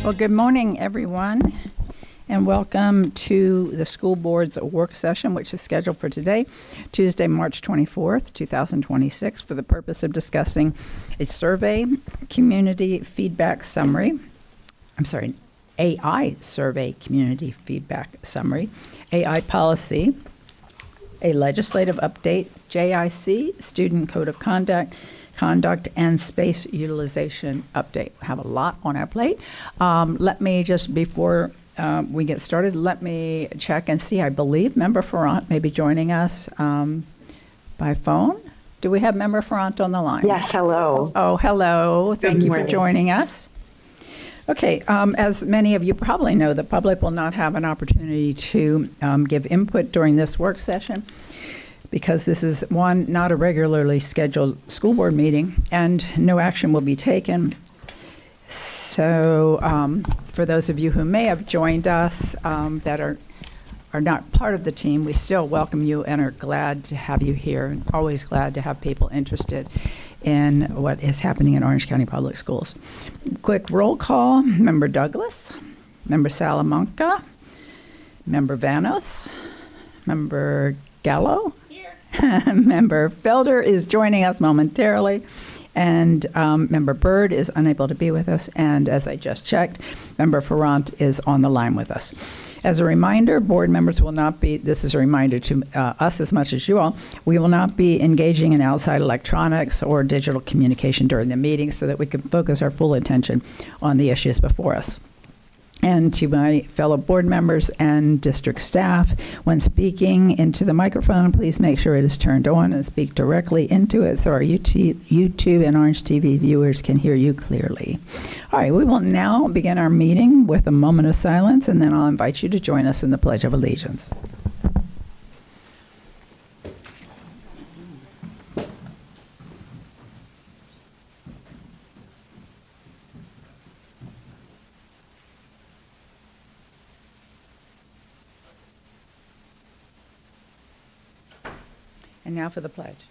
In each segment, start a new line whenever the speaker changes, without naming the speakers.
Well, good morning, everyone, and welcome to the school board's work session, which is scheduled for today, Tuesday, March 24th, 2026, for the purpose of discussing a survey community feedback summary. AI survey community feedback summary, AI policy, a legislative update, JIC, student code of conduct, and space utilization update. We have a lot on our plate. Let me just, before we get started, let me check and see. I believe Member Ferrant may be joining us by phone. Do we have Member Ferrant on the line?
Yes, hello.
Oh, hello. Thank you for joining us. Okay, as many of you probably know, the public will not have an opportunity to give input during this work session because this is, one, not a regularly scheduled school board meeting, and no action will be taken. So for those of you who may have joined us that are not part of the team, we still welcome you and are glad to have you here, and always glad to have people interested in what is happening in Orange County Public Schools. Quick roll call. Member Douglas, Member Salamanca, Member Vanos, Member Gallo, Member Felder is joining us momentarily, and Member Byrd is unable to be with us, and as I just checked, Member Ferrant is on the line with us. As a reminder, board members will not be, this is a reminder to us as much as you all, we will not be engaging in outside electronics or digital communication during the meeting so that we can focus our full attention on the issues before us. And to my fellow board members and district staff, when speaking into the microphone, please make sure it is turned on and speak directly into it so our YouTube and Orange TV viewers can hear you clearly. All right, we will now begin our meeting with a moment of silence, and then I'll invite you to join us in the Pledge of Allegiance. And now for the pledge.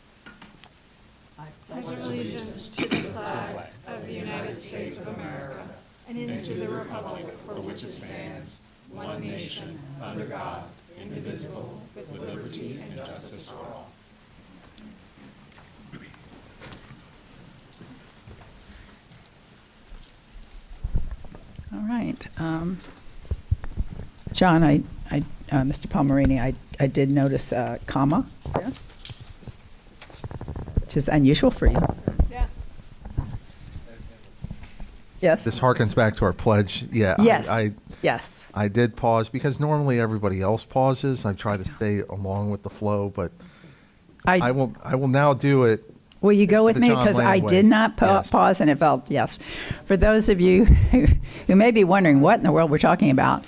I pledge allegiance to the flag of the United States of America and to the republic for which it stands, one nation, under God, indivisible, with liberty and justice for all.
All right. John, Mr. Palmerini, I did notice a comma there, which is unusual for you.
Yeah.
Yes.
This harkens back to our pledge. Yeah.
Yes.
Yes. I did pause because normally everybody else pauses. I try to stay along with the flow, but I will now do it.
Will you go with me?
John
Because I
Lane way.
did not
Yes.
pause, and it felt, yes. For those of you who may be wondering what in the world we're talking about,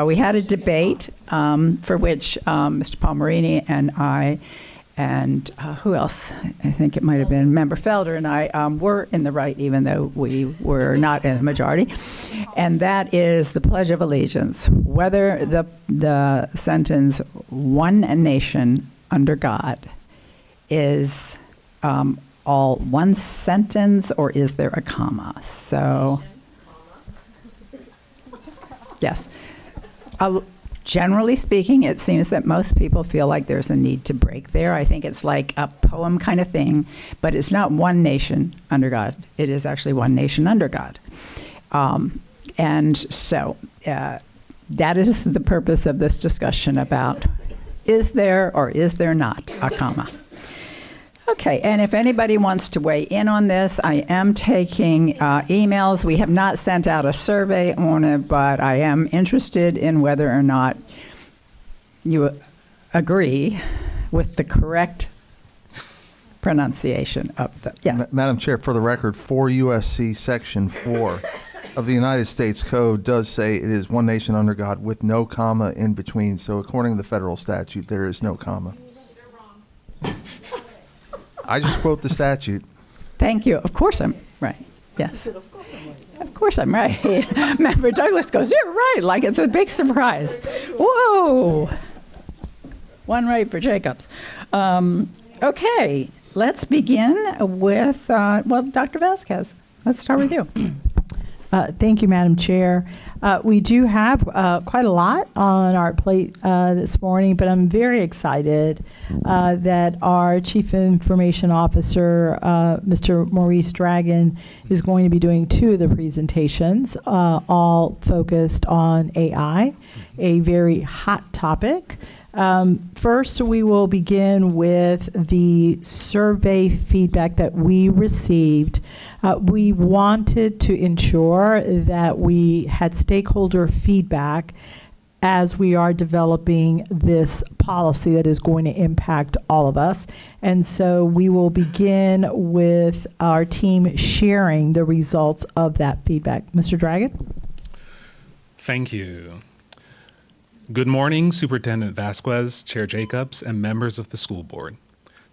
we had a debate for which Mr. Palmerini and I, and who else? I think it might have been Member Felder and I were in the right, even though we were not in the majority. And that is the Pledge of Allegiance. Whether the sentence, one nation under God, is all one sentence, or is there a comma? So, yes. Generally speaking, it seems that most people feel like there's a need to break there. I think it's like a poem kind of thing, but it's not one nation under God. It is actually one nation under God. And so that is the purpose of this discussion about, is there or is there not a comma? Okay, and if anybody wants to weigh in on this, I am taking emails. We have not sent out a survey on it, but I am interested in whether or not you agree with the correct pronunciation of the, yes.
Madam Chair, for the record, 4 U.S.C. Section 4 of the United States Code does say it is one nation under God with no comma in between. So according to the federal statute, there is no comma. I just quote the statute.
Thank you. Of course I'm right. Yes. Of course I'm right. Member Douglas goes, you're right, like it's a big surprise. Whoa. One right for Jacobs. Okay, let's begin with, Dr. Vasquez. Let's start with you.
Thank you, Madam Chair. We do have quite a lot on our plate this morning, but I'm very excited that our Chief Information Officer, Mr. Maurice Dragon, is going to be doing two of the presentations, all focused on AI, a very hot topic. First, we will begin with the survey feedback that we received. We wanted to ensure that we had stakeholder feedback as we are developing this policy that is going to impact all of us. And so we will begin with our team sharing the results of that feedback. Mr. Dragon?
Thank you. Good morning, Superintendent Vasquez, Chair Jacobs, and members of the school board.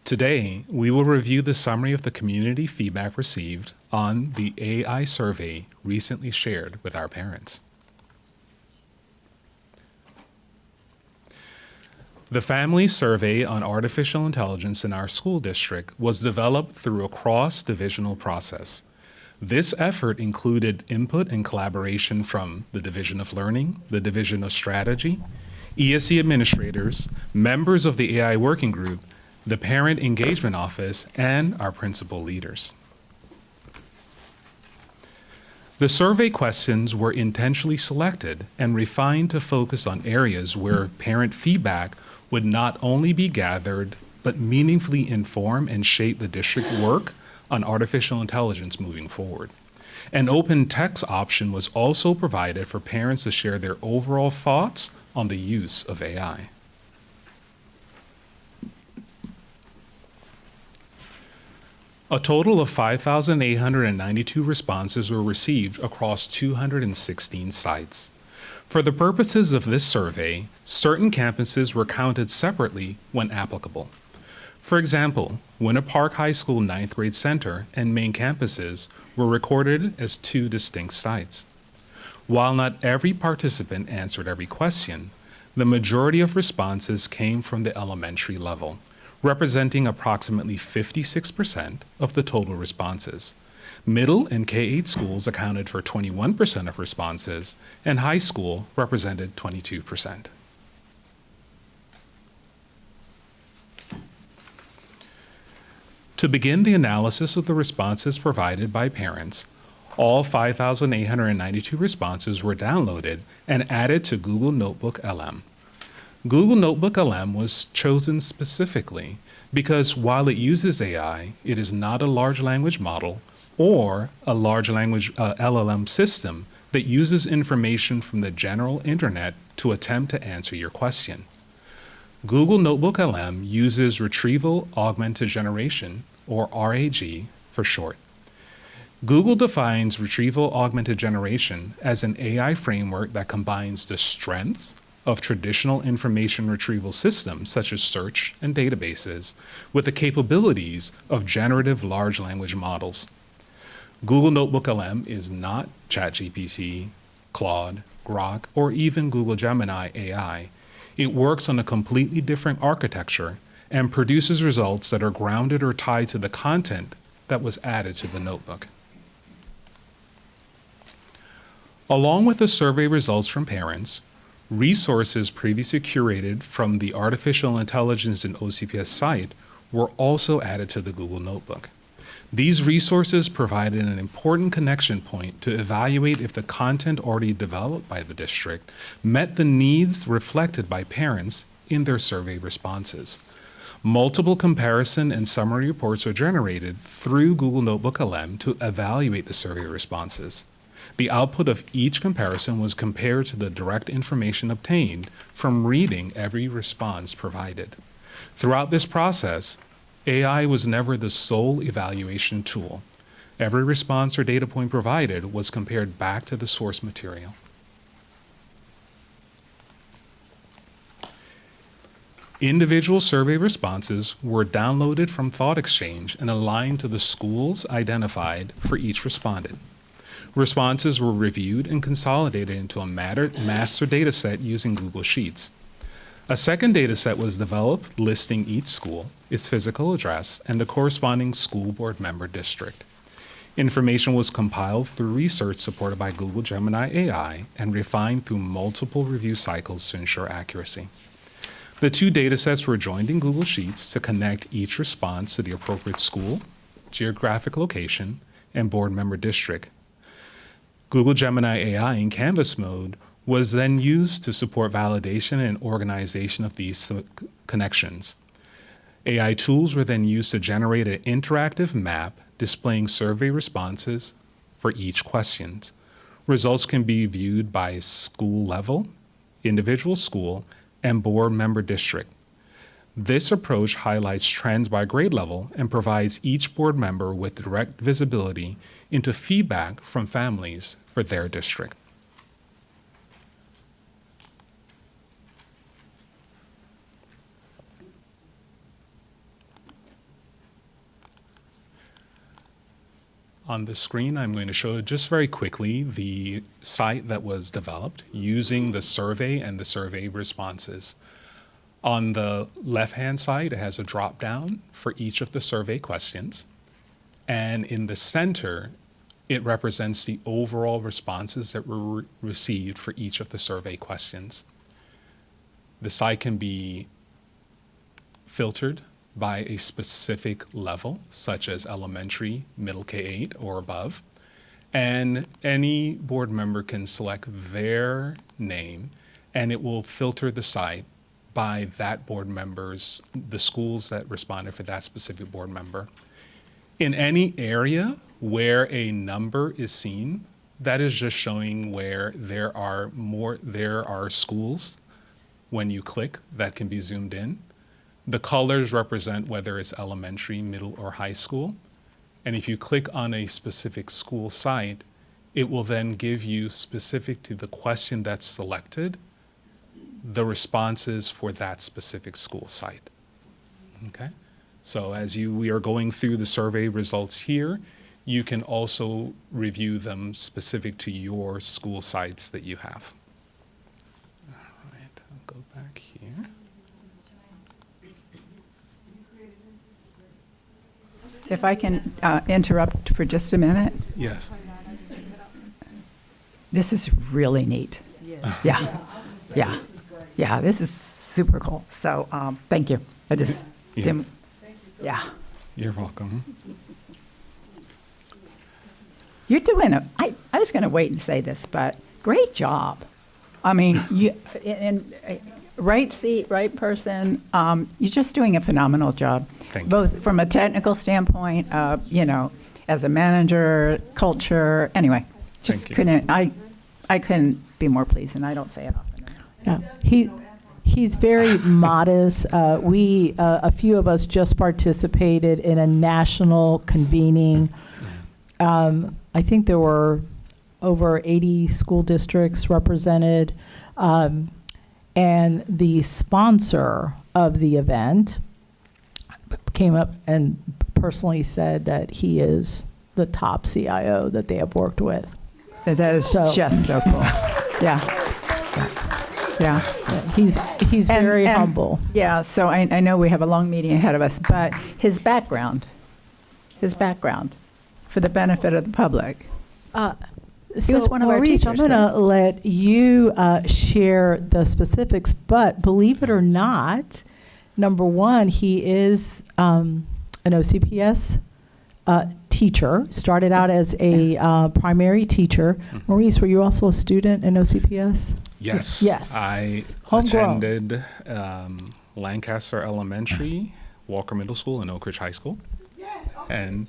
Today, we will review the summary of the community feedback received on the AI survey recently shared with our parents. The Family Survey on Artificial Intelligence in our school district was developed through a cross-divisional process. This effort included input and collaboration from the Division of Learning, the Division of Strategy, ESE administrators, members of the AI Working Group, the Parent Engagement Office, and our principal leaders. The survey questions were intentionally selected and refined to focus on areas where parent feedback would not only be gathered, but meaningfully inform and shape the district work on artificial intelligence moving forward. An open text option was also provided for parents to share their overall thoughts on the use of AI. A total of 5,892 responses were received across 216 sites. For the purposes of this survey, certain campuses were counted separately when applicable. For example, Winter Park High School 9th grade center and main campuses were recorded as two distinct sites. While not every participant answered every question, the majority of responses came from the elementary level, representing approximately 56% of the total responses. Middle and K-8 schools accounted for 21% of responses, and high school represented 22%. To begin the analysis of the responses provided by parents, all 5,892 responses were downloaded and added to Google Notebook LM. Google Notebook LM was chosen specifically because while it uses AI, it is not a large language model or a large language LLM system that uses information from the general internet to attempt to answer your question. Google Notebook LM uses Retrieval Augmented Generation, or RAG for short. Google defines Retrieval Augmented Generation as an AI framework that combines the strengths of traditional information retrieval systems such as search and databases with the capabilities of generative large language models. Google Notebook LM is not ChatGPT, Claude, Grok, or even Google Gemini AI. It works on a completely different architecture and produces results that are grounded or tied to the content that was added to the notebook. Along with the survey results from parents, resources previously curated from the Artificial Intelligence in OCPS site were also added to the Google Notebook. These resources provided an important connection point to evaluate if the content already developed by the district met the needs reflected by parents in their survey responses. Multiple comparison and summary reports were generated through Google Notebook LM to evaluate the survey responses. The output of each comparison was compared to the direct information obtained from reading every response provided. Throughout this process, AI was never the sole evaluation tool. Every response or data point provided was compared back to the source material. Individual survey responses were downloaded from Thought Exchange and aligned to the schools identified for each respondent. Responses were reviewed and consolidated into a master data set using Google Sheets. A second data set was developed listing each school, its physical address, and the corresponding school board member district. Information was compiled through research supported by Google Gemini AI and refined through multiple review cycles to ensure accuracy. The two datasets were joined in Google Sheets to connect each response to the appropriate school, geographic location, and board member district. Google Gemini AI in Canvas mode was then used to support validation and organization of these connections. AI tools were then used to generate an interactive map displaying survey responses for each question. Results can be viewed by school level, individual school, and board member district. This approach highlights trends by grade level and provides each board member with direct visibility into feedback from families for their district. On the screen, I'm going to show just very quickly the site that was developed using the survey and the survey responses. On the left-hand side, it has a drop-down for each of the survey questions. And in the center, it represents the overall responses that were received for each of the survey questions. The site can be filtered by a specific level, such as elementary, middle K-8, or above. And any board member can select their name, and it will filter the site by that board member's, the schools that responded for that specific board member. In any area where a number is seen, that is just showing where there are schools when you click that can be zoomed in. The colors represent whether it's elementary, middle, or high school. And if you click on a specific school site, it will then give you, specific to the question that's selected, the responses for that specific school site. Okay? So as we are going through the survey results here, you can also review them specific to your school sites that you have. All right, I'll go back here.
If I can interrupt for just a minute.
Yes.
This is really neat. Yeah, yeah, yeah, this is super cool. So thank you. I just
Yeah.
didn't, yeah.
You're welcome.
You're doing I was going to wait and say this, but great job. I mean, right seat, right person. You're just doing a phenomenal job.
Thank you.
Both from a technical standpoint, as a manager, culture. Anyway, just
Thank you.
I couldn't be more pleased, and I don't say it often.
Yeah, he's very modest. We, a few of us just participated in a national convening. I think there were over 80 school districts represented. And the sponsor of the event came up and personally said that he is the top CIO that they have worked with.
That is just so cool. Yeah. Yeah.
He's very humble.
Yeah, so I know we have a long meeting ahead of us, but his background, for the benefit of the public.
So,
was one of our
Maurice,
teachers,
I'm going to let you share the specifics, but believe it or not, number one, he is an OCPS teacher, started out as a primary teacher. Maurice, were you also a student in OCPS?
Yes.
Yes.
I
Homegrown.
attended Lancaster Elementary, Walker Middle School, and Oak Ridge High School. And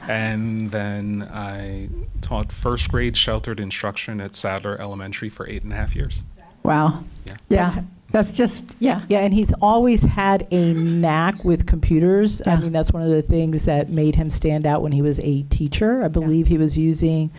and then I taught first grade sheltered instruction at Sadler Elementary for 8.5 years.
Wow.
Yeah.
Yeah, that's just, yeah.
Yeah, and he's always had a knack with computers. I
Yeah.
mean, that's one of the things that made him stand out when he was a teacher. I believe he was using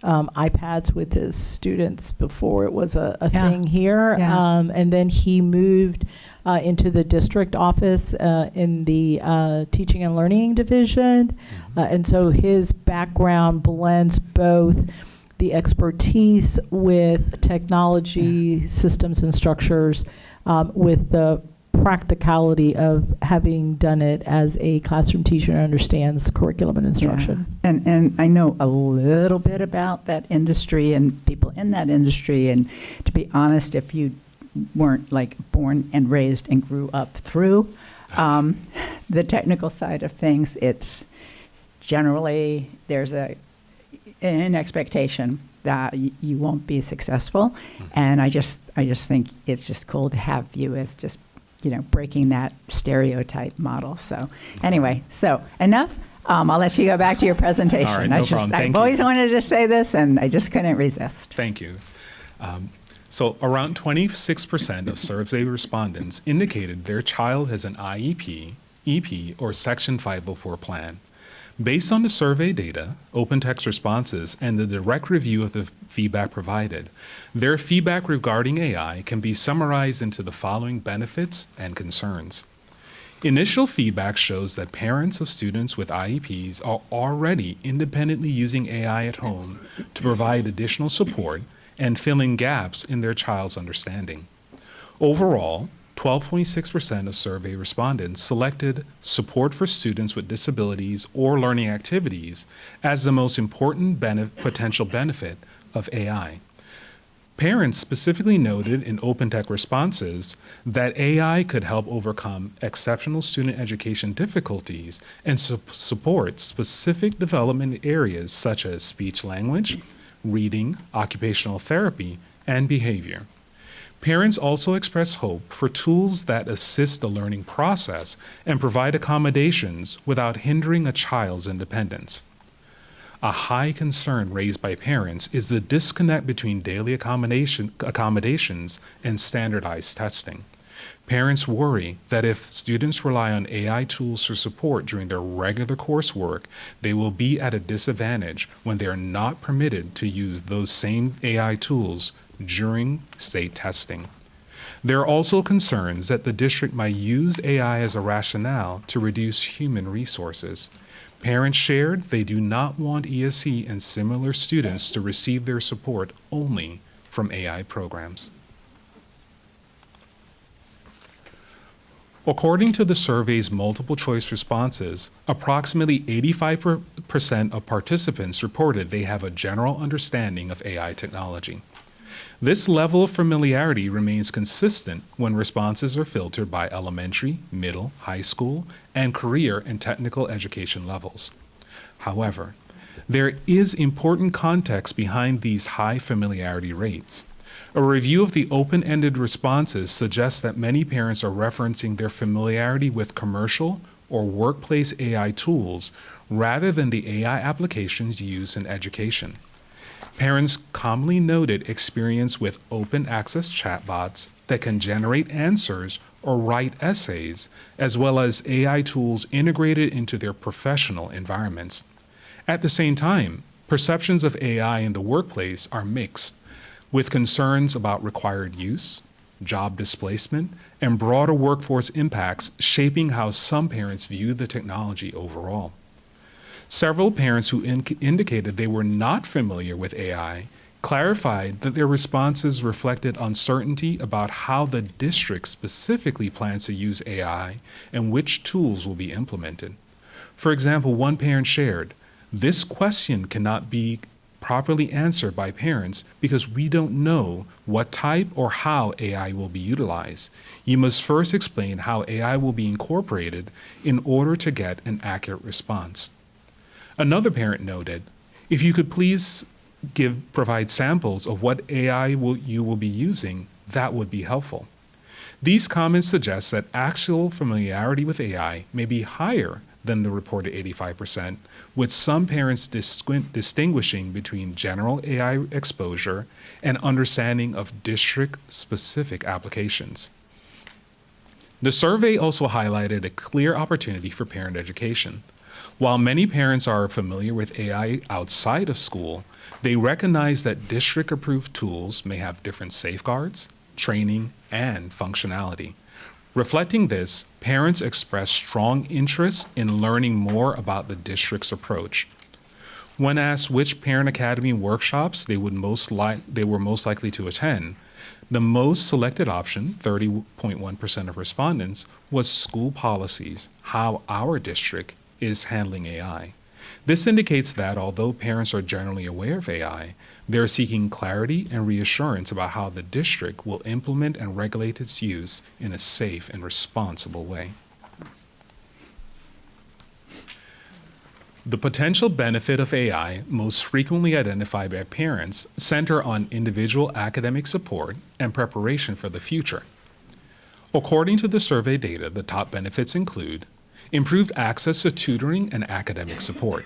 iPads with his students before it was a
Yeah.
thing here.
Yeah.
And then he moved into the district office in the teaching and learning division. And so his background blends both the expertise with technology systems and structures with the practicality of having done it as a classroom teacher and understands curriculum and instruction.
Yeah. And I know a little bit about that industry and people in that industry. And to be honest, if you weren't like born and raised and grew up through the technical side of things, it's generally there's an expectation that you won't be successful. And I just think it's just cool to have you as just, breaking that stereotype model. So anyway, so enough. I'll let you go back to your presentation.
All right, no problem. Thank
I've
you.
always wanted to say this, and I just couldn't resist.
Thank you. So around 26% of survey respondents indicated their child has an IEP, EP, or Section 504 plan. Based on the survey data, open text responses, and the direct review of the feedback provided, their feedback regarding AI can be summarized into the following benefits and concerns. Initial feedback shows that parents of students with IEPs are already independently using AI at home to provide additional support and filling gaps in their child's understanding. Overall, 12.6% of survey respondents selected support for students with disabilities or learning activities as the most important potential benefit of AI. Parents specifically noted in OpenTech responses that AI could help overcome exceptional student education difficulties and support specific development areas such as speech language, reading, occupational therapy, and behavior. Parents also express hope for tools that assist the learning process and provide accommodations without hindering a child's independence. A high concern raised by parents is the disconnect between daily accommodations and standardized testing. Parents worry that if students rely on AI tools for support during their regular coursework, they will be at a disadvantage when they are not permitted to use those same AI tools during state testing. There are also concerns that the district might use AI as a rationale to reduce human resources. Parents shared they do not want ESE and similar students to receive their support only from AI programs. According to the survey's multiple choice responses, approximately 85% of participants reported they have a general understanding of AI technology. This level of familiarity remains consistent when responses are filtered by elementary, middle, high school, and career and technical education levels. However, there is important context behind these high familiarity rates. A review of the open-ended responses suggests that many parents are referencing their familiarity with commercial or workplace AI tools rather than the AI applications used in education. Parents commonly noted experience with open access chatbots that can generate answers or write essays, as well as AI tools integrated into their professional environments. At the same time, perceptions of AI in the workplace are mixed, with concerns about required use, job displacement, and broader workforce impacts shaping how some parents view the technology overall. Several parents who indicated they were not familiar with AI clarified that their responses reflected uncertainty about how the district specifically plans to use AI and which tools will be implemented. For example, one parent shared, "This question cannot be properly answered by parents because we don't know what type or how AI will be utilized. You must first explain how AI will be incorporated in order to get an accurate response." Another parent noted, "If you could please provide samples of what AI you will be using, that would be helpful." These comments suggest that actual familiarity with AI may be higher than the reported 85%, with some parents distinguishing between general AI exposure and understanding of district-specific applications. The survey also highlighted a clear opportunity for parent education. While many parents are familiar with AI outside of school, they recognize that district-approved tools may have different safeguards, training, and functionality. Reflecting this, parents express strong interest in learning more about the district's approach. When asked which Parent Academy workshops they were most likely to attend, the most selected option, 30.1% of respondents, was school policies, how our district is handling AI. This indicates that although parents are generally aware of AI, they're seeking clarity and reassurance about how the district will implement and regulate its use in a safe and responsible way. The potential benefit of AI, most frequently identified by parents, center on individual academic support and preparation for the future. According to the survey data, the top benefits include improved access to tutoring and academic support.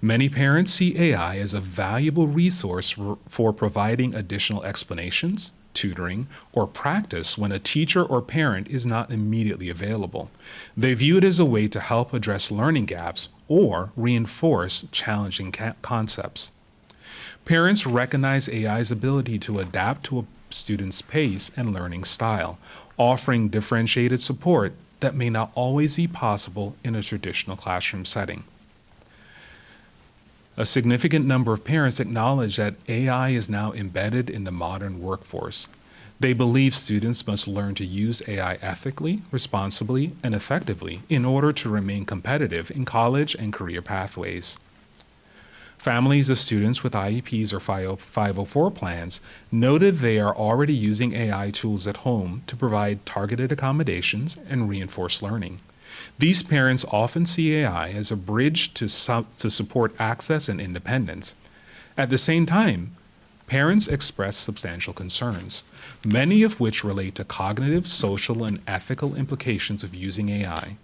Many parents see AI as a valuable resource for providing additional explanations, tutoring, or practice when a teacher or parent is not immediately available. They view it as a way to help address learning gaps or reinforce challenging concepts. Parents recognize AI's ability to adapt to a student's pace and learning style, offering differentiated support that may not always be possible in a traditional classroom setting. A significant number of parents acknowledge that AI is now embedded in the modern workforce. They believe students must learn to use AI ethically, responsibly, and effectively in order to remain competitive in college and career pathways. Families of students with IEPs or 504 plans noted they are already using AI tools at home to provide targeted accommodations and reinforce learning. These parents often see AI as a bridge to support access and independence. At the same time, parents express substantial concerns, many of which relate to cognitive, social, and ethical implications of using AI.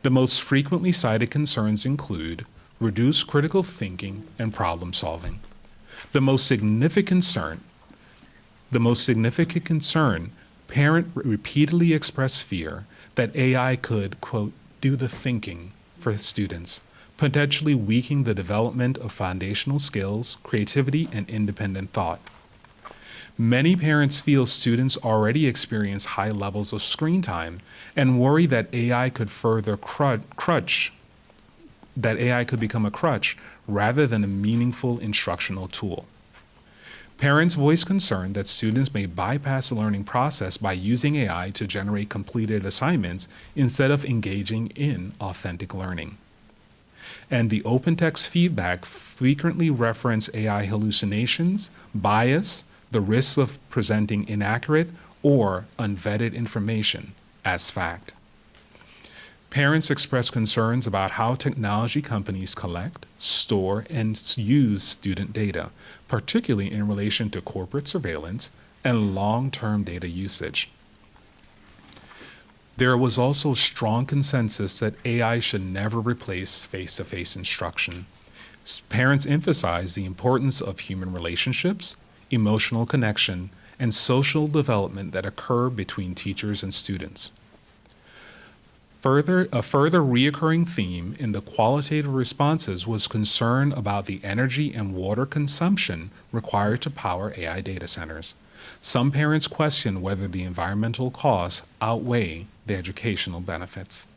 The most frequently cited concerns include reduced critical thinking and problem solving. The most significant concern, parents repeatedly express fear that AI could, quote, do the thinking for students, potentially weakening the development of foundational skills, creativity, and independent thought. Many parents feel students already experience high levels of screen time and worry that AI could further that AI could become a crutch rather than a meaningful instructional tool. Parents voice concern that students may bypass the learning process by using AI to generate completed assignments instead of engaging in authentic learning. And the open text feedback frequently reference AI hallucinations, bias, the risks of presenting inaccurate or unvetted information as fact. Parents express concerns about how technology companies collect, store, and use student data, particularly in relation to corporate surveillance and long-term data usage. There was also strong consensus that AI should never replace face-to-face instruction. Parents emphasize the importance of human relationships, emotional connection, and social development that occur between teachers and students. A further reoccurring theme in the qualitative responses was concern about the energy and water consumption required to power AI data centers. Some parents question whether the environmental costs outweigh the educational benefits.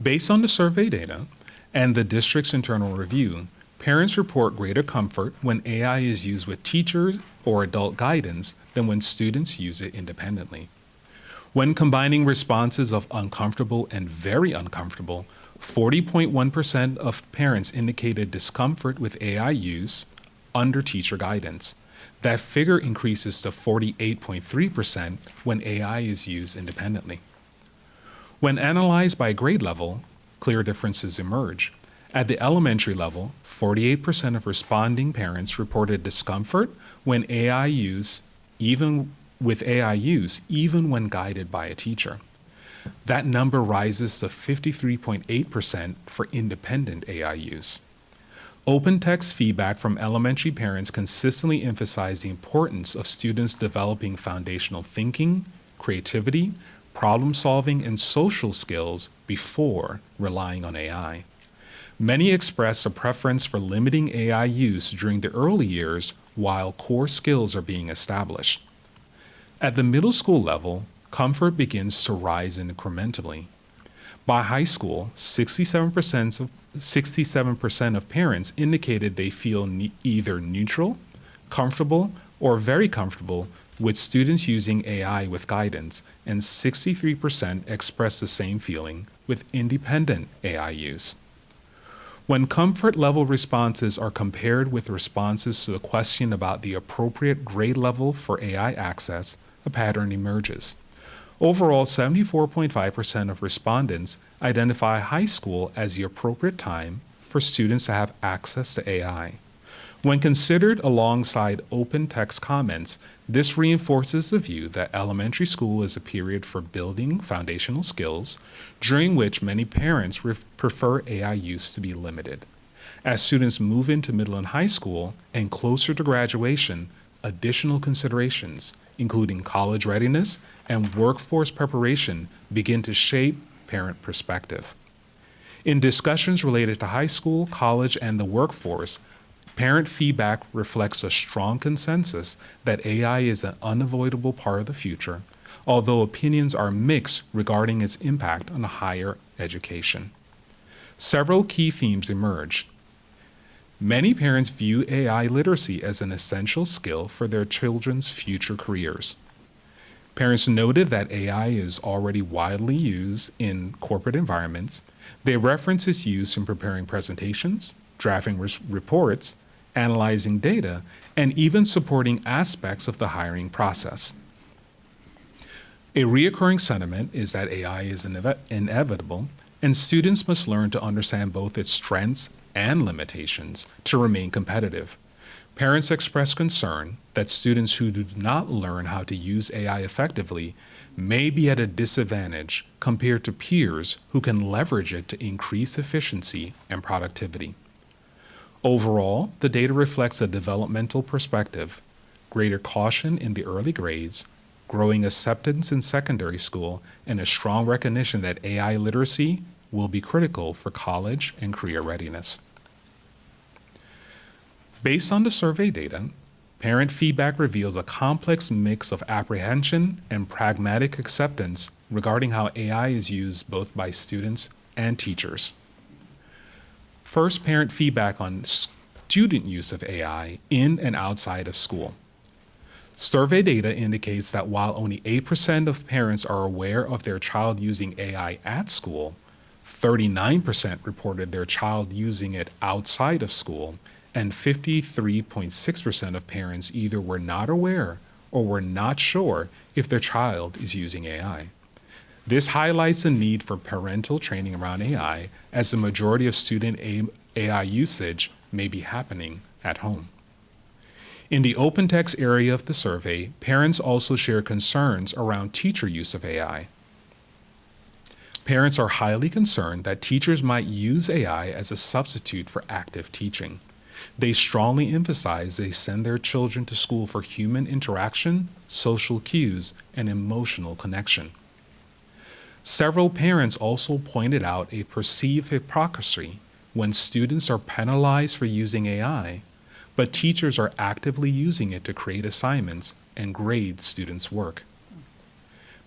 Based on the survey data and the district's internal review, parents report greater comfort when AI is used with teachers or adult guidance than when students use it independently. When combining responses of uncomfortable and very uncomfortable, 40.1% of parents indicated discomfort with AI use under teacher guidance. That figure increases to 48.3% when AI is used independently. When analyzed by grade level, clear differences emerge. At the elementary level, 48% of responding parents reported discomfort when AI use, even when guided by a teacher. That number rises to 53.8% for independent AI use. Open text feedback from elementary parents consistently emphasize the importance of students developing foundational thinking, creativity, problem solving, and social skills before relying on AI. Many express a preference for limiting AI use during the early years while core skills are being established. At the middle school level, comfort begins to rise incrementally. By high school, 67% of parents indicated they feel either neutral, comfortable, or very comfortable with students using AI with guidance, and 63% expressed the same feeling with independent AI use. When comfort level responses are compared with responses to the question about the appropriate grade level for AI access, a pattern emerges. Overall, 74.5% of respondents identify high school as the appropriate time for students to have access to AI. When considered alongside open text comments, this reinforces the view that elementary school is a period for building foundational skills, during which many parents prefer AI use to be limited. As students move into middle and high school and closer to graduation, additional considerations, including college readiness and workforce preparation, begin to shape parent perspective. In discussions related to high school, college, and the workforce, parent feedback reflects a strong consensus that AI is an unavoidable part of the future, although opinions are mixed regarding its impact on higher education. Several key themes emerge. Many parents view AI literacy as an essential skill for their children's future careers. Parents noted that AI is already widely used in corporate environments. They reference its use in preparing presentations, drafting reports, analyzing data, and even supporting aspects of the hiring process. A recurring sentiment is that AI is inevitable, and students must learn to understand both its strengths and limitations to remain competitive. Parents express concern that students who do not learn how to use AI effectively may be at a disadvantage compared to peers who can leverage it to increase efficiency and productivity. Overall, the data reflects a developmental perspective, greater caution in the early grades, growing acceptance in secondary school, and a strong recognition that AI literacy will be critical for college and career readiness. Based on the survey data, parent feedback reveals a complex mix of apprehension and pragmatic acceptance regarding how AI is used both by students and teachers. First, parent feedback on student use of AI in and outside of school. Survey data indicates that while only 8% of parents are aware of their child using AI at school, 39% reported their child using it outside of school, and 53.6% of parents either were not aware or were not sure if their child is using AI. This highlights the need for parental training around AI, as the majority of student AI usage may be happening at home. In the open text area of the survey, parents also share concerns around teacher use of AI. Parents are highly concerned that teachers might use AI as a substitute for active teaching. They strongly emphasize they send their children to school for human interaction, social cues, and emotional connection. Several parents also pointed out a perceived hypocrisy when students are penalized for using AI, but teachers are actively using it to create assignments and grade students' work.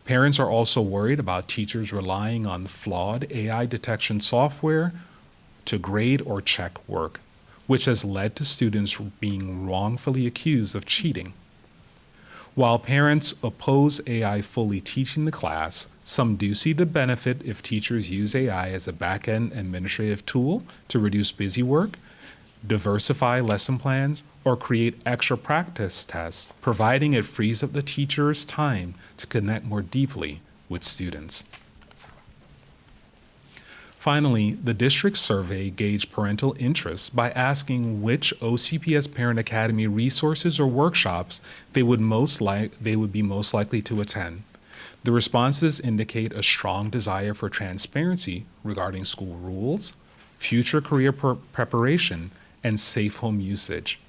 Parents are also worried about teachers relying on flawed AI detection software to grade or check work, which has led to students being wrongfully accused of cheating. While parents oppose AI fully teaching the class, some do see the benefit if teachers use AI as a back-end administrative tool to reduce busy work, diversify lesson plans, or create extra practice tests, providing it frees up the teacher's time to connect more deeply with students. Finally, the district survey gauged parental interest by asking which OCPS Parent Academy resources or workshops they would be most likely to attend. The responses indicate a strong desire for transparency regarding school rules, future career preparation, and safe home usage.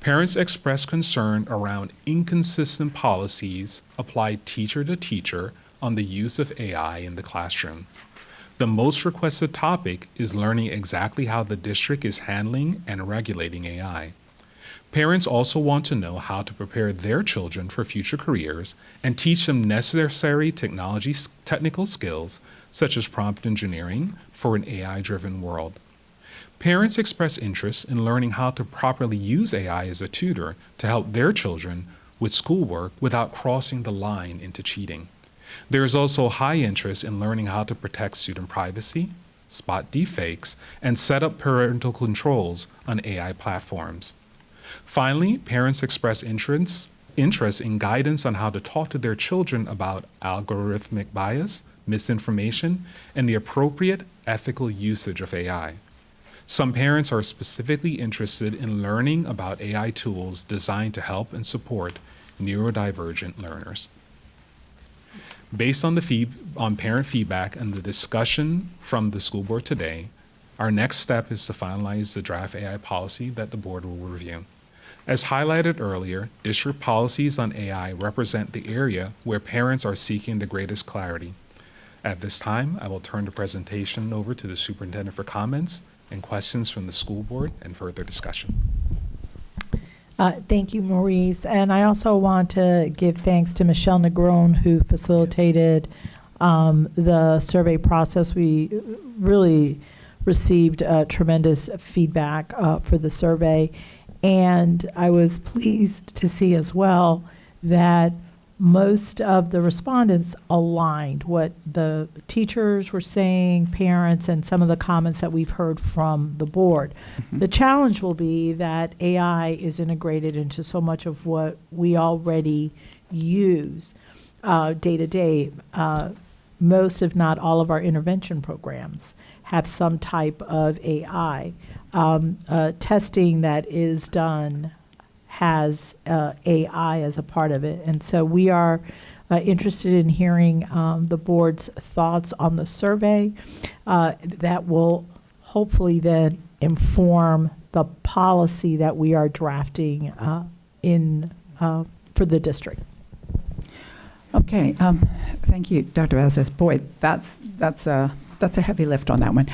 Parents express concern around inconsistent policies applied teacher to teacher on the use of AI in the classroom. The most requested topic is learning exactly how the district is handling and regulating AI. Parents also want to know how to prepare their children for future careers and teach them necessary technical skills, such as prompt engineering, for an AI-driven world. Parents express interest in learning how to properly use AI as a tutor to help their children with schoolwork without crossing the line into cheating. There is also high interest in learning how to protect student privacy, spot deepfakes, and set up parental controls on AI platforms. Finally, parents express interest in guidance on how to talk to their children about algorithmic bias, misinformation, and the appropriate ethical usage of AI. Some parents are specifically interested in learning about AI tools designed to help and support neurodivergent learners. Based on parent feedback and the discussion from the school board today, our next step is to finalize the draft AI policy that the board will review. As highlighted earlier, district policies on AI represent the area where parents are seeking the greatest clarity. At this time, I will turn the presentation over to the superintendent for comments and questions from the school board and further discussion.
Thank you, Maurice. And I also want to give thanks to Michelle Negron, who facilitated the survey process. We really received tremendous feedback for the survey. And I was pleased to see as well that most of the respondents aligned what the teachers were saying, parents, and some of the comments that we've heard from the board. The challenge will be that AI is integrated into so much of what we already use day to day. Most, if not all, of our intervention programs have some type of AI. Testing that is done has AI as a part of it. And so we are interested in hearing the board's thoughts on the survey that will hopefully then inform the policy that we are drafting for the district.
Okay, thank you, Dr. Vazquez. Boy, that's a heavy lift on that one.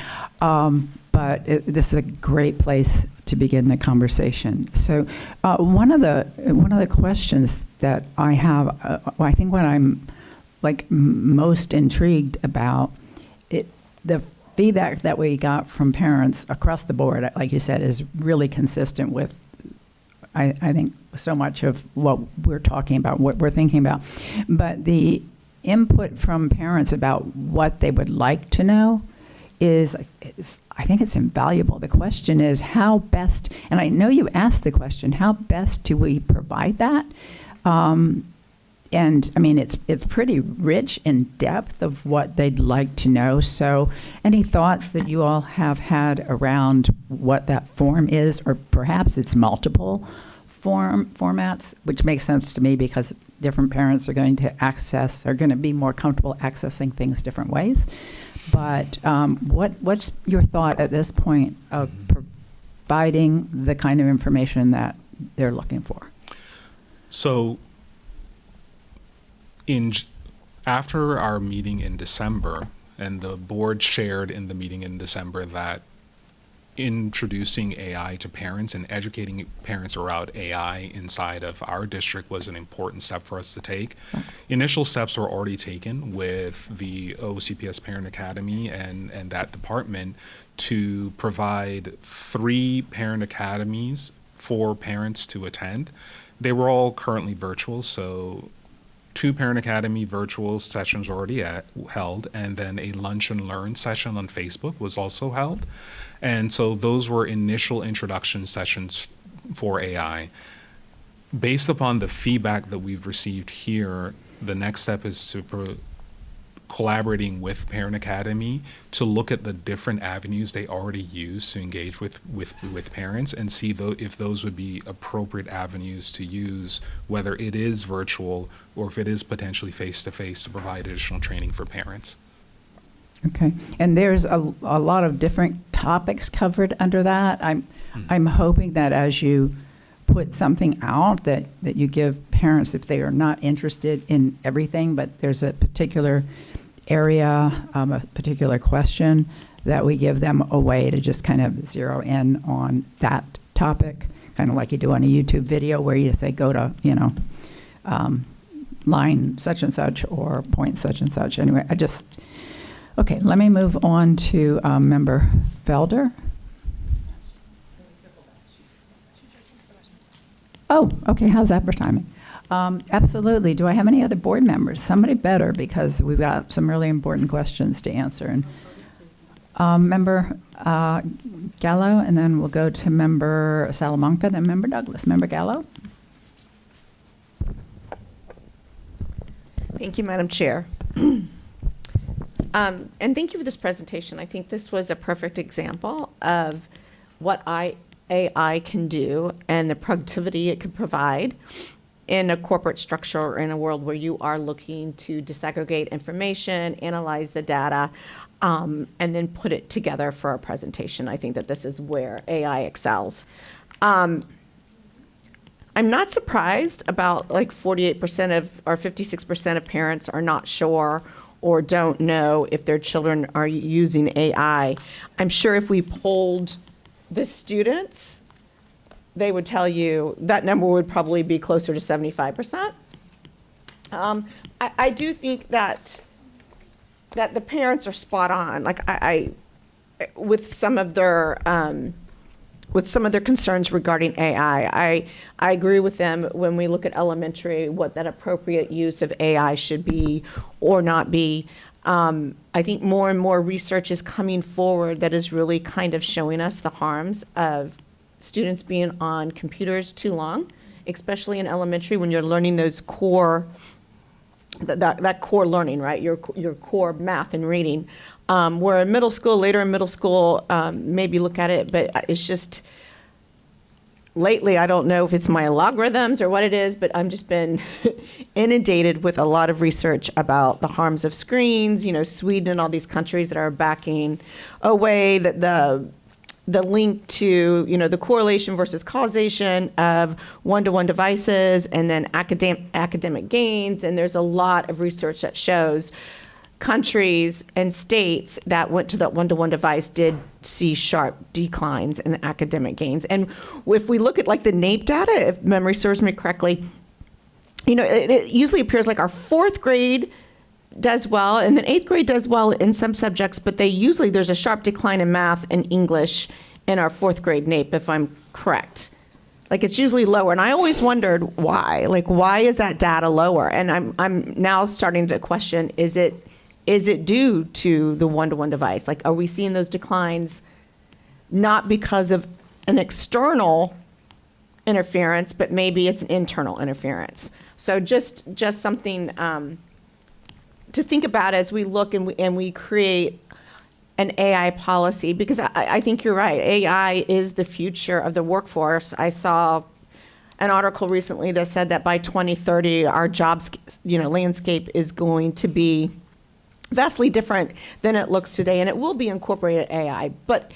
But this is a great place to begin the conversation. So one of the questions that I have, I think what I'm most intrigued about, the feedback that we got from parents across the board, like you said, is really consistent with, I think, so much of what we're talking about, what we're thinking about. But the input from parents about what they would like to know is I think it's invaluable. The question is how best, and I know you asked the question, how best do we provide that? And I mean, it's pretty rich in depth of what they'd like to know. So any thoughts that you all have had around what that form is, or perhaps it's multiple formats, which makes sense to me because different parents are going to be more comfortable accessing things different ways. But what's your thought at this point of providing the kind of information that they're looking for?
So after our meeting in December, and the board shared in the meeting in December that introducing AI to parents and educating parents around AI inside of our district was an important step for us to take. Initial steps were already taken with the OCPS Parent Academy and that department to provide 3 parent academies for parents to attend. They were all currently virtual, so 2 Parent Academy virtual sessions already held, and then a lunch and learn session on Facebook was also held. And so those were initial introduction sessions for AI. Based upon the feedback that we've received here, the next step is to collaborating with Parent Academy to look at the different avenues they already use to engage with parents and see if those would be appropriate avenues to use, whether it is virtual or if it is potentially face-to-face, to provide additional training for parents.
Okay, and there's a lot of different topics covered under that. I'm hoping that as you put something out that you give parents, if they are not interested in everything, but there's a particular area, a particular question, that we give them a way to just kind of zero in on that topic, kind of like you do on a YouTube video where you say, go to, line such and such or point such and such. Anyway, okay, let me move on to Member Felder. Oh, okay, how's that for timing? Absolutely. Do I have any other board members? Somebody better, because we've got some really important questions to answer. And Member Gallo, and then we'll go to Member Salamanca, then Member Douglas. Member Gallo?
Thank you, Madam Chair. And thank you for this presentation. I think this was a perfect example of what AI can do and the productivity it could provide in a corporate structure or in a world where you are looking to disaggregate information, analyze the data, and then put it together for a presentation. I think that this is where AI excels. I'm not surprised about like 48% of or 56% of parents are not sure or don't know if their children are using AI. I'm sure if we polled the students, they would tell you that number would probably be closer to 75%. I do think that the parents are spot on. Like I with some of their concerns regarding AI. I agree with them when we look at elementary, what that appropriate use of AI should be or not be. I think more and more research is coming forward that is really kind of showing us the harms of students being on computers too long, especially in elementary when you're learning those core, that core learning, right? Your core math and reading. Where in middle school, later in middle school, maybe look at it, but it's just, lately, I don't know if it's my logarithms or what it is, but I've just been inundated with a lot of research about the harms of screens, Sweden and all these countries that are backing away the link to, the correlation versus causation of one-to-one devices and then academic gains. And there's a lot of research that shows countries and states that went to that one-to-one device did see sharp declines in academic gains. And if we look at like the NAEP data, if memory serves me correctly, it usually appears like our fourth grade does well, and then eighth grade does well in some subjects, but there's a sharp decline in math and English in our fourth grade NAEP, if I'm correct. Like it's usually lower, and I always wondered why. Like why is that data lower? And I'm now starting to question: is it due to the one-to-one device? Like, are we seeing those declines not because of an external interference, but maybe it's an internal interference? So just something to think about as we look and we create an AI policy, because I think you're right. AI is the future of the workforce. I saw an article recently that said that by 2030, our jobs, landscape is going to be vastly different than it looks today, and it will be incorporated AI. But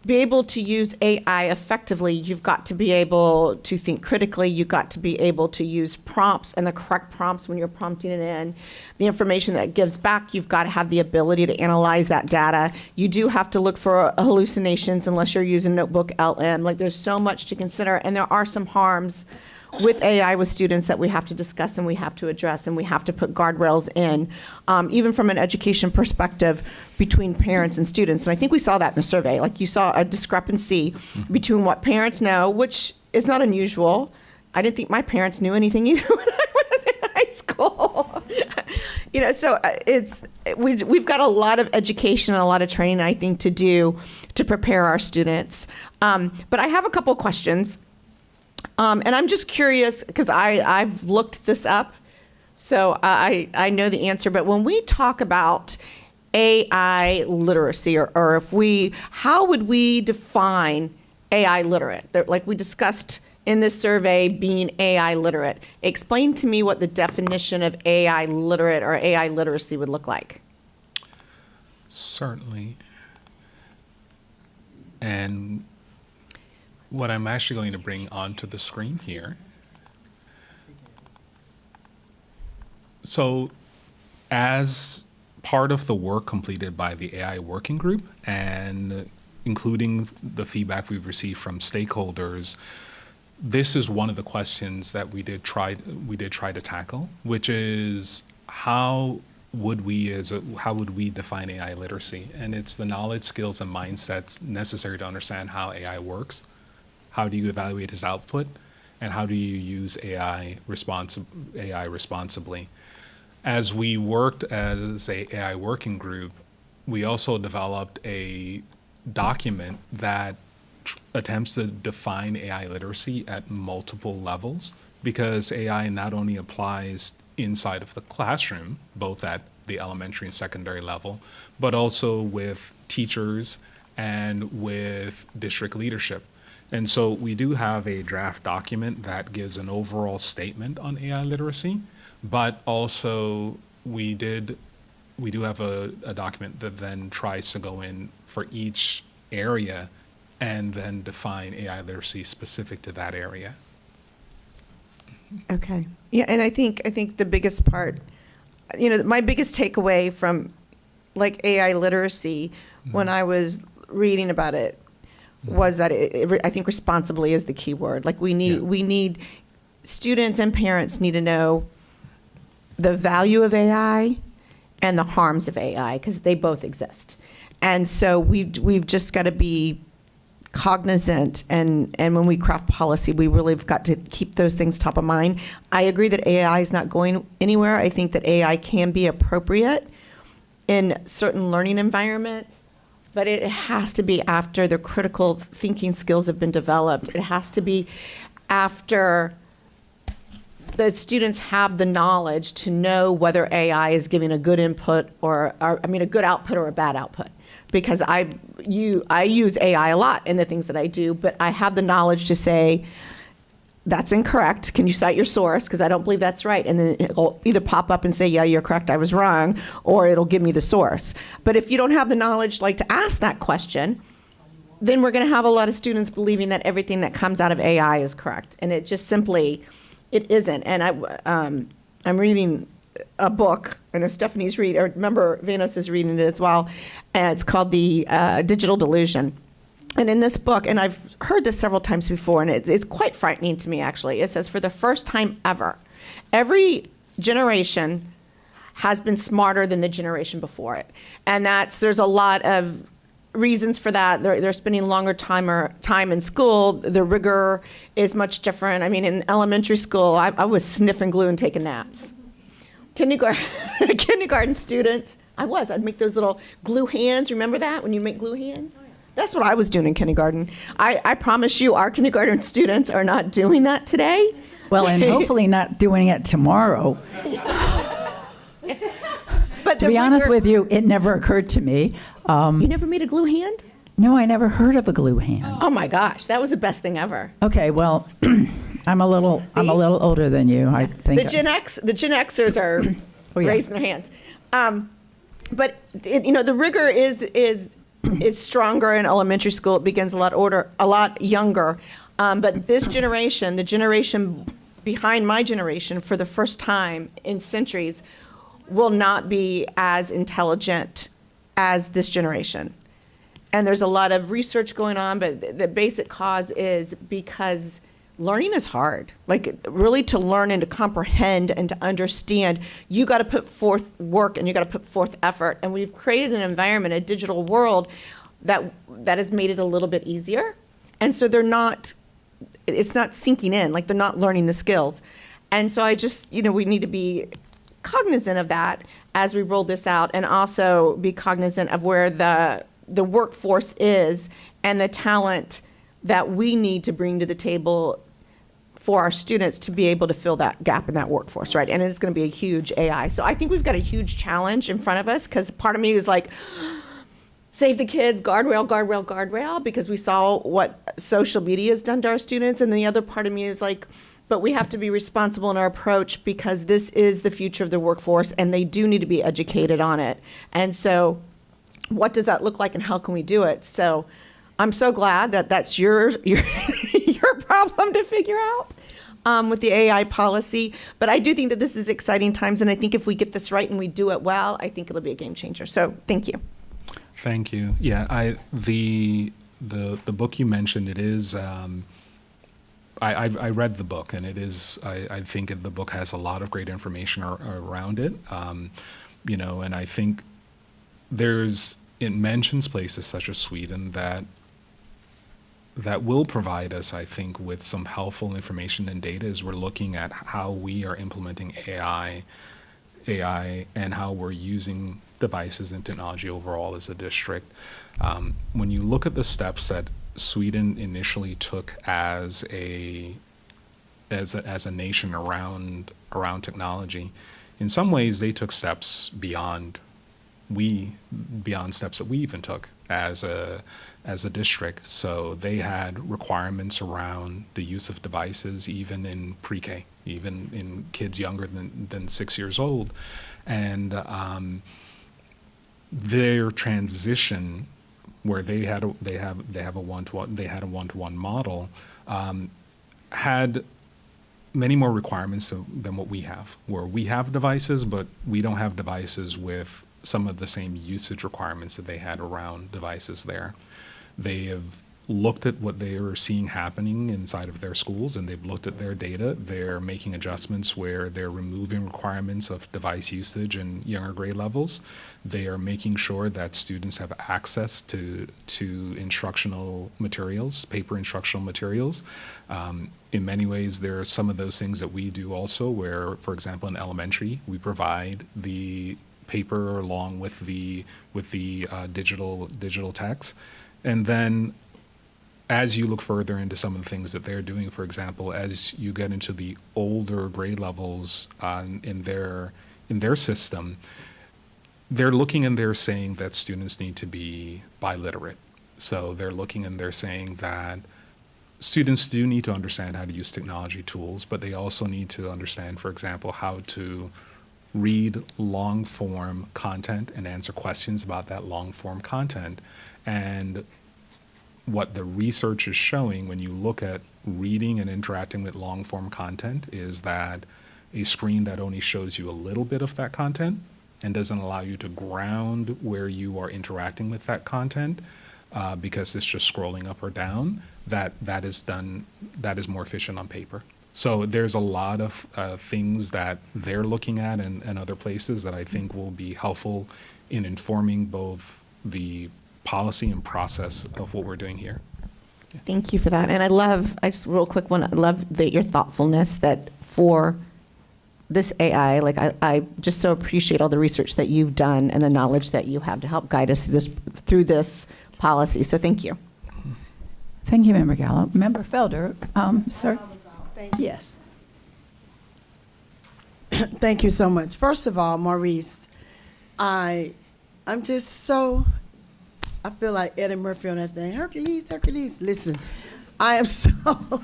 be able to use AI effectively, you've got to be able to think critically. You've got to be able to use prompts and the correct prompts when you're prompting it in. The information that it gives back, you've got to have the ability to analyze that data. You do have to look for hallucinations unless you're using Notebook LM. Like there's so much to consider, and there are some harms with AI with students that we have to discuss and we have to address and we have to put guardrails in, even from an education perspective between parents and students. And I think we saw that in the survey. Like you saw a discrepancy between what parents know, which is not unusual. I didn't think my parents knew anything either when I was in high school. So we've got a lot of education and a lot of training, I think, to do to prepare our students. But I have a couple questions. And I'm just curious, because I've looked this up, so I know the answer. But when we talk about AI literacy, or how would we define AI literate? Like we discussed in this survey, being AI literate. Explain to me what the definition of AI literate or AI literacy would look like.
Certainly. And what I'm actually going to bring onto the screen here. So as part of the work completed by the AI working group and including the feedback we've received from stakeholders, this is one of the questions that we did try to tackle, which is how would we define AI literacy? And it's the knowledge, skills, and mindsets necessary to understand how AI works. How do you evaluate its output, and how do you use AI responsibly? As we worked as a AI working group, we also developed a document that attempts to define AI literacy at multiple levels, because AI not only applies inside of the classroom, both at the elementary and secondary level, but also with teachers and with district leadership. And so we do have a draft document that gives an overall statement on AI literacy, but also we do have a document that then tries to go in for each area and then define AI literacy specific to that area.
Okay. Yeah, and I think the biggest part, my biggest takeaway from like AI literacy when I was reading about it was that I think responsibly is the key word. Like we need students and parents need to know the value of AI and the harms of AI, because they both exist. And so we've just got to be cognizant, and when we craft policy, we really have got to keep those things top of mind. I agree that AI is not going anywhere. I think that AI can be appropriate in certain learning environments, but it has to be after the critical thinking skills have been developed. It has to be after the students have the knowledge to know whether AI is giving a good input or a good output or a bad output. Because I use AI a lot in the things that I do, but I have the knowledge to say, that's incorrect. Can you cite your source? Because I don't believe that's right. And then it'll either pop up and say, yeah, you're correct, I was wrong, or it'll give me the source. But if you don't have the knowledge to ask that question, then we're going to have a lot of students believing that everything that comes out of AI is correct. And it just simply, it isn't. And I'm reading a book. I know Stephanie's reading, or remember Vanos is reading it as well, and it's called The Digital Delusion. And in this book, and I've heard this several times before, and it's quite frightening to me, actually. It says, for the first time ever, every generation has been smarter than the generation before it. And there's a lot of reasons for that. They're spending longer time in school. The rigor is much different. I mean, in elementary school, I was sniffing glue and taking naps. Kindergarten students, I'd make those little glue hands. Remember that, when you make glue hands? That's what I was doing in kindergarten. I promise you, our kindergarten students are not doing that today.
Well, and hopefully not doing it tomorrow.
But
To be honest with you, it never occurred to me.
you never made a glue hand?
No, I never heard of a glue hand.
Oh my gosh, that was the best thing ever.
Okay, well, I'm a little older than you, I think.
The Gen Xers are
Oh, yeah.
raising their hands. But the rigor is stronger in elementary school. It begins a lot younger. But this generation, the generation behind my generation, for the first time in centuries, will not be as intelligent as this generation. And there's a lot of research going on, but the basic cause is because learning is hard. Like, really, to learn and to comprehend and to understand, you got to put forth work and you got to put forth effort. And we've created an environment, a digital world that has made it a little bit easier. And so it's not sinking in, like they're not learning the skills. And so we need to be cognizant of that as we roll this out, and also be cognizant of where the workforce is and the talent that we need to bring to the table for our students to be able to fill that gap in that workforce, right? And it's going to be a huge AI. So I think we've got a huge challenge in front of us, because part of me is like, save the kids, guardrail, guardrail, guardrail, because we saw what social media has done to our students. And then the other part of me is like, but we have to be responsible in our approach, because this is the future of the workforce and they do need to be educated on it. And so what does that look like and how can we do it? So I'm so glad that that's your problem to figure out with the AI policy. But I do think that this is exciting times, and I think if we get this right and we do it well, I think it'll be a game changer. So thank you.
Thank you. Yeah, the book you mentioned, it is I read the book, and it is, I think the book has a lot of great information around it. And I think it mentions places such as Sweden that will provide us, I think, with some helpful information and data as we're looking at how we are implementing AI, and how we're using devices and technology overall as a district. When you look at the steps that Sweden initially took as a nation around technology, in some ways they took steps beyond steps that we even took as a district. So they had requirements around the use of devices even in pre-K, even in kids younger than 6 years old, and their transition, where they had a one-to-one model, had many more requirements than what we have, where we have devices, but we don't have devices with some of the same usage requirements that they had around devices there. They have looked at what they are seeing happening inside of their schools, and they've looked at their data. They're making adjustments where they're removing requirements of device usage in younger grade levels. They are making sure that students have access to instructional materials, paper instructional materials. In many ways, there are some of those things that we do also, where, for example, in elementary, we provide the paper along with the digital text. And then as you look further into some of the things that they're doing, for example, as you get into the older grade levels in their system, they're looking and they're saying that students need to be biliterate. So they're looking and they're saying that students do need to understand how to use technology tools, but they also need to understand, for example, how to read long-form content and answer questions about that long-form content. And what the research is showing when you look at reading and interacting with long-form content is that a screen that only shows you a little bit of that content and doesn't allow you to ground where you are interacting with that content, because it's just scrolling up or down, that is more efficient on paper. So there's a lot of things that they're looking at and other places that I think will be helpful in informing both the policy and process of what we're doing here.
Thank you for that. And I just real quick one, I love your thoughtfulness that for this AI, like I just so appreciate all the research that you've done and the knowledge that you have to help guide us through this policy. So thank you.
Thank you, Member Gallo. Member Felder, sir?
Thank you.
Yes.
Thank you so much. First of all, Maurice, I'm just so, I feel like Eddie Murphy on that thing. Hercules, Hercules. Listen, I'm so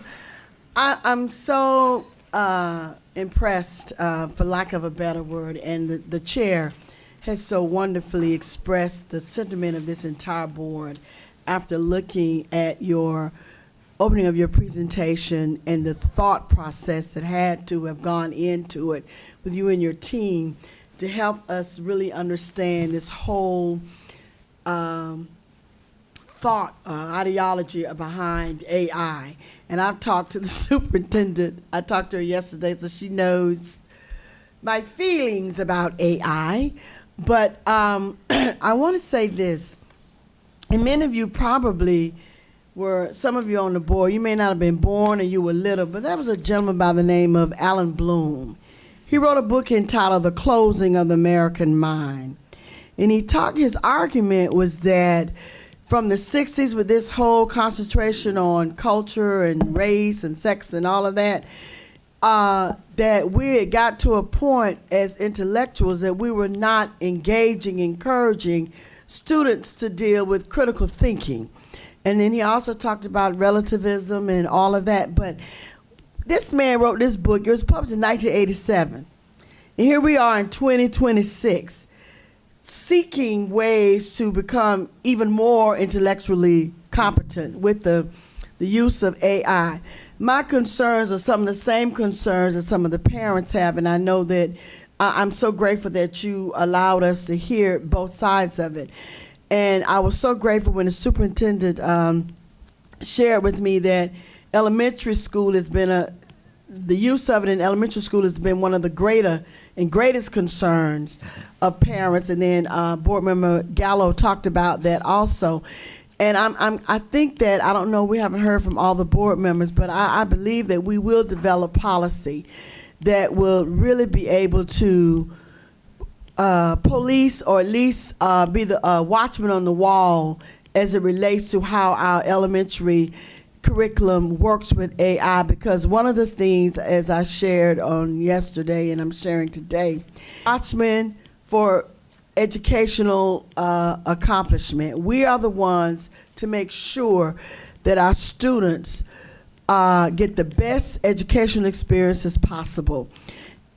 impressed, for lack of a better word, and the chair has so wonderfully expressed the sentiment of this entire board after looking at your opening of your presentation and the thought process that had to have gone into it with you and your team to help us really understand this whole thought, ideology behind AI. And I've talked to the superintendent. I talked to her yesterday, so she knows my feelings about AI. But I want to say this, and many of you probably some of you on the board, you may not have been born or you were little, but there was a gentleman by the name of Alan Bloom. He wrote a book entitled The Closing of the American Mind. And his argument was that from the 60s, with this whole concentration on culture and race and sex and all of that, that we had got to a point as intellectuals that we were not encouraging students to deal with critical thinking. And then he also talked about relativism and all of that. But this man wrote this book. It was published in 1987. And here we are in 2026, seeking ways to become even more intellectually competent with the use of AI. My concerns are some of the same concerns that some of the parents have, and I know that I'm so grateful that you allowed us to hear both sides of it. And I was so grateful when the superintendent shared with me that elementary school has been the use of it in elementary school has been one of the greatest concerns of parents. And then Board Member Gallo talked about that also. And I think that, I don't know, we haven't heard from all the board members, but I believe that we will develop policy that will really be able to police, or at least be the watchman on the wall as it relates to how our elementary curriculum works with AI. Because one of the things, as I shared on yesterday and I'm sharing today, watchmen for educational accomplishment. We are the ones to make sure that our students get the best educational experiences possible.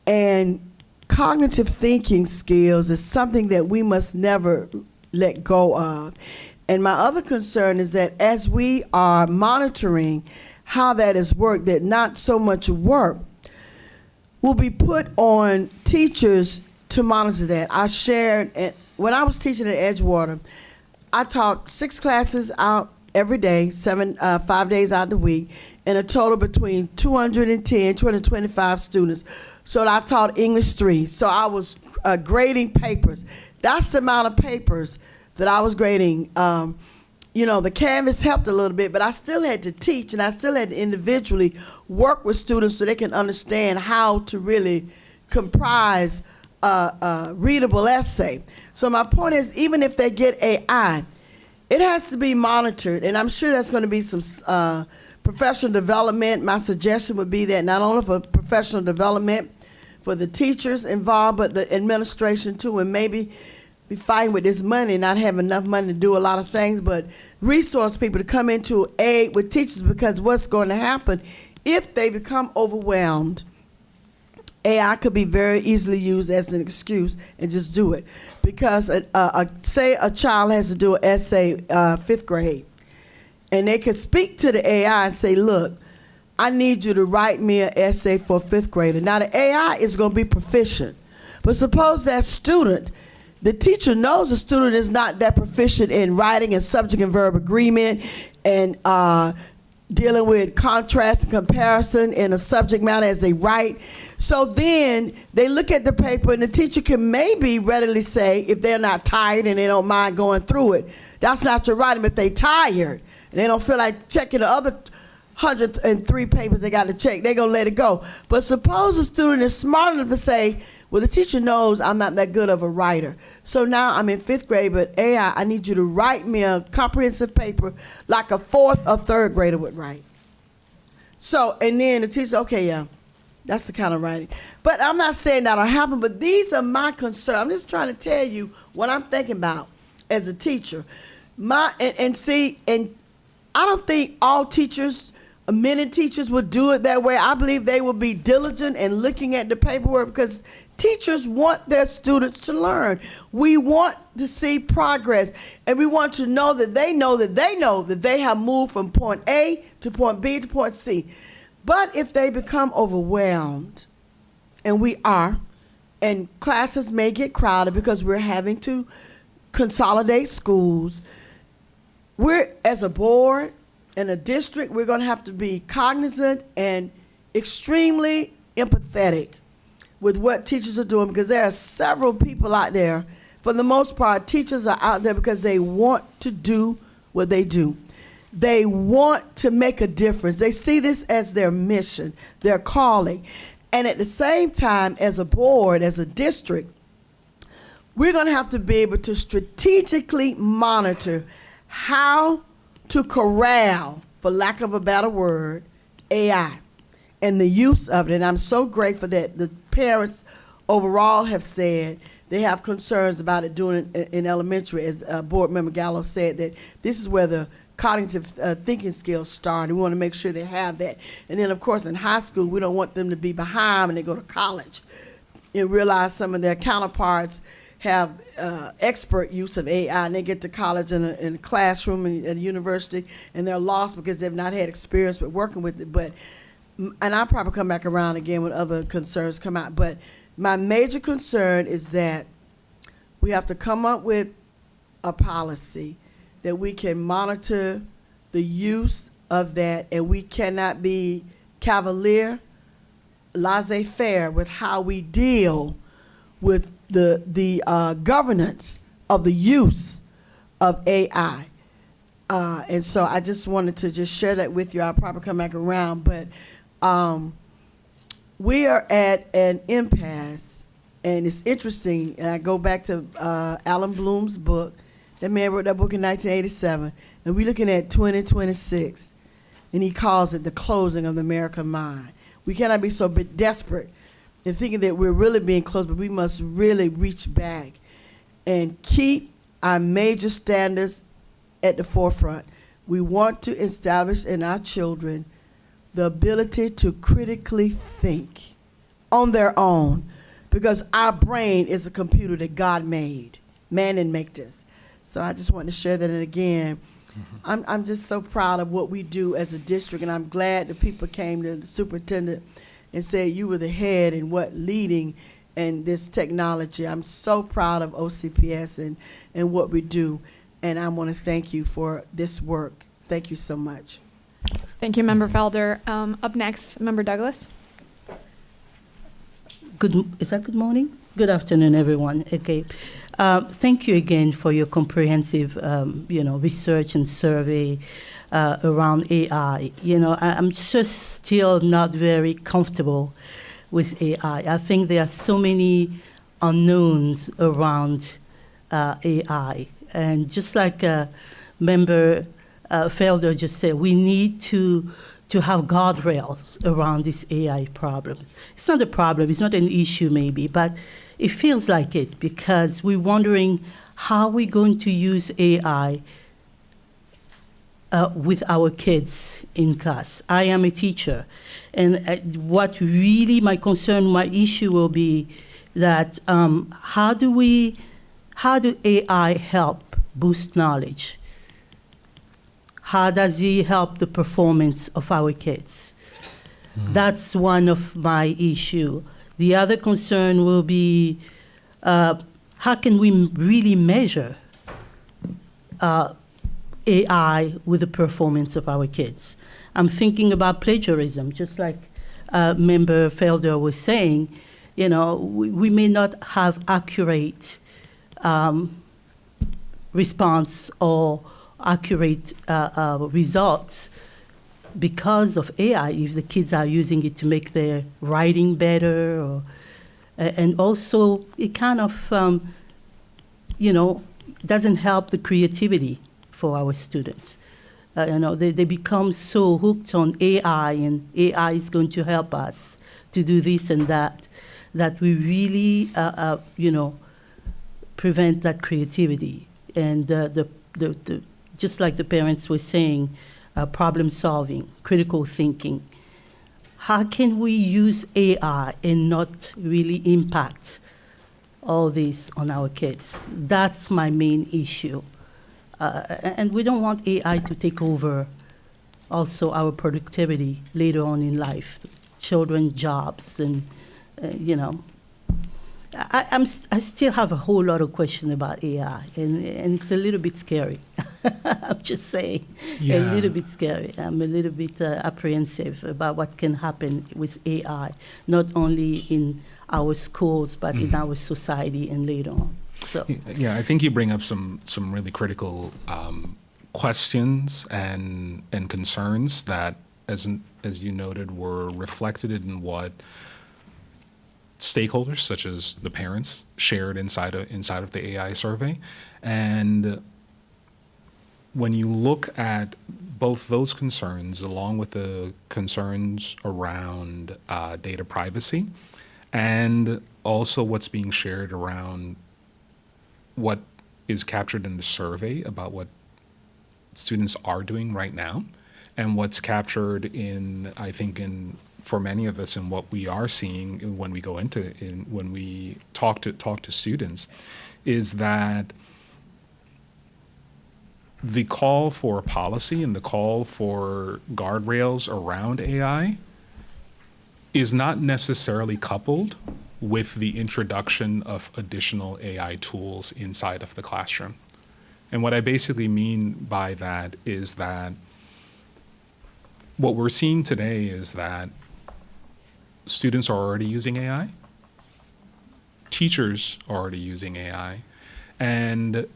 And cognitive thinking skills is something that we must never let go of. And my other concern is that as we are monitoring how that has worked, that not so much work will be put on teachers to monitor that. I shared, when I was teaching at Edgewater, I taught 6 classes out every day, 5 days out of the week, and a total between 210, 225 students. So I taught English 3. So I was grading papers. That's the amount of papers that I was grading. The Canvas helped a little bit, but I still had to teach, and I still had to individually work with students so they can understand how to really comprise a readable essay. So my point is, even if they get AI, it has to be monitored, and I'm sure there's going to be some professional development. My suggestion would be that not only for professional development for the teachers involved, but the administration too, and maybe be fighting with this money, not have enough money to do a lot of things, but resource people to come into aid with teachers, because what's going to happen if they become overwhelmed, AI could be very easily used as an excuse and just do it. Because say a child has to do an essay, 5th grade, and they could speak to the AI and say, look, I need you to write me an essay for a 5th grader. Now the AI is going to be proficient, but suppose that student, the teacher knows the student is not that proficient in writing and subject and verb agreement and dealing with contrast and comparison in a subject matter as they write. So then they look at the paper, and the teacher can maybe readily say, if they're not tired and they don't mind going through it, that's not your writing. But they tired and they don't feel like checking the other 103 papers they got to check, they're going to let it go. But suppose a student is smart enough to say, well, the teacher knows I'm not that good of a writer. So now I'm in 5th grade, but AI, I need you to write me a comprehensive paper like a 4th or 3rd grader would write. So, and then the teacher, okay, yeah, that's the kind of writing. But I'm not saying that'll happen, but these are my concerns. I'm just trying to tell you what I'm thinking about as a teacher. And I don't think all teachers, many teachers would do it that way. I believe they will be diligent in looking at the paperwork, because teachers want their students to learn. We want to see progress, and we want to know that they know that they have moved from point A to point B to point C. But if they become overwhelmed, and we are, and classes may get crowded because we're having to consolidate schools, we're, as a board and a district, we're going to have to be cognizant and extremely empathetic with what teachers are doing, because there are several people out there. For the most part, teachers are out there because they want to do what they do. They want to make a difference. They see this as their mission, their calling. And at the same time, as a board, as a district, we're going to have to be able to strategically monitor how to corral, for lack of a better word, AI and the use of it. And I'm so grateful that the parents overall have said they have concerns about it doing it in elementary. As Board Member Gallo said, that this is where the cognitive thinking skills start. We want to make sure they have that. And then, of course, in high school, we don't want them to be behind when they go to college and realize some of their counterparts have expert use of AI, and they get to college in a classroom at a university, and they're lost because they've not had experience with working with it. But, and I'll probably come back around again when other concerns come out. But my major concern is that we have to come up with a policy that we can monitor the use of that, and we cannot be cavalier, laissez-faire with how we deal with the governance of the use of AI. And so I just wanted to just share that with you. I'll probably come back around, but we are at an impasse, and it's interesting. And I go back to Alan Bloom's book. That man wrote that book in 1987, and we're looking at 2026, and he calls it the closing of the American mind. We cannot be so desperate in thinking that we're really being closed, but we must really reach back and keep our major standards at the forefront. We want to establish in our children the ability to critically think on their own, because our brain is a computer that God made. Man didn't make this. So I just wanted to share that. And again, I'm just so proud of what we do as a district, and I'm glad the people came to the superintendent and said you were the head and what leading in this technology. I'm so proud of OCPS and what we do, and I want to thank you for this work. Thank you so much.
Thank you, Member Felder. Up next, Member Douglas.
Is that good morning? Good afternoon, everyone. Okay. Thank you again for your comprehensive, research and survey around AI. I'm just still not very comfortable with AI. I think there are so many unknowns around AI. And just like Member Felder just said, we need to have guardrails around this AI problem. It's not a problem, it's not an issue maybe, but it feels like it, because we're wondering how we're going to use AI with our kids in class. I am a teacher, and what really my concern, my issue will be that how do AI help boost knowledge? How does it help the performance of our kids? That's one of my issue. The other concern will be how can we really measure AI with the performance of our kids? I'm thinking about plagiarism, just like Member Felder was saying. We may not have accurate response or accurate results because of AI, if the kids are using it to make their writing better, and also it kind of, doesn't help the creativity for our students. They become so hooked on AI, and AI is going to help us to do this and that we really, prevent that creativity. And just like the parents were saying, problem solving, critical thinking. How can we use AI and not really impact all this on our kids? That's my main issue. And we don't want AI to take over also our productivity later on in life, children's jobs, and, I still have a whole lot of questions about AI, and it's a little bit scary. I'm just saying, a little bit scary. I'm a little bit apprehensive about what can happen with AI, not only in our schools, but in our society and later on. So,
yeah, I think you bring up some really critical questions and concerns that, as you noted, were reflected in what stakeholders, such as the parents, shared inside of the AI survey. And when you look at both those concerns, along with the concerns around data privacy, and also what's being shared around what is captured in the survey about what students are doing right now, and what's captured in, I think, for many of us, and what we are seeing when we go when we talk to students, is that the call for policy and the call for guardrails around AI is not necessarily coupled with the introduction of additional AI tools inside of the classroom. And what I basically mean by that is that what we're seeing today is that students are already using AI, teachers are already using AI, and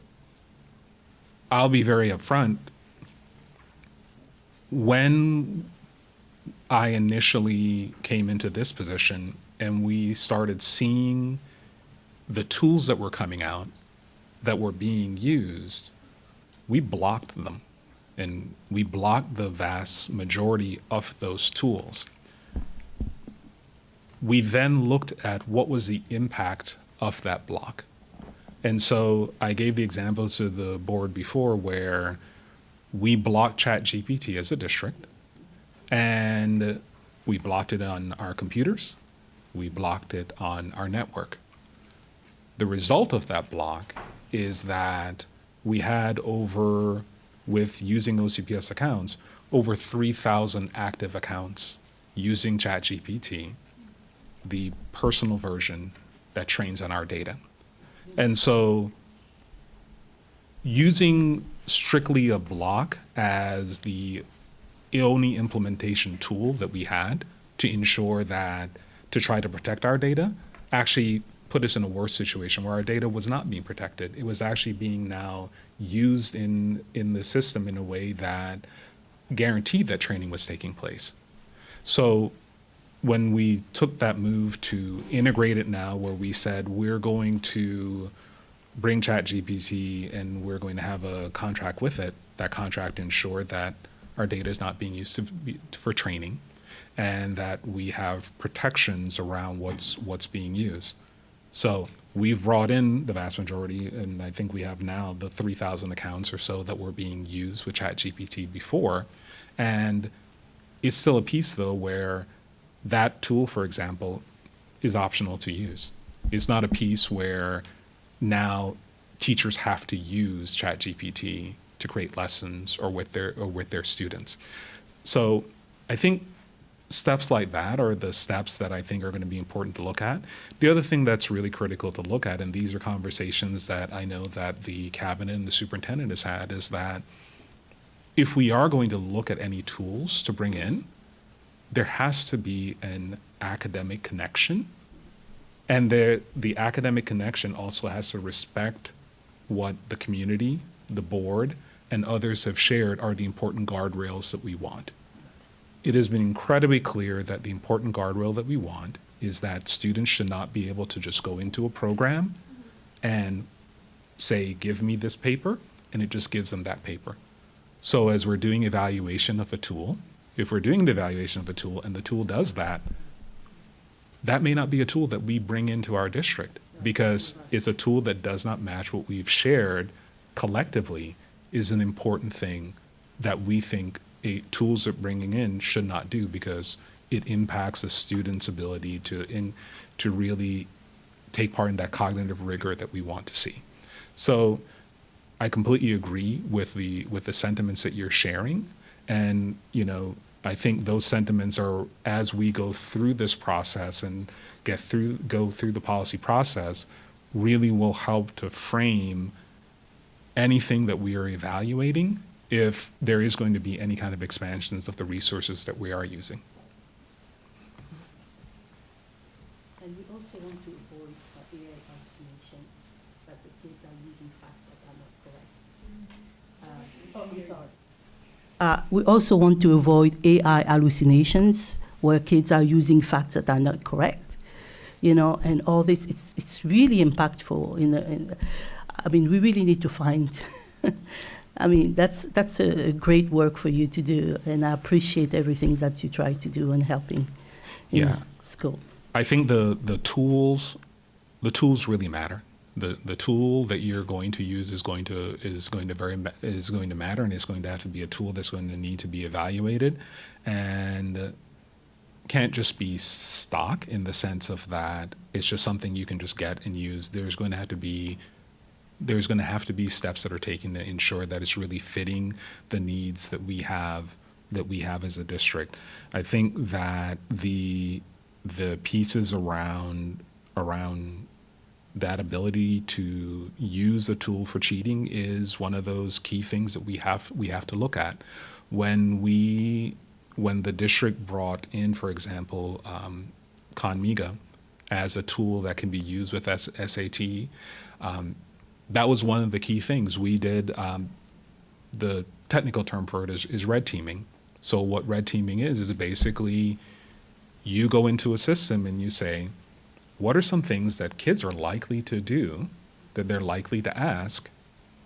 I'll be very upfront. When I initially came into this position and we started seeing the tools that were coming out that were being used, we blocked them. And we blocked the vast majority of those tools. We then looked at what was the impact of that block. And so I gave the example to the board before where we blocked ChatGPT as a district, and we blocked it on our computers, we blocked it on our network. The result of that block is that we had with using OCPS accounts, over 3,000 active accounts using ChatGPT, the personal version that trains on our data. And so using strictly a block as the only implementation tool that we had to ensure that, to try to protect our data, actually put us in a worse situation where our data was not being protected. It was actually being now used in the system in a way that guaranteed that training was taking place. So when we took that move to integrate it now, where we said we're going to bring ChatGPT and we're going to have a contract with it, that contract ensured that our data is not being used for training, and that we have protections around what's being used. So we've brought in the vast majority, and I think we have now the 3,000 accounts or so that were being used with ChatGPT before. And it's still a piece, though, where that tool, for example, is optional to use. It's not a piece where now teachers have to use ChatGPT to create lessons or with their students. So I think steps like that are the steps that I think are going to be important to look at. The other thing that's really critical to look at, and these are conversations that I know that the cabinet and the superintendent has had, is that if we are going to look at any tools to bring in, there has to be an academic connection. And the academic connection also has to respect what the community, the board, and others have shared are the important guardrails that we want. It has been incredibly clear that the important guardrail that we want is that students should not be able to just go into a program and say, give me this paper, and it just gives them that paper. So as we're doing evaluation of a tool, if we're doing the evaluation of a tool and the tool does that, that may not be a tool that we bring into our district, because it's a tool that does not match what we've shared collectively is an important thing that we think tools that bringing in should not do, because it impacts the student's ability to really take part in that cognitive rigor that we want to see. So I completely agree with the sentiments that you're sharing. And, I think those sentiments are, as we go through this process and go through the policy process, really will help to frame anything that we are evaluating if there is going to be any kind of expansions of the resources that we are using.
And we also want to avoid AI hallucinations that the kids are using facts that are not correct. We also want to avoid AI hallucinations where kids are using facts that are not correct. And all this, it's really impactful. We really need to find. That's a great work for you to do, and I appreciate everything that you try to do in helping in school.
I think the tools really matter. The tool that you're going to use is going to matter, and it's going to have to be a tool that's going to need to be evaluated, and can't just be stock in the sense of that it's just something you can just get and use. There's going to have to be steps that are taken to ensure that it's really fitting the needs that we have as a district. I think that the pieces around that ability to use a tool for cheating is one of those key things that we have to look at. When we when the district brought in, for example, Conmiga as a tool that can be used with SAT, that was one of the key things we did. The technical term for it is red teaming. So what red teaming is basically you go into a system and you say, what are some things that kids are likely to do, that they're likely to ask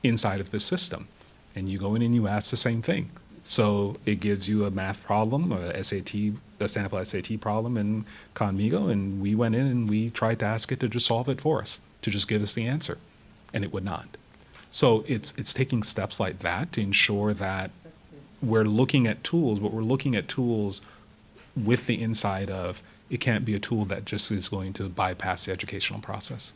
inside of this system? And you go in and you ask the same thing. So it gives you a math problem, a sample SAT problem in Conmigo, and we went in and we tried to ask it to just solve it for us, to just give us the answer, and it would not. So it's taking steps like that to ensure that we're looking at tools, but we're looking at tools with the insight of it can't be a tool that just is going to bypass the educational process.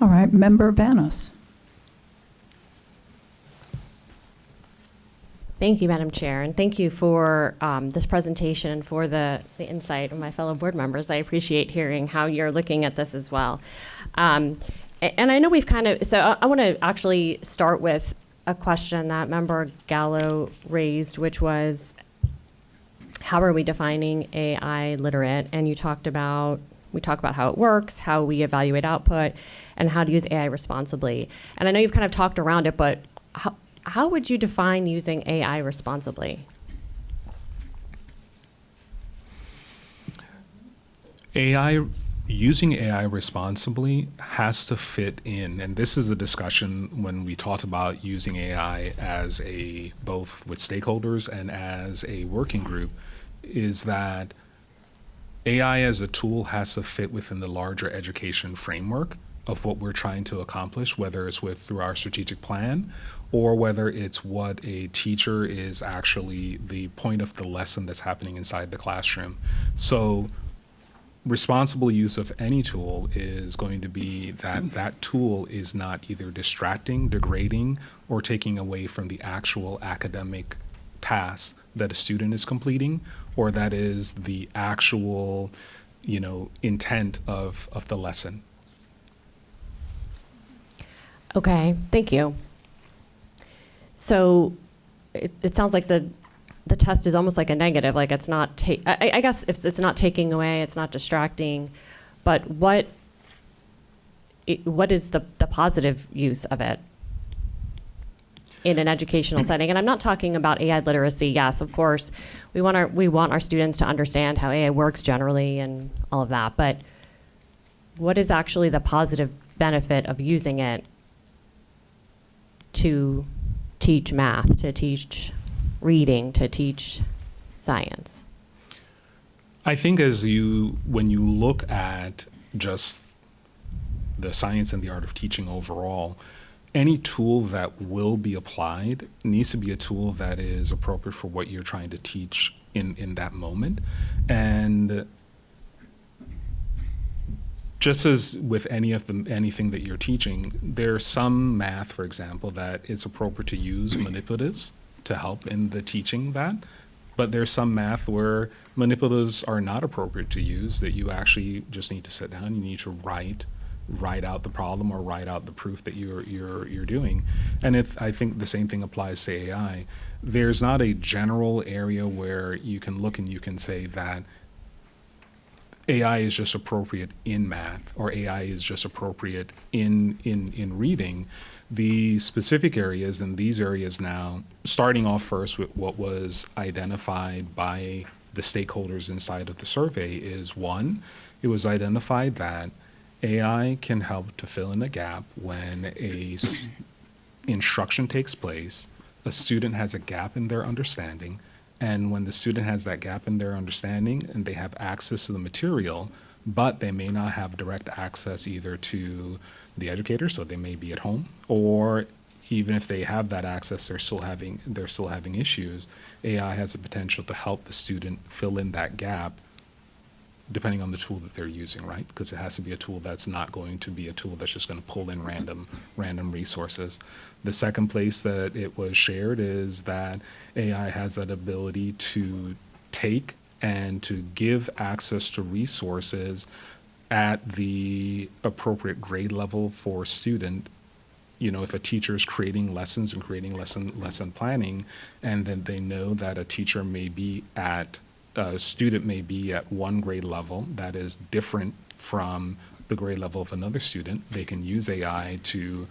All right, Member Vanos.
Thank you, Madam Chair, and thank you for this presentation and for the insight of my fellow board members. I appreciate hearing how you're looking at this as well. And I know we've I want to actually start with a question that Member Gallo raised, which was, how are we defining AI literate? And we talk about how it works, how we evaluate output, and how to use AI responsibly. And I know you've kind of talked around it, but how would you define using AI responsibly?
Using AI responsibly has to fit in, and this is a discussion when we talked about using AI as both with stakeholders and as a working group, is that AI as a tool has to fit within the larger education framework of what we're trying to accomplish, whether it's through our strategic plan or whether it's what a teacher is actually the point of the lesson that's happening inside the classroom. So responsible use of any tool is going to be that tool is not either distracting, degrading, or taking away from the actual academic task that a student is completing, or that is the actual, intent of the lesson.
Okay, thank you. So it sounds like the test is almost like a negative, like it's not, I guess if it's not taking away, it's not distracting, but what is the positive use of it in an educational setting? And I'm not talking about AI literacy. Yes, of course, we want our students to understand how AI works generally and all of that, but what is actually the positive benefit of using it to teach math, to teach reading, to teach science?
I think when you look at just the science and the art of teaching overall, any tool that will be applied needs to be a tool that is appropriate for what you're trying to teach in that moment. And just as with anything that you're teaching, there's some math, for example, that it's appropriate to use manipulatives to help in the teaching that, but there's some math where manipulatives are not appropriate to use, that you actually just need to sit down, you need to write out the problem or write out the proof that you're doing. And I think the same thing applies to AI. There's not a general area where you can look and you can say that AI is just appropriate in math or AI is just appropriate in reading. The specific areas, and these areas now, starting off first with what was identified by the stakeholders inside of the survey, is one, it was identified that AI can help to fill in a gap when instruction takes place, a student has a gap in their understanding, and when the student has that gap in their understanding and they have access to the material, but they may not have direct access either to the educator, so they may be at home, or even if they have that access, they're still having issues. AI has the potential to help the student fill in that gap, depending on the tool that they're using, right? Because it has to be a tool that's not going to be a tool that's just going to pull in random resources. The second place that it was shared is that AI has that ability to take and to give access to resources at the appropriate grade level for student if a teacher is creating lessons and creating lesson planning, and then they know that a student may be at one grade level that is different from the grade level of another student, they can use AI to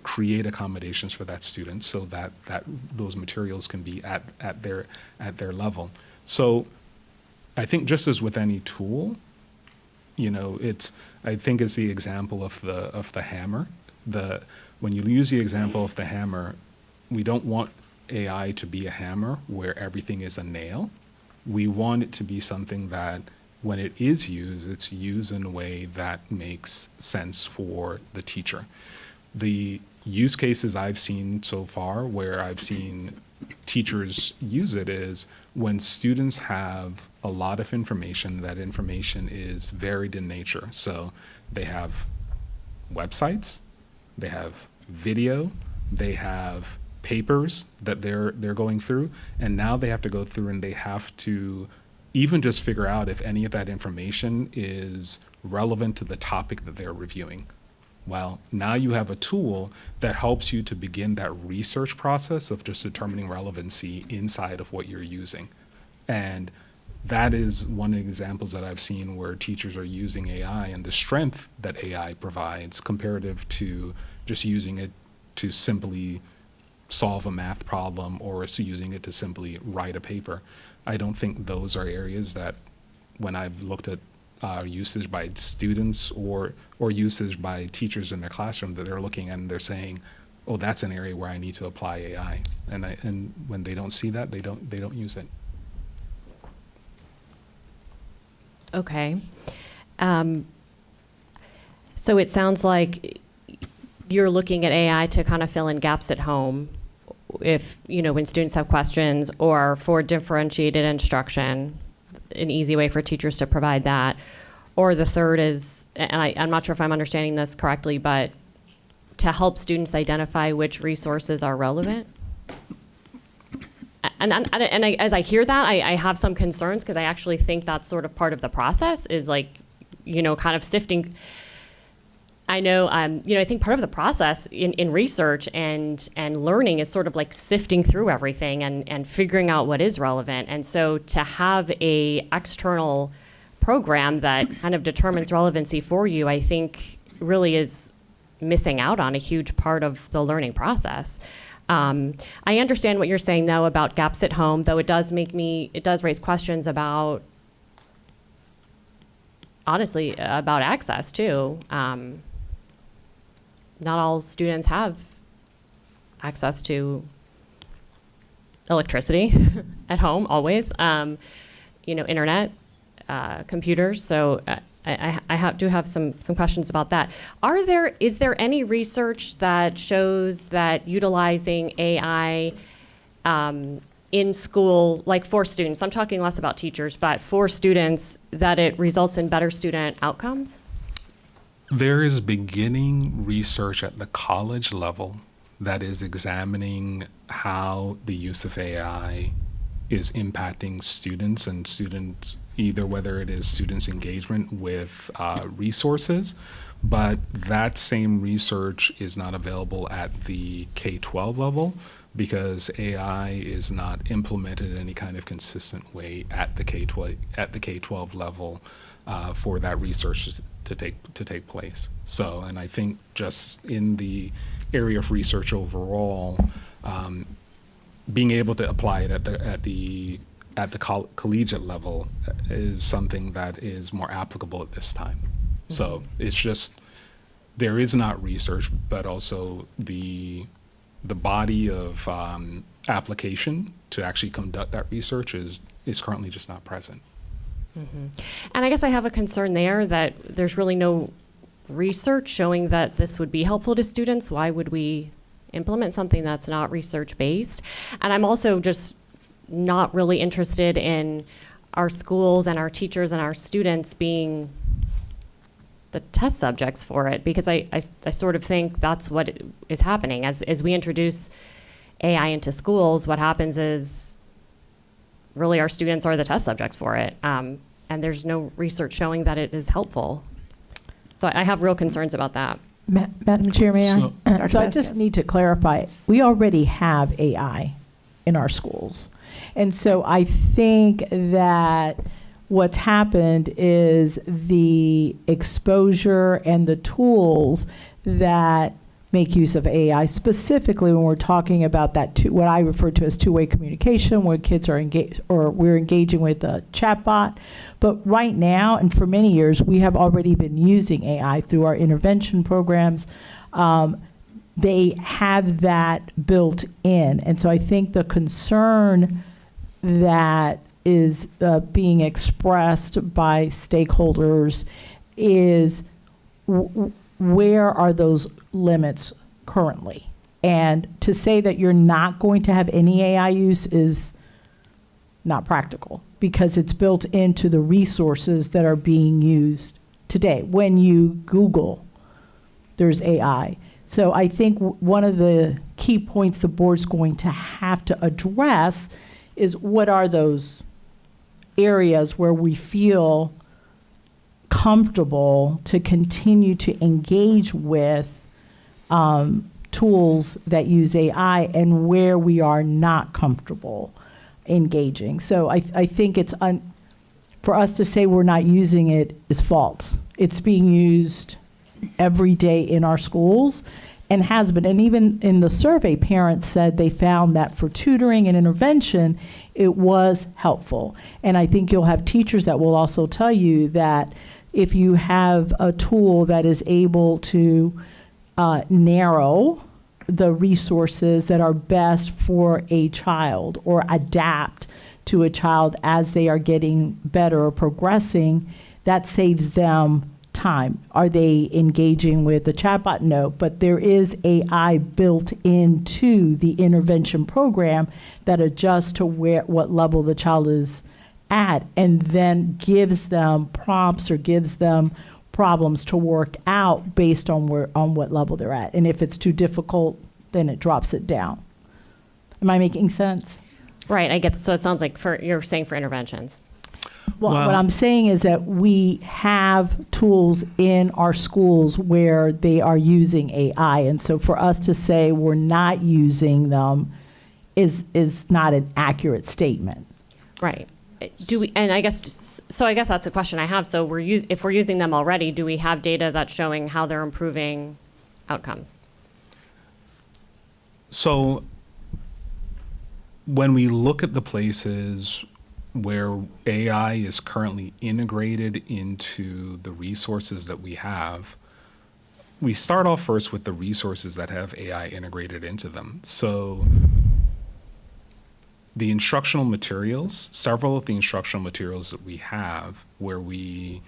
create accommodations for that student so that those materials can be at their level. So I think just as with any tool, I think it's the example of the hammer. When you use the example of the hammer, we don't want AI to be a hammer where everything is a nail. We want it to be something that when it is used, it's used in a way that makes sense for the teacher. The use cases I've seen so far where I've seen teachers use it is when students have a lot of information, that information is varied in nature. So they have websites, they have video, they have papers that they're going through, and now they have to go through and they have to even just figure out if any of that information is relevant to the topic that they're reviewing. Well, now you have a tool that helps you to begin that research process of just determining relevancy inside of what you're using. And that is one of the examples that I've seen where teachers are using AI and the strength that AI provides comparative to just using it to simply solve a math problem or using it to simply write a paper. I don't think those are areas that when I've looked at usage by students or usage by teachers in their classroom that they're looking at and they're saying, oh, that's an area where I need to apply AI. And when they don't see that, they don't use it.
Okay. So it sounds like you're looking at AI to kind of fill in gaps at home if, when students have questions, or for differentiated instruction, an easy way for teachers to provide that. Or the third is, and I'm not sure if I'm understanding this correctly, but to help students identify which resources are relevant. As I hear that, I have some concerns because I actually think that's sort of part of the process is kind of sifting. I know, I think part of the process in research and learning is sort of like sifting through everything and figuring out what is relevant. And so to have a external program that kind of determines relevancy for you, I think really is missing out on a huge part of the learning process. I understand what you're saying though about gaps at home, though it does raise questions about, honestly, about access too. Not all students have access to electricity at home always, internet, computers. So I do have some questions about that. Is there any research that shows that utilizing AI in school, like for students, I'm talking less about teachers, but for students, that it results in better student outcomes?
There is beginning research at the college level that is examining how the use of AI is impacting students and students, either whether it is students' engagement with resources, but that same research is not available at the K-12 level because AI is not implemented in any kind of consistent way at the K-12 level for that research to take place. So, and I think just in the area of research overall, being able to apply it at the collegiate level is something that is more applicable at this time. Mm-hmm. So it's just there is not research, but also the body of application to actually conduct that research is currently just not present.
Mm-hmm. And I guess I have a concern there that there's really no research showing that this would be helpful to students. Why would we implement something that's not research-based? And I'm also just not really interested in our schools and our teachers and our students being the test subjects for it, because I sort of think that's what is happening. As we introduce AI into schools, what happens is really our students are the test subjects for it. And there's no research showing that it is helpful. So I have real concerns about that.
Madam Chair, may
So-
I? So I
Vasquez.
just need to clarify, we already have AI in our schools. And so I think that what's happened is the exposure and the tools that make use of AI, specifically when we're talking about that what I refer to as two-way communication, where kids are engaged or we're engaging with a chatbot. But right now, and for many years, we have already been using AI through our intervention programs. They have that built in. And so I think the concern that is being expressed by stakeholders is where are those limits currently? And to say that you're not going to have any AI use is not practical because it's built into the resources that are being used today. When you Google, there's AI. So I think one of the key points the board's going to have to address is what are those areas where we feel comfortable to continue to engage with tools that use AI and where we are not comfortable engaging. So I think it's for us to say we're not using it is false. It's being used every day in our schools and has been. And even in the survey, parents said they found that for tutoring and intervention, it was helpful. And I think you'll have teachers that will also tell you that if you have a tool that is able to narrow the resources that are best for a child or adapt to a child as they are getting better or progressing, that saves them time. Are they engaging with the chatbot? No, but there is AI built into the intervention program that adjusts to what level the child is at and then gives them prompts or gives them problems to work out based on what level they're at. And if it's too difficult, then it drops it down. Am I making sense?
Right, I get, so it sounds like you're saying for interventions.
Well,
Well-
what I'm saying is that we have tools in our schools where they are using AI. And so for us to say we're not using them is not an accurate statement.
Right. Do we, and I guess, so I guess that's a question I have. So if we're using them already, do we have data that's showing how they're improving outcomes?
So when we look at the places where AI is currently integrated into the resources that we have, we start off first with the resources that have AI integrated into them. So the instructional materials, several of the instructional materials that we have where we're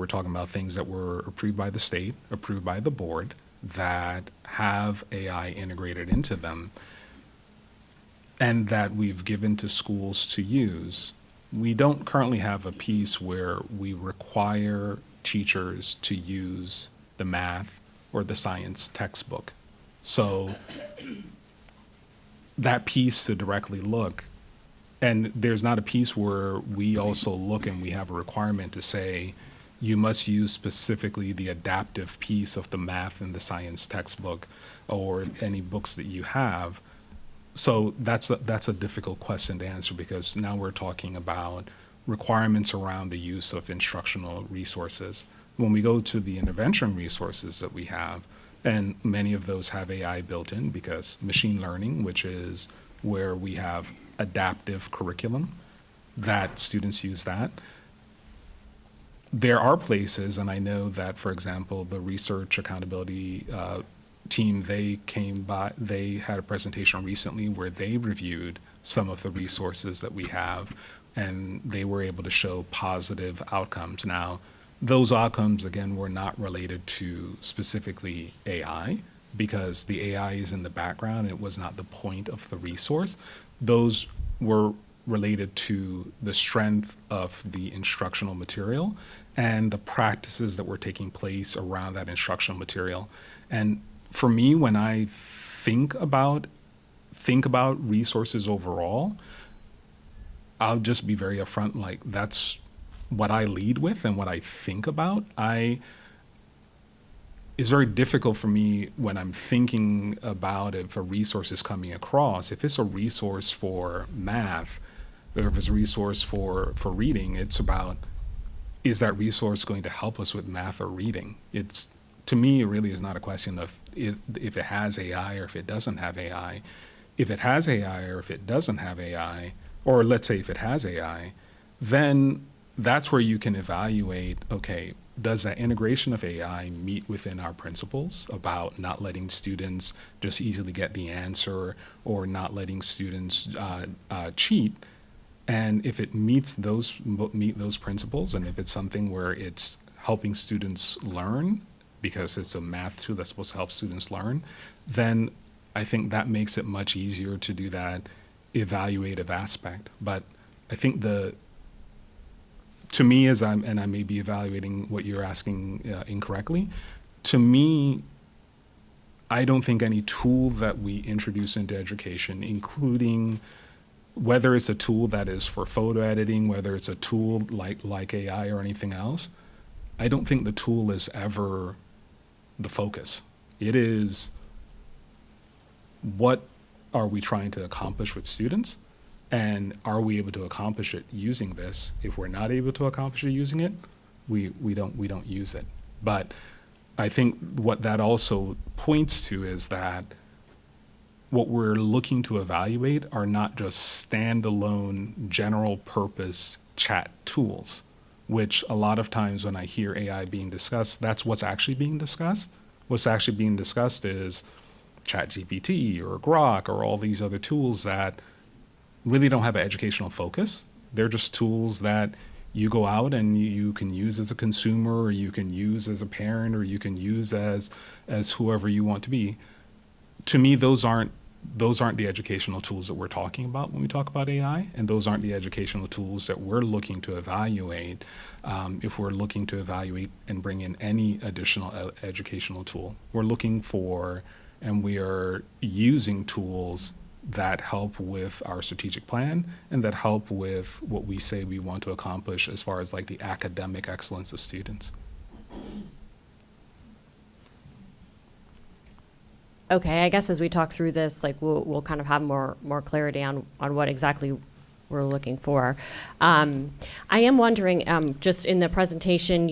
talking about things that were approved by the state, approved by the board, that have AI integrated into them and that we've given to schools to use. We don't currently have a piece where we require teachers to use the math or the science textbook. So that piece to directly look, and there's not a piece where we also look and we have a requirement to say, you must use specifically the adaptive piece of the math and the science textbook or any books that you have. So that's a difficult question to answer because now we're talking about requirements around the use of instructional resources. When we go to the intervention resources that we have, and many of those have AI built in because machine learning, which is where we have adaptive curriculum, that students use that. There are places, and I know that, for example, the research accountability team, they had a presentation recently where they reviewed some of the resources that we have, and they were able to show positive outcomes. Now, those outcomes, again, were not related to specifically AI because the AI is in the background. It was not the point of the resource. Those were related to the strength of the instructional material and the practices that were taking place around that instructional material. And for me, when I think about resources overall, I'll just be very upfront, like that's what I lead with and what I think about. It's it's very difficult for me when I'm thinking about if a resource is coming across. If it's a resource for math, or if it's a resource for reading, it's about, is that resource going to help us with math or reading? It's, to me, it really is not a question of if it has AI or if it doesn't have AI. If it has AI or if it doesn't have AI, or let's say if it has AI, then that's where you can evaluate, okay, does that integration of AI meet within our principles about not letting students just easily get the answer or not letting students cheat? And if it meets those principles, and if it's something where it's helping students learn, because it's a math tool that's supposed to help students learn, then I think that makes it much easier to do that evaluative aspect. But I think to me, and I may be evaluating what you're asking incorrectly, to me, I don't think any tool that we introduce into education, including whether it's a tool that is for photo editing, whether it's a tool like AI or anything else, I don't think the tool is ever the focus. It is, what are we trying to accomplish with students? And are we able to accomplish it using this? If we're not able to accomplish it using it, we don't use it. But I think what that also points to is that what we're looking to evaluate are not just standalone general purpose chat tools, which a lot of times when I hear AI being discussed, that's what's actually being discussed. What's actually being discussed is ChatGPT or Grok or all these other tools that really don't have an educational focus. They're just tools that you go out and you can use as a consumer, or you can use as a parent, or you can use as whoever you want to be. To me, those aren't the educational tools that we're talking about when we talk about AI, and those aren't the educational tools that we're looking to evaluate if we're looking to evaluate and bring in any additional educational tool. We're looking for, and we are using tools that help with our strategic plan and that help with what we say we want to accomplish as far as like the academic excellence of students.
Okay, I guess as we talk through this, like we'll kind of have more clarity on what exactly we're looking for. I am wondering, just in the presentation,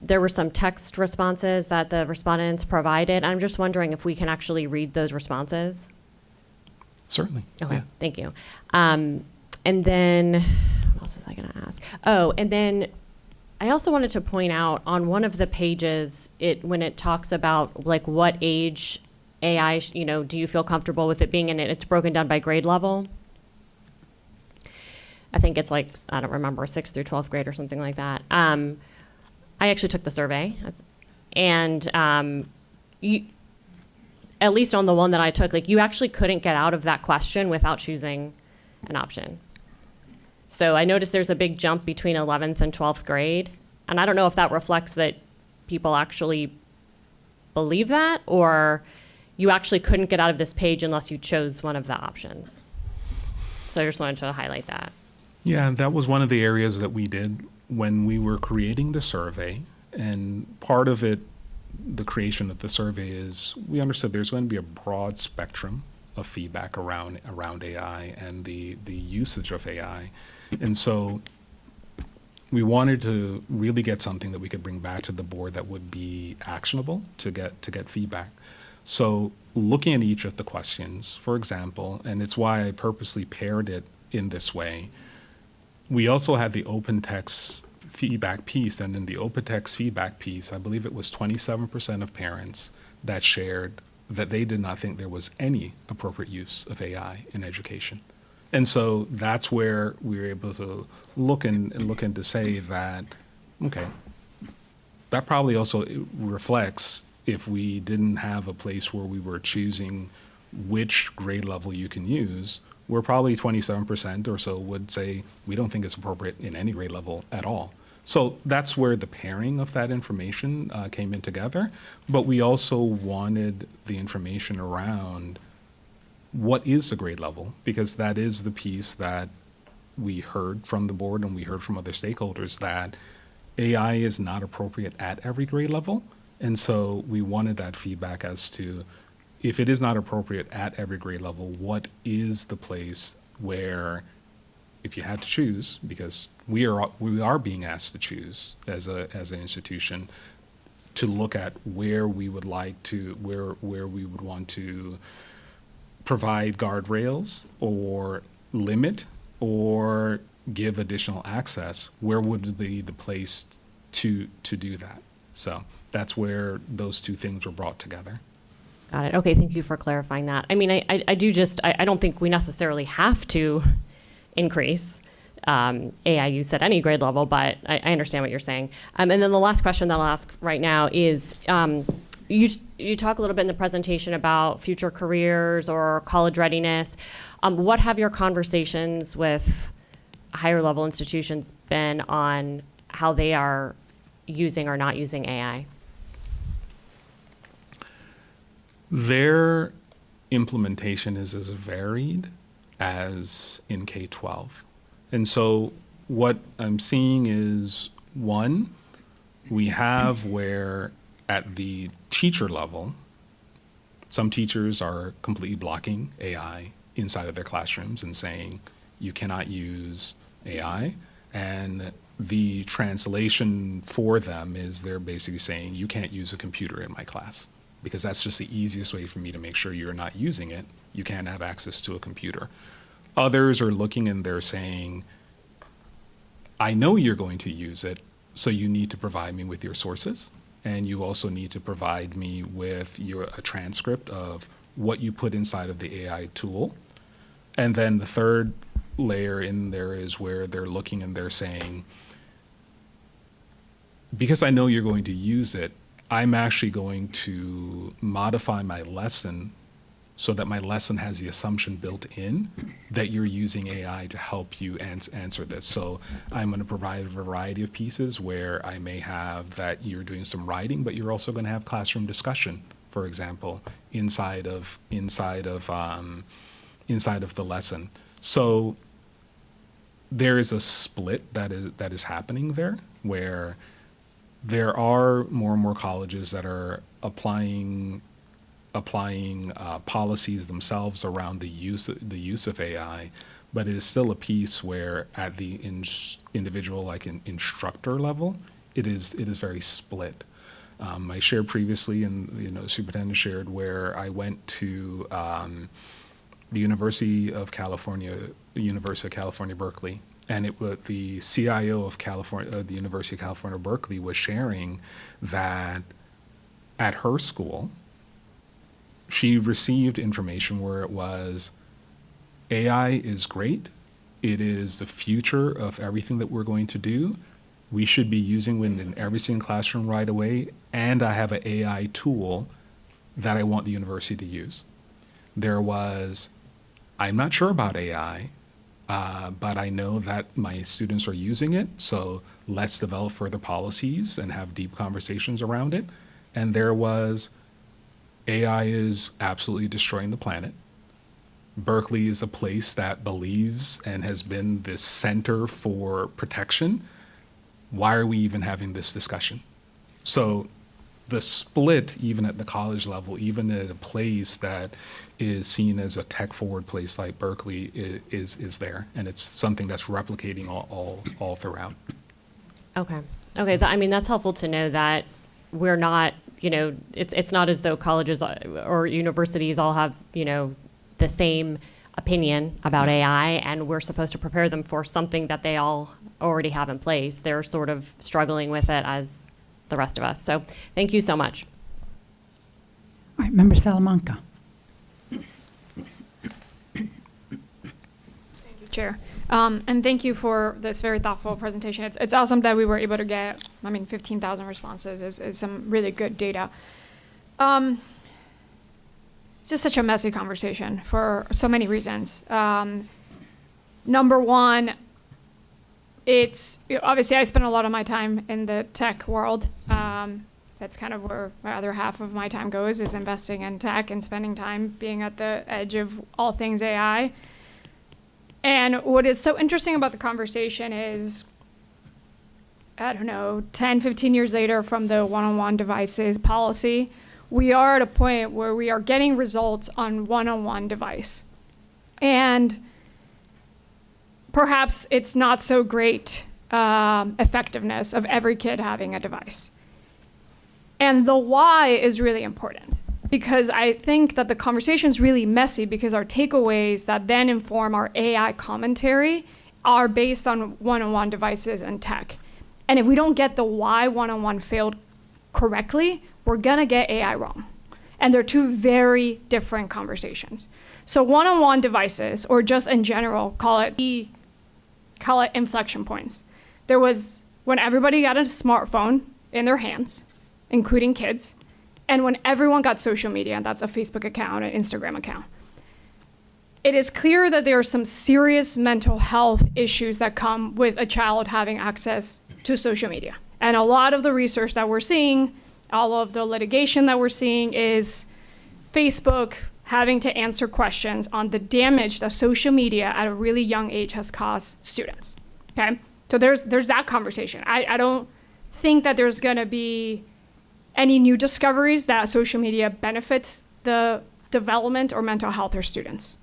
there were some text responses that the respondents provided. I'm just wondering if we can actually read those responses.
Certainly.
Okay,
Yeah.
thank you. And then, what else was I going to ask? Oh, and then I also wanted to point out on one of the pages, when it talks about like what age AI, do you feel comfortable with it being in it? It's broken down by grade level. I think it's like, I don't remember, 6th through 12th grade or something like that. I actually took the survey, and at least on the one that I took, like you actually couldn't get out of that question without choosing an option. So I noticed there's a big jump between 11th and 12th grade. And I don't know if that reflects that people actually believe that, or you actually couldn't get out of this page unless you chose one of the options. So I just wanted to highlight that.
Yeah, that was one of the areas that we did when we were creating the survey. And part of it, the creation of the survey, is we understood there's going to be a broad spectrum of feedback around AI and the usage of AI. And so we wanted to really get something that we could bring back to the board that would be actionable to get feedback. So looking at each of the questions, for example, and it's why I purposely paired it in this way, we also had the open text feedback piece, and in the open text feedback piece, I believe it was 27% of parents that shared that they did not think there was any appropriate use of AI in education. And so that's where we were able to look and to say that, okay, that probably also reflects if we didn't have a place where we were choosing which grade level you can use, we're probably 27% or so would say we don't think it's appropriate in any grade level at all. So that's where the pairing of that information came in together. But we also wanted the information around what is the grade level, because that is the piece that we heard from the board and we heard from other stakeholders, that AI is not appropriate at every grade level. And so we wanted that feedback as to, if it is not appropriate at every grade level, what is the place where, if you had to choose, because we are being asked to choose as an institution, to look at where we would like to, where we would want to provide guardrails or limit or give additional access, where would be the place to do that? So that's where those two things were brought together.
Got it. Okay, thank you for clarifying that. I mean, I don't think we necessarily have to increase AI use at any grade level, but I understand what you're saying. And then the last question that I'll ask right now is, you talk a little bit in the presentation about future careers or college readiness. What have your conversations with higher level institutions been on how they are using or not using AI?
Their implementation is as varied as in K-12. And so what I'm seeing is, one, we have where at the teacher level, some teachers are completely blocking AI inside of their classrooms and saying, you cannot use AI. And the translation for them is they're basically saying, you can't use a computer in my class, because that's just the easiest way for me to make sure you're not using it. You can't have access to a computer. Others are looking and they're saying, I know you're going to use it, so you need to provide me with your sources, and you also need to provide me with a transcript of what you put inside of the AI tool. And then the third layer in there is where they're looking and they're saying, because I know you're going to use it, I'm actually going to modify my lesson so that my lesson has the assumption built in that you're using AI to help you answer this. So I'm going to provide a variety of pieces where I may have that you're doing some writing, but you're also going to have classroom discussion, for example, inside of the lesson. So there is a split that is happening there, where there are more and more colleges that are applying policies themselves around the use of AI, but it is still a piece where at the individual, like instructor level, it is very split. I shared previously, and the superintendent shared, where I went to the University of California, Berkeley, and the CIO of the University of California, Berkeley, was sharing that at her school, she received information where it was, AI is great. It is the future of everything that we're going to do. We should be using it in every single classroom right away. And I have an AI tool that I want the university to use. There was, I'm not sure about AI, but I know that my students are using it. So let's develop further policies and have deep conversations around it. And there was, AI is absolutely destroying the planet. Berkeley is a place that believes and has been this center for protection. Why are we even having this discussion? So the split, even at the college level, even at a place that is seen as a tech-forward place like Berkeley, is there, and it's something that's replicating all throughout.
Okay. I mean, that's helpful to know that we're not, it's not as though colleges or universities all have, the same opinion about AI, and we're supposed to prepare them for something that they all already have in place. They're sort of struggling with it as the rest of us. So thank you so much.
All right, Member Salamanca.
Thank you, Chair. And thank you for this very thoughtful presentation. It's awesome that we were able to get, 15,000 responses is some really good data. It's just such a messy conversation for so many reasons. Number one, it's obviously I spend a lot of my time in the tech world. That's kind of where my other half of my time goes, is investing in tech and spending time being at the edge of all things AI. And what is so interesting about the conversation is I don't know, 10, 15 years later from the one-on-one devices policy, we are at a point where we are getting results on one-on-one device. And perhaps it's not so great effectiveness of every kid having a device. And the why is really important, because I think that the conversation is really messy because our takeaways that then inform our AI commentary are based on one-on-one devices and tech. And if we don't get the why one-on-one failed correctly, we're gonna get AI wrong. And they're two very different conversations. So one-on-one devices, or just in general, call it inflection points. There was when everybody got a smartphone in their hands, including kids, and when everyone got social media, and that's a Facebook account, an Instagram account. It is clear that there are some serious mental health issues that come with a child having access to social media. And a lot of the research that we're seeing, all of the litigation that we're seeing, is Facebook having to answer questions on the damage that social media at a really young age has caused students, okay? So there's that conversation. I don't think that there's gonna be any new discoveries that social media benefits the development or mental health of students.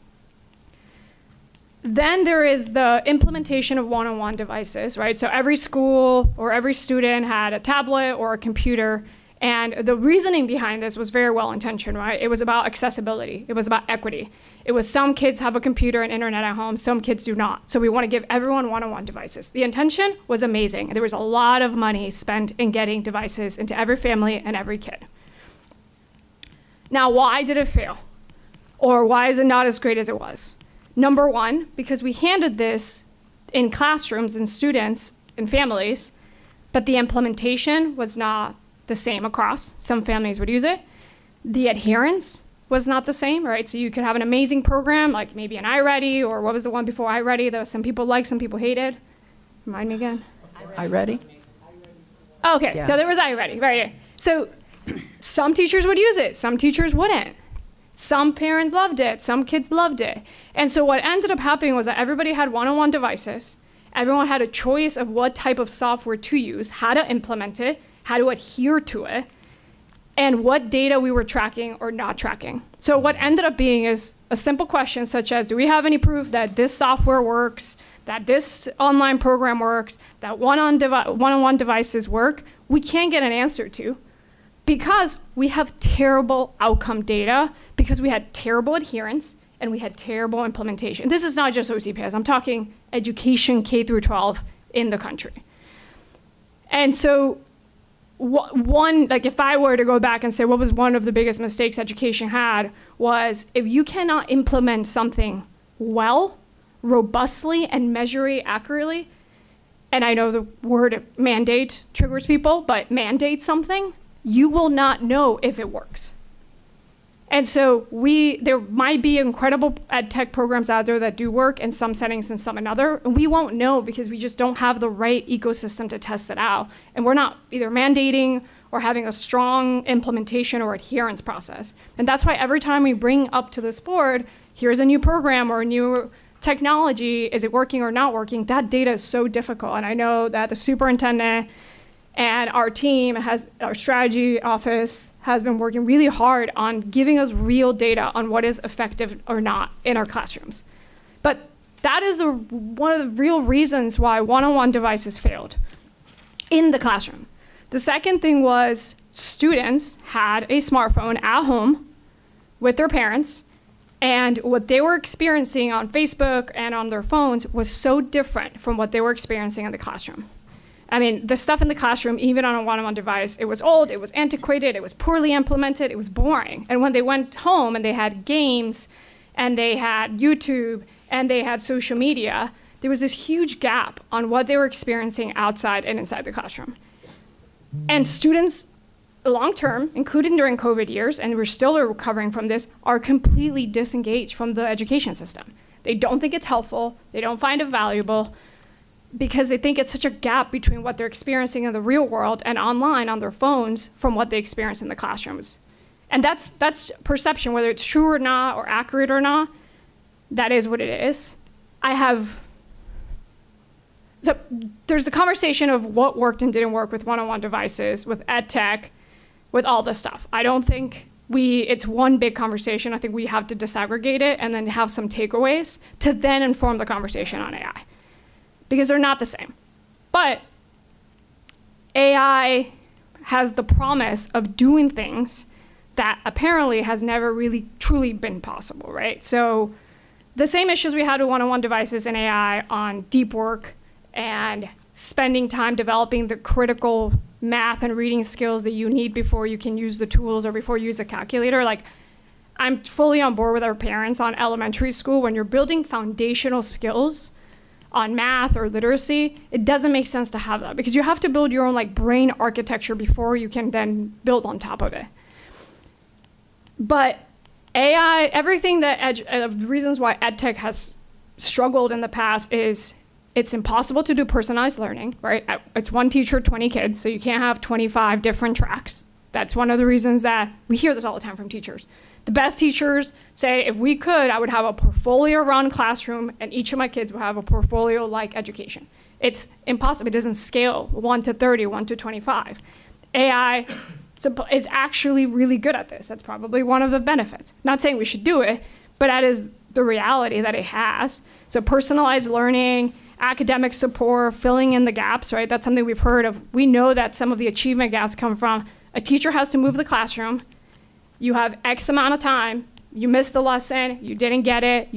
Then there is the implementation of one-on-one devices, right? So every school or every student had a tablet or a computer, and the reasoning behind this was very well-intentioned, right? It was about accessibility. It was about equity. It was some kids have a computer and internet at home, some kids do not. So we want to give everyone one-on-one devices. The intention was amazing. There was a lot of money spent in getting devices into every family and every kid. Now, why did it fail? Or why is it not as great as it was? Number one, because we handed this in classrooms and students and families, but the implementation was not the same across. Some families would use it. The adherence was not the same, right? So you could have an amazing program, like maybe an iReady, or what was the one before iReady that some people liked, some people hated? Remind me again.
iReady?
Okay,
Yeah.
so there was iReady, right? So some teachers would use it, some teachers wouldn't. Some parents loved it, some kids loved it. And so what ended up happening was that everybody had one-on-one devices. Everyone had a choice of what type of software to use, how to implement it, how to adhere to it, and what data we were tracking or not tracking. So what ended up being is a simple question such as, do we have any proof that this software works, that this online program works, that one-on-one devices work? We can't get an answer to, because we have terrible outcome data, because we had terrible adherence and we had terrible implementation. This is not just OCPS, I'm talking education K through 12 in the country. And so one, like if I were to go back and say what was one of the biggest mistakes education had, was if you cannot implement something well, robustly, and measure it accurately, and I know the word mandate triggers people, but mandate something, you will not know if it works. And so there might be incredible ed tech programs out there that do work in some settings and some in other. And we won't know because we just don't have the right ecosystem to test it out. And we're not either mandating or having a strong implementation or adherence process. And that's why every time we bring up to this board, here's a new program or a new technology, is it working or not working? That data is so difficult. And I know that the superintendent and our team our strategy office has been working really hard on giving us real data on what is effective or not in our classrooms. But that is one of the real reasons why one-on-one devices failed in the classroom. The second thing was students had a smartphone at home with their parents, and what they were experiencing on Facebook and on their phones was so different from what they were experiencing in the classroom. I mean, the stuff in the classroom, even on a one-on-one device, it was old, it was antiquated, it was poorly implemented, it was boring. And when they went home and they had games and they had YouTube and they had social media, there was this huge gap on what they were experiencing outside and inside the classroom. And students, long-term, including during COVID years, and we're still recovering from this, are completely disengaged from the education system. They don't think it's helpful, they don't find it valuable, because they think it's such a gap between what they're experiencing in the real world and online on their phones from what they experience in the classrooms. And that's perception, whether it's true or not, or accurate or not, that is what it is. I have So there's the conversation of what worked and didn't work with one-on-one devices, with ed tech, with all this stuff. I don't think it's one big conversation. I think we have to disaggregate it and then have some takeaways to then inform the conversation on AI, because they're not the same. But AI has the promise of doing things that apparently has never really truly been possible, right? So the same issues we had with one-on-one devices and AI on deep work and spending time developing the critical math and reading skills that you need before you can use the tools or before you use the calculator. Like, I'm fully on board with our parents on elementary school. When you're building foundational skills on math or literacy, it doesn't make sense to have that, because you have to build your own like brain architecture before you can then build on top of it. But AI, everything that the reasons why EdTech has struggled in the past is it's impossible to do personalized learning, right? It's one teacher, 20 kids, so you can't have 25 different tracks. That's one of the reasons that we hear this all the time from teachers. The best teachers say, if we could, I would have a portfolio-run classroom, and each of my kids would have a portfolio-like education. It's impossible. It doesn't scale 1 to 30, 1 to 25. AI, it's actually really good at this. That's probably one of the benefits. Not saying we should do it, but that is the reality that it has. So personalized learning, academic support, filling in the gaps, right? That's something we've heard of. We know that some of the achievement gaps come from a teacher has to move the classroom. You have X amount of time. You missed the lesson. You didn't get it.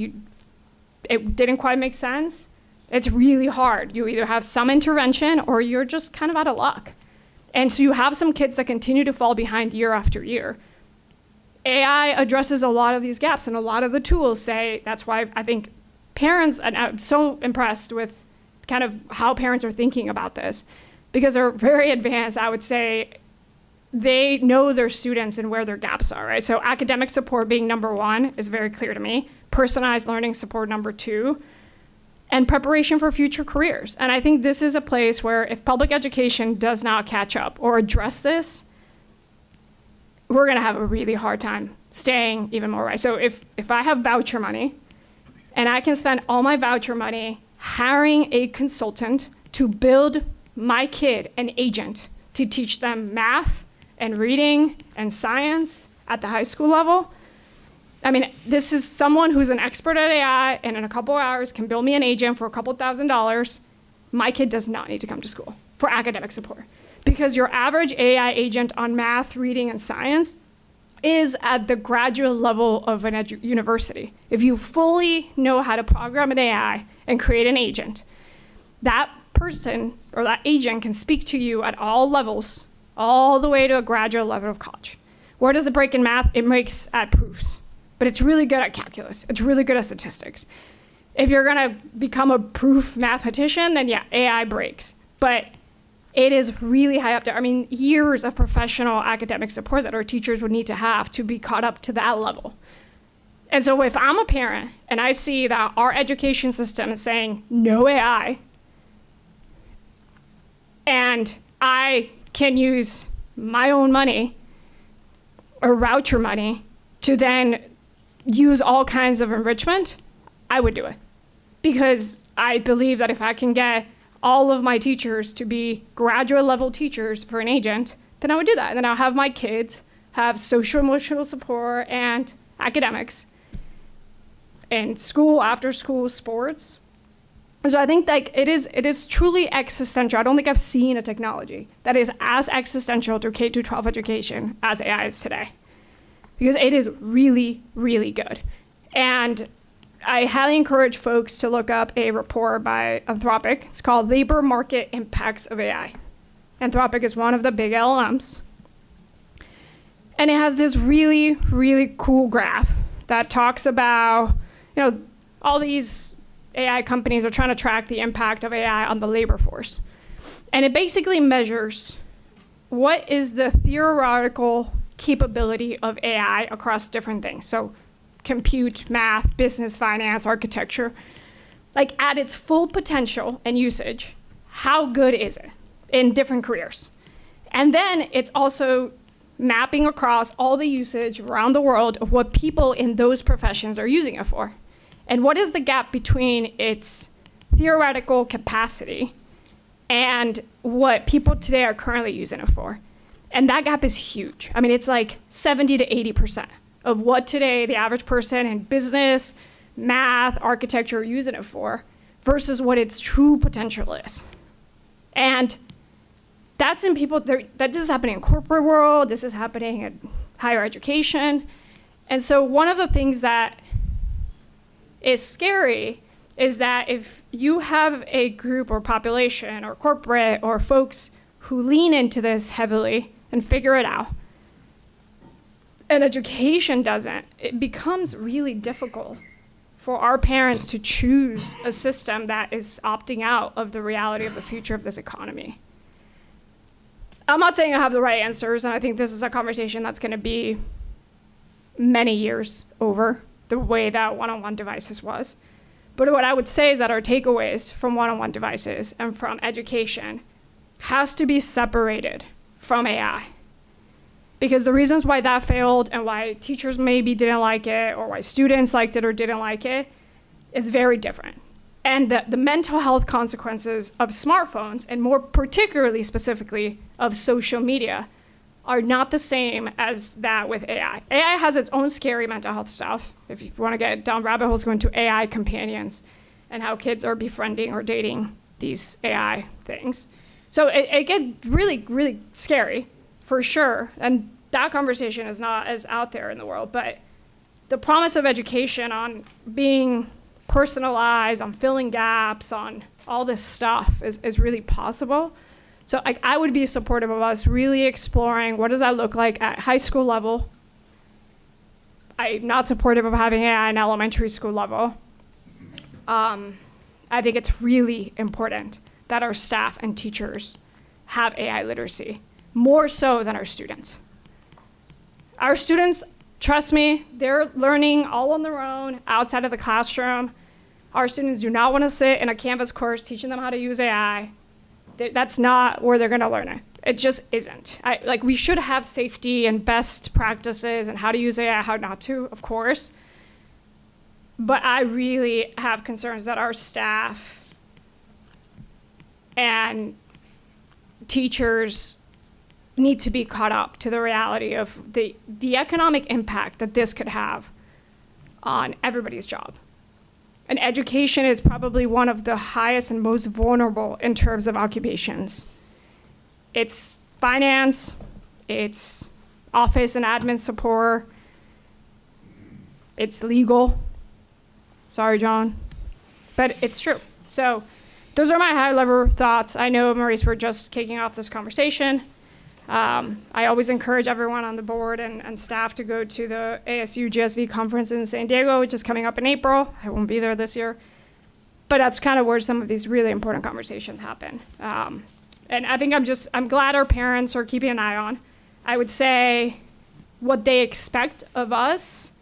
It didn't quite make sense. It's really hard. You either have some intervention or you're just kind of out of luck. And so you have some kids that continue to fall behind year after year. AI addresses a lot of these gaps, and a lot of the tools say, that's why I think parents, and I'm so impressed with kind of how parents are thinking about this, because they're very advanced. I would say they know their students and where their gaps are, right? So academic support being number 1 is very clear to me. Personalized learning support number 2, and preparation for future careers. And I think this is a place where if public education does not catch up or address this, we're gonna have a really hard time staying even more right. So if I have voucher money, and I can spend all my voucher money hiring a consultant to build my kid an agent to teach them math and reading and science at the high school level. I mean, this is someone who's an expert at AI and in a couple hours can build me an agent for a couple $1,000s. My kid does not need to come to school for academic support, because your average AI agent on math, reading, and science is at the graduate level of an university. If you fully know how to program an AI and create an agent, that person or that agent can speak to you at all levels, all the way to a graduate level of college. Where does it break in math? It breaks at proofs, but it's really good at calculus. It's really good at statistics. If you're gonna become a proof mathematician, then yeah, AI breaks. But it is really high up there. I mean, years of professional academic support that our teachers would need to have to be caught up to that level. And so if I'm a parent and I see that our education system is saying no AI, and I can use my own money or voucher money to then use all kinds of enrichment, I would do it. Because I believe that if I can get all of my teachers to be graduate level teachers for an agent, then I would do that. And then I'll have my kids have social emotional support and academics and school, after school sports. So I think like it is truly existential. I don't think I've seen a technology that is as existential to K-12 education as AI is today, because it is really, really good. And I highly encourage folks to look up a report by Anthropic. It's called Labor Market Impacts of AI. Anthropic is one of the big LLMs. And it has this really, really cool graph that talks about, all these AI companies are trying to track the impact of AI on the labor force. And it basically measures what is the theoretical capability of AI across different things. So compute, math, business, finance, architecture, like at its full potential and usage, how good is it in different careers? And then it's also mapping across all the usage around the world of what people in those professions are using it for. And what is the gap between its theoretical capacity and what people today are currently using it for. And that gap is huge. I mean, it's like 70 to 80% of what today the average person in business, math, architecture are using it for versus what its true potential is. And that's in people, that this is happening in corporate world, this is happening in higher education. And so one of the things that is scary is that if you have a group or population or corporate or folks who lean into this heavily and figure it out, and education doesn't, it becomes really difficult for our parents to choose a system that is opting out of the reality of the future of this economy. I'm not saying I have the right answers, and I think this is a conversation that's going to be many years over the way that one-on-one devices was. But what I would say is that our takeaways from one-on-one devices and from education has to be separated from AI. Because the reasons why that failed and why teachers maybe didn't like it or why students liked it or didn't like it is very different. And the mental health consequences of smartphones, and more particularly specifically of social media, are not the same as that with AI. AI has its own scary mental health stuff. If you want to get down rabbit holes, go into AI companions and how kids are befriending or dating these AI things. So it gets really, really scary for sure. And that conversation is not as out there in the world. But the promise of education on being personalized, on filling gaps, on all this stuff is really possible. So I would be supportive of us really exploring what does that look like at high school level. I'm not supportive of having AI in elementary school level. I think it's really important that our staff and teachers have AI literacy, more so than our students. Our students, trust me, they're learning all on their own outside of the classroom. Our students do not want to sit in a Canvas course teaching them how to use AI. That's not where they're going to learn it. It just isn't. We should have safety and best practices and how to use AI, how not to, of course. But I really have concerns that our staff and teachers need to be caught up to the reality of the economic impact that this could have on everybody's job. And education is probably one of the highest and most vulnerable in terms of occupations. It's finance, it's office and admin support, it's legal. Sorry, John, but it's true. So those are my high-level thoughts. I know, Maurice, we're just kicking off this conversation. I always encourage everyone on the board and staff to go to the ASU GSV conference in San Diego, which is coming up in April. I won't be there this year. But that's kind of where some of these really important conversations happen. And I think I'm glad our parents are keeping an eye on. I would say what they expect of us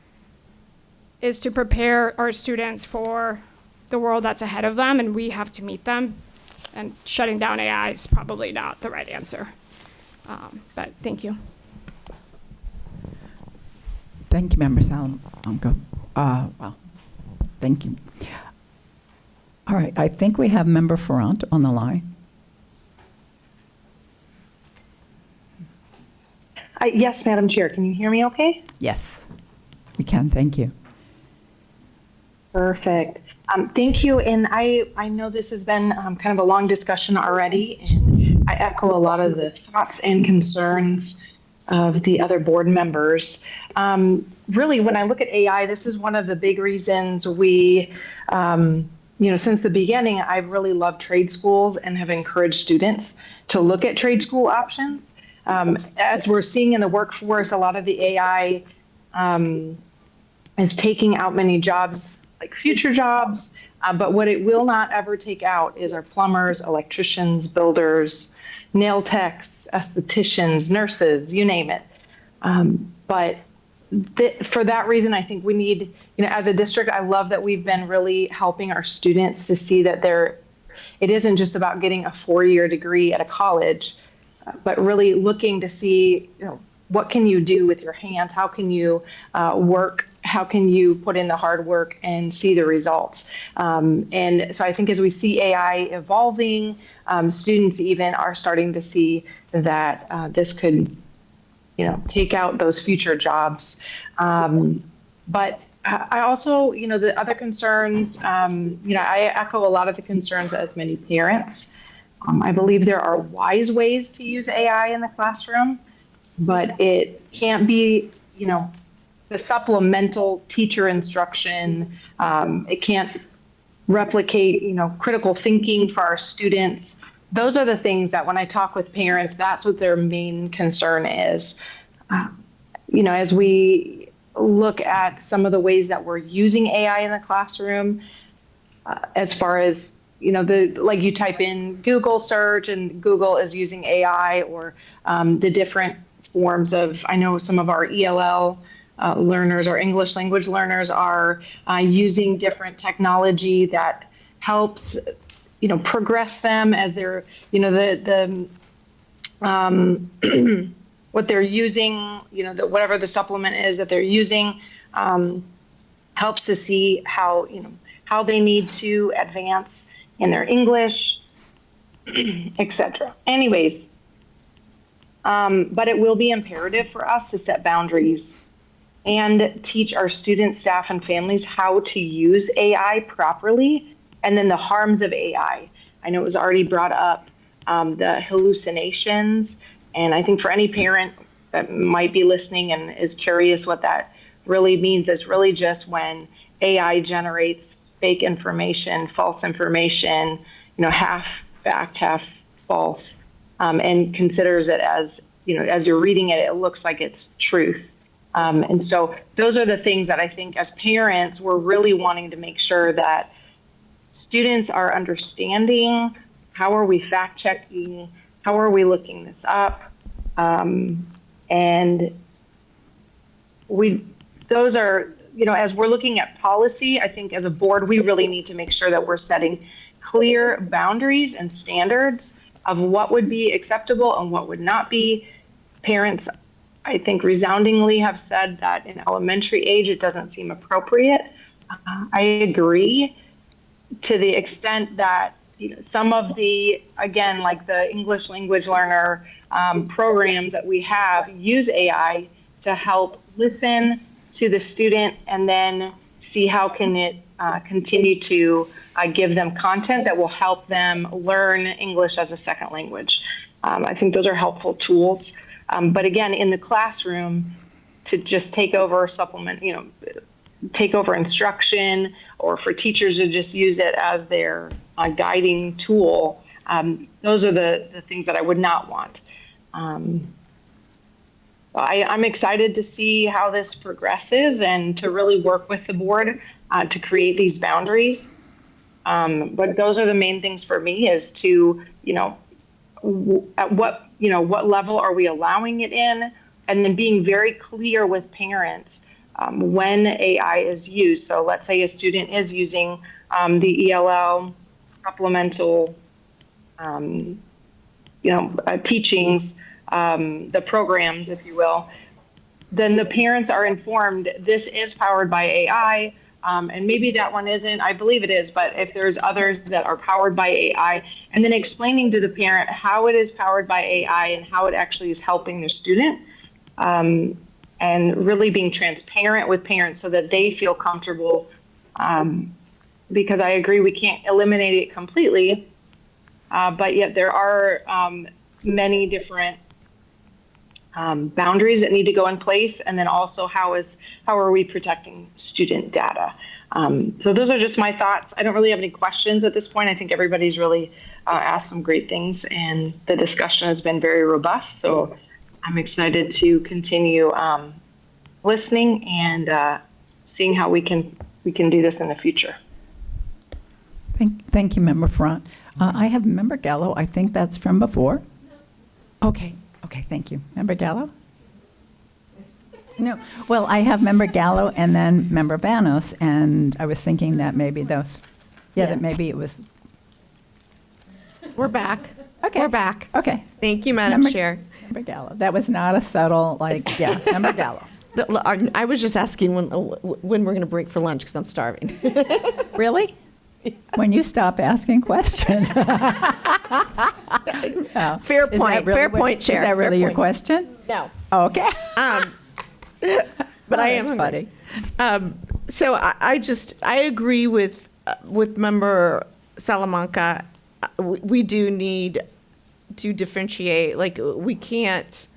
is to prepare our students for the world that's ahead of them, and we have to meet them. And shutting down AI is probably not the right answer. But thank you.
Thank you, Member Salamanca. Well, thank you. All right, I think we have Member Ferrant on the line.
Yes, Madam Chair. Can you hear me okay?
Yes, we can. Thank you.
Perfect. Thank you. And I know this has been kind of a long discussion already, and I echo a lot of the thoughts and concerns of the other board members. Really, when I look at AI, this is one of the big reasons we, since the beginning, I've really loved trade schools and have encouraged students to look at trade school options. As we're seeing in the workforce, a lot of the AI is taking out many jobs, like future jobs, but what it will not ever take out is our plumbers, electricians, builders, nail techs, estheticians, nurses, you name it. But for that reason, I think we need, as a district, I love that we've been really helping our students to see that it isn't just about getting a 4-year degree at a college, but really looking to see, what can you do with your hands? How can you work how can you put in the hard work and see the results? And so I think as we see AI evolving, students even are starting to see that this could, take out those future jobs. But I also, the other concerns, I echo a lot of the concerns as many parents. I believe there are wise ways to use AI in the classroom, but it can't be, the supplemental teacher instruction. It can't replicate, critical thinking for our students. Those are the things that when I talk with parents, that's what their main concern is. As we look at some of the ways that we're using AI in the classroom, as far as, like you type in Google search and Google is using AI, or the different forms of, I know some of our ELL learners or English language learners are using different technology that helps, progress them as they're, what they're using, whatever the supplement is that they're using, helps to see how, how they need to advance in their English, etc. Anyways, but it will be imperative for us to set boundaries and teach our students, staff, and families how to use AI properly, and then the harms of AI. I know it was already brought up, the hallucinations, and I think for any parent that might be listening and is curious what that really means, is really just when AI generates fake information, false information, half fact, half false, and considers it as, as you're reading it, it looks like it's truth. And so those are the things that I think as parents, we're really wanting to make sure that students are understanding. How are we fact checking? How are we looking this up? And those are, as we're looking at policy, I think as a board, we really need to make sure that we're setting clear boundaries and standards of what would be acceptable and what would not be. Parents, I think, resoundingly have said that in elementary age, it doesn't seem appropriate. I agree to the extent that some of the, again, like the English language learner programs that we have use AI to help listen to the student and then see how can it continue to give them content that will help them learn English as a second language. I think those are helpful tools. But again, in the classroom, to just take over take over instruction, or for teachers to just use it as their guiding tool, those are the things that I would not want. I'm excited to see how this progresses and to really work with the board to create these boundaries. But those are the main things for me, is to, at what level are we allowing it in? And then being very clear with parents when AI is used. So let's say a student is using the ELL supplemental, teachings, the programs, if you will, then the parents are informed this is powered by AI. And maybe that one isn't, I believe it is, but if there's others that are powered by AI, and then explaining to the parent how it is powered by AI and how it actually is helping their student, and really being transparent with parents so that they feel comfortable, because I agree we can't eliminate it completely, but yet there are many different boundaries that need to go in place, and then also how are we protecting student data. So those are just my thoughts. I don't really have any questions at this point. I think everybody's really asked some great things, and the discussion has been very robust. So I'm excited to continue listening and seeing how we can do this in the future.
Thank you, Member Front. I have Member Gallo. I think that's from before. Okay, thank you. Member Gallo? No, well, I have Member Gallo and then Member Vanos, and I was thinking that maybe those, that maybe it was.
We're back.
Okay.
We're back.
Okay.
Thank you, Madam Chair.
Member Gallo. That was not a subtle, Member Gallo.
I was just asking when we're going to break for lunch because I'm starving.
Really? When you stop asking questions.
Fair point. Fair point, Chair.
Is that really
Fair
your
point.
question?
No.
Okay.
But I am
That's
hungry. So I agree with Member Salamanca. We do need to differentiate. Like, we can't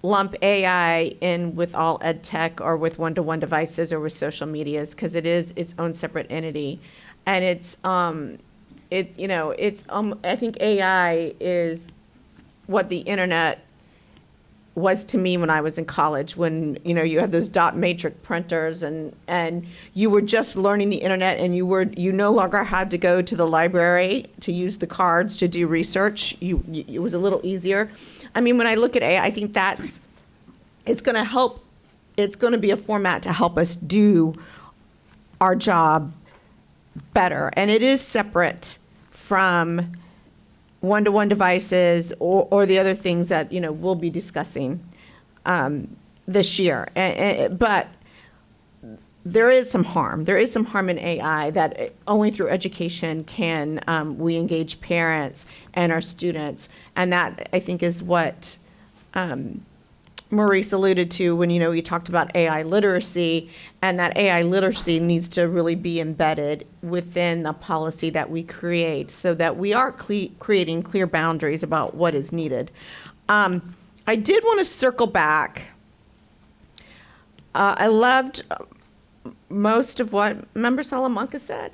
lump AI in with all ed tech or with one-to-one devices or with social medias, because it is its own separate entity. And I think AI is what the internet was to me when I was in college, when, you had those dot matrix printers and you were just learning the internet, and you no longer had to go to the library to use the cards to do research. It was a little easier. I mean, when I look at AI, I think it's going to help. It's going to be a format to help us do our job better. And it is separate from one-to-one devices or the other things that, we'll be discussing this year. But there is some harm. There is some harm in AI that only through education can we engage parents and our students. And that, I think, is what Maurice alluded to when, we talked about AI literacy, and that AI literacy needs to really be embedded within the policy that we create so that we are creating clear boundaries about what is needed. I did want to circle back. I loved most of what Member Salamanca said.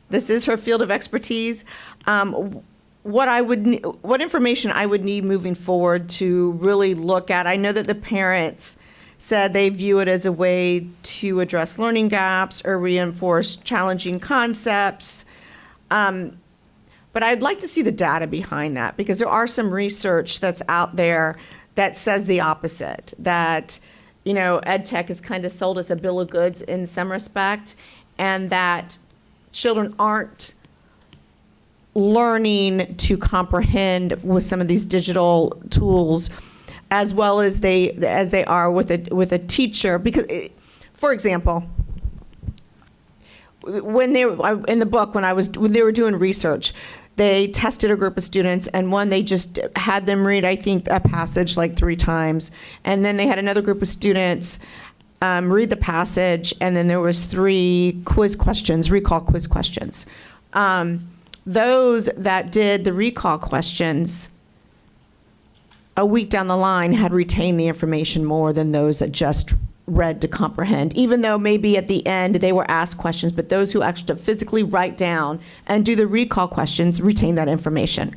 This is her field of expertise. What information I would need moving forward to really look at. I know that the parents said they view it as a way to address learning gaps or reinforce challenging concepts. But I'd like to see the data behind that, because there are some research that's out there that says the opposite, that, ed tech is kind of sold as a bill of goods in some respect, and that children aren't learning to comprehend with some of these digital tools as well as they are with a teacher. Because, for example, when they were in the book, when they were doing research, they tested a group of students, and they just had them read, I think, a passage like 3 times, and then they had another group of students read the passage, and then there was 3 recall quiz questions. Those that did the recall questions a week down the line had retained the information more than those that just read to comprehend, even though maybe at the end they were asked questions, but those who actually physically write down and do the recall questions retain that information.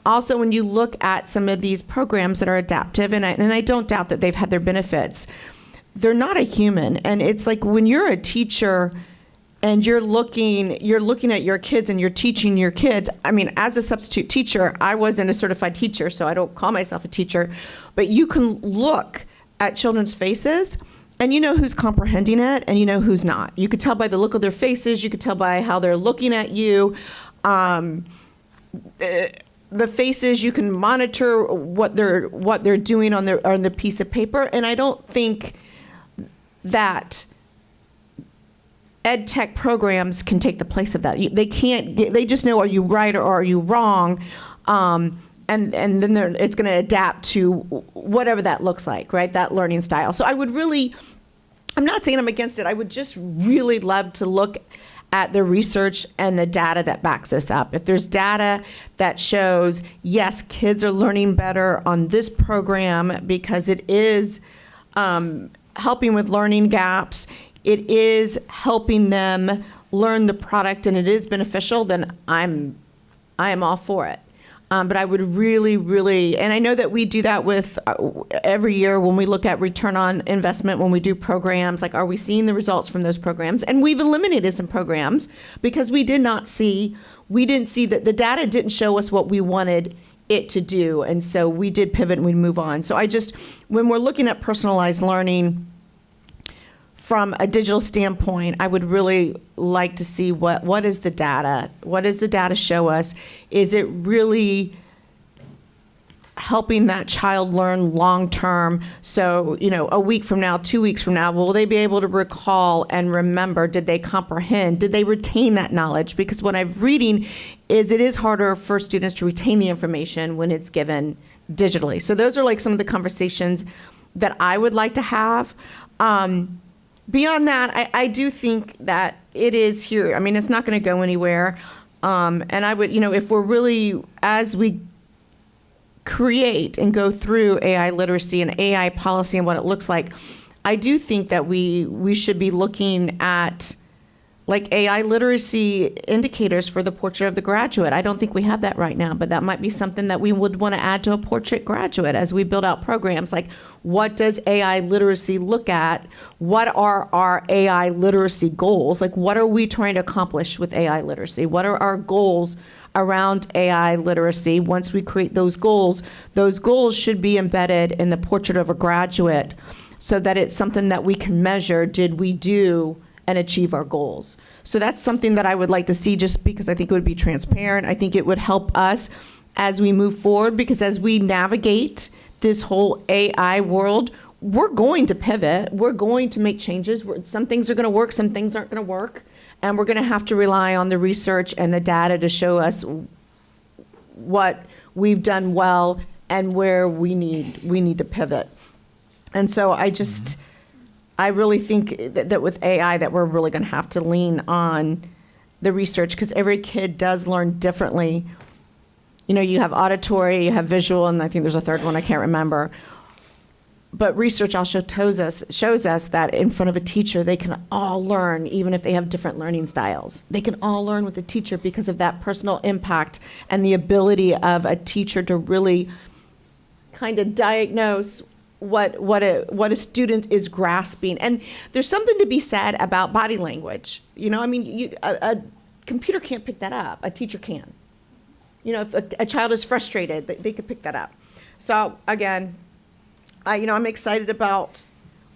Also, when you look at some of these programs that are adaptive, and I don't doubt that they've had their benefits, they're not a human. And it's like when you're a teacher and you're looking at your kids and you're teaching your kids. I mean, as a substitute teacher, I wasn't a certified teacher, so I don't call myself a teacher, but you can look at children's faces and you know who's comprehending it and you know who's not. You could tell by the look of their faces, you could tell by how they're looking at you. The faces, you can monitor what they're doing on the piece of paper, and I don't think that ed tech programs can take the place of that. They can't. They just know, are you right or are you wrong, and then it's going to adapt to whatever that looks like, right? That learning style. So I'm not saying I'm against it. I would just really love to look at the research and the data that backs this up. If there's data that shows, yes, kids are learning better on this program because it is helping with learning gaps, it is helping them learn the product, and it is beneficial, then I am all for it. But I would really, and I know that we do that with every year when we look at return on investment, when we do programs, like, are we seeing the results from those programs? And we've eliminated some programs because we didn't see that the data didn't show us what we wanted it to do. And so we did pivot and we move on. So when we're looking at personalized learning from a digital standpoint, I would really like to see what is the data? What does the data show us? Is it really helping that child learn long term. So, a week from now, 2 weeks from now, will they be able to recall and remember? Did they comprehend? Did they retain that knowledge? Because what I'm reading is it is harder for students to retain the information when it's given digitally. So those are like some of the conversations that I would like to have. Beyond that, I do think that it is here. I mean, it's not going to go anywhere. And I would, if we're really, as we create and go through AI literacy and AI policy and what it looks like, I do think that we should be looking at like AI literacy indicators for the portrait of the graduate. I don't think we have that right now, but that might be something that we would want to add to a portrait graduate as we build out programs. Like, what does AI literacy look at? What are our AI literacy goals? Like, what are we trying to accomplish with AI literacy? What are our goals around AI literacy? Once we create those goals should be embedded in the portrait of a graduate so that it's something that we can measure. Did we do and achieve our goals? So that's something that I would like to see, just because I think it would be transparent. I think it would help us as we move forward, because as we navigate this whole AI world, we're going to pivot. We're going to make changes. Some things are going to work, some things aren't going to work. And we're going to have to rely on the research and the data to show us what we've done well and where we need to pivot. And so I really think that with AI that we're really going to have to lean on the research, because every kid does learn differently. You have auditory, you have visual, and I think there's a third one I can't remember. But research also shows us that in front of a teacher, they can all learn, even if they have different learning styles. They can all learn with the teacher because of that personal impact and the ability of a teacher to really kind of diagnose what a student is grasping. And there's something to be said about body language. A computer can't pick that up. A teacher can. If a child is frustrated, they could pick that up. So again, I'm excited about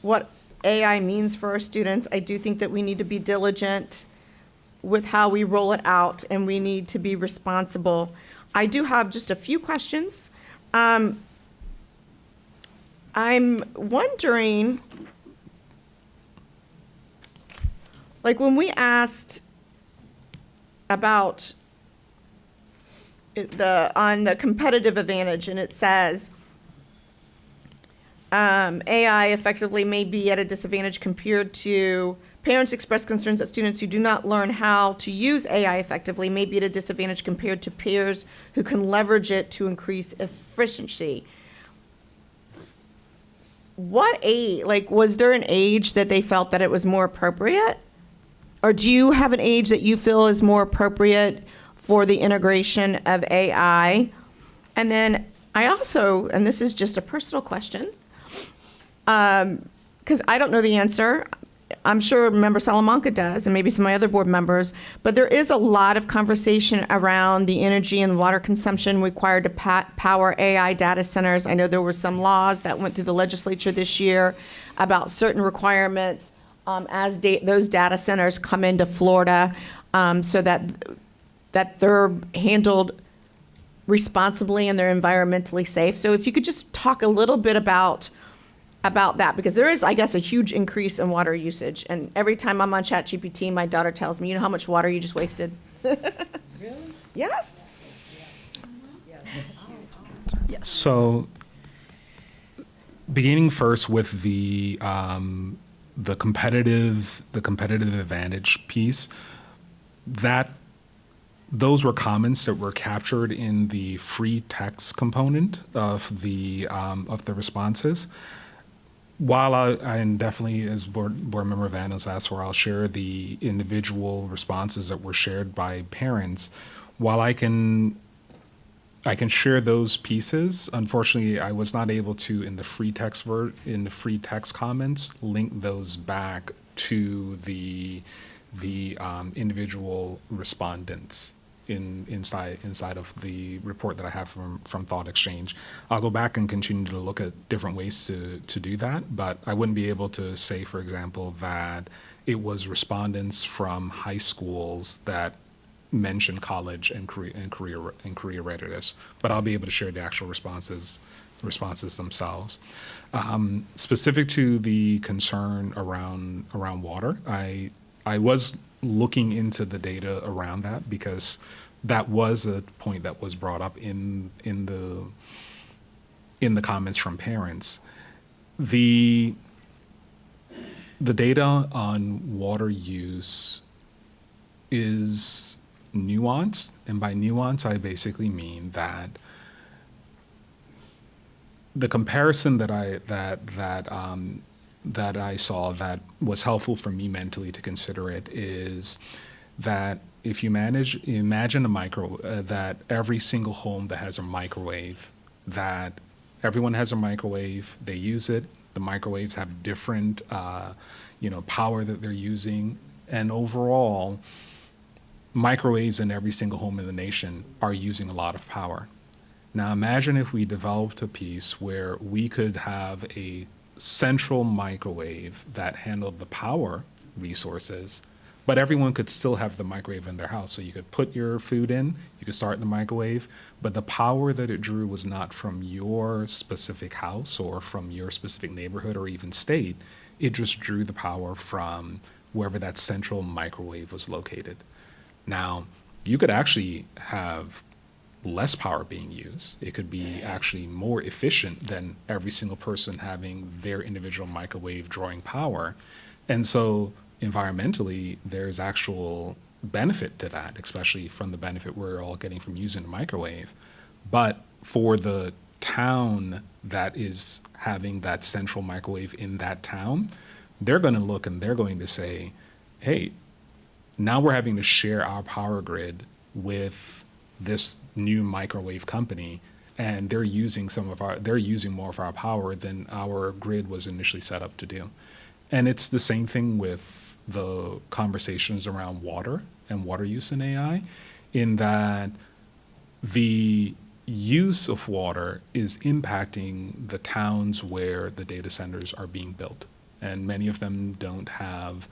what AI means for our students. I do think that we need to be diligent with how we roll it out, and we need to be responsible. I do have just a few questions. I'm wondering, like when we asked about on the competitive advantage, and it says, AI effectively may be at a disadvantage compared to parents express concerns that students who do not learn how to use AI effectively may be at a disadvantage compared to peers who can leverage it to increase efficiency. What age, was there an age that they felt that it was more appropriate? Or do you have an age that you feel is more appropriate for the integration of AI? And then I also, and this is just a personal question, because I don't know the answer. I'm sure Member Salamanca does, and maybe some of my other board members, but there is a lot of conversation around the energy and water consumption required to power AI data centers. I know there were some laws that went through the legislature this year about certain requirements as those data centers come into Florida, so that they're handled responsibly and they're environmentally safe. So if you could just talk a little bit about that, because there is, I guess, a huge increase in water usage. And every time I'm on ChatGPT, my daughter tells me, you know how much water you just wasted? Really? Yes.
So, beginning first with the competitive advantage piece, those were comments that were captured in the free text component of the responses. While and definitely as board member Vanna's asked, where I'll share the individual responses that were shared by parents, while I can share those pieces, unfortunately I was not able to in the free text comments link those back to the individual respondents inside of the report that I have from Thought Exchange. I'll go back and continue to look at different ways to do that, but I wouldn't be able to say, for example, that it was respondents from high schools that mention college and career readiness, but I'll be able to share the actual responses themselves. Specific to the concern around water, I was looking into the data around that because that was a point that was brought up in the comments from parents. The data on water use is nuanced, and by nuance I basically mean that the comparison that I saw that was helpful for me mentally to consider it is that if you imagine that every single home that has a microwave, that everyone has a microwave, they use it, the microwaves have different power that they're using, and overall microwaves in every single home in the nation are using a lot of power. Now imagine if we developed a piece where we could have a central microwave that handled the power resources, but everyone could still have the microwave in their house. So you could put your food in, you could start in the microwave, but the power that it drew was not from your specific house or from your specific neighborhood or even state. It just drew the power from wherever that central microwave was located. Now, you could actually have less power being used. It could be actually more efficient than every single person having their individual microwave drawing power. And so environmentally, there's actual benefit to that, especially from the benefit we're all getting from using the microwave. But for the town that is having that central microwave in that town, they're going to look and they're going to say, hey, now we're having to share our power grid with this new microwave company, and they're using more of our power than our grid was initially set up to do. And it's the same thing with the conversations around water and water use in AI, in that the use of water is impacting the towns where the data centers are being built. And many of them don't have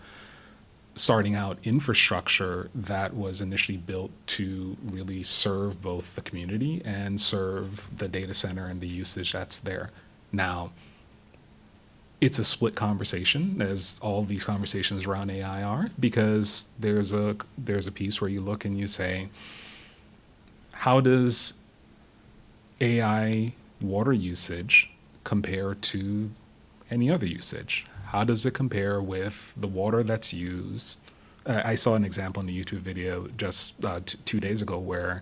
starting out infrastructure that was initially built to really serve both the community and serve the data center and the usage that's there. Now, it's a split conversation, as all these conversations around AI are, because there's a piece where you look and you say, how does AI water usage compare to any other usage? How does it compare with the water that's used? I saw an example in the YouTube video just 2 days ago where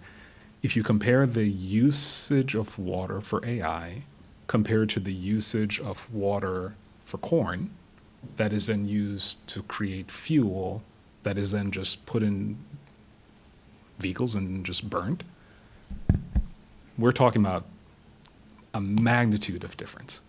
if you compare the usage of water for AI compared to the usage of water for corn that is then used to create fuel that is then just put in vehicles and just burnt, we're talking about a magnitude of difference.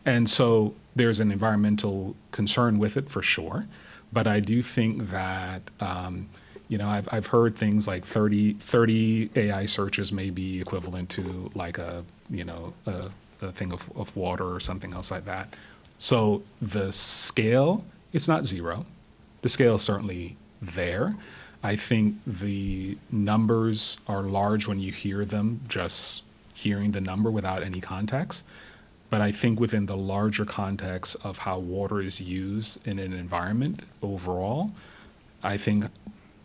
And so there's an environmental concern with it for sure, but I do think that, I've heard things like 30 AI searches may be equivalent to like a thing of water or something else like that. So the scale, it's not zero. The scale is certainly there. I think the numbers are large when you hear them, just hearing the number without any context. But I think within the larger context of how water is used in an environment overall, I think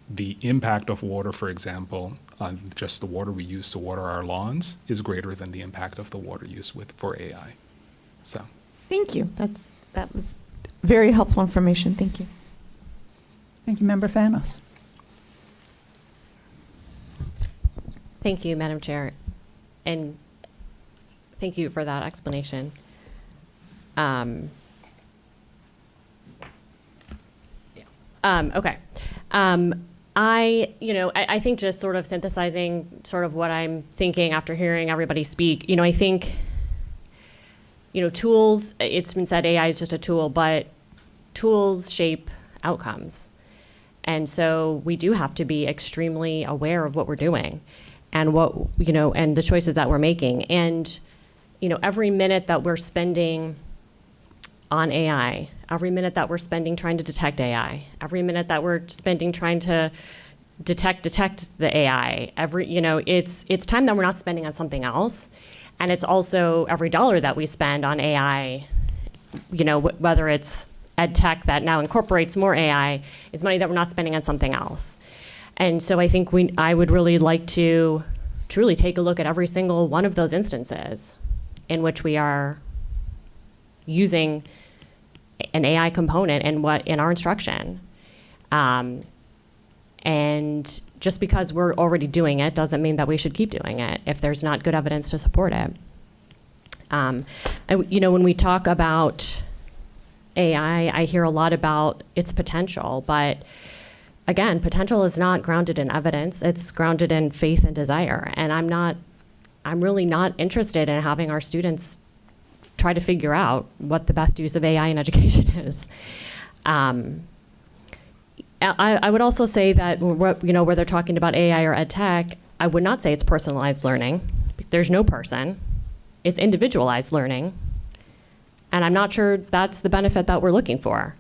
the impact of water, for example, on just the water we use to water our lawns is greater than the impact of the water used for AI. So.
Thank you. That was very helpful information. Thank you.
Thank you, Member Fanos.
Thank you, Madam Chair. And thank you for that explanation. Okay. I think just sort of synthesizing sort of what I'm thinking after hearing everybody speak, I think, tools, it's been said AI is just a tool, but tools shape outcomes. And so we do have to be extremely aware of what we're doing and and the choices that we're making. And, every minute that we're spending on AI, every minute that we're spending trying to detect AI, every minute that we're spending trying to detect the AI. It's time that we're not spending on something else. And it's also every dollar that we spend on AI, whether it's ed tech that now incorporates more AI, is money that we're not spending on something else. And so I think I would really like to truly take a look at every single one of those instances in which we are using an AI component in our instruction. And just because we're already doing it doesn't mean that we should keep doing it if there's not good evidence to support it. And when we talk about AI, I hear a lot about its potential, but again, potential is not grounded in evidence. It's grounded in faith and desire. And I'm really not interested in having our students try to figure out what the best use of AI in education is. I would also say that where they're talking about AI or ed tech, I would not say it's personalized learning. There's no person. It's individualized learning. And I'm not sure that's the benefit that we're looking for.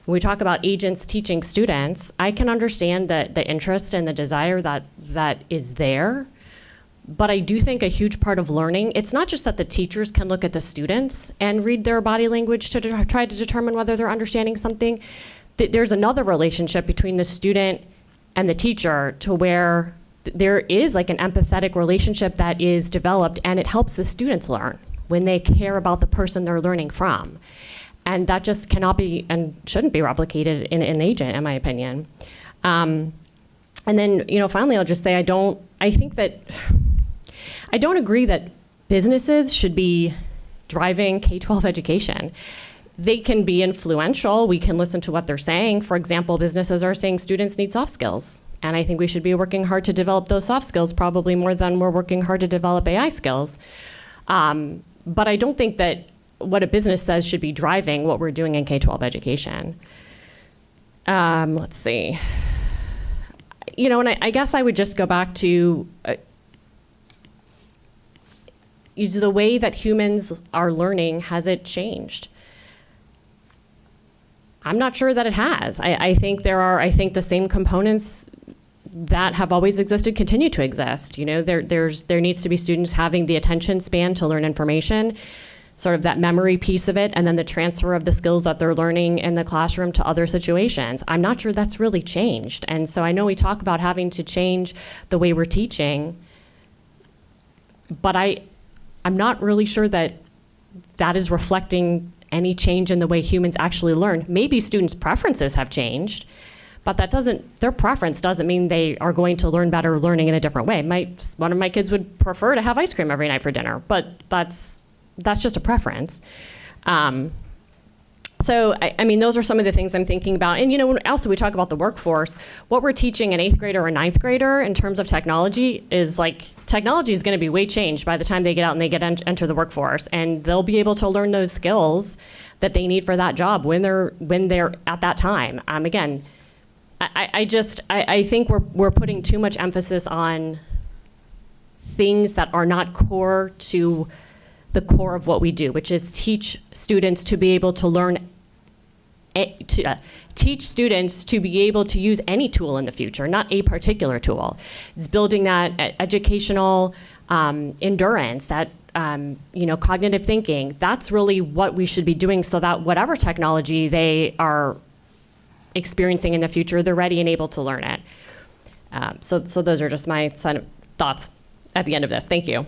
When we talk about agents teaching students, I can understand the interest and the desire that is there. But I do think a huge part of learning, it's not just that the teachers can look at the students and read their body language to try to determine whether they're understanding something. There's another relationship between the student and the teacher to where there is like an empathetic relationship that is developed, and it helps the students learn when they care about the person they're learning from. And that just cannot be and shouldn't be replicated in an agent, in my opinion. And then, finally, I'll just say I don't agree that businesses should be driving K-12 education. They can be influential. We can listen to what they're saying. For example, businesses are saying students need soft skills. And I think we should be working hard to develop those soft skills, probably more than we're working hard to develop AI skills. But I don't think that what a business says should be driving what we're doing in K-12 education. Let's see. And I guess I would just go back to is the way that humans are learning, has it changed? I'm not sure that it has. I think the same components that have always existed continue to exist. There needs to be students having the attention span to learn information, sort of that memory piece of it, and then the transfer of the skills that they're learning in the classroom to other situations. I'm not sure that's really changed. And so I know we talk about having to change the way we're teaching, but I'm not really sure that is reflecting any change in the way humans actually learn. Maybe students' preferences have changed, but their preference doesn't mean they are going to learn better learning in a different way. One of my kids would prefer to have ice cream every night for dinner, but that's just a preference. So, those are some of the things I'm thinking about. And, also we talk about the workforce. What we're teaching an 8th grader or 9th grader in terms of technology is technology is going to be way changed by the time they get out and they enter the workforce. And they'll be able to learn those skills that they need for that job when they're at that time. Again, I think we're putting too much emphasis on things that are not core to the core of what we do, which is teach students to be able to learn, teach students to be able to use any tool in the future, not a particular tool. It's building that educational endurance, that cognitive thinking. That's really what we should be doing so that whatever technology they are experiencing in the future, they're ready and able to learn it. So those are just my thoughts at the end of this. Thank you.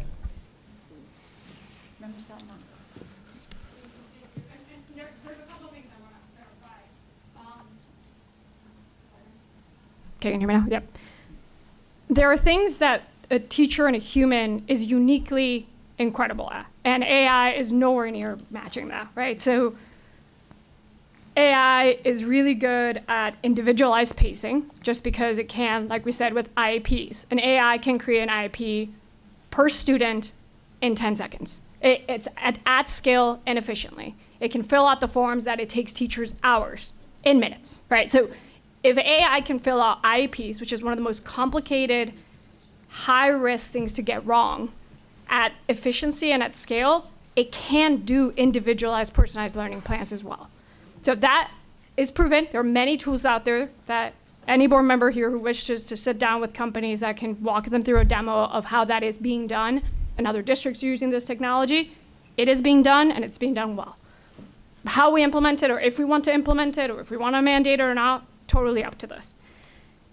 Okay, can you hear me now? Yep. There are things that a teacher and a human is uniquely incredible at, and AI is nowhere near matching that, right? So AI is really good at individualized pacing, just because it can, like we said, with IEPs. An AI can create an IEP per student in 10 seconds. It's at scale and efficiently. It can fill out the forms that it takes teachers hours in minutes, right? So if AI can fill out IEPs, which is one of the most complicated, high-risk things to get wrong, at efficiency and at scale, it can do individualized, personalized learning plans as well. So that is proven. There are many tools out there that any board member here who wishes to sit down with companies that can walk them through a demo of how that is being done and other districts using this technology, it is being done and it's being done well. How we implement it, or if we want to implement it, or if we want to mandate it or not, totally up to this.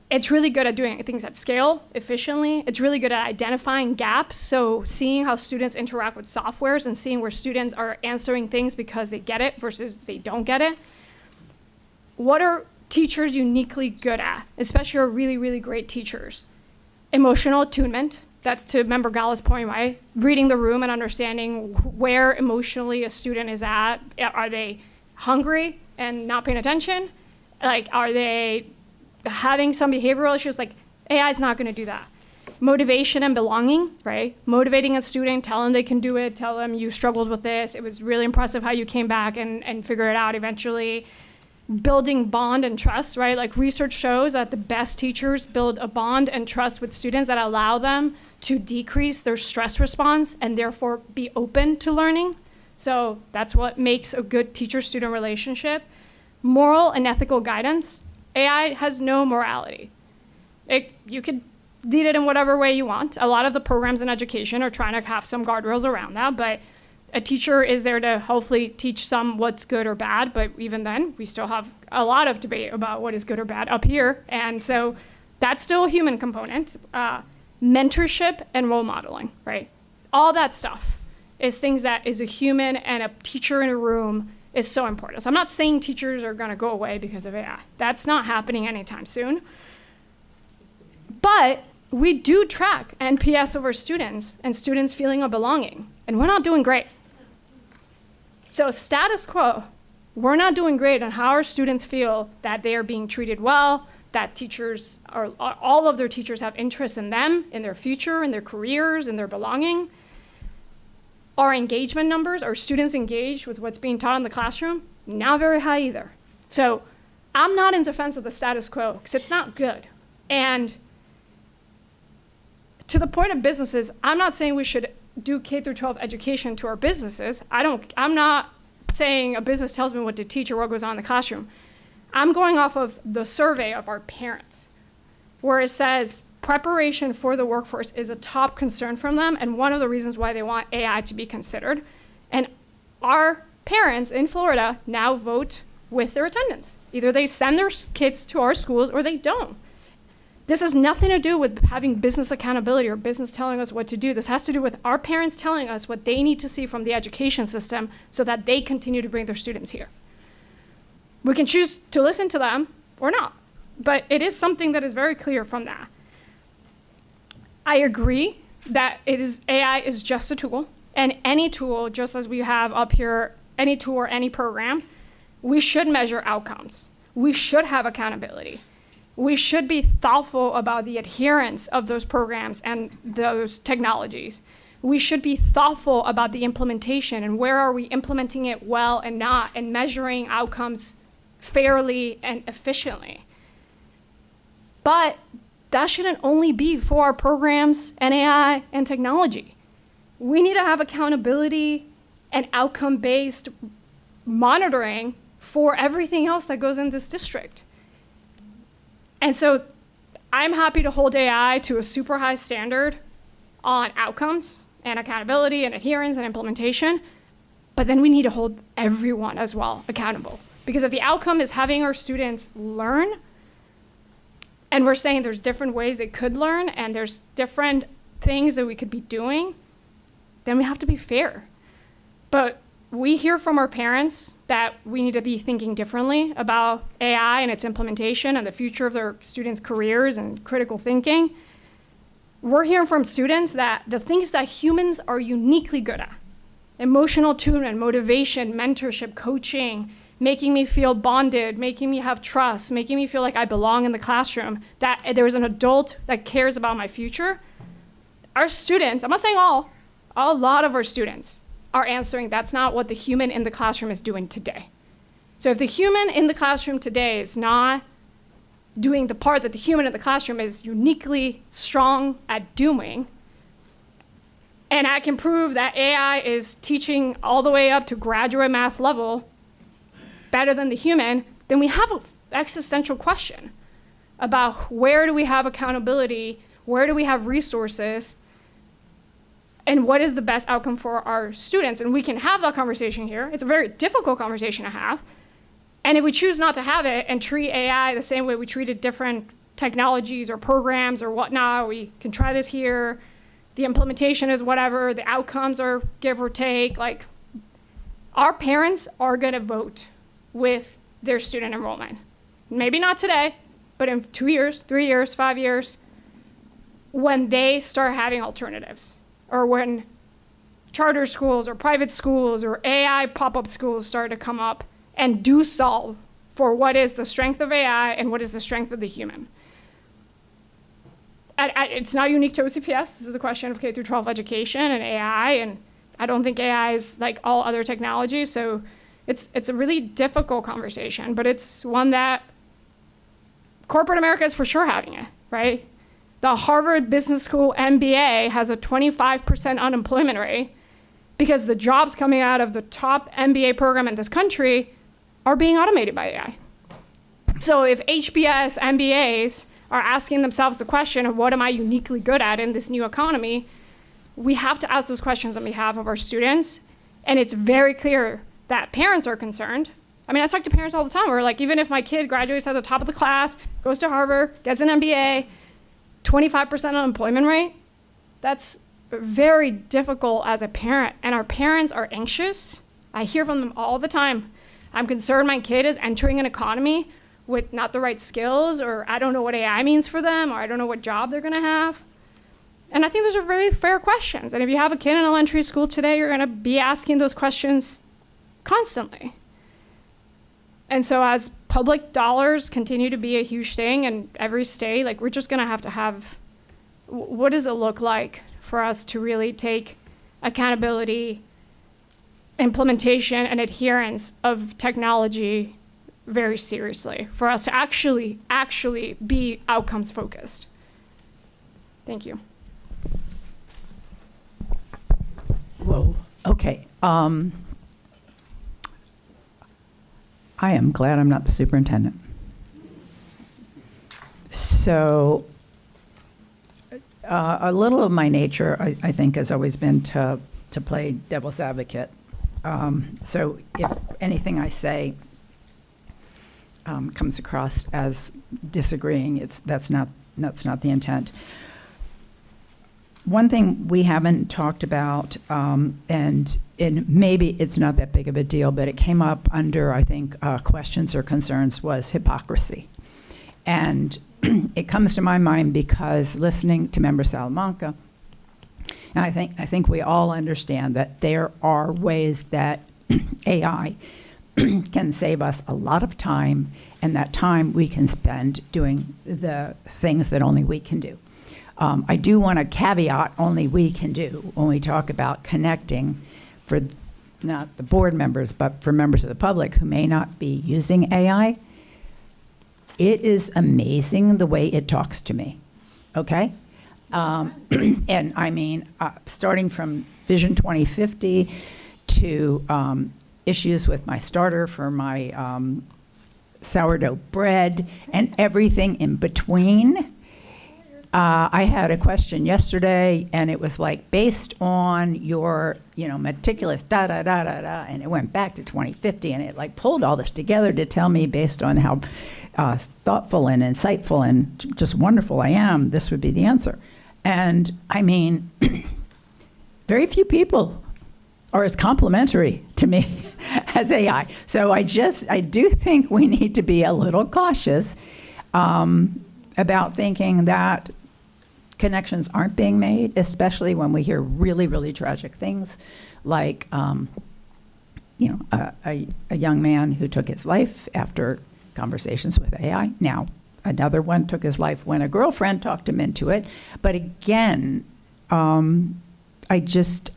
It's really good at doing things at scale, efficiently. It's really good at identifying gaps, so seeing how students interact with softwares and seeing where students are answering things because they get it versus they don't get it. What are teachers uniquely good at, especially our really, really great teachers? Emotional attunement. That's to Member Gala's point, right? Reading the room and understanding where emotionally a student is at. Are they hungry and not paying attention? Like, are they having some behavioral issues? Like, AI is not going to do that. Motivation and belonging, right? Motivating a student, tell them they can do it, tell them you struggled with this. It was really impressive how you came back and figured it out eventually. Building bond and trust, right? Like, research shows that the best teachers build a bond and trust with students that allow them to decrease their stress response and therefore be open to learning. So that's what makes a good teacher-student relationship. Moral and ethical guidance. AI has no morality. You could lead it in whatever way you want. A lot of the programs in education are trying to have some guardrails around that, but a teacher is there to hopefully teach some what's good or bad, but even then, we still have a lot of debate about what is good or bad up here, and so that's still a human component. Mentorship and role modeling, right? All that stuff is things that is a human and a teacher in a room is so important. So I'm not saying teachers are gonna go away because of AI. That's not happening anytime soon. But we do track NPS over students and students feeling a belonging, and we're not doing great. So status quo, we're not doing great on how our students feel that they are being treated well, that teachers are, all of their teachers have interest in them, in their future, in their careers, in their belonging. Our engagement numbers, are students engaged with what's being taught in the classroom? Not very high either. So I'm not in defense of the status quo because it's not good. And to the point of businesses, I'm not saying we should do K-12 education to our businesses. I'm not saying a business tells me what to teach or what goes on in the classroom. I'm going off of the survey of our parents, where it says preparation for the workforce is a top concern from them and one of the reasons why they want AI to be considered. And our parents in Florida now vote with their attendance. Either they send their kids to our schools or they don't. This has nothing to do with having business accountability or business telling us what to do. This has to do with our parents telling us what they need to see from the education system so that they continue to bring their students here. We can choose to listen to them or not, but it is something that is very clear from that. I agree that AI is just a tool, and any tool, just as we have up here, any tool or any program, we should measure outcomes. We should have accountability. We should be thoughtful about the adherence of those programs and those technologies. We should be thoughtful about the implementation and where are we implementing it well and not, and measuring outcomes fairly and efficiently. But that shouldn't only be for our programs and AI and technology. We need to have accountability and outcome-based monitoring for everything else that goes in this district. And so I'm happy to hold AI to a super high standard on outcomes and accountability and adherence and implementation, but then we need to hold everyone as well accountable. Because if the outcome is having our students learn, and we're saying there's different ways they could learn and there's different things that we could be doing, then we have to be fair. But we hear from our parents that we need to be thinking differently about AI and its implementation and the future of their students' careers and critical thinking. We're hearing from students that the things that humans are uniquely good at, emotional attunement, motivation, mentorship, coaching, making me feel bonded, making me have trust, making me feel like I belong in the classroom, that there's an adult that cares about my future. Our students, I'm not saying all, a lot of our students are answering that's not what the human in the classroom is doing today. So if the human in the classroom today is not doing the part that the human in the classroom is uniquely strong at doing, and I can prove that AI is teaching all the way up to graduate math level better than the human, then we have an existential question. about where do we have accountability, where do we have resources, and what is the best outcome for our students. And we can have that conversation here. It's a very difficult conversation to have. And if we choose not to have it and treat AI the same way we treated different technologies or programs or whatnot, we can try this here, the implementation is whatever, the outcomes are give or take, like, our parents are gonna vote with their student enrollment. Maybe not today, but in 2 years, 3 years, 5 years, when they start having alternatives, or when charter schools or private schools or AI pop-up schools start to come up and do solve for what is the strength of AI and what is the strength of the human. It's not unique to OCPS. This is a question of K through 12 education and AI, and I don't think AI is like all other technologies, so it's a really difficult conversation, but it's one that corporate America is for sure having it, right? The Harvard Business School MBA has a 25% unemployment rate because the jobs coming out of the top MBA program in this country are being automated by AI. So if HBS MBAs are asking themselves the question of what am I uniquely good at in this new economy, we have to ask those questions on behalf of our students. And it's very clear that parents are concerned. I mean, I talk to parents all the time where, like, even if my kid graduates at the top of the class, goes to Harvard, gets an MBA, 25% unemployment rate, that's very difficult as a parent. And our parents are anxious. I hear from them all the time. I'm concerned my kid is entering an economy with not the right skills, or I don't know what AI means for them, or I don't know what job they're gonna have. And I think those are very fair questions. And if you have a kid in elementary school today, you're gonna be asking those questions constantly. And so as public dollars continue to be a huge thing in every state, like, we're just gonna have to have, what does it look like for us to really take accountability, implementation, and adherence of technology very seriously, for us to actually be outcomes focused. Thank you.
Whoa, okay. I am glad I'm not the superintendent. So a little of my nature, I think, has always been to play devil's advocate. So if anything I say comes across as disagreeing, that's not the intent. One thing we haven't talked about, and maybe it's not that big of a deal, but it came up under, I think, questions or concerns, was hypocrisy. And it comes to my mind because listening to Member Salamanca, and I think we all understand that there are ways that AI can save us a lot of time, and that time we can spend doing the things that only we can do. I do want to caveat only we can do when we talk about connecting for not the board members, but for members of the public who may not be using AI. It is amazing the way it talks to me, okay? And I mean, starting from Vision 2050 to issues with my starter for my sourdough bread and everything in between. I had a question yesterday, and it was like, based on your, meticulous da-da-da-da-da, and it went back to 2050, and it like pulled all this together to tell me, based on how thoughtful and insightful and just wonderful I am, this would be the answer. And I mean, very few people are as complimentary to me as AI. So I do think we need to be a little cautious about thinking that connections aren't being made, especially when we hear really, really tragic things like, a young man who took his life after conversations with AI. Now, another one took his life when a girlfriend talked him into it. But again, I'm just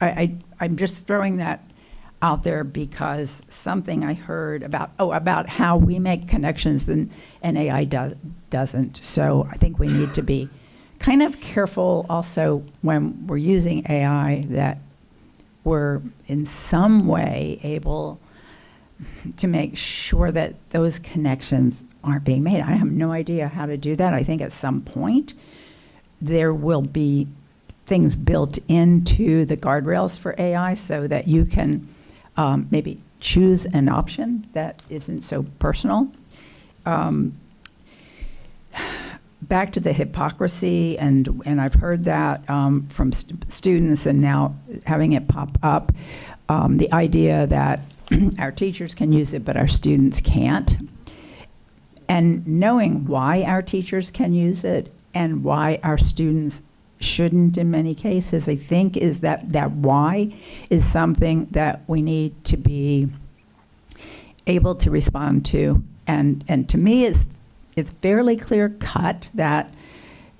throwing that out there because something I heard about how we make connections and AI doesn't. So I think we need to be kind of careful also when we're using AI that we're in some way able to make sure that those connections aren't being made. I have no idea how to do that. I think at some point there will be things built into the guardrails for AI so that you can maybe choose an option that isn't so personal. Back to the hypocrisy, and I've heard that from students, and now having it pop up, the idea that our teachers can use it, but our students can't. And knowing why our teachers can use it and why our students shouldn't in many cases, I think is that why is something that we need to be able to respond to. And to me, it's fairly clear cut that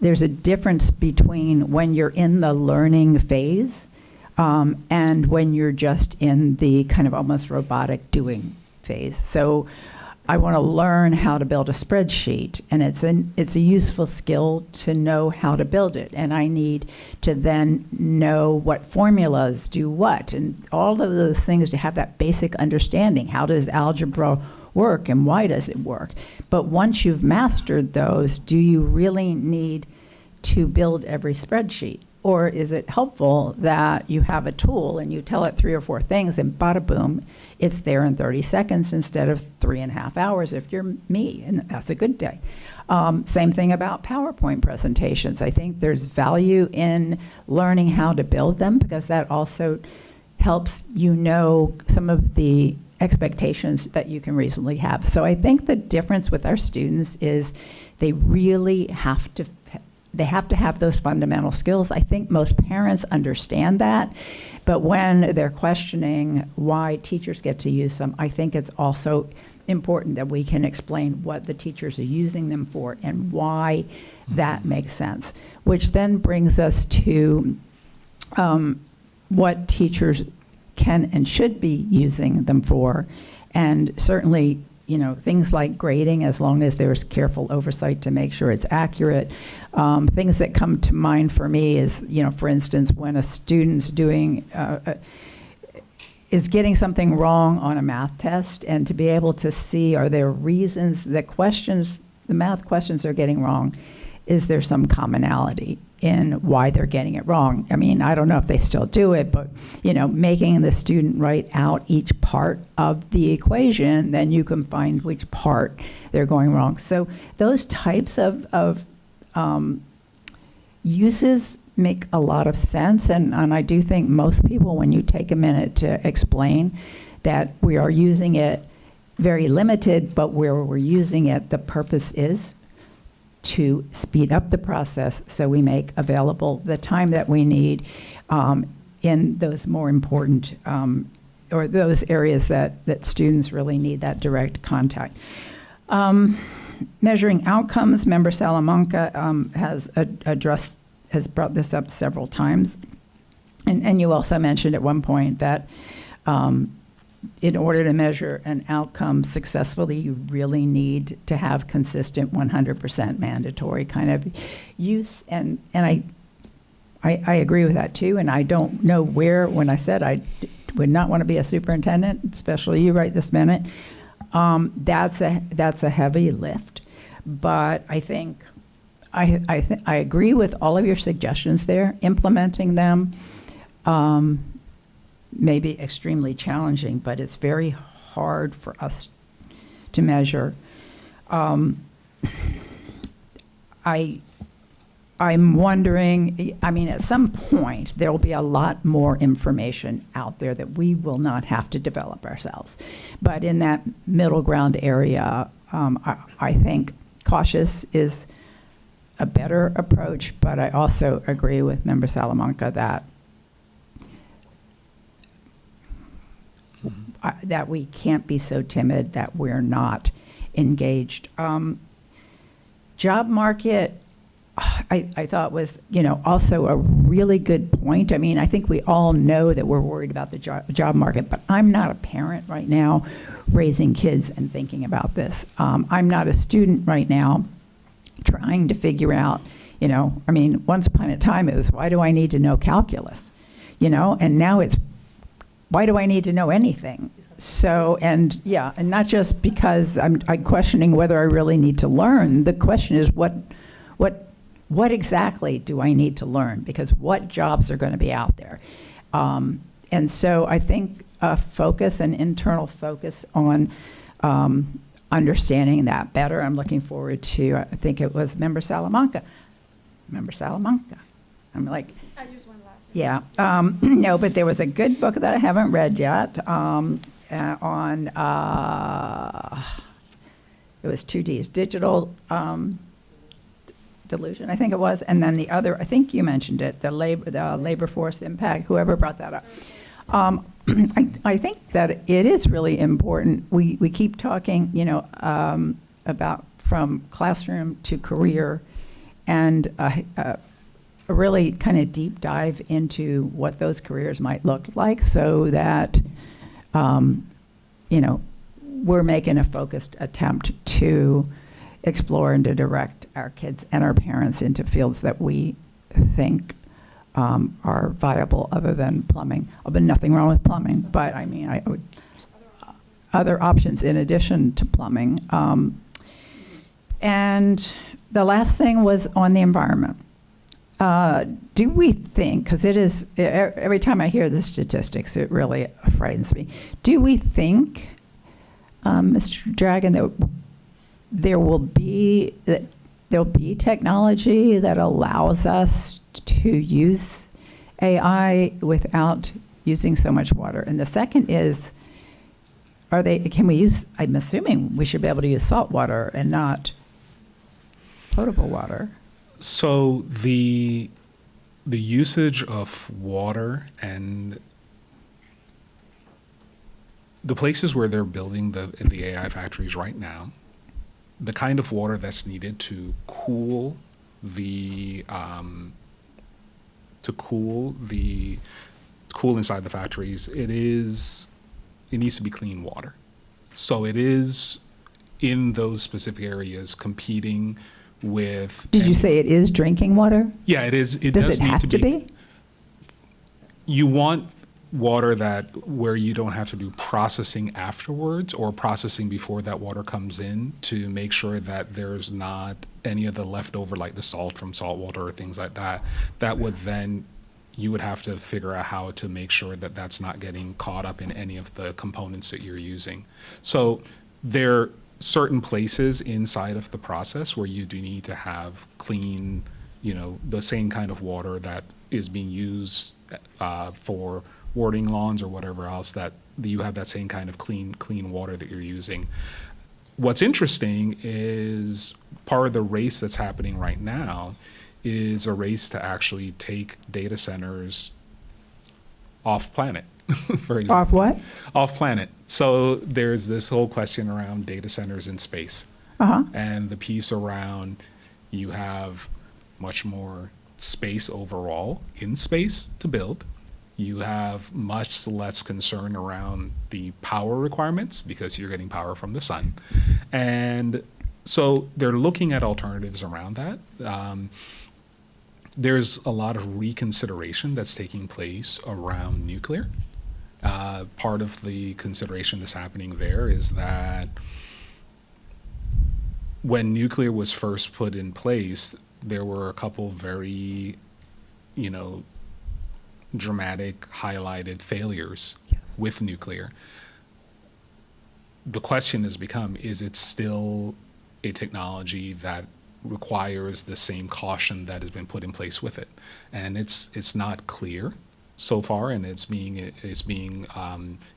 there's a difference between when you're in the learning phase and when you're just in the kind of almost robotic doing phase. So I want to learn how to build a spreadsheet, and it's a useful skill to know how to build it, and I need to then know what formulas do what, and all of those things to have that basic understanding. How does algebra work, and why does it work? But once you've mastered those, do you really need to build every spreadsheet? Or is it helpful that you have a tool and you tell it 3 or 4 things and bada boom, it's there in 30 seconds instead of 3.5 hours if you're me, and that's a good day. Same thing about PowerPoint presentations. I think there's value in learning how to build them because that also helps you know some of the expectations that you can reasonably have. So I think the difference with our students is they really have to have those fundamental skills. I think most parents understand that, but when they're questioning why teachers get to use them, I think it's also important that we can explain what the teachers are using them for and why that makes sense, which then brings us to what teachers can and should be using them for. And certainly, you know, things like grading, as long as there's careful oversight to make sure it's accurate. Things that come to mind for me is, you know, for instance, when a student's doing, is getting something wrong on a math test, and to be able to see, are there reasons, the math questions they're getting wrong, is there some commonality in why they're getting it wrong? I mean, I don't know if they still do it, but, you know, making the student write out each part of the equation, then you can find which part they're going wrong. So those types of uses make a lot of sense, and I do think most people, when you take a minute to explain that we are using it very limited, but where we're using it, the purpose is to speed up the process so we make available the time that we need in those more important or those areas that students really need that direct contact. Measuring outcomes, Member Salamanca has brought this up several times. And you also mentioned at one point that in order to measure an outcome successfully, you really need to have consistent 100% mandatory kind of use. And I agree with that too. And I don't know where, when I said I would not want to be a superintendent, especially you right this minute, that's a heavy lift. But I think I agree with all of your suggestions there. Implementing them may be extremely challenging, but it's very hard for us to measure. I'm wondering, I mean, at some point, there will be a lot more information out there that we will not have to develop ourselves. But in that middle ground area, I think cautious is a better approach, but I also agree with Member Salamanca that that we can't be so timid that we're not engaged. Job market, I thought was, you know, also a really good point. I mean, I think we all know that we're worried about the job market, but I'm not a parent right now raising kids and thinking about this. I'm not a student right now trying to figure out, you know, I mean, once upon a time it was, why do I need to know calculus? You know, and now it's, why do I need to know anything? So, and yeah, and not just because I'm questioning whether I really need to learn. The question is what exactly do I need to learn? Because what jobs are going to be out there? And so I think a focus, an internal focus on understanding that better. I'm looking forward to, I think it was Member Salamanca. I'm like,
I used one last week.
yeah, no, but there was a good book that I haven't read yet it was 2Ds, digital delusion, I think it was, and then the other, I think you mentioned it, the labor force impact, whoever brought that up. I think that it is really important. We keep talking, about from classroom to career, and a really kind of deep dive into what those careers might look like, so that we're making a focused attempt to explore and to direct our kids and our parents into fields that we think are viable other than plumbing. But nothing wrong with plumbing, but I mean, I would, other options in addition to plumbing. And the last thing was on the environment. Do we think, because it is, every time I hear the statistics, it really frightens me. Do we think, Mr. Dragon, that there'll be technology that allows us to use AI without using so much water? And the second is, can we use, I'm assuming we should be able to use salt water and not potable water.
So the usage of water and the places where they're building the AI factories right now, the kind of water that's needed to cool inside the factories, it needs to be clean water. So it is in those specific areas competing with.
Did you say it is drinking water?
Yeah, it is.
Does it have to be?
You want water where you don't have to do processing afterwards or processing before that water comes in, to make sure that there's not any of the leftover, like the salt from salt water or things like that. That would then, you would have to figure out how to make sure that that's not getting caught up in any of the components that you're using. So there are certain places inside of the process where you do need to have clean, the same kind of water that is being used for watering lawns or whatever else, that you have that same kind of clean water that you're using. What's interesting is part of the race that's happening right now is a race to actually take data centers off planet, for example.
Off what?
Off planet. So there's this whole question around data centers in space.
Uh-huh.
And the piece around, you have much more space overall in space to build. You have much less concern around the power requirements because you're getting power from the sun. And so they're looking at alternatives around that. There's a lot of reconsideration that's taking place around nuclear. Part of the consideration that's happening there is that when nuclear was first put in place, there were a couple very, dramatic, highlighted failures with nuclear. The question has become, is it still a technology that requires the same caution that has been put in place with it? And it's not clear so far, and it's being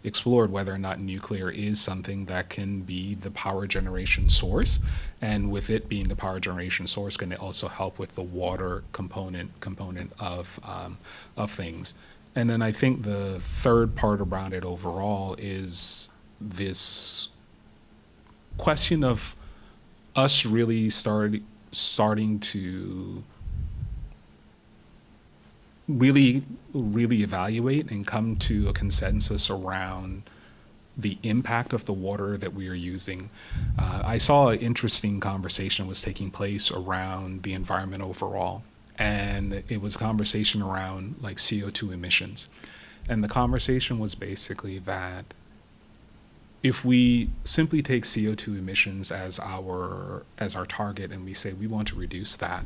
explored whether or not nuclear is something that can be the power generation source, and with it being the power generation source, can it also help with the water component of things. And then I think the third part around it overall is this question of us really starting to really evaluate and come to a consensus around the impact of the water that we are using. I saw an interesting conversation was taking place around the environment overall, and it was a conversation around like CO2 emissions. And the conversation was basically that if we simply take CO2 emissions as our target and we say we want to reduce that,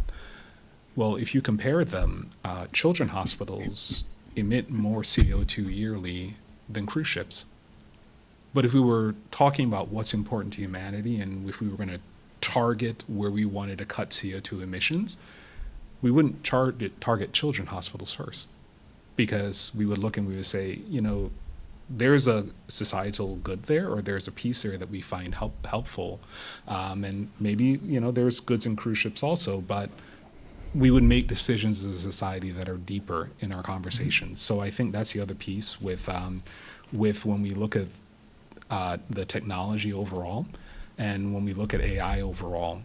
well, if you compare them, children's hospitals emit more CO2 yearly than cruise ships. But if we were talking about what's important to humanity and if we were going to target where we wanted to cut CO2 emissions, we wouldn't target children's hospitals first, because we would look and we would say, there's a societal good there, or there's a piece there that we find helpful. And maybe, there's goods in cruise ships also, but we would make decisions as a society that are deeper in our conversations. So I think that's the other piece with when we look at the technology overall, and when we look at AI overall.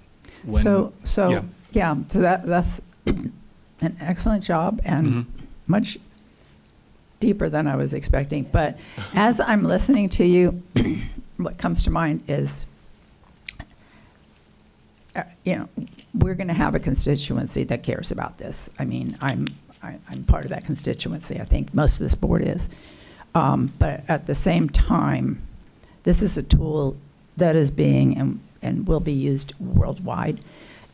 So that's an excellent job and much deeper than I was expecting. But as I'm listening to you, what comes to mind is, we're going to have a constituency that cares about this. I mean, I'm part of that constituency. I think most of this board is. But at the same time, this is a tool that is being and will be used worldwide.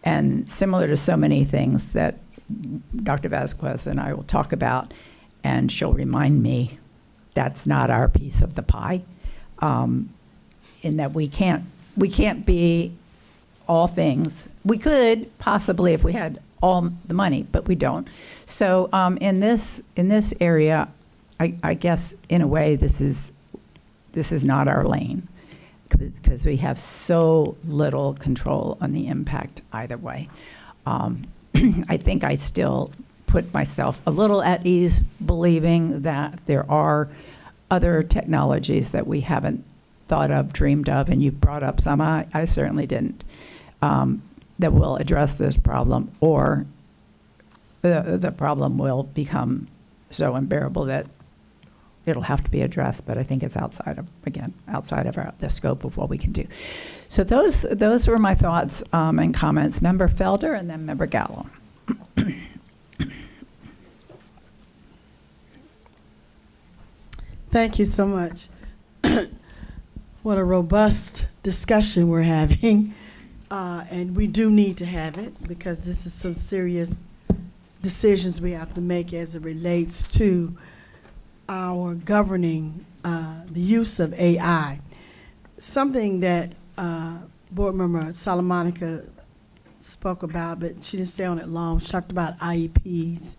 And similar to so many things that Dr. Vasquez and I will talk about, and she'll remind me that's not our piece of the pie, in that we can't be all things. We could possibly if we had all the money, but we don't. So in this area, I guess in a way this is not our lane, because we have so little control on the impact either way. I think I still put myself a little at ease believing that there are other technologies that we haven't thought of, dreamed of, and you brought up some, I certainly didn't, that will address this problem, or the problem will become so unbearable that it'll have to be addressed. But I think it's outside of the scope of what we can do. So those were my thoughts and comments. Member Felder and then Member Gallo.
Thank you so much. What a robust discussion we're having. And we do need to have it, because this is some serious decisions we have to make as it relates to our governing the use of AI. Something that Board Member Salamanca spoke about, but she didn't stay on it long. She talked about IEPs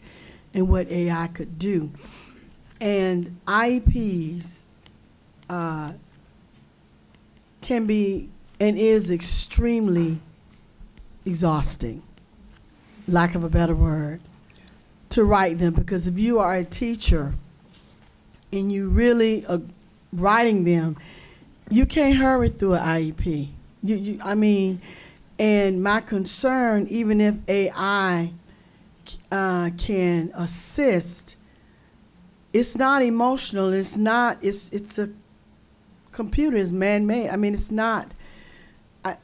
and what AI could do. And IEPs can be and is extremely exhausting, lack of a better word, to write them. Because if you are a teacher and you really are writing them, you can't hurry through an IEP. And my concern, even if AI can assist, it's not emotional. It's a computer. It's man-made. I mean, it's not.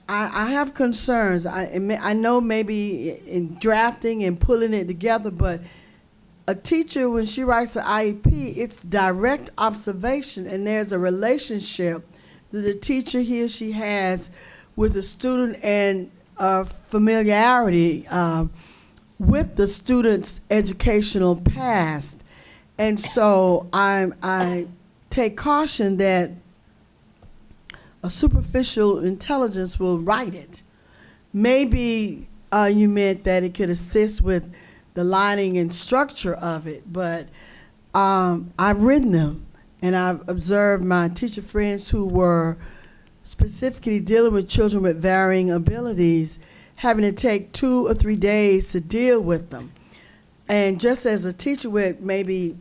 I have concerns. I know maybe in drafting and pulling it together, but a teacher, when she writes an IEP, it's direct observation, and there's a relationship that the teacher, he or she, has with the student, and familiarity with the student's educational past. And so I take caution that a superficial intelligence will write it. Maybe you meant that it could assist with the lining and structure of it, but I've written them, and I've observed my teacher friends who were specifically dealing with children with varying abilities, having to take 2 or 3 days to deal with them. And just as a teacher with maybe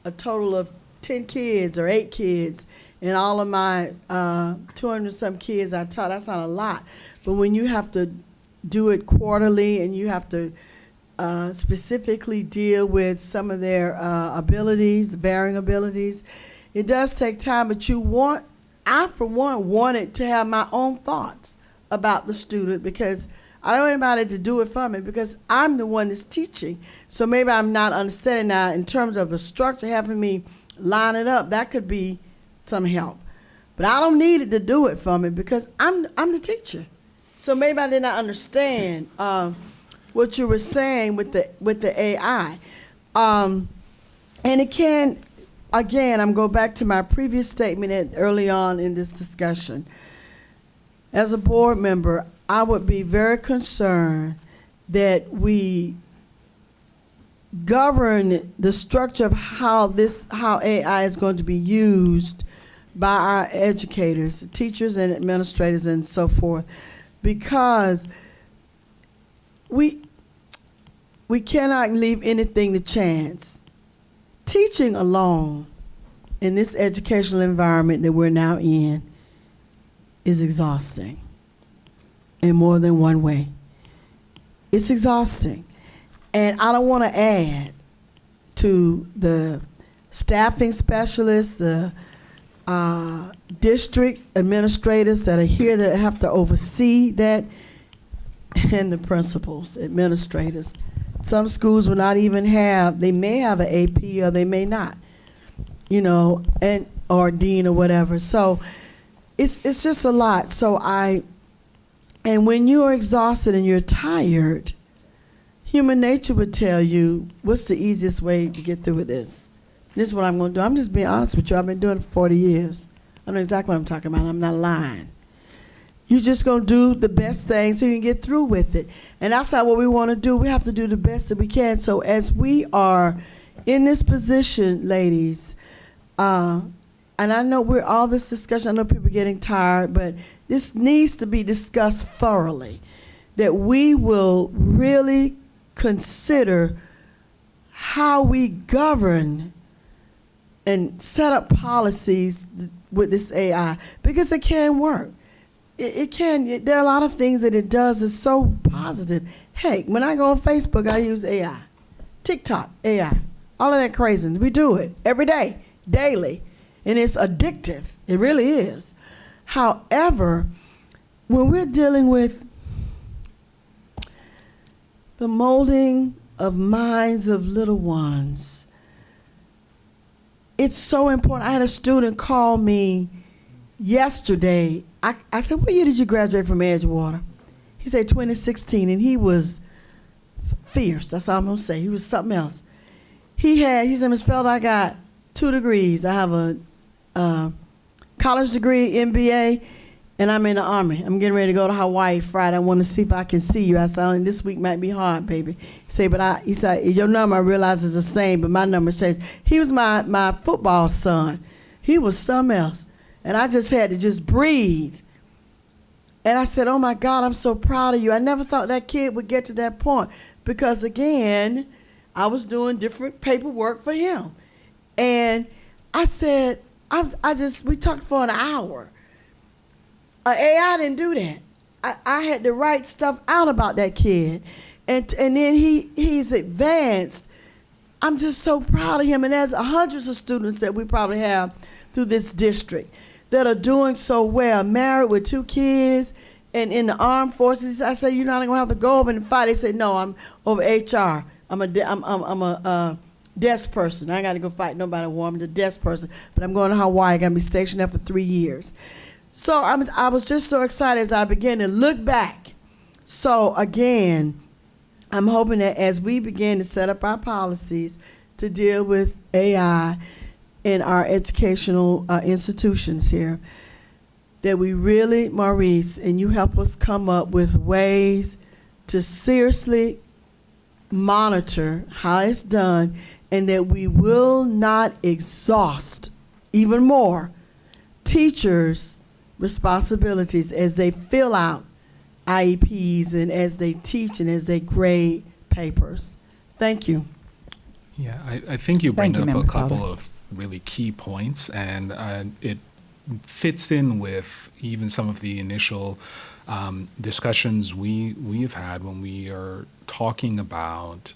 a total of 10 kids or 8 kids, and all of my 200-some kids I taught, that's not a lot. But when you have to do it quarterly, and you have to specifically deal with some of their abilities, varying abilities, it does take time. But I, for one, wanted to have my own thoughts about the student, because I don't want anybody to do it for me, because I'm the one that's teaching. So maybe I'm not understanding now in terms of the structure, having me line it up. That could be some help. But I don't need it to do it for me because I'm the teacher. So maybe I did not understand what you were saying with the AI. And it can, again, I'm going back to my previous statement early on in this discussion. As a board member, I would be very concerned that we govern the structure of how AI is going to be used by our educators, teachers and administrators and so forth, because we cannot leave anything to chance. Teaching alone in this educational environment that we're now in is exhausting in more than one way. It's exhausting. And I don't want to add to the staffing specialists, the district administrators that are here that have to oversee that, and the principals, administrators. Some schools will not even have, they may have an AP or they may not, you know, or dean or whatever. So it's just a lot. And when you are exhausted and you're tired, human nature would tell you, what's the easiest way to get through with this? This is what I'm going to do. I'm just being honest with you. I've been doing it for 40 years. I know exactly what I'm talking about. I'm not lying. You're just going to do the best thing so you can get through with it. And that's not what we want to do. We have to do the best that we can. So as we are in this position, ladies, and I know we're all this discussion, I know people are getting tired, but this needs to be discussed thoroughly, that we will really consider how we govern and set up policies with this AI, because it can work. It can. There are a lot of things that it does that's so positive. Hey, when I go on Facebook, I use AI. TikTok, AI. All of that craziness. We do it every day, daily. And it's addictive. It really is. However, when we're dealing with the molding of minds of little ones, it's so important. I had a student call me yesterday. I said, what year did you graduate from Edgewater? He said 2016, and he was fierce. That's all I'm going to say. He was something else. He said, Ms. Felder, I got 2 degrees. I have a college degree, MBA, and I'm in the Army. I'm getting ready to go to Hawaii Friday. I want to see if I can see you. I said, this week might be hard, baby. He said, your number, I realize, is the same, but my number changed. He was my football son. He was something else. And I just had to just breathe. And I said, oh, my God, I'm so proud of you. I never thought that kid would get to that point because, again, I was doing different paperwork for him. And I said, we talked for an hour. AI didn't do that. I had to write stuff out about that kid. And then he's advanced. I'm just so proud of him. And there's hundreds of students that we probably have through this district that are doing so well, married with 2 kids and in the armed forces. I said, you're not going to have to go over and fight. They said, no, I'm over HR. I'm a desk person. I got to go fight nobody war. I'm the desk person. But I'm going to Hawaii. I'm going to be stationed there for 3 years. So I was just so excited as I began to look back. So again, I'm hoping that as we begin to set up our policies to deal with AI in our educational institutions here, that we really, Maurice, and you help us come up with ways to seriously monitor how it's done, and that we will not exhaust even more teachers' responsibilities as they fill out IEPs and as they teach and as they grade papers. Thank you.
Yeah, I think you bring
Thank you,
up a
Member
couple
Fowler.
of really key points, and it fits in with even some of the initial discussions we've had when we are talking about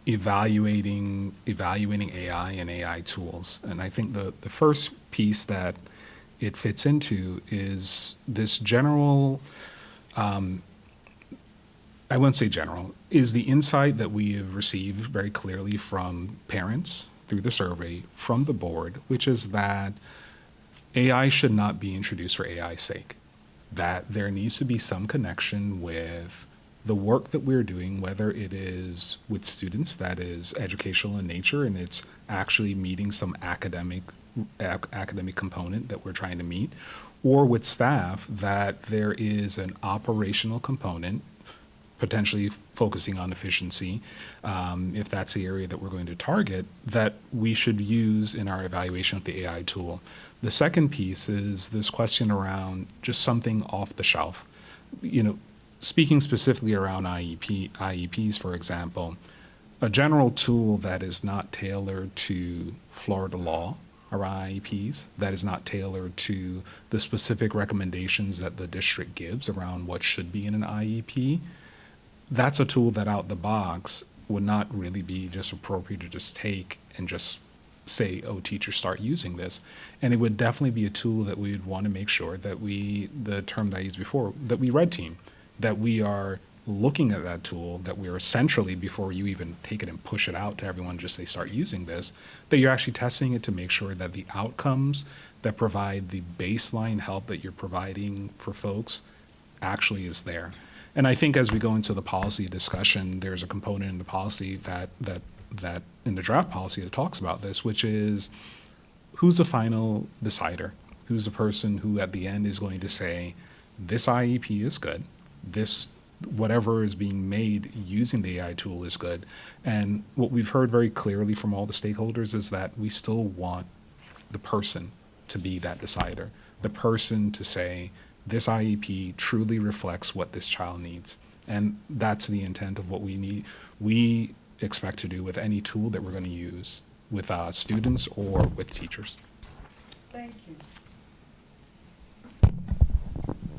evaluating AI and AI tools. And I think the first piece that it fits into is this general, I wouldn't say general, is the insight that we have received very clearly from parents through the survey, from the board, which is that AI should not be introduced for AI's sake. That there needs to be some connection with the work that we're doing, whether it is with students that is educational in nature and it's actually meeting some academic component that we're trying to meet, or with staff that there is an operational component, potentially focusing on efficiency, if that's the area that we're going to target, that we should use in our evaluation of the AI tool. The second piece is this question around just something off the shelf. Speaking specifically around IEPs, for example, a general tool that is not tailored to Florida law around IEPs, that is not tailored to the specific recommendations that the district gives around what should be in an IEP, that's a tool that out the box would not really be just appropriate to just take and just say, oh, teachers start using this. And it would definitely be a tool that we would want to make sure that the term that I used before, that we red team, that we are looking at that tool, that we are essentially, before you even take it and push it out to everyone, just say start using this, that you're actually testing it to make sure that the outcomes that provide the baseline help that you're providing for folks actually is there. And I think as we go into the policy discussion, there's a component in the policy that in the draft policy that talks about this, which is who's the final decider? Who's the person who at the end is going to say, this IEP is good, this whatever is being made using the AI tool is good. And what we've heard very clearly from all the stakeholders is that we still want the person to be that decider, the person to say, this IEP truly reflects what this child needs. And that's the intent of what we expect to do with any tool that we're going to use with students or with teachers.
Thank you.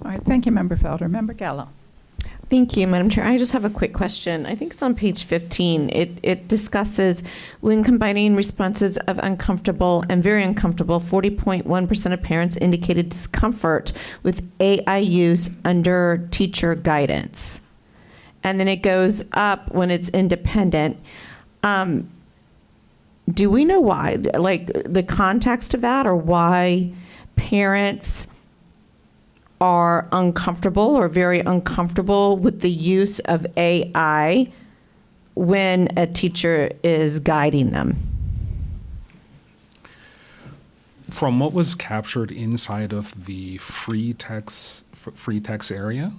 All right, thank you, Member Felder. Member Gallo.
Thank you, Madam Chair. I just have a quick question. I think it's on page 15. It discusses when combining responses of uncomfortable and very uncomfortable, 40.1% of parents indicated discomfort with AI use under teacher guidance. And then it goes up when it's independent. Do we know why, like the context of that, or why parents are uncomfortable or very uncomfortable with the use of AI when a teacher is guiding them?
From what was captured inside of the free text area,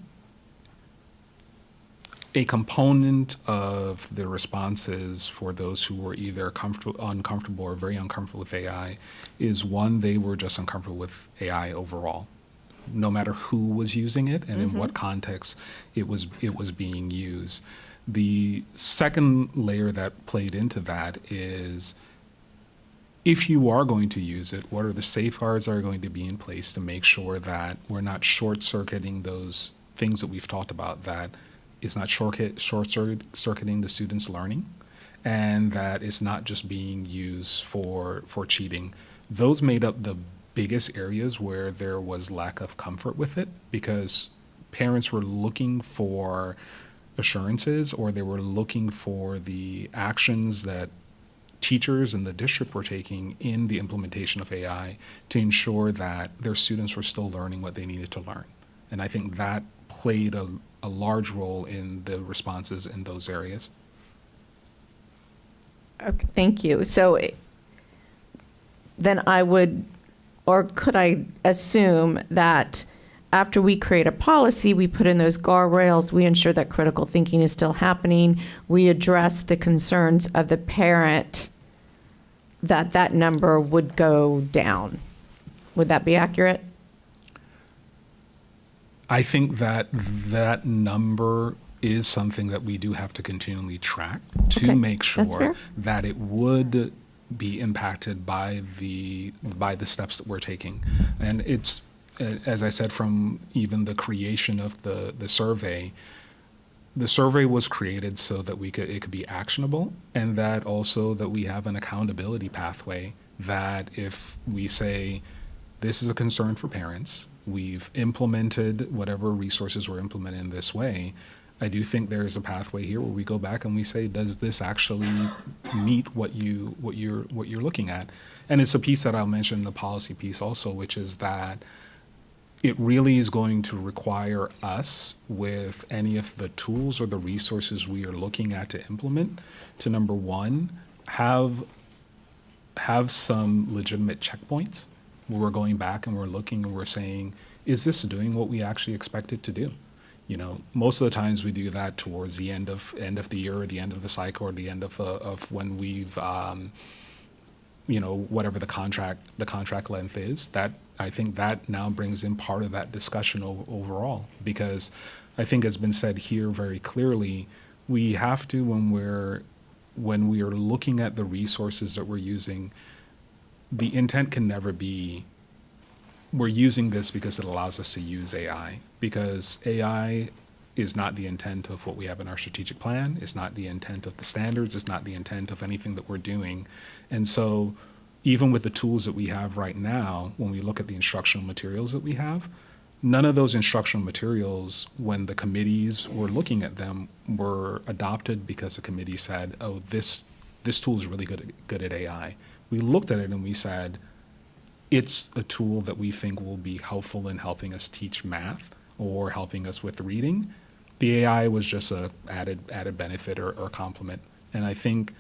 a component of the responses for those who were either uncomfortable or very uncomfortable with AI is one, they were just uncomfortable with AI overall, no matter who was using it and in what context it was being used. The second layer that played into that is, if you are going to use it, what are the safeguards that are going to be in place to make sure that we're not short-circuiting those things that we've talked about, that it's not short-circuiting the students' learning, and that it's not just being used for cheating. Those made up the biggest areas where there was lack of comfort with it, because parents were looking for assurances, or they were looking for the actions that teachers and the district were taking in the implementation of AI to ensure that their students were still learning what they needed to learn. And I think that played a large role in the responses in those areas.
Okay, thank you. So then I would, or could I assume that after we create a policy, we put in those guardrails, we ensure that critical thinking is still happening, we address the concerns of the parent, that number would go down? Would that be accurate?
I think that number is something that we do have to continually track to
Okay,
make
that's
sure
fair.
that it would be impacted by the steps that we're taking. And it's, as I said, from even the creation of the survey was created so that it could be actionable, and that also that we have an accountability pathway, that if we say this is a concern for parents, we've implemented whatever resources were implemented in this way, I do think there is a pathway here where we go back and we say, does this actually meet what you're looking at? And it's a piece that I'll mention, the policy piece also, which is that it really is going to require us, with any of the tools or the resources we are looking at to implement, to number one, have some legitimate checkpoints where we're going back and we're looking and we're saying, is this doing what we actually expect it to do? You know, most of the times we do that towards the end of the year, or the end of the cycle, or the end of when we've whatever the contract length is. That, I think that now brings in part of that discussion overall, because I think it's been said here very clearly, we have to, when we are looking at the resources that we're using, the intent can never be, we're using this because it allows us to use AI, because AI is not the intent of what we have in our strategic plan. It's not the intent of the standards. It's not the intent of anything that we're doing. And so even with the tools that we have right now, when we look at the instructional materials that we have, none of those instructional materials, when the committees were looking at them, were adopted because the committee said, oh, this tool is really good at AI. We looked at it and we said, it's a tool that we think will be helpful in helping us teach math or helping us with reading. The AI was just a added benefit or complement. And I think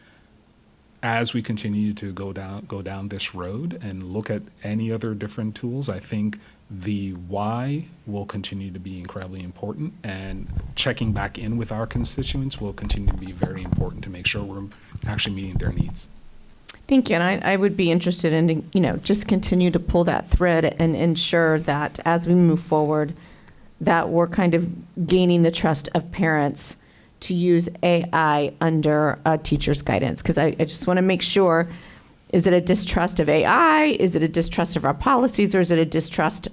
as we continue to go down this road and look at any other different tools, I think the why will continue to be incredibly important, and checking back in with our constituents will continue to be very important to make sure we're actually meeting their needs.
Thank you, and I would be interested in, just continue to pull that thread and ensure that as we move forward, that we're kind of gaining the trust of parents to use AI under a teacher's guidance. Because I just want to make sure, is it a distrust of AI? Is it a distrust of our policies? Or is it a distrust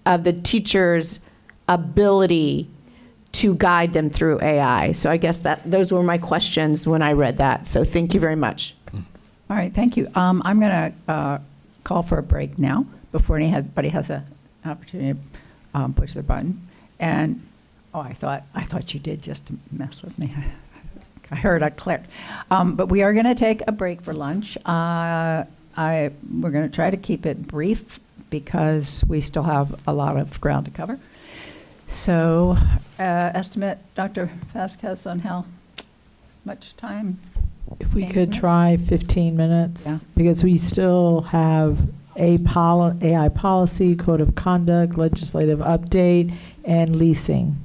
of the teacher's ability to guide them through AI? So I guess those were my questions when I read that. So thank you very much.
All right, thank you. I'm going to call for a break now before anybody has an opportunity to push their button. And I thought you did just to mess with me. I heard a click. But we are going to take a break for lunch. We're going to try to keep it brief because we still have a lot of ground to cover. So, estimate, Dr. Vasquez, on how much time?
If we
15
could
minutes?
try 15 minutes,
Yeah.
because we still have AI policy, code of conduct, legislative update, and leasing.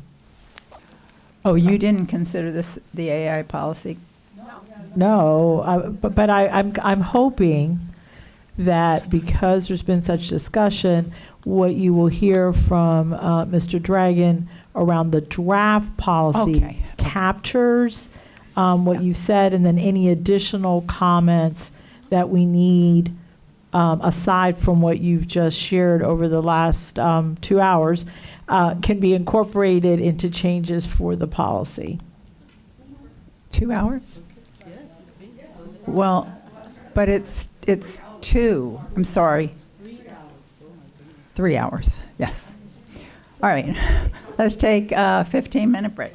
Oh, you didn't consider this the AI policy?
No, but I'm hoping that because there's been such discussion, what you will hear from Mr. Dragon around the draft policy
Okay.
captures what you've said, and then any additional comments that we need aside from what you've just shared over the last 2 hours can be incorporated into changes for the policy.
2 hours? Well, but it's 2. I'm sorry. 3 hours. Yes. All right. Let's take a 15-minute break.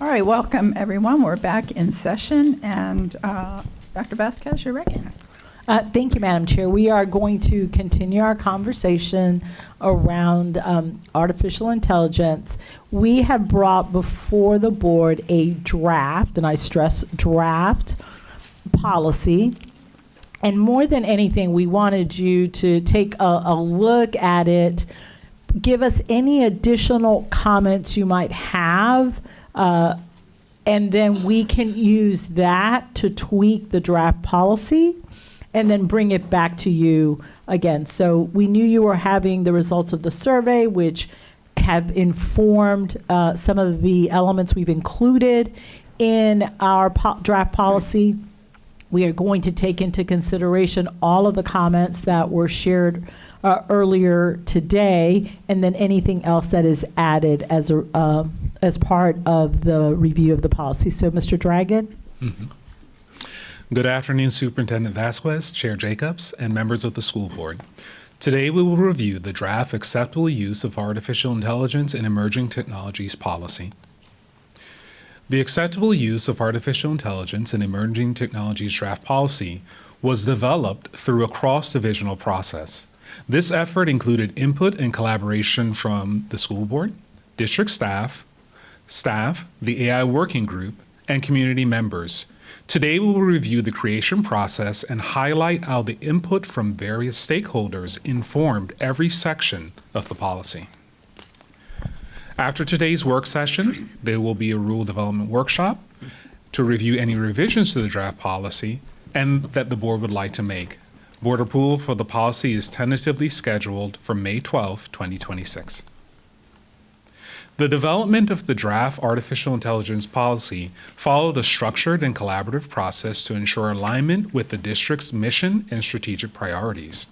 All right, welcome, everyone. We're back in session, and Dr. Vasquez, you're ready.
Thank you, Madam Chair. We are going to continue our conversation around artificial intelligence. We have brought before the board a draft, and I stress draft, policy. And more than anything, we wanted you to take a look at it, give us any additional comments you might have, and then we can use that to tweak the draft policy and then bring it back to you again. So we knew you were having the results of the survey, which have informed some of the elements we've included in our draft policy. We are going to take into consideration all of the comments that were shared earlier today, and then anything else that is added as part of the review of the policy. So, Mr. Dragon?
Mm-hmm. Good afternoon, Superintendent Vasquez, Chair Jacobs, and members of the school board. Today we will review the draft acceptable use of artificial intelligence and emerging technologies policy. The acceptable use of artificial intelligence and emerging technologies draft policy was developed through a cross-divisional process. This effort included input and collaboration from the school board, district staff, the AI working group, and community members. Today, we will review the creation process and highlight how the input from various stakeholders informed every section of the policy. After today's work session, there will be a rule development workshop to review any revisions to the draft policy and that the board would like to make. Board approval for the policy is tentatively scheduled for May 12, 2026. The development of the draft artificial intelligence policy followed a structured and collaborative process to ensure alignment with the district's mission and strategic priorities.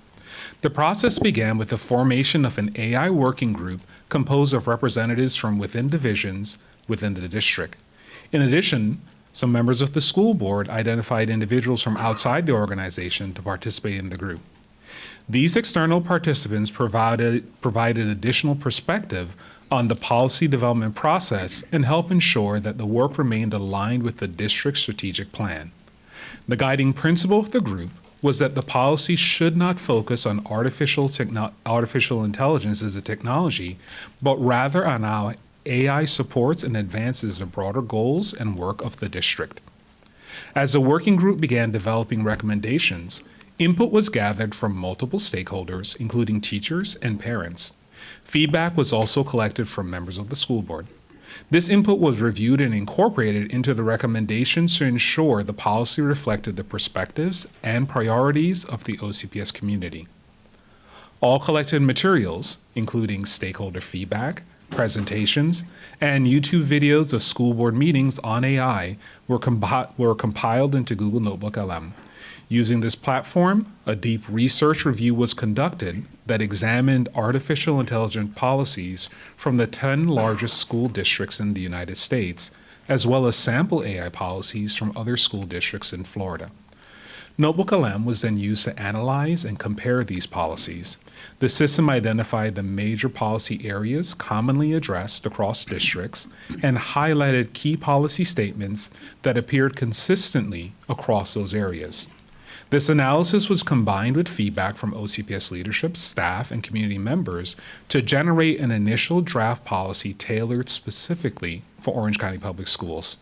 The process began with the formation of an AI working group composed of representatives from within divisions within the district. In addition, some members of the school board identified individuals from outside the organization to participate in the group. These external participants provided additional perspective on the policy development process and help ensure that the work remained aligned with the district's strategic plan. The guiding principle of the group was that the policy should not focus on artificial intelligence as a technology, but rather on how AI supports and advances the broader goals and work of the district. As the working group began developing recommendations, input was gathered from multiple stakeholders, including teachers and parents. Feedback was also collected from members of the school board. This input was reviewed and incorporated into the recommendations to ensure the policy reflected the perspectives and priorities of the OCPS community. All collected materials, including stakeholder feedback, presentations, and YouTube videos of school board meetings on AI, were compiled into Google Notebook LM. Using this platform, a deep research review was conducted that examined artificial intelligence policies from the 10 largest school districts in the United States, as well as sample AI policies from other school districts in Florida. Notebook LM was then used to analyze and compare these policies. The system identified the major policy areas commonly addressed across districts and highlighted key policy statements that appeared consistently across those areas. This analysis was combined with feedback from OCPS leadership, staff, and community members to generate an initial draft policy tailored specifically for Orange County Public Schools.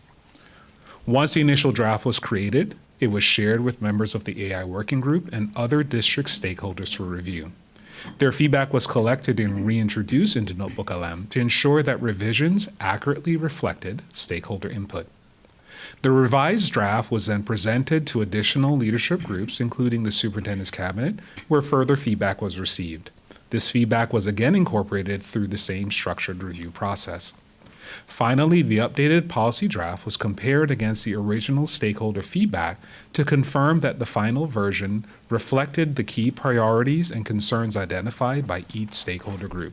Once the initial draft was created, it was shared with members of the AI working group and other district stakeholders for review. Their feedback was collected and reintroduced into Notebook LM to ensure that revisions accurately reflected stakeholder input. The revised draft was then presented to additional leadership groups, including the superintendent's cabinet, where further feedback was received. This feedback was again incorporated through the same structured review process. Finally, the updated policy draft was compared against the original stakeholder feedback to confirm that the final version reflected the key priorities and concerns identified by each stakeholder group.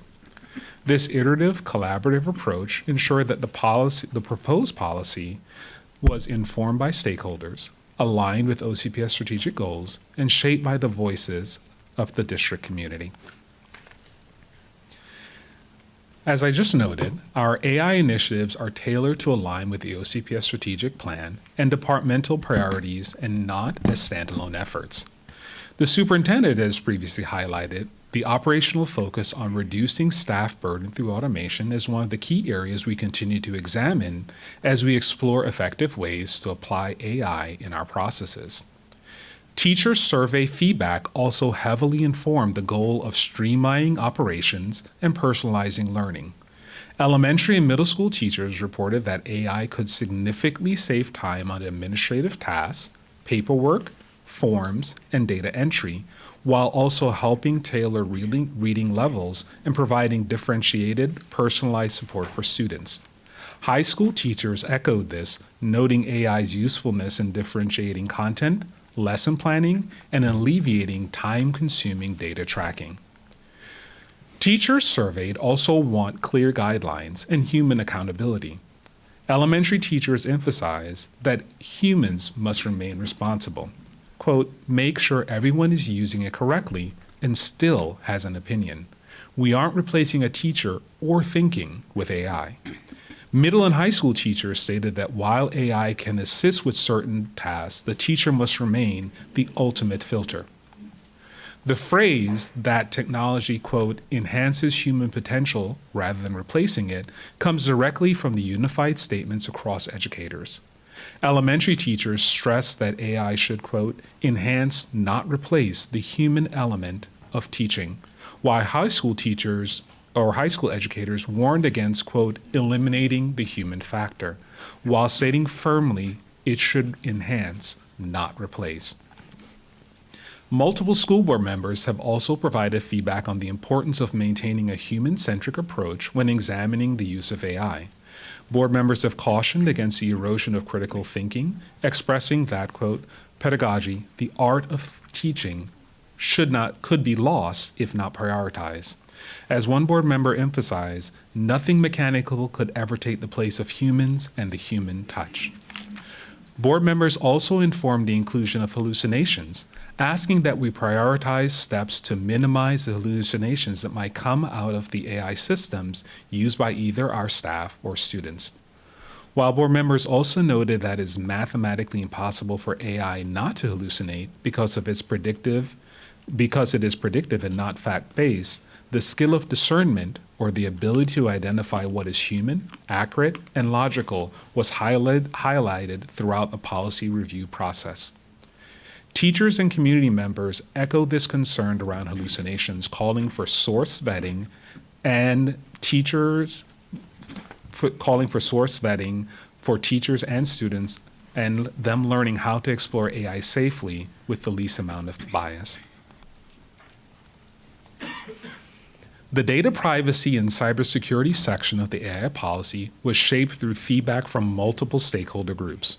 This iterative, collaborative approach ensured that the proposed policy was informed by stakeholders, aligned with OCPS strategic goals, and shaped by the voices of the district community. As I just noted, our AI initiatives are tailored to align with the OCPS strategic plan and departmental priorities and not as standalone efforts. The superintendent has previously highlighted the operational focus on reducing staff burden through automation is one of the key areas we continue to examine as we explore effective ways to apply AI in our processes. Teacher survey feedback also heavily informed the goal of streamlining operations and personalizing learning. Elementary and middle school teachers reported that AI could significantly save time on administrative tasks, paperwork, forms, and data entry, while also helping tailor reading levels and providing differentiated, personalized support for students. High school teachers echoed this, noting AI's usefulness in differentiating content, lesson planning, and alleviating time-consuming data tracking. Teachers surveyed also want clear guidelines and human accountability. Elementary teachers emphasize that humans must remain responsible. Quote, make sure everyone is using it correctly and still has an opinion. We aren't replacing a teacher or thinking with AI. Middle and high school teachers stated that while AI can assist with certain tasks, the teacher must remain the ultimate filter. The phrase that technology, quote, enhances human potential rather than replacing it comes directly from the unified statements across educators. Elementary teachers stress that AI should, quote, enhance, not replace the human element of teaching, while high school teachers or high school educators warned against, quote, eliminating the human factor, while stating firmly it should enhance, not replace. Multiple school board members have also provided feedback on the importance of maintaining a human-centric approach when examining the use of AI. Board members have cautioned against the erosion of critical thinking, expressing that, quote, pedagogy, the art of teaching, could be lost if not prioritized. As one board member emphasized, nothing mechanical could ever take the place of humans and the human touch. Board members also informed the inclusion of hallucinations, asking that we prioritize steps to minimize the hallucinations that might come out of the AI systems used by either our staff or students. While board members also noted that it is mathematically impossible for AI not to hallucinate because it is predictive and not fact-based, the skill of discernment, or the ability to identify what is human, accurate, and logical, was highlighted throughout the policy review process. Teachers and community members echoed this concern around hallucinations, calling for source vetting for teachers and students, and them learning how to explore AI safely with the least amount of bias. The data privacy and cybersecurity section of the AI policy was shaped through feedback from multiple stakeholder groups.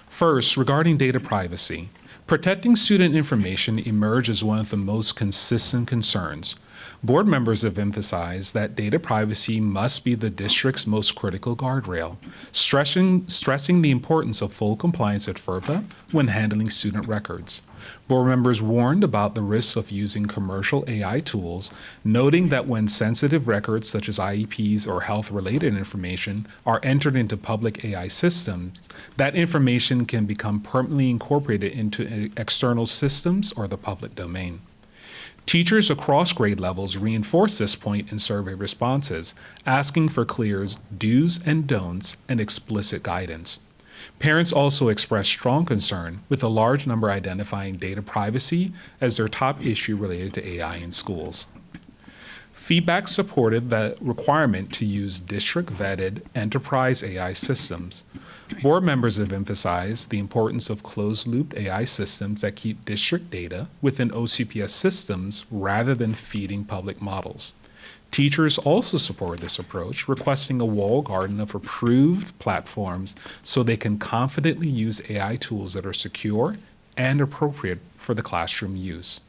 First, regarding data privacy, protecting student information emerged as one of the most consistent concerns. Board members have emphasized that data privacy must be the district's most critical guardrail, stressing the importance of full compliance with FERPA when handling student records. Board members warned about the risks of using commercial AI tools, noting that when sensitive records such as IEPs or health-related information are entered into public AI systems, that information can become permanently incorporated into external systems or the public domain. Teachers across grade levels reinforced this point in survey responses, asking for clear do's and don'ts and explicit guidance. Parents also expressed strong concern, with a large number identifying data privacy as their top issue related to AI in schools. Feedback supported the requirement to use district-vetted enterprise AI systems. Board members have emphasized the importance of closed-loop AI systems that keep district data within OCPS systems rather than feeding public models. Teachers also support this approach, requesting a walled garden of approved platforms so they can confidently use AI tools that are secure and appropriate for the classroom use.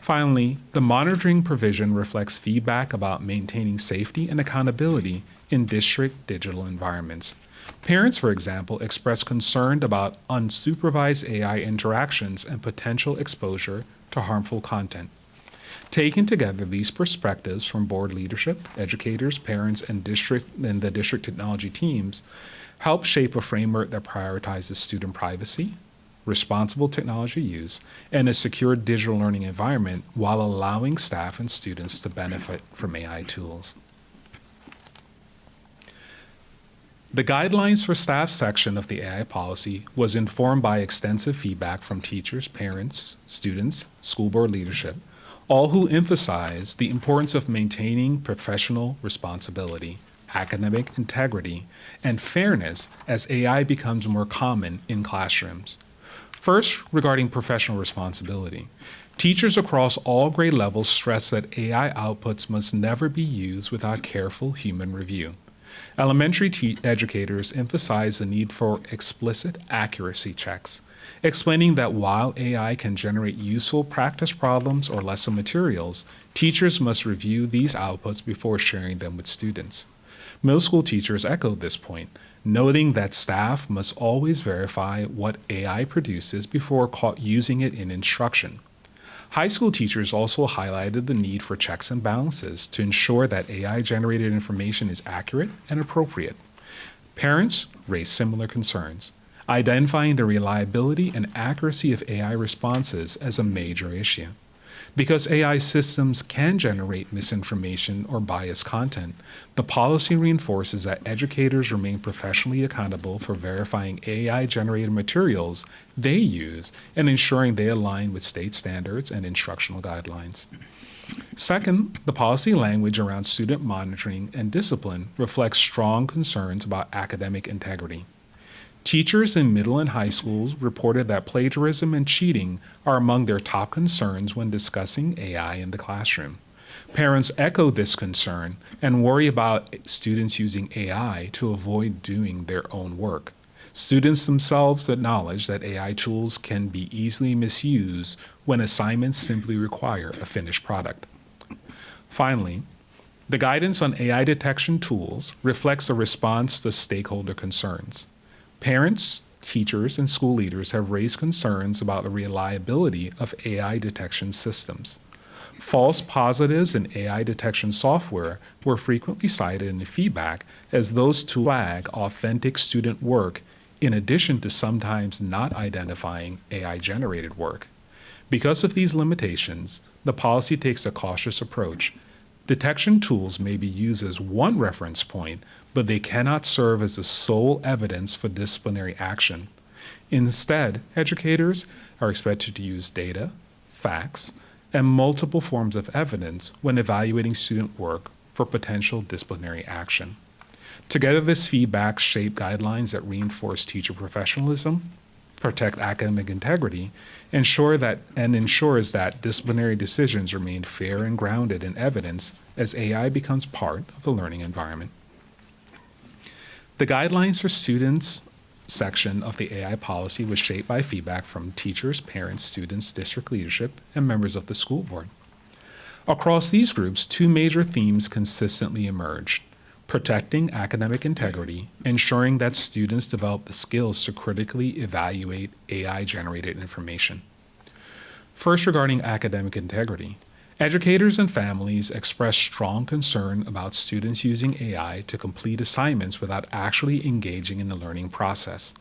Finally, the monitoring provision reflects feedback about maintaining safety and accountability in district digital environments. Parents, for example, expressed concern about unsupervised AI interactions and potential exposure to harmful content. Taking together these perspectives from board leadership, educators, parents, and the district technology teams help shape a framework that prioritizes student privacy, responsible technology use, and a secure digital learning environment while allowing staff and students to benefit from AI tools. The guidelines for staff section of the AI policy was informed by extensive feedback from teachers, parents, students, school board leadership, all who emphasize the importance of maintaining professional responsibility, academic integrity, and fairness as AI becomes more common in classrooms. First, regarding professional responsibility, teachers across all grade levels stress that AI outputs must never be used without careful human review. Elementary educators emphasize the need for explicit accuracy checks, explaining that while AI can generate useful practice problems or lesson materials, teachers must review these outputs before sharing them with students. Middle school teachers echoed this point, noting that staff must always verify what AI produces before using it in instruction. High school teachers also highlighted the need for checks and balances to ensure that AI-generated information is accurate and appropriate. Parents raised similar concerns, identifying the reliability and accuracy of AI responses as a major issue. Because AI systems can generate misinformation or biased content, the policy reinforces that educators remain professionally accountable for verifying AI-generated materials they use and ensuring they align with state standards and instructional guidelines. Second, the policy language around student monitoring and discipline reflects strong concerns about academic integrity. Teachers in middle and high schools reported that plagiarism and cheating are among their top concerns when discussing AI in the classroom. Parents echo this concern and worry about students using AI to avoid doing their own work. Students themselves acknowledge that AI tools can be easily misused when assignments simply require a finished product. Finally, the guidance on AI detection tools reflects a response to stakeholder concerns. Parents, teachers, and school leaders have raised concerns about the reliability of AI detection systems. False positives in AI detection software were frequently cited in the feedback as those tools flag authentic student work in addition to sometimes not identifying AI-generated work. Because of these limitations, the policy takes a cautious approach. Detection tools may be used as one reference point, but they cannot serve as the sole evidence for disciplinary action. Instead, educators are expected to use data, facts, and multiple forms of evidence when evaluating student work for potential disciplinary action. Together, this feedback shapes guidelines that reinforce teacher professionalism, protect academic integrity, ensures that disciplinary decisions remain fair and grounded in evidence as AI becomes part of the learning environment. The guidelines for students section of the AI policy was shaped by feedback from teachers, parents, students, district leadership, and members of the school board. Across these groups, two major themes consistently emerged: protecting academic integrity, ensuring that students develop the skills to critically evaluate AI-generated information. First, regarding academic integrity, educators and families expressed strong concern about students using AI to complete assignments without actually engaging in the learning process.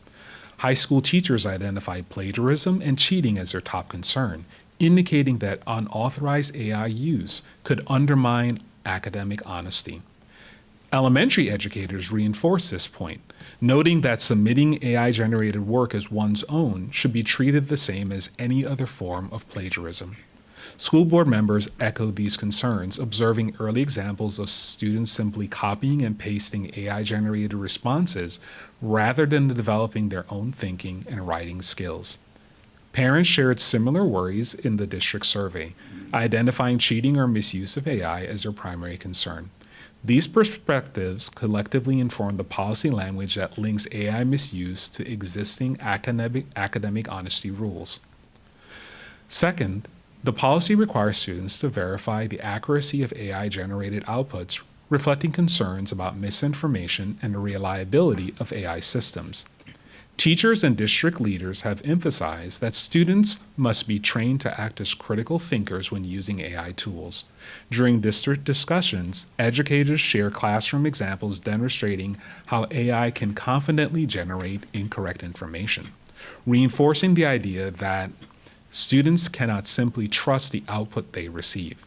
High school teachers identified plagiarism and cheating as their top concern, indicating that unauthorized AI use could undermine academic honesty. Elementary educators reinforced this point, noting that submitting AI-generated work as one's own should be treated the same as any other form of plagiarism. School board members echoed these concerns, observing early examples of students simply copying and pasting AI-generated responses rather than developing their own thinking and writing skills. Parents shared similar worries in the district survey, identifying cheating or misuse of AI as their primary concern. These perspectives collectively inform the policy language that links AI misuse to existing academic honesty rules. Second, the policy requires students to verify the accuracy of AI-generated outputs, reflecting concerns about misinformation and the reliability of AI systems. Teachers and district leaders have emphasized that students must be trained to act as critical thinkers when using AI tools. During district discussions, educators share classroom examples demonstrating how AI can confidently generate incorrect information, reinforcing the idea that students cannot simply trust the output they receive.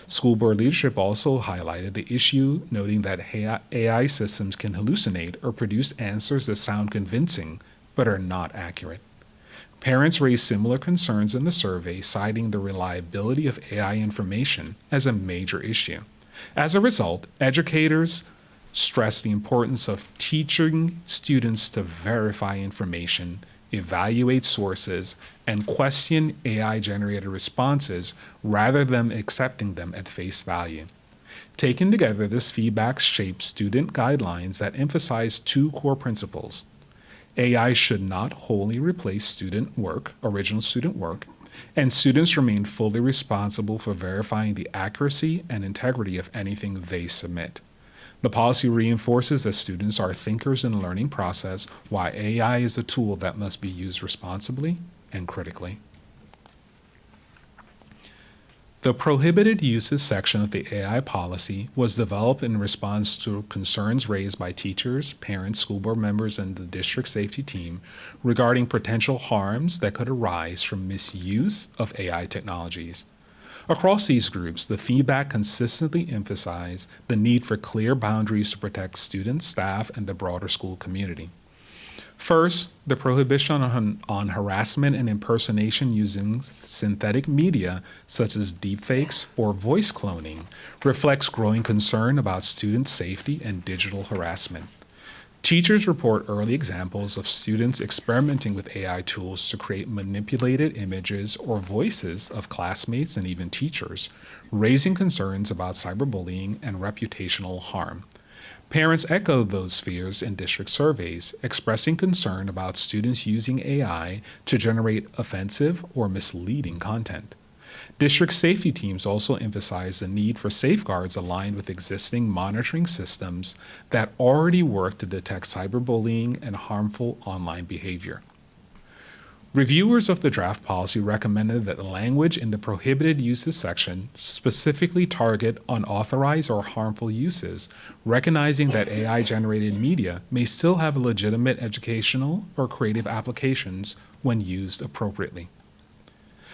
School board leadership also highlighted the issue, noting that AI systems can hallucinate or produce answers that sound convincing but are not accurate. Parents raised similar concerns in the survey, citing the reliability of AI information as a major issue. As a result, educators stressed the importance of teaching students to verify information, evaluate sources, and question AI-generated responses rather than accepting them at face value. Taken together, this feedback shapes student guidelines that emphasize two core principles. AI should not wholly replace student work, original student work, and students remain fully responsible for verifying the accuracy and integrity of anything they submit. The policy reinforces that students are thinkers in the learning process, while AI is a tool that must be used responsibly and critically. The prohibited uses section of the AI policy was developed in response to concerns raised by teachers, parents, school board members, and the district safety team regarding potential harms that could arise from misuse of AI technologies. Across these groups, the feedback consistently emphasized the need for clear boundaries to protect students, staff, and the broader school community. First, the prohibition on harassment and impersonation using synthetic media, such as deepfakes or voice cloning, reflects growing concern about student safety and digital harassment. Teachers report early examples of students experimenting with AI tools to create manipulated images or voices of classmates and even teachers, raising concerns about cyberbullying and reputational harm. Parents echoed those fears in district surveys, expressing concern about students using AI to generate offensive or misleading content. District safety teams also emphasize the need for safeguards aligned with existing monitoring systems that already work to detect cyberbullying and harmful online behavior. Reviewers of the draft policy recommended that the language in the prohibited uses section specifically target unauthorized or harmful uses, recognizing that AI-generated media may still have legitimate educational or creative applications when used appropriately.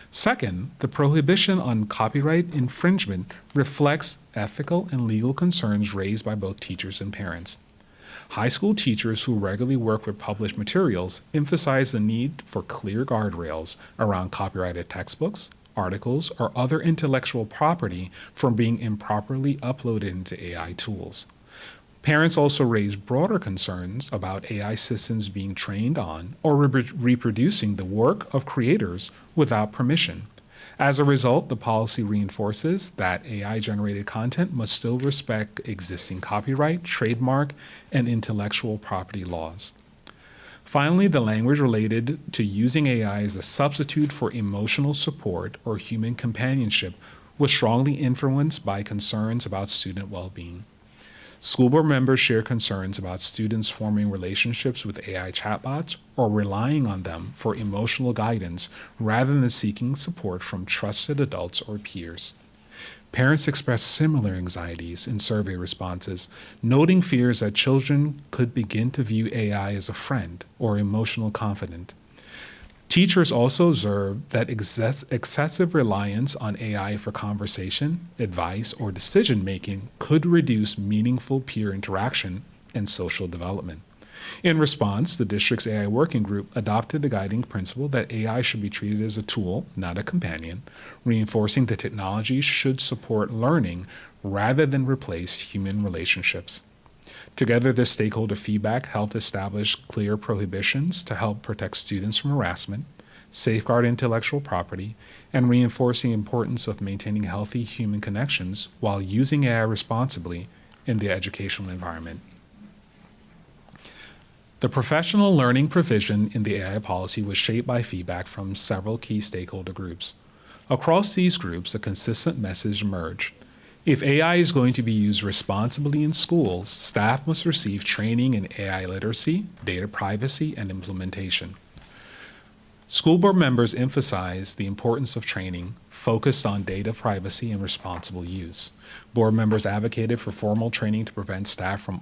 Second, the prohibition on copyright infringement reflects ethical and legal concerns raised by both teachers and parents. High school teachers who regularly work with published materials emphasize the need for clear guardrails around copyrighted textbooks, articles, or other intellectual property from being improperly uploaded into AI tools. Parents also raise broader concerns about AI systems being trained on or reproducing the work of creators without permission. As a result, the policy reinforces that AI-generated content must still respect existing copyright, trademark, and intellectual property laws. Finally, the language related to using AI as a substitute for emotional support or human companionship was strongly influenced by concerns about student well-being. School board members share concerns about students forming relationships with AI chatbots or relying on them for emotional guidance rather than seeking support from trusted adults or peers. Parents express similar anxieties in survey responses, noting fears that children could begin to view AI as a friend or emotional confidant. Teachers also observed that excessive reliance on AI for conversation, advice, or decision-making could reduce meaningful peer interaction and social development. In response, the district's AI working group adopted the guiding principle that AI should be treated as a tool, not a companion, reinforcing that technology should support learning rather than replace human relationships. Together, this stakeholder feedback helped establish clear prohibitions to help protect students from harassment, safeguard intellectual property, and reinforce the importance of maintaining healthy human connections while using AI responsibly in the educational environment. The professional learning provision in the AI policy was shaped by feedback from several key stakeholder groups. Across these groups, a consistent message emerged. If AI is going to be used responsibly in schools, staff must receive training in AI literacy, data privacy, and implementation. School board members emphasize the importance of training focused on data privacy and responsible use. Board members advocated for formal training to prevent staff from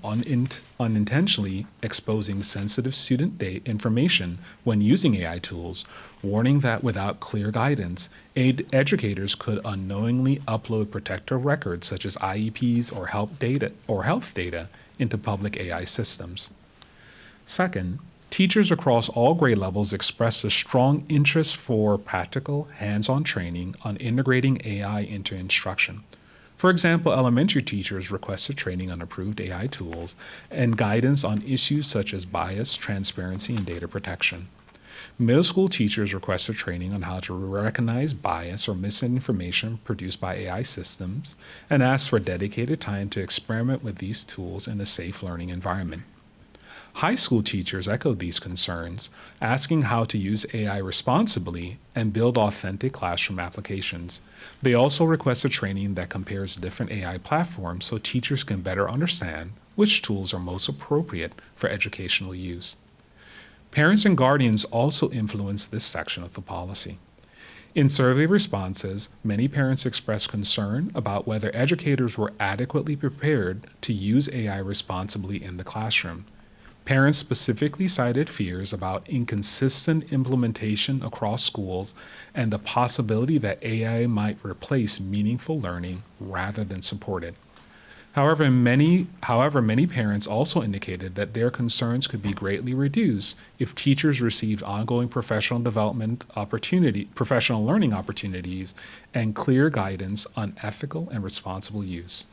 unintentionally exposing sensitive student data information when using AI tools, warning that without clear guidance, educators could unknowingly upload protected records such as IEPs or health data into public AI systems. Second, teachers across all grade levels expressed a strong interest for practical, hands-on training on integrating AI into instruction. For example, elementary teachers requested training on approved AI tools and guidance on issues such as bias, transparency, and data protection. Middle school teachers requested training on how to recognize bias or misinformation produced by AI systems and asked for dedicated time to experiment with these tools in a safe learning environment. High school teachers echoed these concerns, asking how to use AI responsibly and build authentic classroom applications. They also requested training that compares different AI platforms so teachers can better understand which tools are most appropriate for educational use. Parents and guardians also influenced this section of the policy. In survey responses, many parents expressed concern about whether educators were adequately prepared to use AI responsibly in the classroom. Parents specifically cited fears about inconsistent implementation across schools and the possibility that AI might replace meaningful learning rather than support it. However, many parents also indicated that their concerns could be greatly reduced if teachers received ongoing professional learning opportunities, and clear guidance on ethical and responsible use.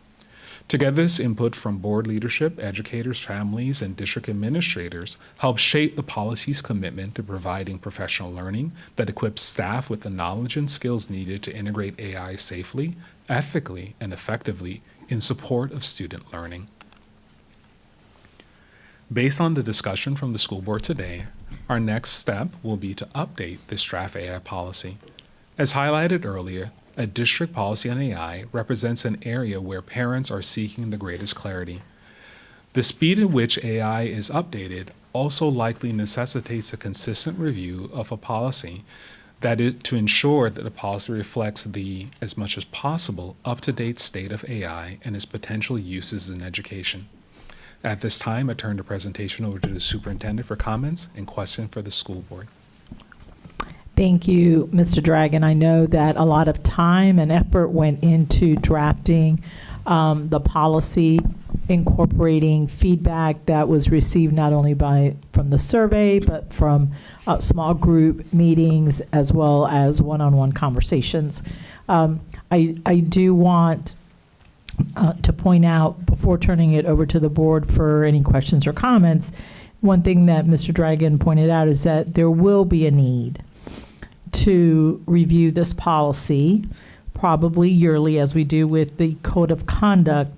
Together, this input from board leadership, educators, families, and district administrators helped shape the policy's commitment to providing professional learning that equips staff with the knowledge and skills needed to integrate AI safely, ethically, and effectively in support of student learning. Based on the discussion from the school board today, our next step will be to update this draft AI policy. As highlighted earlier, a district policy on AI represents an area where parents are seeking the greatest clarity. The speed at which AI is updated also likely necessitates a consistent review of a policy to ensure that the policy reflects the, as much as possible, up-to-date state of AI and its potential uses in education. At this time, I turn the presentation over to the superintendent for comments and questions for the school board.
Thank you, Mr. Dragon. I know that a lot of time and effort went into drafting the policy, incorporating feedback that was received not only from the survey, but from small group meetings as well as one-on-one conversations. I do want to point out, before turning it over to the board for any questions or comments, one thing that Mr. Dragon pointed out is that there will be a need to review this policy, probably yearly, as we do with the code of conduct,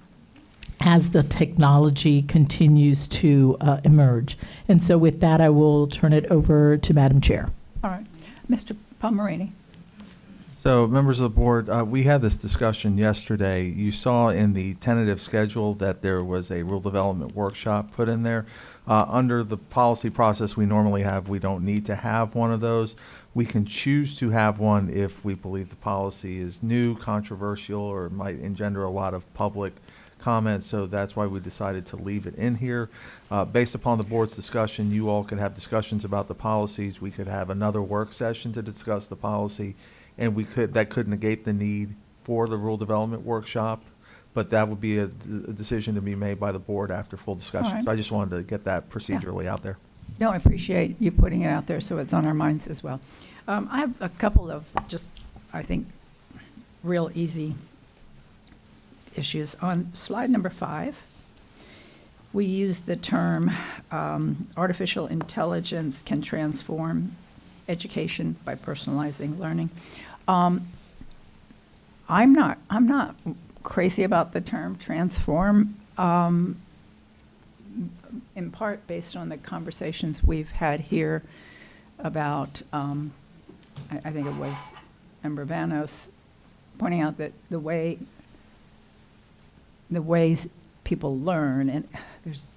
as the technology continues to emerge. And so with that, I will turn it over to Madam Chair.
All right. Mr. Palmerini.
So, members of the board, we had this discussion yesterday. You saw in the tentative schedule that there was a rule development workshop put in there. Under the policy process we normally have, we don't need to have one of those. We can choose to have one if we believe the policy is new, controversial, or might engender a lot of public comments. So that's why we decided to leave it in here. Based upon the board's discussion, you all could have discussions about the policies. We could have another work session to discuss the policy, and that could negate the need for the rule development workshop. But that would be a decision to be made by the board after full discussion.
Right.
So I just wanted to get that procedurally out there.
No, I appreciate you putting it out there so it's on our minds as well. I have a couple of just, I think, real easy issues. On slide number 5, we use the term artificial intelligence can transform education by personalizing learning. I'm not crazy about the term transform, in part based on the conversations we've had here about, I think it was Member Vanos pointing out that the way the ways people learn, and there's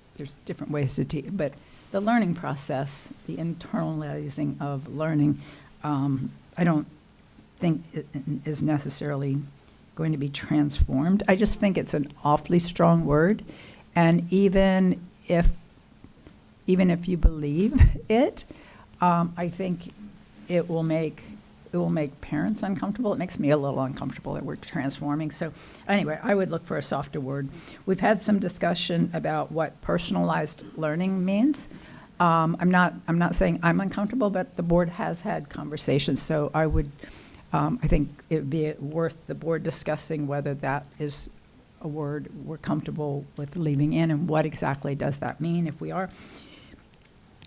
different ways to teach, but the learning process, the internalizing of learning, I don't think it is necessarily going to be transformed. I just think it's an awfully strong word, and even if you believe it, I think it will make parents uncomfortable. It makes me a little uncomfortable that we're transforming. So anyway, I would look for a softer word. We've had some discussion about what personalized learning means. I'm not saying I'm uncomfortable, but the board has had conversations. So I think it would be worth the board discussing whether that is a word we're comfortable with leaving in, and what exactly does that mean if we are.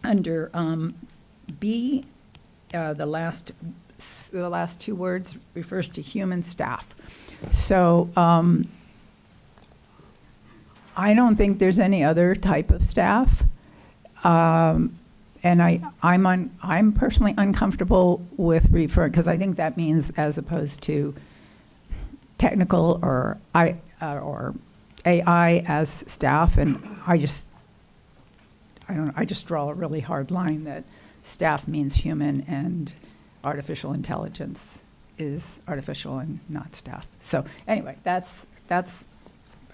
Under B, the last two words refers to human staff. So I don't think there's any other type of staff. And I'm personally uncomfortable with referring, because I think that means as opposed to technical or AI as staff, and I just draw a really hard line that staff means human and artificial intelligence is artificial and not staff. So anyway, that's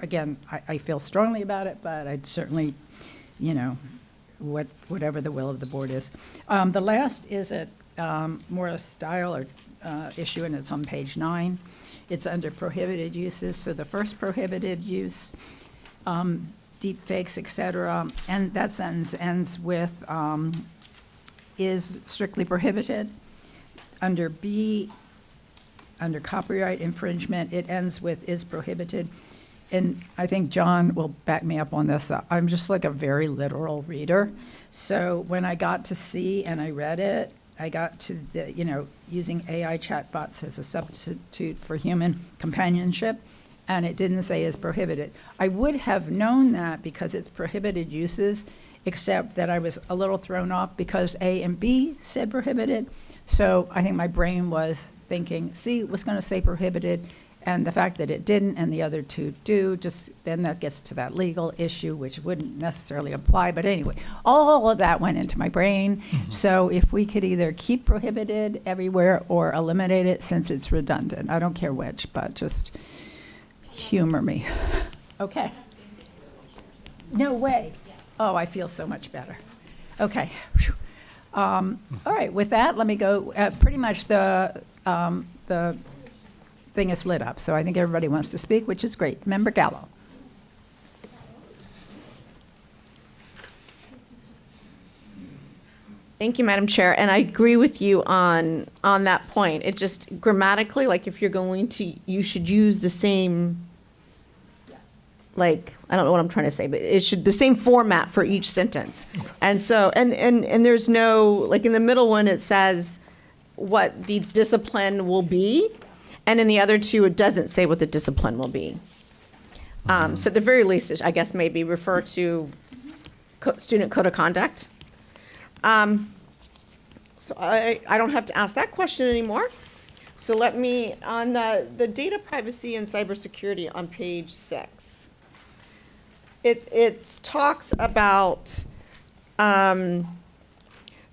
again, I feel strongly about it, but I'd certainly, whatever the will of the board is. The last is more a style or issue, and it's on page 9. It's under prohibited uses. So the first prohibited use, deep fakes, et cetera, and that sentence ends with is strictly prohibited. Under B, under copyright infringement, it ends with is prohibited. And I think John will back me up on this. I'm just like a very literal reader. So when I got to C and I read it, I got to the, using AI chatbots as a substitute for human companionship, and it didn't say is prohibited. I would have known that because it's prohibited uses, except that I was a little thrown off because A and B said prohibited. So I think my brain was thinking, C was going to say prohibited, and the fact that it didn't and the other two do, just then that gets to that legal issue, which wouldn't necessarily apply. But anyway, all of that went into my brain. Mm-hmm. So if we could either keep prohibited everywhere or eliminate it since it's redundant, I don't care which, but just humor me. Okay. No way. Oh, I feel so much better. Okay. All right, with that, let me go. Pretty much the thing is lit up, so I think everybody wants to speak, which is great. Member Gallo.
Thank you, Madam Chair, and I agree with you on that point. It just grammatically, like if you're going to, you should use the same, like, I don't know what I'm trying to say, but it should, the same format for each sentence. And so, and there's no, like in the middle one, it says what the discipline will be, and in the other two, it doesn't say what the discipline will be. So at the very least, I guess maybe refer to student code of conduct. So I don't have to ask that question anymore. So let me, on the data privacy and cybersecurity on page 6, it talks about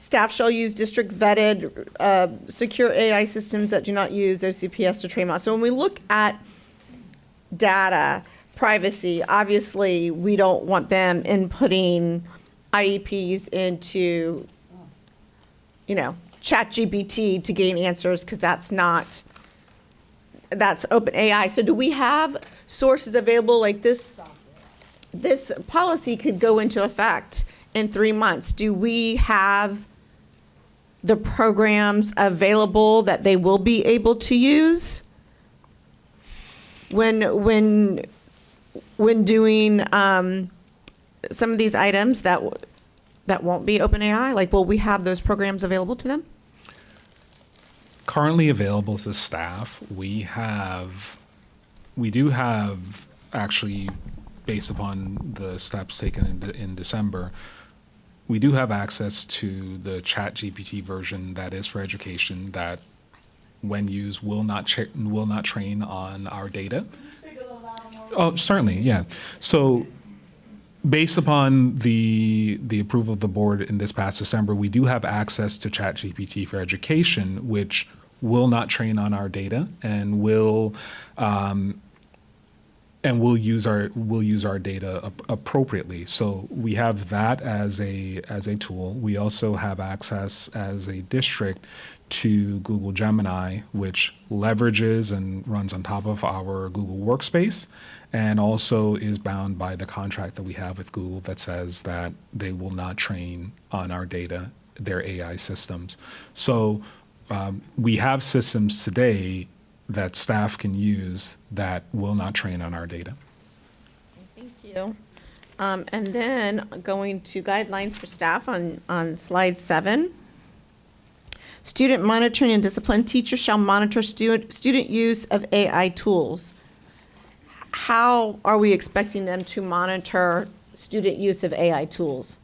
staff shall use district vetted secure AI systems that do not use OCPS to train models. So when we look at data privacy, obviously we don't want them inputting IEPs into, ChatGPT to gain answers, because that's open AI. So do we have sources available like this? This policy could go into effect in 3 months. Do we have the programs available that they will be able to use when doing some of these items that won't be OpenAI? Like, will we have those programs available to them?
Currently available to staff, we do have actually, based upon the steps taken in December, we do have access to the ChatGPT version that is for education that, when used, will not train on our data. Oh, certainly, yeah. So based upon the approval of the board in this past December, we do have access to ChatGPT for Education, which will not train on our data and will use our data appropriately. So we have that as a tool. We also have access as a district to Google Gemini, which leverages and runs on top of our Google Workspace, and also is bound by the contract that we have with Google that says that they will not train on our data, their AI systems. So we have systems today that staff can use that will not train on our data.
Thank you. And then going to guidelines for staff on slide 7. Student monitoring and discipline. Teachers shall monitor student use of AI tools. How are we expecting them to monitor student use of AI tools?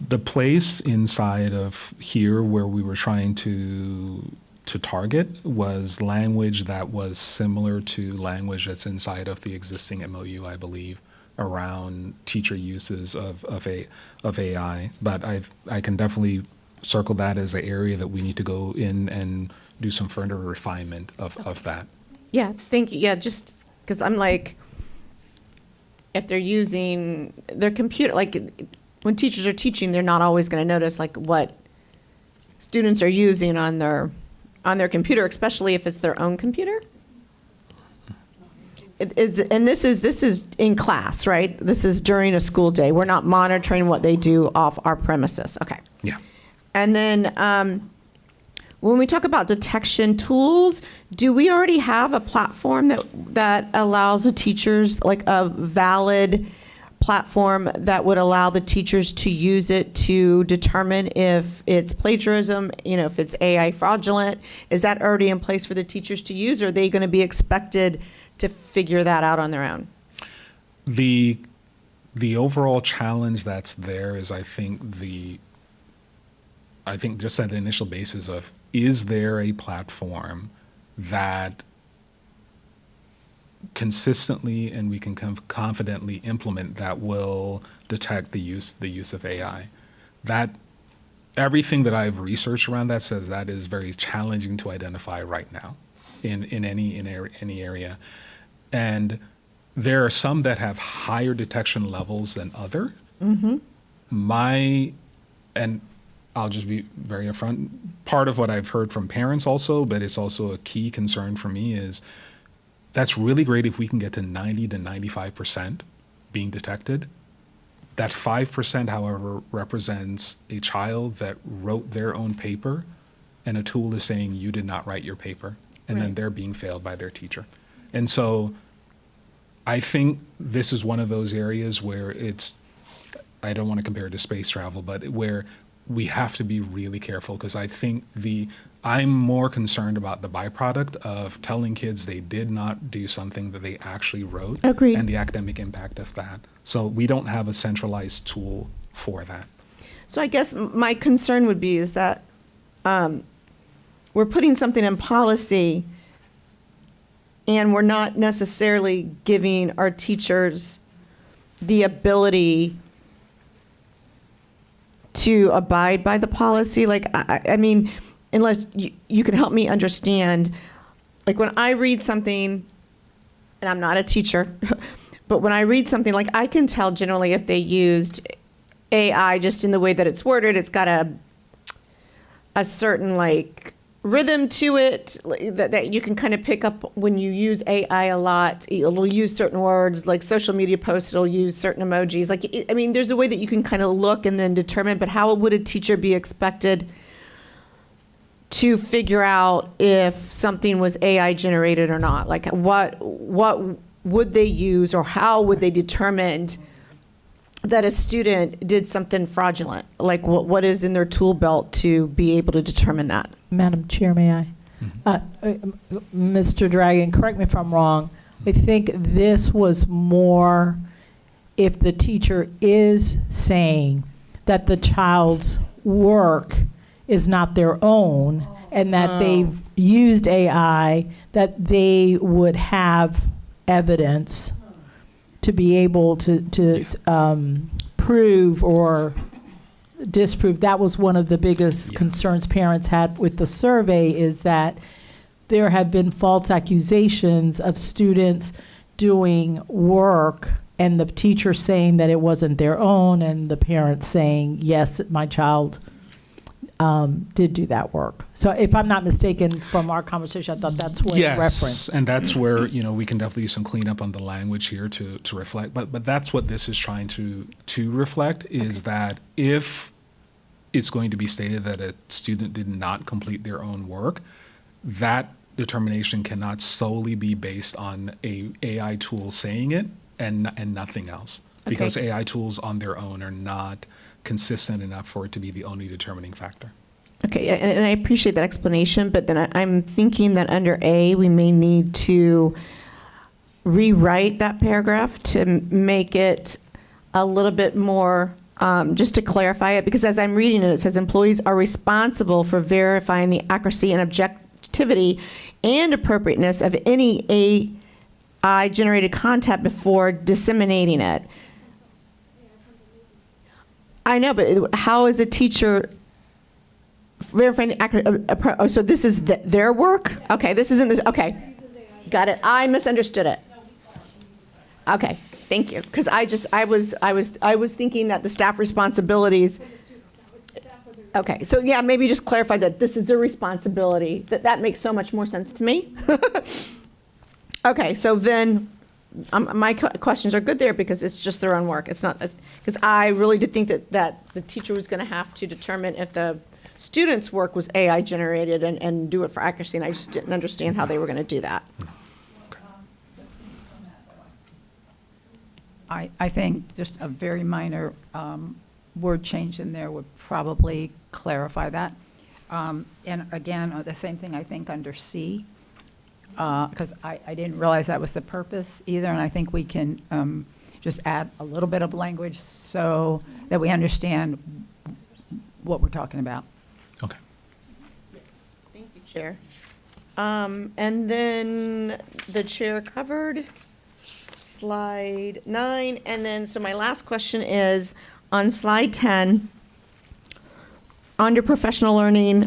The place inside of here where we were trying to target was language that was similar to language that's inside of the existing MOU, I believe, around teacher uses of AI. But I can definitely circle that as an area that we need to go in and do some further refinement of that.
Yeah, thank you. Yeah, just because I'm like, if they're using their computer, like when teachers are teaching, they're not always going to notice like what students are using on their computer, especially if it's their own computer. It is, and this is in class, right? This is during a school day. We're not monitoring what they do off our premises. Okay.
Yeah.
And then when we talk about detection tools, do we already have a platform that allows the teachers, like a valid platform that would allow the teachers to use it to determine if it's plagiarism, if it's AI fraudulent? Is that already in place for the teachers to use, or are they going to be expected to figure that out on their own?
The overall challenge that's there is I think just at the initial basis of, is there a platform that consistently and we can confidently implement that will detect the use of AI? That everything that I've researched around that says that is very challenging to identify right now in any area. And there are some that have higher detection levels than other.
Mm-hmm.
And I'll just be very upfront. Part of what I've heard from parents also, but it's also a key concern for me, is that's really great if we can get to 90 to 95% being detected. That 5%, however, represents a child that wrote their own paper and a tool is saying you did not write your paper, and then they're being failed by their teacher. And so I think this is one of those areas where I don't want to compare it to space travel, but where we have to be really careful, because I think I'm more concerned about the byproduct of telling kids they did not do something that they actually wrote.
Agreed.
And the academic impact of that. So we don't have a centralized tool for that.
So I guess my concern would be is that we're putting something in policy and we're not necessarily giving our teachers the ability to abide by the policy. Like, I mean, unless you can help me understand, like when I read something, and I'm not a teacher, but when I read something, like I can tell generally if they used AI just in the way that it's worded. It's got a certain like rhythm to it that you can kind of pick up when you use AI a lot. It'll use certain words, like social media posts, it'll use certain emojis. Like, I mean, there's a way that you can kind of look and then determine, but how would a teacher be expected to figure out if something was AI generated or not? Like what would they use, or how would they determine that a student did something fraudulent? Like what is in their tool belt to be able to determine that?
Madam Chair, may I? Mr. Dragon, correct me if I'm wrong. I think this was more if the teacher is saying that the child's work is not their own and that they've used AI, that they would have evidence to be able to prove or disprove. That was one of the biggest concerns parents had with the survey, is that there have been false accusations of students doing work and the teacher saying that it wasn't their own, and the parents saying, yes, my child did do that work. So if I'm not mistaken from our conversation, I thought that's what it referenced.
Yes, and that's where, we can definitely use some cleanup on the language here to reflect. But that's what this is trying to reflect, is that if it's going to be stated that a student did not complete their own work, that determination cannot solely be based on a AI tool saying it and nothing else. Because AI tools on their own are not consistent enough for it to be the only determining factor.
Okay, and I appreciate that explanation, but then I'm thinking that under A, we may need to rewrite that paragraph to make it a little bit more, just to clarify it, because as I'm reading it, it says employees are responsible for verifying the accuracy and objectivity and appropriateness of any AI-generated content before disseminating it. I know, but how is a teacher verifying the accurate, so this is their work? Okay, this isn't this, okay. Got it. I misunderstood it. Okay, thank you. Because I was thinking that the staff responsibilities. Okay, so yeah, maybe just clarify that this is their responsibility. That makes so much more sense to me. Okay, so then my questions are good there because it's just their own work. It's not, because I really did think that the teacher was going to have to determine if the student's work was AI generated and do it for accuracy, and I just didn't understand how they were going to do that.
I think just a very minor word change in there would probably clarify that. And again, the same thing I think under C, because I didn't realize that was the purpose either, and I think we can just add a little bit of language so that we understand what we're talking about.
Okay.
Thank you, Chair. And then the chair covered slide 9, and then, so my last question is on slide 10, under professional learning,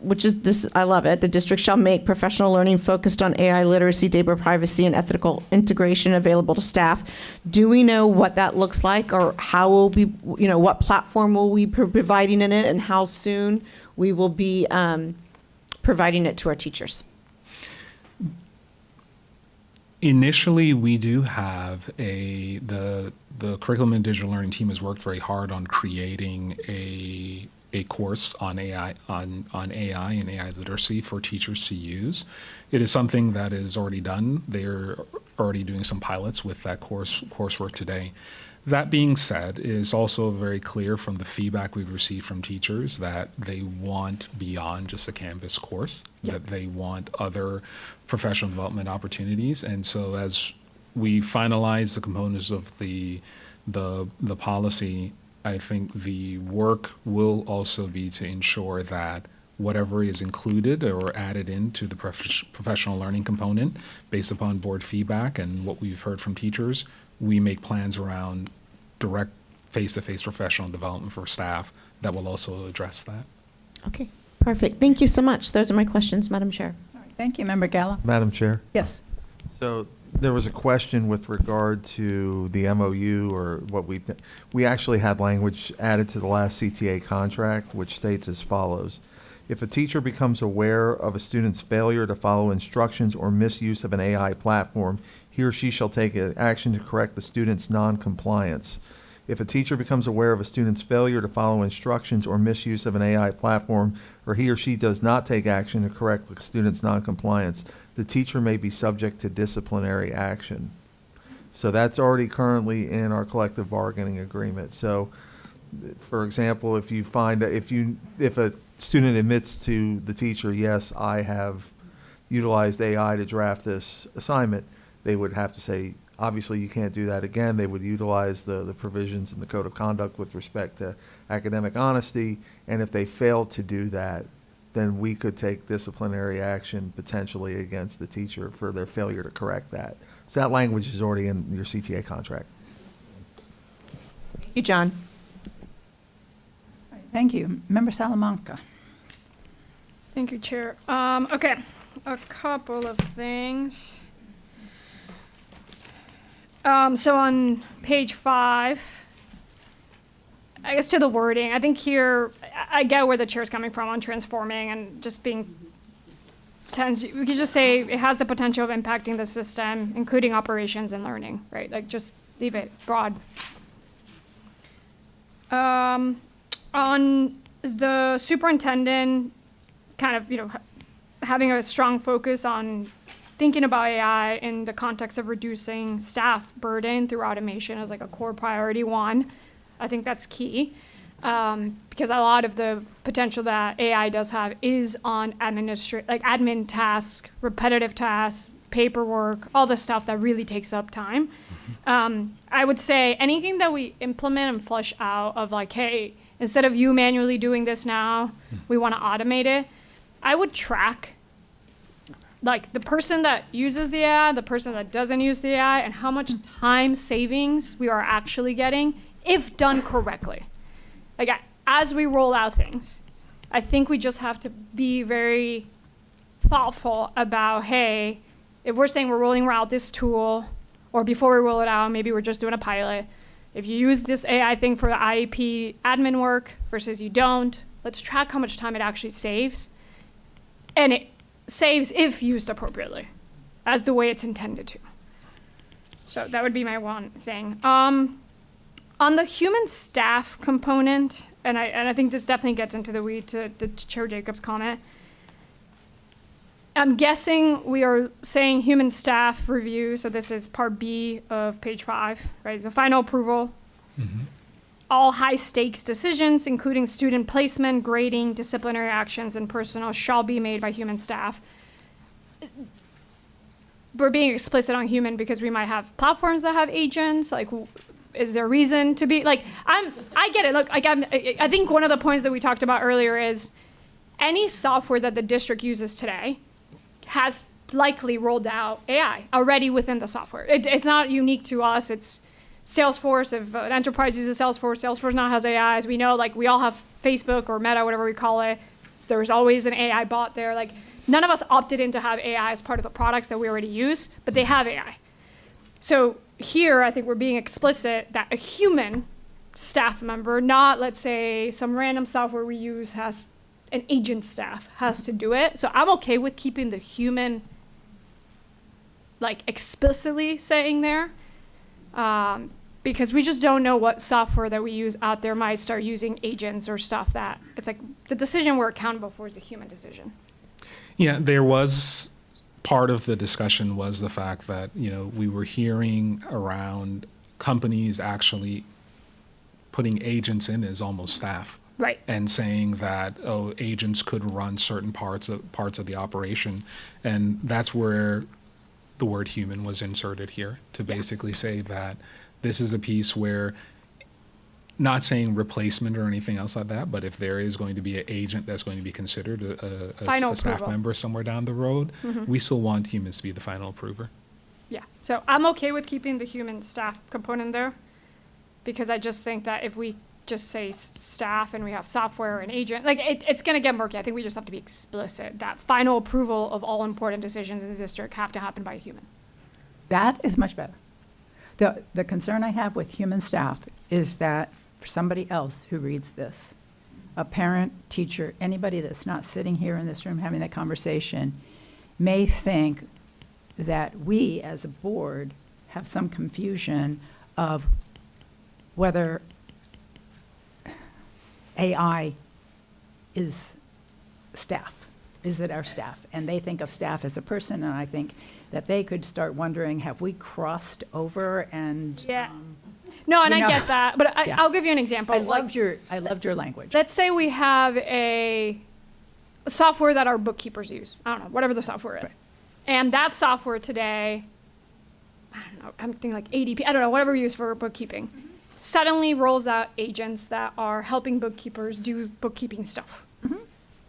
which is this, I love it. The district shall make professional learning focused on AI literacy, data privacy, and ethical integration available to staff. Do we know what that looks like, or how will we, what platform will we be providing in it, and how soon we will be providing it to our teachers?
Initially, we do have the curriculum and digital learning team has worked very hard on creating a course on AI on AI and AI literacy for teachers to use. It is something that is already done. They're already doing some pilots with that coursework today. That being said, it is also very clear from the feedback we've received from teachers that they want beyond just a Canvas course, that they want other professional development opportunities. And so as we finalize the components of the policy, I think the work will also be to ensure that whatever is included or added into the professional learning component, based upon board feedback and what we've heard from teachers, we make plans around direct face-to-face professional development for staff that will also address that.
Okay, perfect. Thank you so much. Those are my questions, Madam Chair.
Thank you, Member Gala.
Madam Chair?
Yes.
So there was a question with regard to the MOU or what we actually had language added to the last CTA contract, which states as follows. If a teacher becomes aware of a student's failure to follow instructions or misuse of an AI platform, he or she shall take action to correct the student's non-compliance. If a teacher becomes aware of a student's failure to follow instructions or misuse of an AI platform, or he or she does not take action to correct the student's non-compliance, the teacher may be subject to disciplinary action. So that's already currently in our collective bargaining agreement. So, for example, if you find that if a student admits to the teacher, yes, I have utilized AI to draft this assignment, they would have to say, obviously you can't do that again. They would utilize the provisions in the code of conduct with respect to academic honesty, and if they fail to do that, then we could take disciplinary action potentially against the teacher for their failure to correct that. So that language is already in your CTA contract.
Thank you, John.
Thank you. Member Salamanca.
Thank you, Chair. Okay, a couple of things. So on page 5, I guess to the wording, I think here, I get where the chair's coming from on transforming and just being we could just say it has the potential of impacting the system, including operations and learning, right? Like just leave it broad. On the superintendent, kind of, having a strong focus on thinking about AI in the context of reducing staff burden through automation as like a core priority one. I think that's key, because a lot of the potential that AI does have is on admin tasks, repetitive tasks, paperwork, all the stuff that really takes up time. I would say anything that we implement and flush out of like, hey, instead of you manually doing this now, we want to automate it. I would track like the person that uses the AI, the person that doesn't use the AI, and how much time savings we are actually getting if done correctly. Like as we roll out things, I think we just have to be very thoughtful about, hey, if we're saying we're rolling out this tool, or before we roll it out, maybe we're just doing a pilot. If you use this AI thing for the IEP admin work versus you don't, let's track how much time it actually saves. And it saves if used appropriately, as the way it's intended to. So that would be my one thing. On the human staff component, and I think this definitely gets into the weed to Chair Jacobs' comment. I'm guessing we are saying human staff review, so this is part B of page 5, right? The final approval. All high stakes decisions, including student placement, grading, disciplinary actions, and personnel shall be made by human staff. We're being explicit on human because we might have platforms that have agents. Like, is there a reason to be like? I get it. Look, I think one of the points that we talked about earlier is any software that the district uses today has likely rolled out AI already within the software. It's not unique to us. It's Salesforce. If an enterprise uses Salesforce now has AI. As we know, like we all have Facebook or Meta, whatever we call it. There's always an AI bot there. Like none of us opted in to have AI as part of the products that we already use, but they have AI. So here, I think we're being explicit that a human staff member, not let's say some random software we use has an agent staff has to do it. So I'm okay with keeping the human like explicitly saying there. Because we just don't know what software that we use out there might start using agents or stuff that it's like the decision we're accountable for is the human decision.
Yeah, there was part of the discussion was the fact that, we were hearing around companies actually putting agents in as almost staff.
Right.
And saying that, agents could run certain parts of the operation. And that's where the word human was inserted here to basically say that this is a piece where, not saying replacement or anything else like that, but if there is going to be an agent that's going to be considered a staff member somewhere down the road, we still want humans to be the final approver.
Yeah. So I'm okay with keeping the human staff component there because I just think that if we just say staff and we have software and agent, like it's going to get murky. I think we just have to be explicit that final approval of all important decisions in the district have to happen by a human.
That is much better. The concern I have with human staff is that for somebody else who reads this, a parent, teacher, anybody that's not sitting here in this room having that conversation may think that we as a board have some confusion of whether AI is staff. Is it our staff? And they think of staff as a person, and I think that they could start wondering, have we crossed over and...
Yeah. No, and I get that, but I'll give you an example.
I loved your language.
Let's say we have a software that our bookkeepers use. I don't know, whatever the software is. Right. And that software today, I don't know, I'm thinking like ADP, I don't know, whatever we use for bookkeeping, suddenly rolls out agents that are helping bookkeepers do bookkeeping stuff.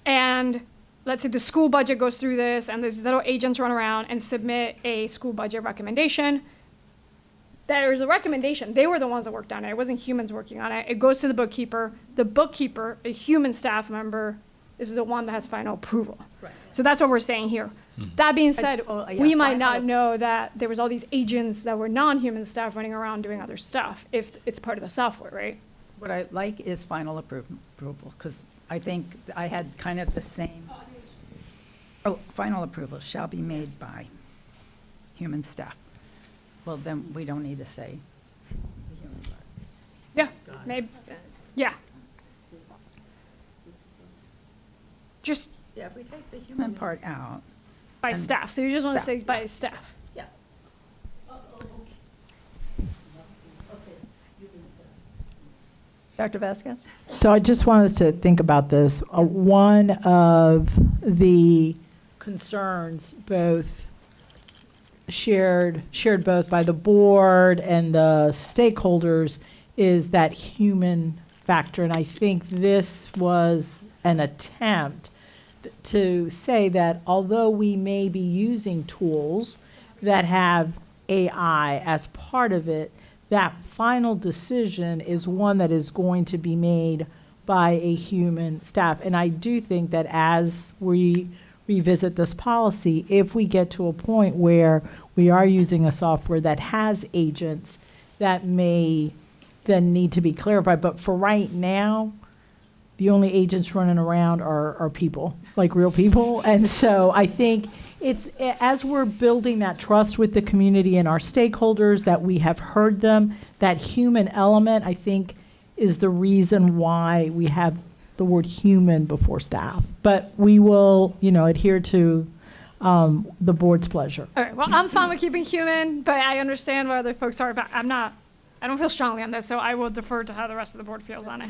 And let's say the school budget goes through this and these little agents run around and submit a school budget recommendation. There's a recommendation. They were the ones that worked on it. It wasn't humans working on it. It goes to the bookkeeper. The bookkeeper, a human staff member, is the one that has final approval.
Right.
So that's what we're saying here. That being said,
yeah,
we might
final-
not know that there was all these agents that were non-human staff running around doing other stuff if it's part of the software, right?
What I like is final approval, because I think I had kind of the same. Oh, final approval shall be made by human staff. Well, then we don't need to say the human part.
Yeah, maybe, yeah. Just
Yeah, if we take the human part out.
by
And
staff. So you just want to
staff.
say by staff.
Yeah. Dr. Vasquez?
So I just wanted to think about this. One of the concerns, both shared both by the board and the stakeholders, is that human factor. And I think this was an attempt to say that although we may be using tools that have AI as part of it, that final decision is one that is going to be made by a human staff. And I do think that as we revisit this policy, if we get to a point where we are using a software that has agents, that may then need to be clarified. But for right now, the only agents running around are people, like real people. And so I think it's, as we're building that trust with the community and our stakeholders, that we have heard them, that human element, I think, is the reason why we have the word human before staff. But we will, adhere to the board's pleasure.
All right, well, I'm fine with keeping human, but I understand what other folks are, but I don't feel strongly on this, so I will defer to how the rest of the board feels on it.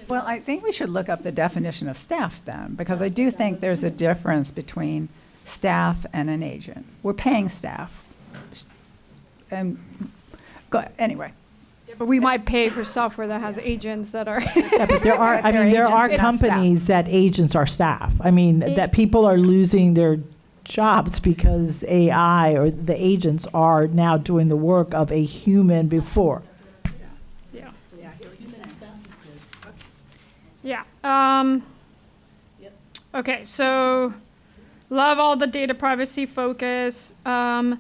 Well, I think we should look up the definition of staff then, because I do think there's a difference between staff and an agent. We're paying staff. And, anyway.
But we might pay for software that has agents that are.
Yeah, but there are, there are
Agents, it's staff.
companies that agents are staff. That people are losing their jobs because AI or the agents are now doing the work of a human before.
Yeah. Yeah. Okay, so love all the data privacy focus. On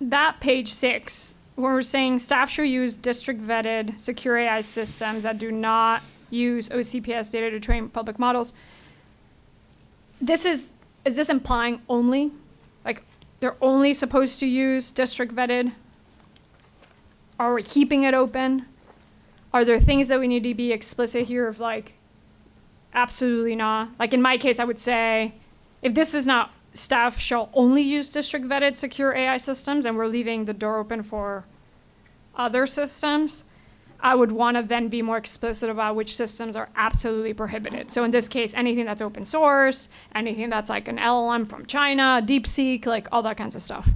that page 6, where we're saying staff should use district vetted secure AI systems that do not use OCPS data to train public models. Is this implying only? Like, they're only supposed to use district vetted? Are we keeping it open? Are there things that we need to be explicit here of like, absolutely not? Like in my case, I would say, if this is not, staff shall only use district vetted secure AI systems and we're leaving the door open for other systems, I would want to then be more explicit about which systems are absolutely prohibited. So in this case, anything that's open source, anything that's like an LLM from China, DeepSeek, like all that kinds of stuff.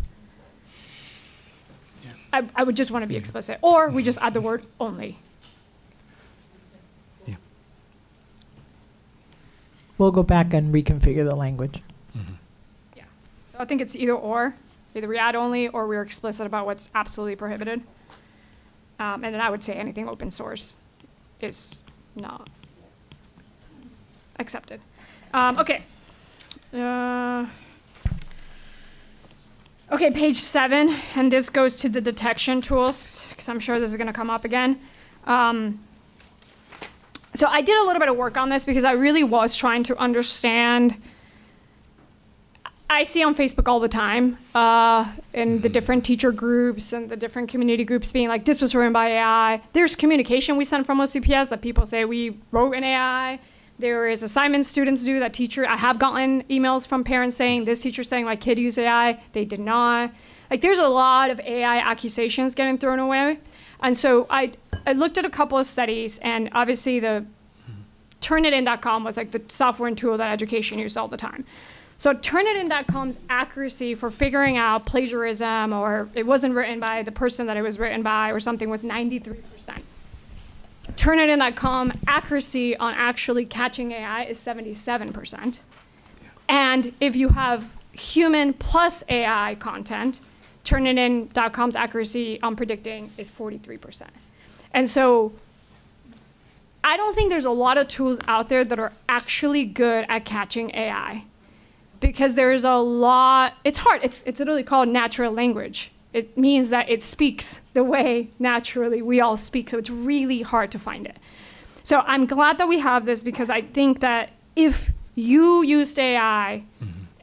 I would just want to be explicit. Or we just add the word only.
We'll go back and reconfigure the language.
Yeah. So I think it's either or. Either we add only or we're explicit about what's absolutely prohibited. And then I would say anything open source is not accepted. Okay. Okay, page 7, and this goes to the detection tools, because I'm sure this is going to come up again. So I did a little bit of work on this because I really was trying to understand. I see on Facebook all the time in the different teacher groups and the different community groups being like, this was written by AI. There's communication we send from OCPS that people say we wrote in AI. There is assignments students do that I have gotten emails from parents saying, this teacher saying my kid used AI. They did not. Like there's a lot of AI accusations getting thrown away. And so I looked at a couple of studies, and obviously the Turnitin.com was like the software and tool that education used all the time. So Turnitin.com's accuracy for figuring out plagiarism or it wasn't written by the person that it was written by or something was 93%. Turnitin.com accuracy on actually catching AI is 77%. And if you have human plus AI content, Turnitin.com's accuracy on predicting is 43%. And so I don't think there's a lot of tools out there that are actually good at catching AI, because there's a lot, it's hard. It's literally called natural language. It means that it speaks the way naturally we all speak. So it's really hard to find it. So I'm glad that we have this, because I think that if you used AI,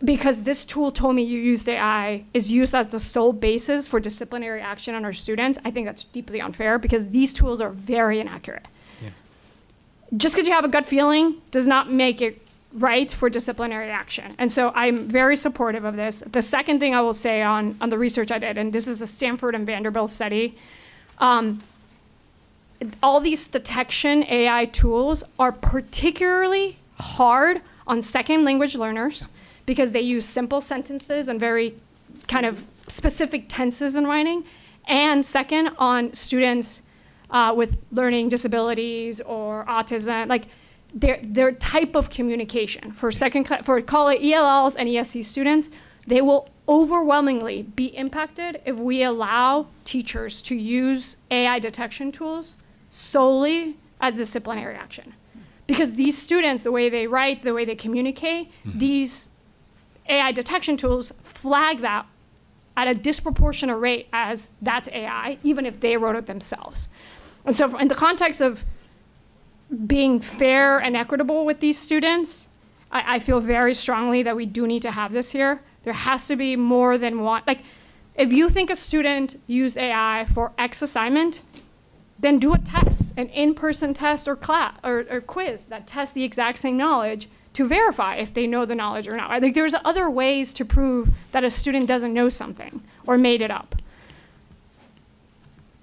because this tool told me you used AI, is used as the sole basis for disciplinary action on our students, I think that's deeply unfair, because these tools are very inaccurate.
Yeah.
Just because you have a gut feeling does not make it right for disciplinary action. And so I'm very supportive of this. The second thing I will say on the research I did, and this is a Stanford and Vanderbilt study, all these detection AI tools are particularly hard on second language learners, because they use simple sentences and very kind of specific tenses in writing. And second, on students with learning disabilities or autism, like their type of communication. For call it ELLs and ESC students, they will overwhelmingly be impacted if we allow teachers to use AI detection tools solely as disciplinary action. Because these students, the way they write, the way they communicate, these AI detection tools flag that at a disproportionate rate as that's AI, even if they wrote it themselves. And so in the context of being fair and equitable with these students, I feel very strongly that we do need to have this here. There has to be more than one. Like, if you think a student used AI for X assignment, then do a test, an in-person test or class or quiz that tests the exact same knowledge to verify if they know the knowledge or not. I think there's other ways to prove that a student doesn't know something or made it up.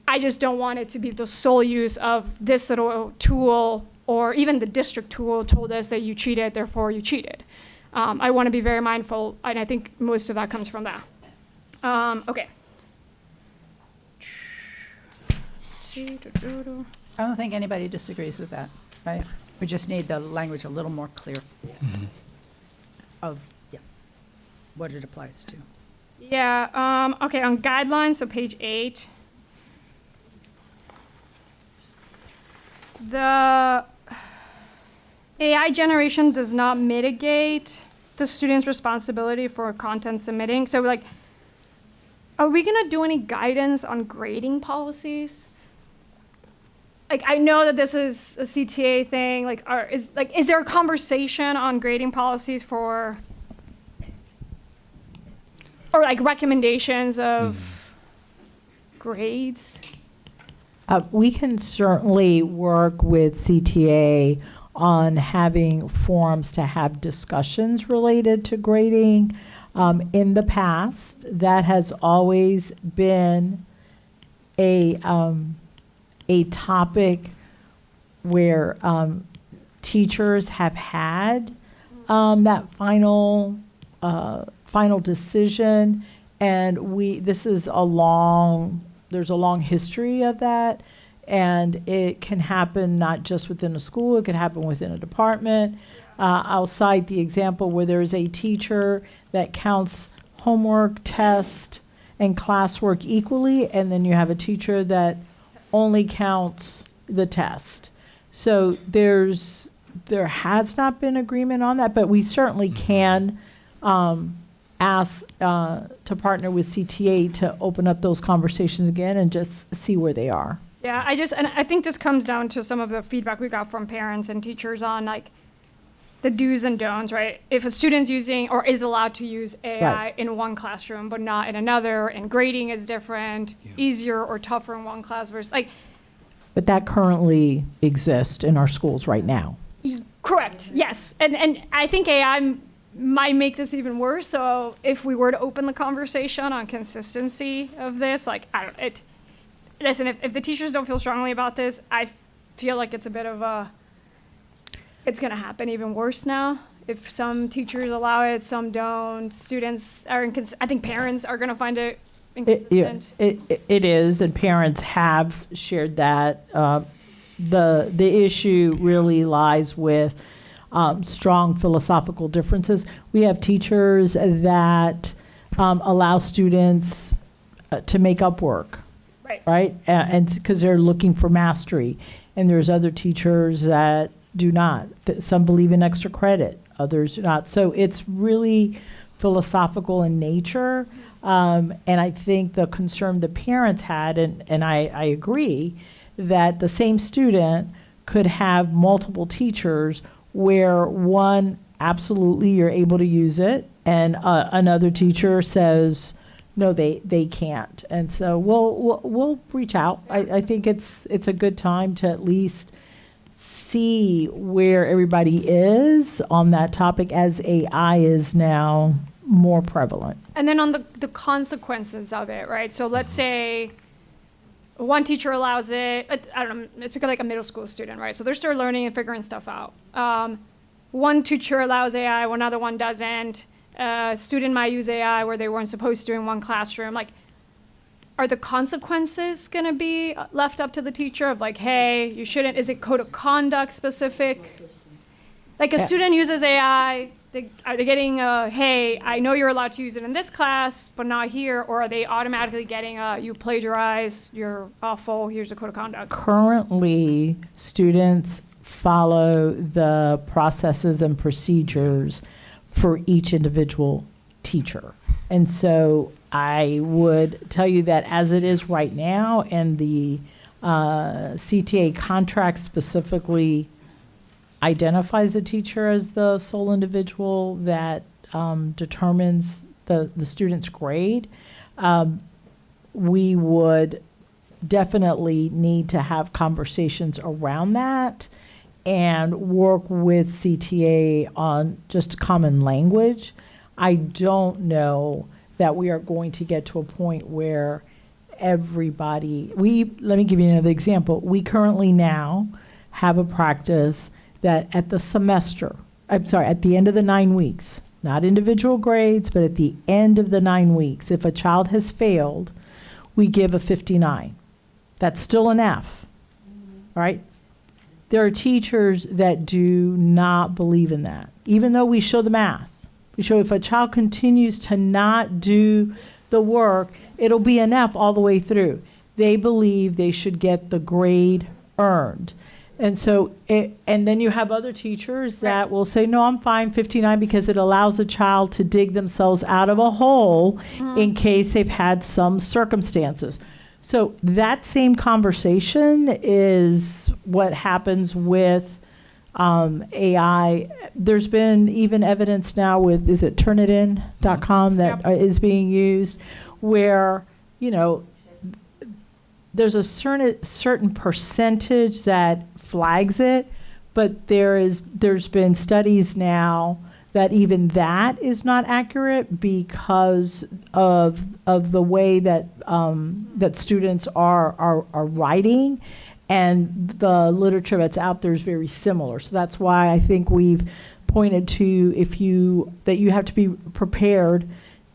I just don't want it to be the sole use of this little tool, or even the district tool told us that you cheated, therefore you cheated. I want to be very mindful, and I think most of that comes from that. Okay.
I don't think anybody disagrees with that, right? We just need the language a little more clear of what it applies to.
Yeah, okay, on guidelines, so page 8. The AI generation does not mitigate the student's responsibility for content submitting. So like, are we gonna do any guidance on grading policies? Like, I know that this is a CTA thing, is there a conversation on grading policies or like recommendations of grades?
We can certainly work with CTA on having forums to have discussions related to grading. In the past, that has always been a topic where teachers have had that final decision, and there's a long history of that, and it can happen not just within a school, it can happen within a department. I'll cite the example where there's a teacher that counts homework, test, and classwork equally, and then you have a teacher that only counts the test. So there has not been agreement on that, but we certainly can ask to partner with CTA to open up those conversations again and just see where they are.
Yeah, I think this comes down to some of the feedback we got from parents and teachers on like the do's and don'ts, right? If a student's using or is allowed to use AI in one classroom but not in another, and grading is different, easier or tougher in one class versus like.
But that currently exists in our schools right now.
Correct, yes. And I think AI might make this even worse. So if we were to open the conversation on consistency of this, like, listen, if the teachers don't feel strongly about this, I feel like it's a bit of it's going to happen even worse now. If some teachers allow it, some don't. Students are I think parents are going to find it inconsistent.
It is, and parents have shared that the issue really lies with strong philosophical differences. We have teachers that allow students to make up work, right? And because they're looking for mastery. And there's other teachers that do not. Some believe in extra credit, others do not. So it's really philosophical in nature. And I think the concern the parents had, and I agree, that the same student could have multiple teachers where one, absolutely, you're able to use it, and another teacher says, no, they can't. And so we'll reach out. I think it's a good time to at least see where everybody is on that topic as AI is now more prevalent.
And then on the consequences of it, right? So let's say one teacher allows it, I don't know, it's because like a middle school student, right? So they're still learning and figuring stuff out. One teacher allows AI, one other one doesn't. A student might use AI where they weren't supposed to in one classroom. Like, are the consequences going to be left up to the teacher of like, hey, you shouldn't, is it code of conduct specific? Like a student uses AI, are they getting a, hey, I know you're allowed to use it in this class, but not here, or are they automatically getting a, you plagiarize, you're awful, here's a code of conduct?
Currently, students follow the processes and procedures for each individual teacher. And so I would tell you that as it is right now, and the CTA contract specifically identifies a teacher as the sole individual that determines the student's grade, we would definitely need to have conversations around that and work with CTA on just common language. I don't know that we are going to get to a point where everybody, let me give you another example. We currently now have a practice that at the end of the 9 weeks, not individual grades, but at the end of the 9 weeks, if a child has failed, we give a 59. That's still an F, right? There are teachers that do not believe in that, even though we show the math. We show if a child continues to not do the work, it'll be an F all the way through. They believe they should get the grade earned. And so, and then you have other teachers that will say, no, I'm fine, 59, because it allows a child to dig themselves out of a hole in case they've had some circumstances. So that same conversation is what happens with AI. There's been even evidence now with, is it Turnitin.com that is being used, where, there's a certain percentage that flags it, but there's been studies now that even that is not accurate because of the way that that students are writing, and the literature that's out there is very similar. So that's why I think we've pointed to that you have to be prepared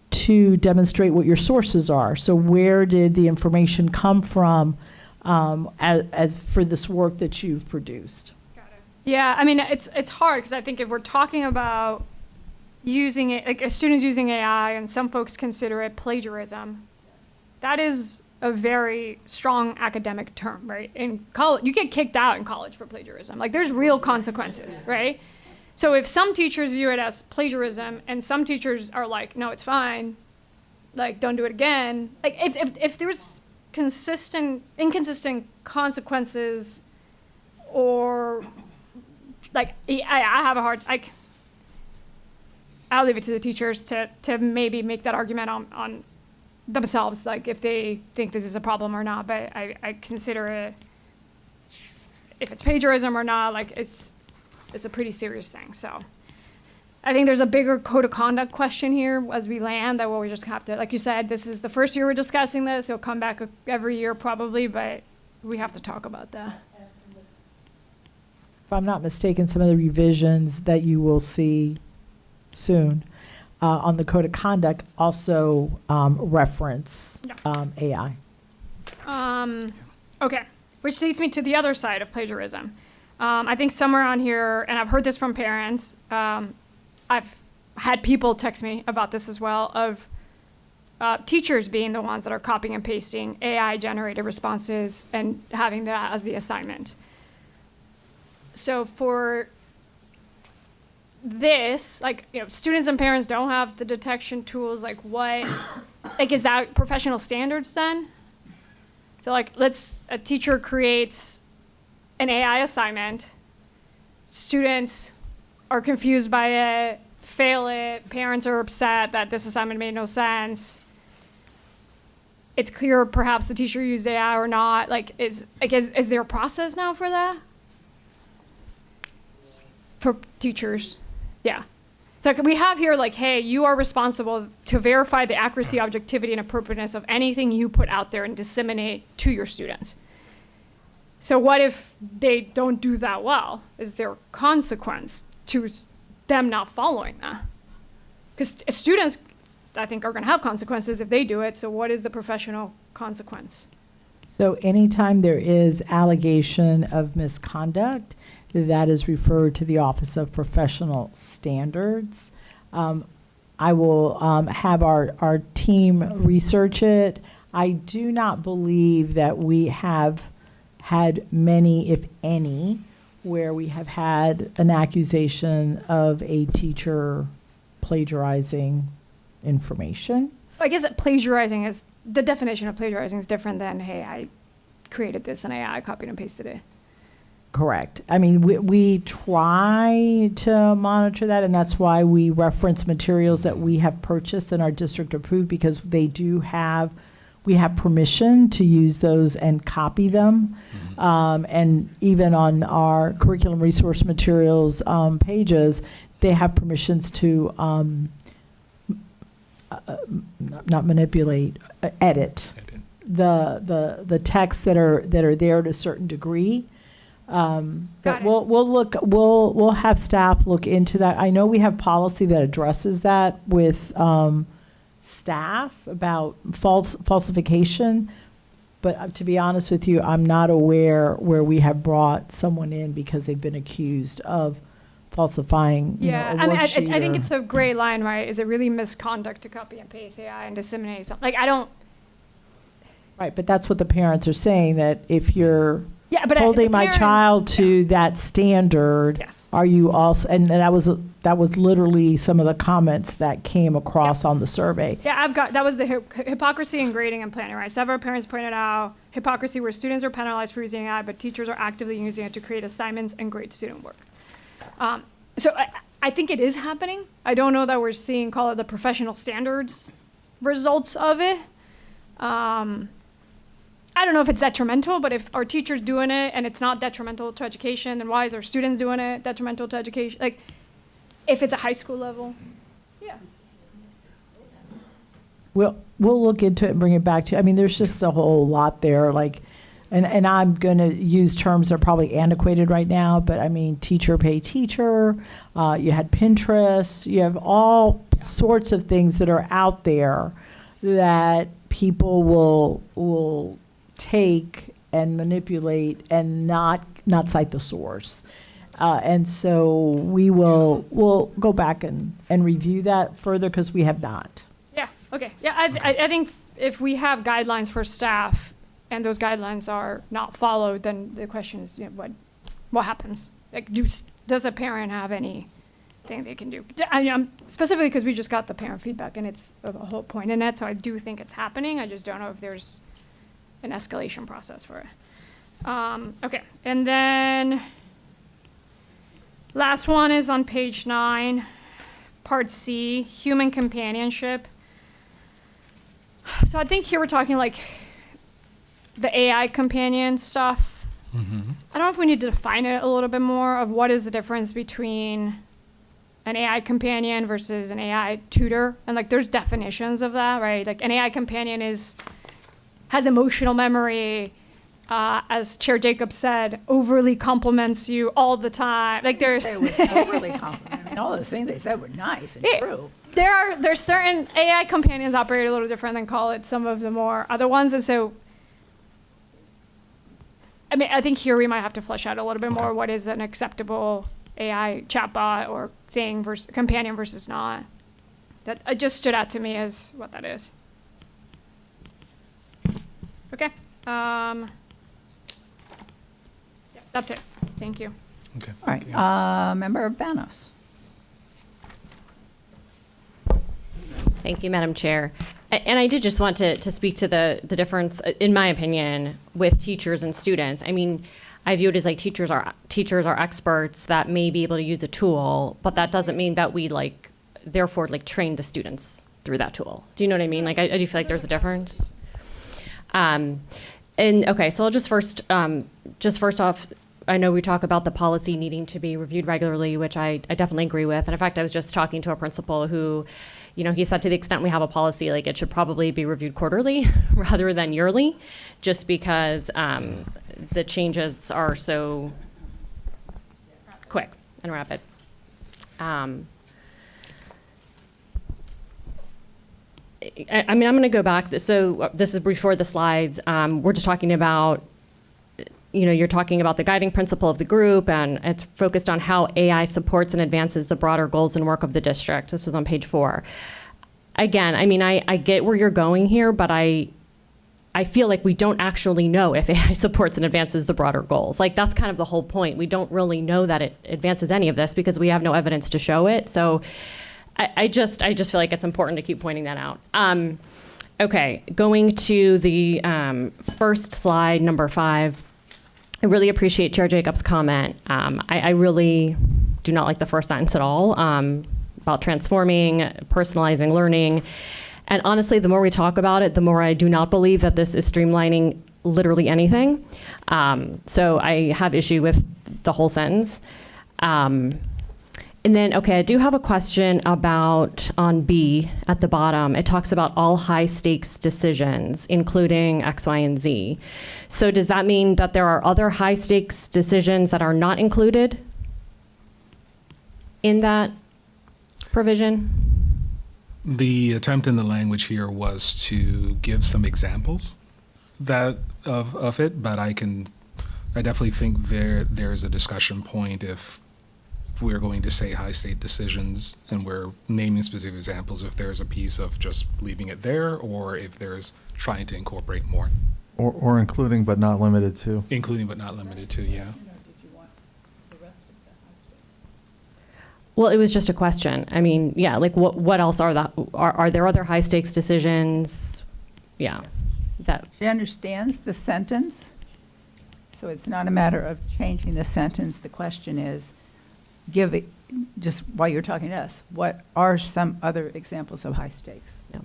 to demonstrate what your sources are. So where did the information come from as for this work that you've produced?
Yeah, I mean, it's hard because I think if we're talking about using it, like students using AI, and some folks consider it plagiarism, that is a very strong academic term, right? In college, you get kicked out in college for plagiarism. Like, there's real consequences, right? So if some teachers view it as plagiarism and some teachers are like, no, it's fine, like, don't do it again. Like, if there's inconsistent consequences, or like, I have a hard, I'll leave it to the teachers to maybe make that argument on themselves, like if they think this is a problem or not. But I consider it, if it's plagiarism or not, like it's a pretty serious thing. So I think there's a bigger code of conduct question here as we land, that we just have to, like you said, this is the first year we're discussing this. It'll come back every year probably, but we have to talk about that.
If I'm not mistaken, some of the revisions that you will see soon on the code of conduct also reference AI.
Okay. which leads me to the other side of plagiarism. I think somewhere on here, and I've heard this from parents, I've had people text me about this as well, of teachers being the ones that are copying and pasting AI-generated responses and having that as the assignment. So for this, like, students and parents don't have the detection tools, like what, like, is that professional standards then? So like, a teacher creates an AI assignment, students are confused by it, fail it, parents are upset that this assignment made no sense. It's clear perhaps the teacher used AI or not. Is there a process now for that? For teachers? Yeah. So we have here hey, you are responsible to verify the accuracy, objectivity, and appropriateness of anything you put out there and disseminate to your students. So what if they don't do that well? Is there a consequence to them not following that? Because students, I think, are going to have consequences if they do it. So what is the professional consequence?
So anytime there is allegation of misconduct, that is referred to the Office of Professional Standards. I will have our team research it. I do not believe that we have had many, if any, where we have had an accusation of a teacher plagiarizing information.
I guess plagiarizing is, the definition of plagiarizing is different than, hey, I created this in AI, copied and pasted it.
Correct. I mean, we try to monitor that, and that's why we reference materials that we have purchased and our district approved, because we have permission to use those and copy them. And even on our curriculum resource materials pages, they have permissions to not manipulate, edit the texts that are there to a certain degree. But we'll have staff look into that. I know we have policy that addresses that with staff about falsification, but to be honest with you, I'm not aware where we have brought someone in because they've been accused of falsifying.
Yeah,
a
I mean, I
worksheet
think
or-
it's a gray line, right? Is it really misconduct to copy and paste AI and disseminate something?
Right, but that's what the parents are saying, that if you're
but
holding
the
my
parents-
child to that standard,
Yes.
are you also, and that was literally some of the comments that came across on the survey.
Yeah, that was the hypocrisy in grading and planning, right? Several parents pointed out hypocrisy where students are penalized for using AI, but teachers are actively using it to create assignments and grade student work. So I think it is happening. I don't know that we're seeing, call it the professional standards results of it. I don't know if it's detrimental, but if our teacher's doing it and it's not detrimental to education, then why is our students doing it detrimental to education? Like, if it's a high school level, yeah.
We'll look into it and bring it back to you. I mean, there's just a whole lot there, and I'm going to use terms that are probably antiquated right now, but I mean, teacher pay teacher, you had Pinterest, you have all sorts of things that are out there that people will take and manipulate and not cite the source. And so we'll go back and review that further, because we have not.
Yeah, okay. Yeah, I think if we have guidelines for staff and those guidelines are not followed, then the question is, what happens? Like, does a parent have anything they can do? Specifically because we just got the parent feedback and it's a whole point in it, so I do think it's happening. I just don't know if there's an escalation process for it. Okay, and then last one is on page 9, part C, human companionship. So I think here we're talking like the AI companion stuff. I don't know if we need to define it a little bit more of what is the difference between an AI companion versus an AI tutor. And there's definitions of that, right? Like an AI companion has emotional memory, as Chair Jacobs said, overly compliments you all the time. There's
Overly complimenting. All those things they said were nice and true.
There's certain AI companions operate a little different than, call it, some of the more other ones. And so I mean, I think here we might have to flesh out a little bit more what is an acceptable AI chatbot or thing versus companion versus not. That it just stood out to me as what that is. Okay. Yeah, that's it. Thank you.
Okay.
All right, Member Vanos.
Thank you, Madam Chair. And I did just want to speak to the difference, in my opinion, with teachers and students. I mean, I view it as like teachers are experts that may be able to use a tool, but that doesn't mean that we therefore train the students through that tool. Do you know what I mean? Like I do feel like there's a difference. And okay, so I'll just first off, I know we talk about the policy needing to be reviewed regularly, which I definitely agree with. And in fact, I was just talking to a principal who, he said to the extent we have a policy, like it should probably be reviewed quarterly rather than yearly, just because the changes are so quick and rapid. I mean, I'm going to go back. So this is before the slides. We're just talking about, you're talking about the guiding principle of the group, and it's focused on how AI supports and advances the broader goals and work of the district. This was on page 4. Again, I mean, I get where you're going here, but I feel like we don't actually know if AI supports and advances the broader goals. Like, that's kind of the whole point. We don't really know that it advances any of this because we have no evidence to show it. So I just feel like it's important to keep pointing that out. Okay, going to the first slide, number 5. I really appreciate Chair Jacobs' comment. I really do not like the first sentence at all about transforming, personalizing learning. And honestly, the more we talk about it, the more I do not believe that this is streamlining literally anything. So I have issue with the whole sentence. And then, okay, I do have a question about on B at the bottom. It talks about all high stakes decisions, including X, Y, and Z. So does that mean that there are other high stakes decisions that are not included in that provision?
The attempt in the language here was to give some examples of it, but I definitely think there is a discussion point if we're going to say high state decisions and we're naming specific examples, if there's a piece of just leaving it there or if there's trying to incorporate more.
Or including but not limited to.
Including but not limited to, yeah.
Well, it was just a question. I mean, yeah, like what else are there other high stakes decisions? Yeah.
She understands the sentence, so it's not a matter of changing the sentence. The question is, give it, just while you're talking to us, what are some other examples of high stakes?
No.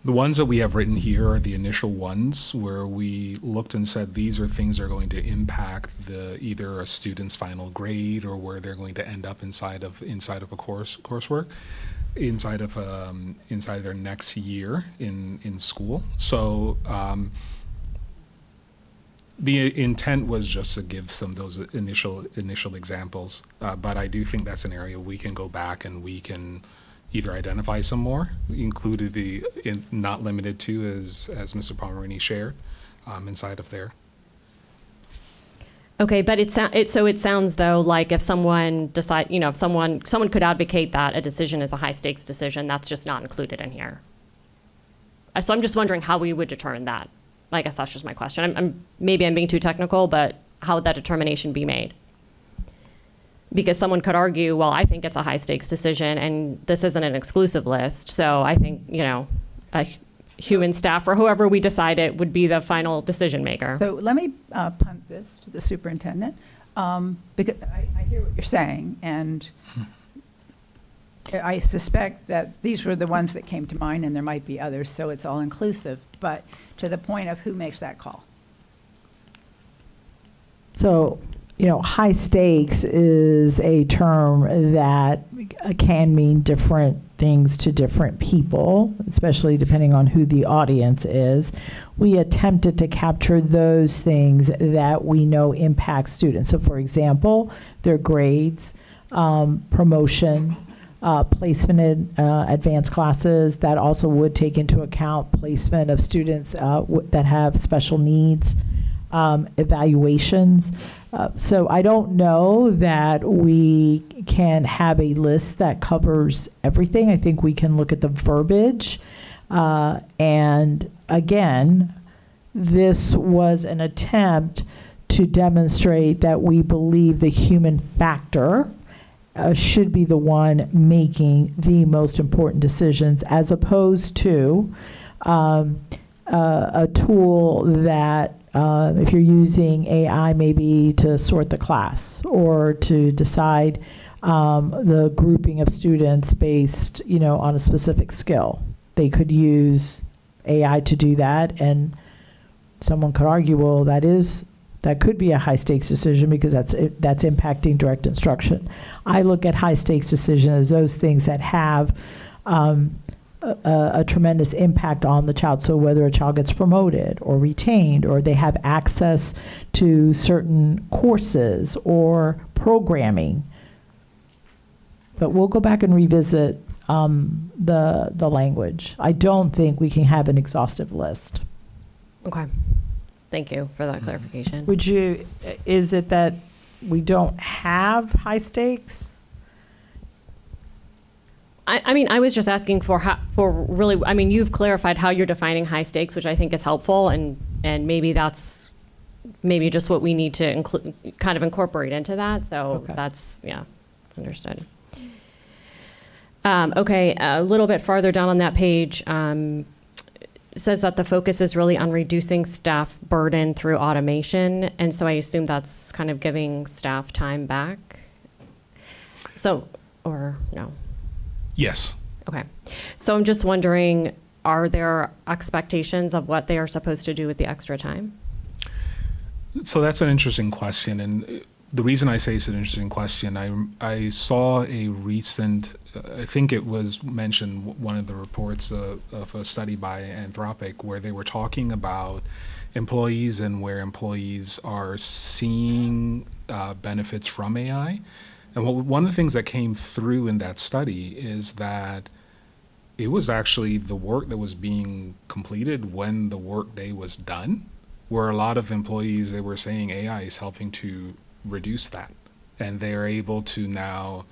The ones that we have written here are the initial ones where we looked and said these are things that are going to impact either a student's final grade or where they're going to end up inside of a coursework, inside of their next year in school. So the intent was just to give some of those initial examples, but I do think that's an area we can go back and we can either identify some more, included not limited to, as Mr. Pomerini shared, inside of there.
Okay, but it sounds though like if someone if someone could advocate that a decision is a high stakes decision, that's just not included in here. So I'm just wondering how we would determine that. I guess that's just my question. Maybe I'm being too technical, but how would that determination be made? Because someone could argue, well, I think it's a high stakes decision and this isn't an exclusive list. So I think, a human staff or whoever we decide it would be the final decision maker.
So let me punt this to the superintendent, because I hear what you're saying, and I suspect that these were the ones that came to mind, and there might be others, so it's all inclusive. But to the point of who makes that call?
So, high stakes is a term that can mean different things to different people, especially depending on who the audience is. We attempted to capture those things that we know impact students. So, for example, their grades, promotion, placement in advanced classes. That also would take into account placement of students that have special needs, evaluations. So I don't know that we can have a list that covers everything. I think we can look at the verbiage. And again, this was an attempt to demonstrate that we believe the human factor should be the one making the most important decisions, as opposed to a tool that if you're using AI maybe to sort the class or to decide the grouping of students based, on a specific skill. They could use AI to do that, and someone could argue, well, that could be a high-stakes decision because that's impacting direct instruction. I look at high-stakes decision as those things that have a tremendous impact on the child. So whether a child gets promoted or retained, or they have access to certain courses or programming. But we'll go back and revisit the language. I don't think we can have an exhaustive list.
Okay. Thank you for that clarification.
Is it that we don't have high stakes?
I mean, I was just asking you've clarified how you're defining high stakes, which I think is helpful, and maybe that's just what we need to kind of incorporate into that. So
Okay.
That's, understood. Okay, a little bit farther down on that page, says that the focus is really on reducing staff burden through automation, and so I assume that's kind of giving staff time back. So, or no?
Yes.
Okay. So I'm just wondering, are there expectations of what they are supposed to do with the extra time?
So that's an interesting question, and the reason I say it's an interesting question, I saw a recent, I think it was mentioned, one of the reports of a study by Anthropic, where they were talking about employees and where employees are seeing benefits from AI. And one of the things that came through in that study is that it was actually the work that was being completed when the workday was done, where a lot of employees, they were saying AI is helping to reduce that, and they're able to now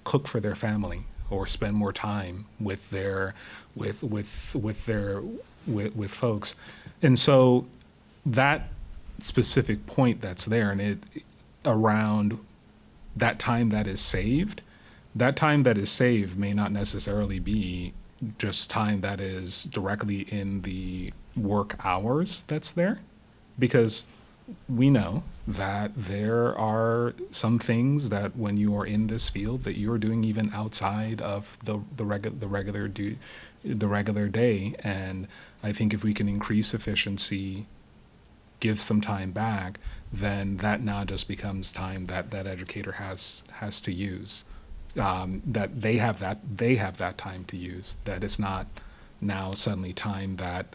cook for their family or spend more time with their with folks. And so that specific point that's there, and it around that time that is saved may not necessarily be just time that is directly in the work hours that's there, because we know that there are some things that when you are in this field that you're doing even outside of the regular day. And I think if we can increase efficiency, give some time back, then that now just becomes time that that educator has to use. That they have that time to use. That it's not now suddenly time that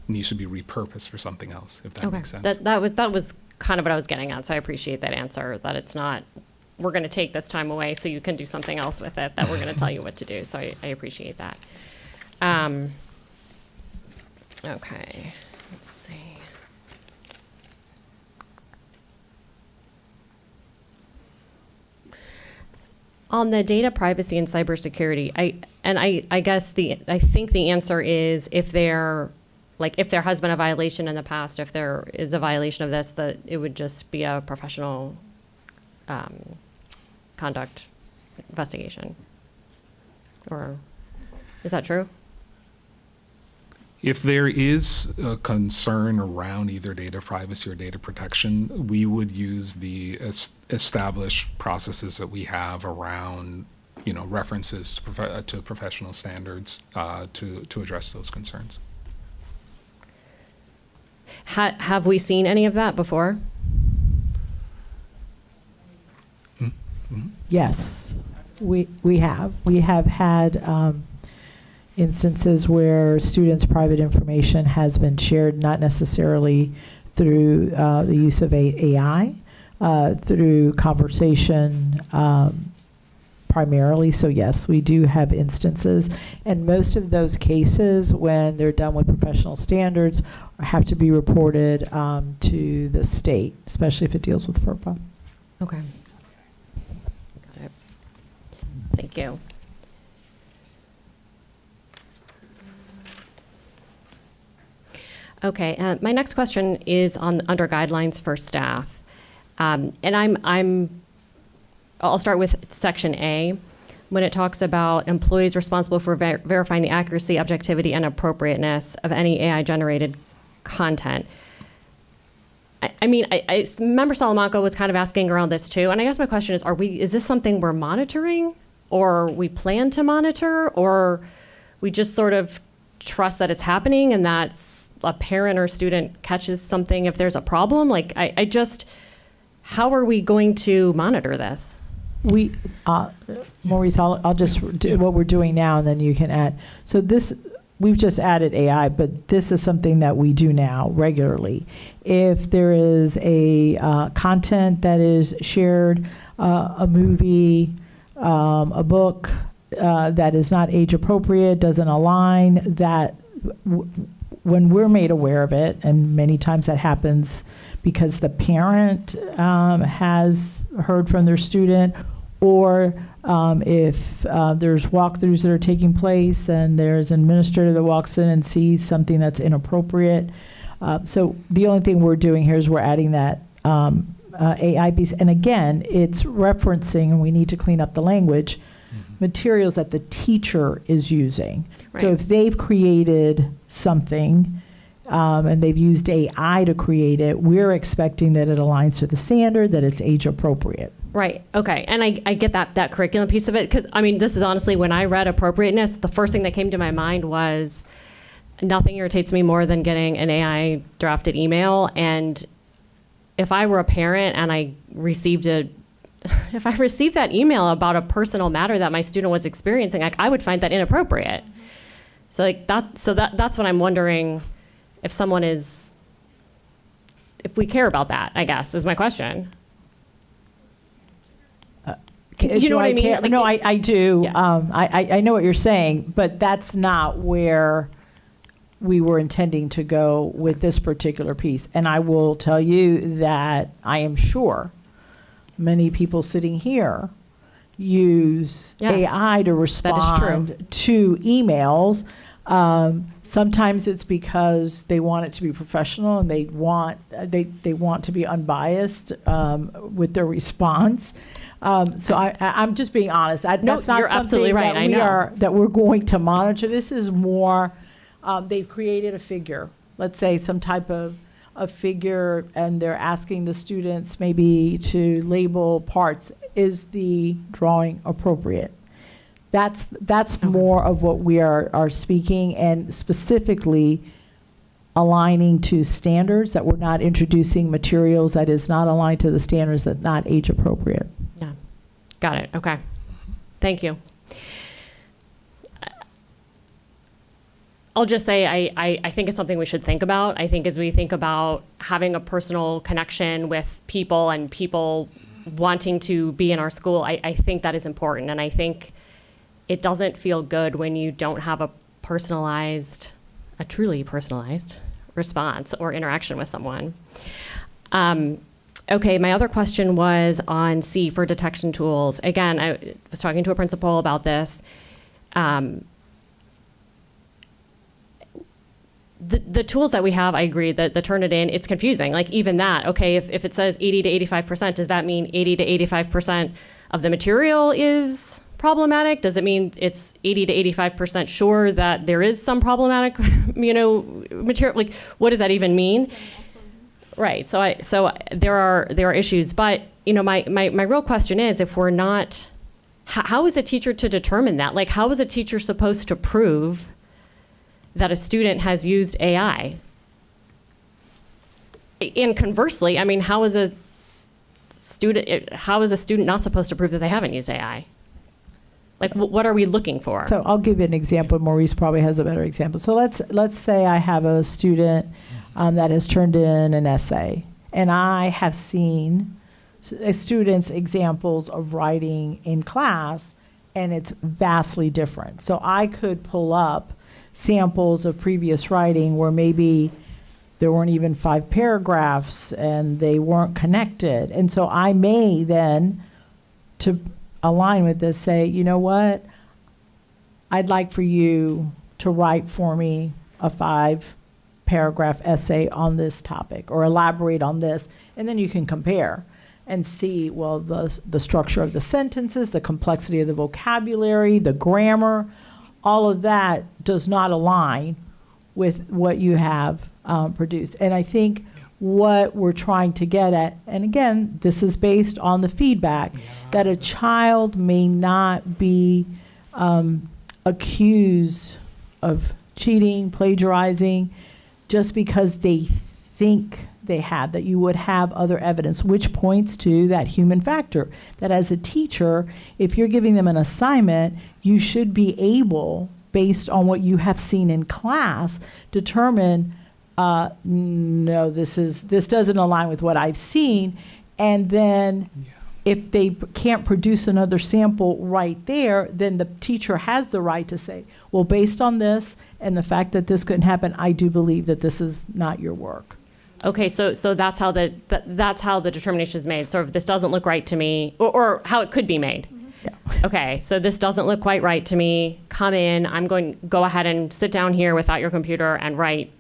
needs to be repurposed for something else, if that makes sense.
That was kind of what I was getting at, so I appreciate that answer, that it's not, we're going to take this time away so you can do something else with it, that we're going to tell you what to do, so I appreciate that. Okay, let's see. On the data privacy and cybersecurity, I guess I think the answer is if there has been a violation in the past, if there is a violation of this, that it would just be a professional conduct investigation. Or is that true?
If there is a concern around either data privacy or data protection, we would use the established processes that we have around, references to professional standards to address those concerns.
Have we seen any of that before?
Mm-hmm.
Yes, we have. We have had instances where students' private information has been shared, not necessarily through the use of AI, through conversation, primarily. So yes, we do have instances. And most of those cases, when they're done with professional standards, have to be reported to the state, especially if it deals with FERPA.
Okay. Got it. Thank you. Okay, my next question is on under guidelines for staff, and I'll start with section A, when it talks about employees responsible for verifying the accuracy, objectivity, and appropriateness of any AI-generated content. I mean, I Member Salamanca was kind of asking around this too, and I guess my question is: is this something we're monitoring, or we plan to monitor, or we just sort of trust that it's happening and that's a parent or student catches something if there's a problem? Like, how are we going to monitor this?
We, Maurice, I'll just do what we're doing now, and then you can add. So we've just added AI, but this is something that we do now regularly. If there is a content that is shared, a movie, a book that is not age appropriate, doesn't align, that when we're made aware of it, and many times that happens because the parent has heard from their student, or if there's walkthroughs that are taking place and there's an administrator that walks in and sees something that's inappropriate. So the only thing we're doing here is we're adding that AI piece. And again, it's referencing, and we need to clean up the language, materials that the teacher is using.
Right.
So if they've created something and they've used AI to create it, we're expecting that it aligns to the standard, that it's age appropriate.
Right. Okay. And I get that curriculum piece of it, because I mean, this is honestly, when I read appropriateness, the first thing that came to my mind was nothing irritates me more than getting an AI drafted email. And if I were a parent and I received if I received that email about a personal matter that my student was experiencing, like, I would find that inappropriate. So like that's what I'm wondering, if we care about that, I guess, is my question. You know what I mean? Like,
no, I do.
Yeah.
I know what you're saying, but that's not where we were intending to go with this particular piece. And I will tell you that I am sure many people sitting here use AI to respond to emails. Sometimes it's because they want it to be professional and they want to be unbiased with their response. So I'm just being honest. That's not
you're
something
absolutely right.
that we're going to monitor. This is more, they've created a figure, let's say some type of a figure, and they're asking the students maybe to label parts. Is the drawing appropriate? That's more of what we are speaking, and specifically aligning to standards, that we're not introducing materials that is not aligned to the standards, that not age appropriate.
Yeah. Got it. Okay. Thank you. I'll just say I think it's something we should think about. I think as we think about having a personal connection with people and people wanting to be in our school, I think that is important. And I think it doesn't feel good when you don't have a truly personalized response or interaction with someone. Okay, my other question was on C, for detection tools. Again, I was talking to a principal about this. The tools that we have, I agree, that the Turnitin, it's confusing. Like, even that, okay, if it says 80 to 85%, does that mean 80 to 85% of the material is problematic? Does it mean it's 80 to 85% sure that there is some problematic, material? Like, what does that even mean? Right. So there are issues, but my real question is, if we're not, how is a teacher to determine that? Like, how is a teacher supposed to prove that a student has used AI? And conversely, I mean, how is a student not supposed to prove that they haven't used AI? Like, what are we looking for?
So I'll give you an example. Maurice probably has a better example. So let's say I have a student that has turned in an essay, and I have seen students' examples of writing in class, and it's vastly different. So I could pull up samples of previous writing where maybe there weren't even 5 paragraphs and they weren't connected. And so I may then, to align with this, say, you know what? I'd like for you to write for me a 5-paragraph essay on this topic or elaborate on this, and then you can compare and see, well, the structure of the sentences, the complexity of the vocabulary, the grammar, all of that does not align with what you have produced. And I think what we're trying to get at, and again, this is based on the feedback, that a child may not be accused of cheating, plagiarizing, just because they think they have, that you would have other evidence, which points to that human factor, that as a teacher, if you're giving them an assignment, you should be able, based on what you have seen in class, determine, no, this doesn't align with what I've seen, and then if they can't produce another sample right there, then the teacher has the right to say, well, based on this and the fact that this couldn't happen, I do believe that this is not your work.
Okay, so that's how that's how the determination is made. So if this doesn't look right to me, or how it could be made.
Yeah.
Okay, so this doesn't look quite right to me. Come in. I'm going to go ahead and sit down here without your computer and write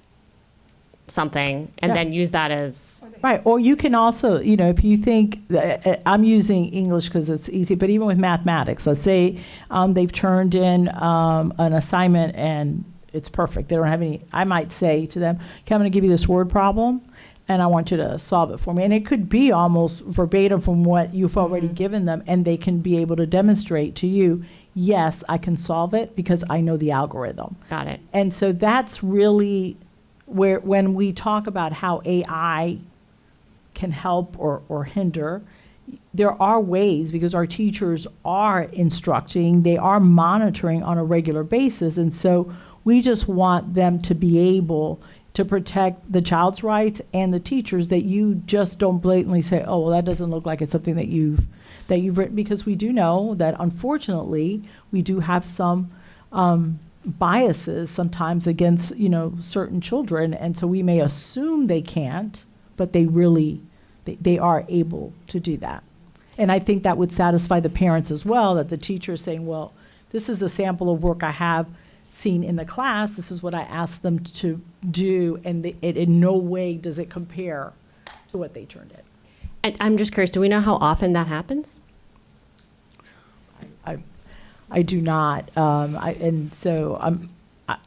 something, and then use that as.
Right, or you can also, if you think, I'm using English because it's easy, but even with mathematics, let's say they've turned in an assignment and it's perfect. They don't have any, I might say to them, okay, I'm going to give you this word problem and I want you to solve it for me. And it could be almost verbatim from what you've already given them, and they can be able to demonstrate to you, yes, I can solve it because I know the algorithm.
Got it.
And so that's really where, when we talk about how AI can help or hinder, there are ways, because our teachers are instructing, they are monitoring on a regular basis, and so we just want them to be able to protect the child's rights and the teachers, that you just don't blatantly say, oh, well, that doesn't look like it's something that you've written, because we do know that unfortunately we do have some biases sometimes against certain children, and so we may assume they can't, but they are able to do that. And I think that would satisfy the parents as well, that the teacher is saying, well, this is a sample of work I have seen in the class, this is what I asked them to do, and it in no way does it compare to what they turned in.
And I'm just curious, do we know how often that happens?
I do not, I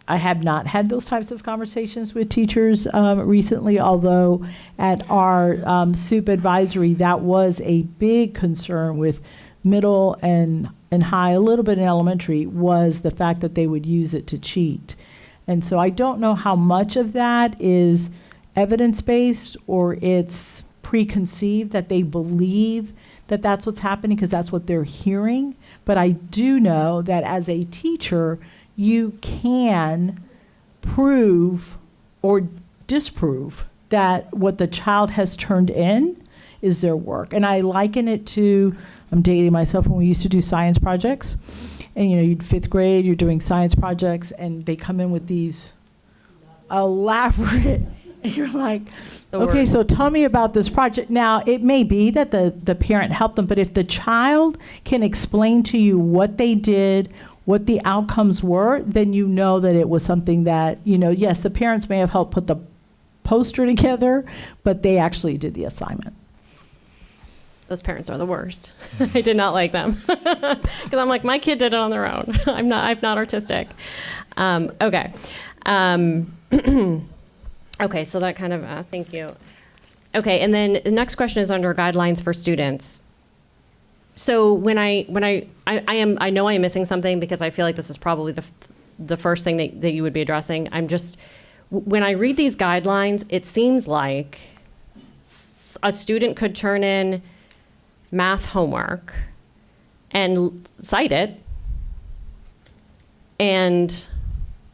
have not had those types of conversations with teachers recently, although at our SUP advisory, that was a big concern with middle and high, a little bit in elementary, was the fact that they would use it to cheat. And so I don't know how much of that is evidence-based or it's preconceived that they believe that that's what's happening because that's what they're hearing. But I do know that as a teacher, you can prove or disprove that what the child has turned in is their work. And I liken it to, I'm dating myself, when we used to do science projects. And you'd 5th grade, you're doing science projects, and they come in with these elaborate, and you're like, okay, so tell me about this project. Now, it may be that the parent helped them, but if the child can explain to you what they did, what the outcomes were, then you know that it was something that, yes, the parents may have helped put the poster together, but they actually did the assignment.
Those parents are the worst. I did not like them because I'm like, my kid did it on their own. I'm not artistic. Okay. Okay, so that kind of, thank you. Okay, and then the next question is under guidelines for students. So when I know I am missing something because I feel like this is probably the first thing that you would be addressing. When I read these guidelines, it seems like a student could turn in math homework and cite it, and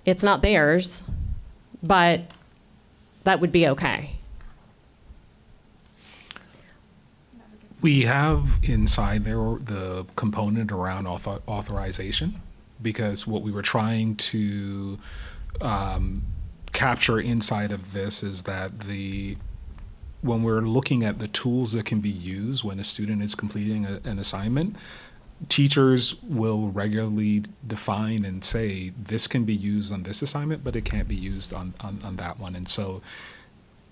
it's not theirs, but that would be okay.
We have inside there the component around authorization, because what we were trying to capture inside of this is that when we're looking at the tools that can be used when a student is completing an assignment, teachers will regularly define and say, this can be used on this assignment, but it can't be used on that one. And so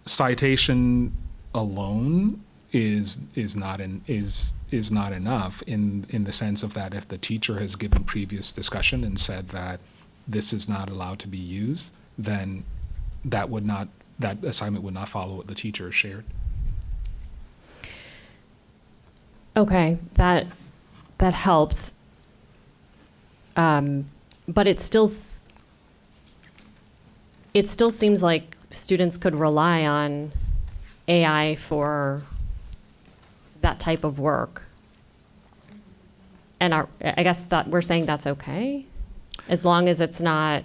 citation alone is not enough in the sense of that if the teacher has given previous discussion and said that this is not allowed to be used, then that assignment would not follow what the teacher has shared.
Okay, that helps. But it still seems like students could rely on AI for that type of work. And I guess that we're saying that's okay, as long as it's not.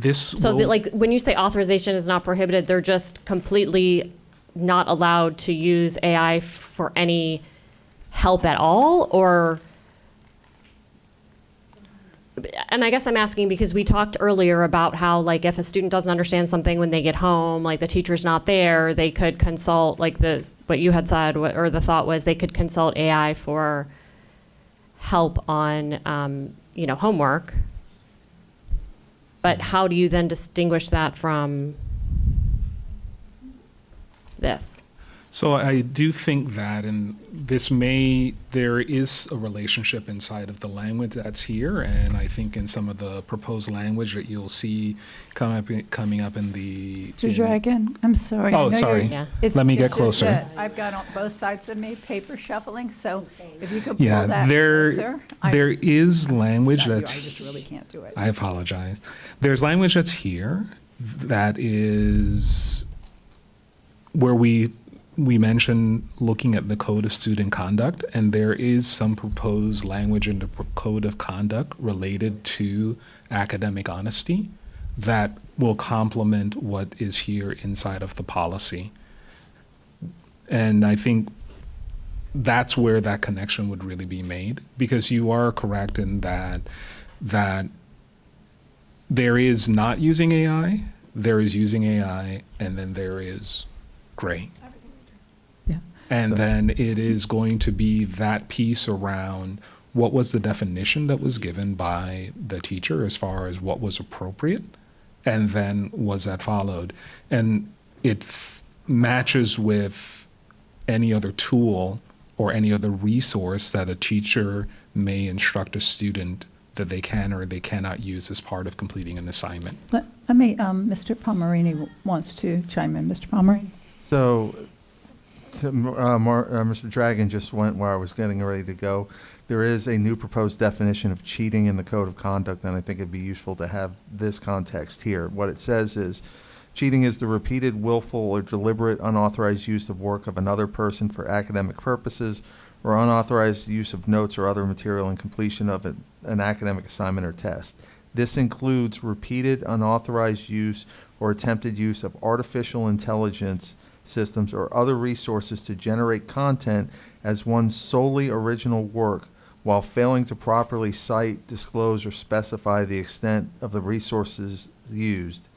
Like when you say authorization is not prohibited, they're just completely not allowed to use AI for any help at all, or? And I guess I'm asking because we talked earlier about how, like, if a student doesn't understand something when they get home, like the teacher's not there, they could consult, like what you had said, or the thought was they could consult AI for help on, homework. But how do you then distinguish that from this?
So I do think that, and there is a relationship inside of the language that's here, and I think in some of the proposed language that you'll see coming up in the.
Mr. Dragon, I'm sorry.
Oh, sorry.
Yeah.
Let me get
It's just
closer.
that I've got on both sides of me paper shuffling, so if you could pull
Yeah,
that closer.
there is language
I
that's.
just really can't do it.
I apologize. There's language that's here that is where we mentioned looking at the Code of Student Conduct, and there is some proposed language in the Code of Conduct related to academic honesty that will complement what is here inside of the policy. And I think that's where that connection would really be made, because you are correct in that there is not using AI, there is using AI, and then there is gray. And then it is going to be that piece around what was the definition that was given by the teacher as far as what was appropriate, and then was that followed. And it matches with any other tool or any other resource that a teacher may instruct a student that they can or they cannot use as part of completing an assignment.
Let me, Mr. Palmerini wants to chime in. Mr. Palmerini?
So, Mr. Dragon just went where I was getting ready to go. There is a new proposed definition of cheating in the Code of Conduct, and I think it'd be useful to have this context here. What it says is, cheating is the repeated, willful, or deliberate unauthorized use of work of another person for academic purposes, or unauthorized use of notes or other material in completion of an academic assignment or test. This includes repeated, unauthorized use or attempted use of artificial intelligence systems or other resources to generate content as one's solely original work while failing to properly cite, disclose, or specify the extent of the resources used.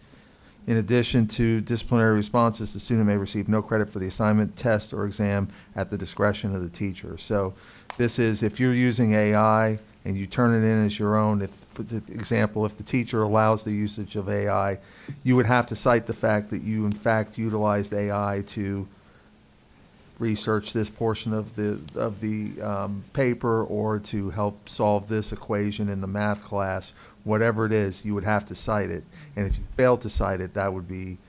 In addition to disciplinary responses, the student may receive no credit for the assignment, test, or exam at the discretion of the teacher. So this is, if you're using AI and you turn it in as your own, if, for example, if the teacher allows the usage of AI, you would have to cite the fact that you in fact utilized AI to research this portion of the paper, or to help solve this equation in the math class. Whatever it is, you would have to cite it. And if you fail to cite it, that would be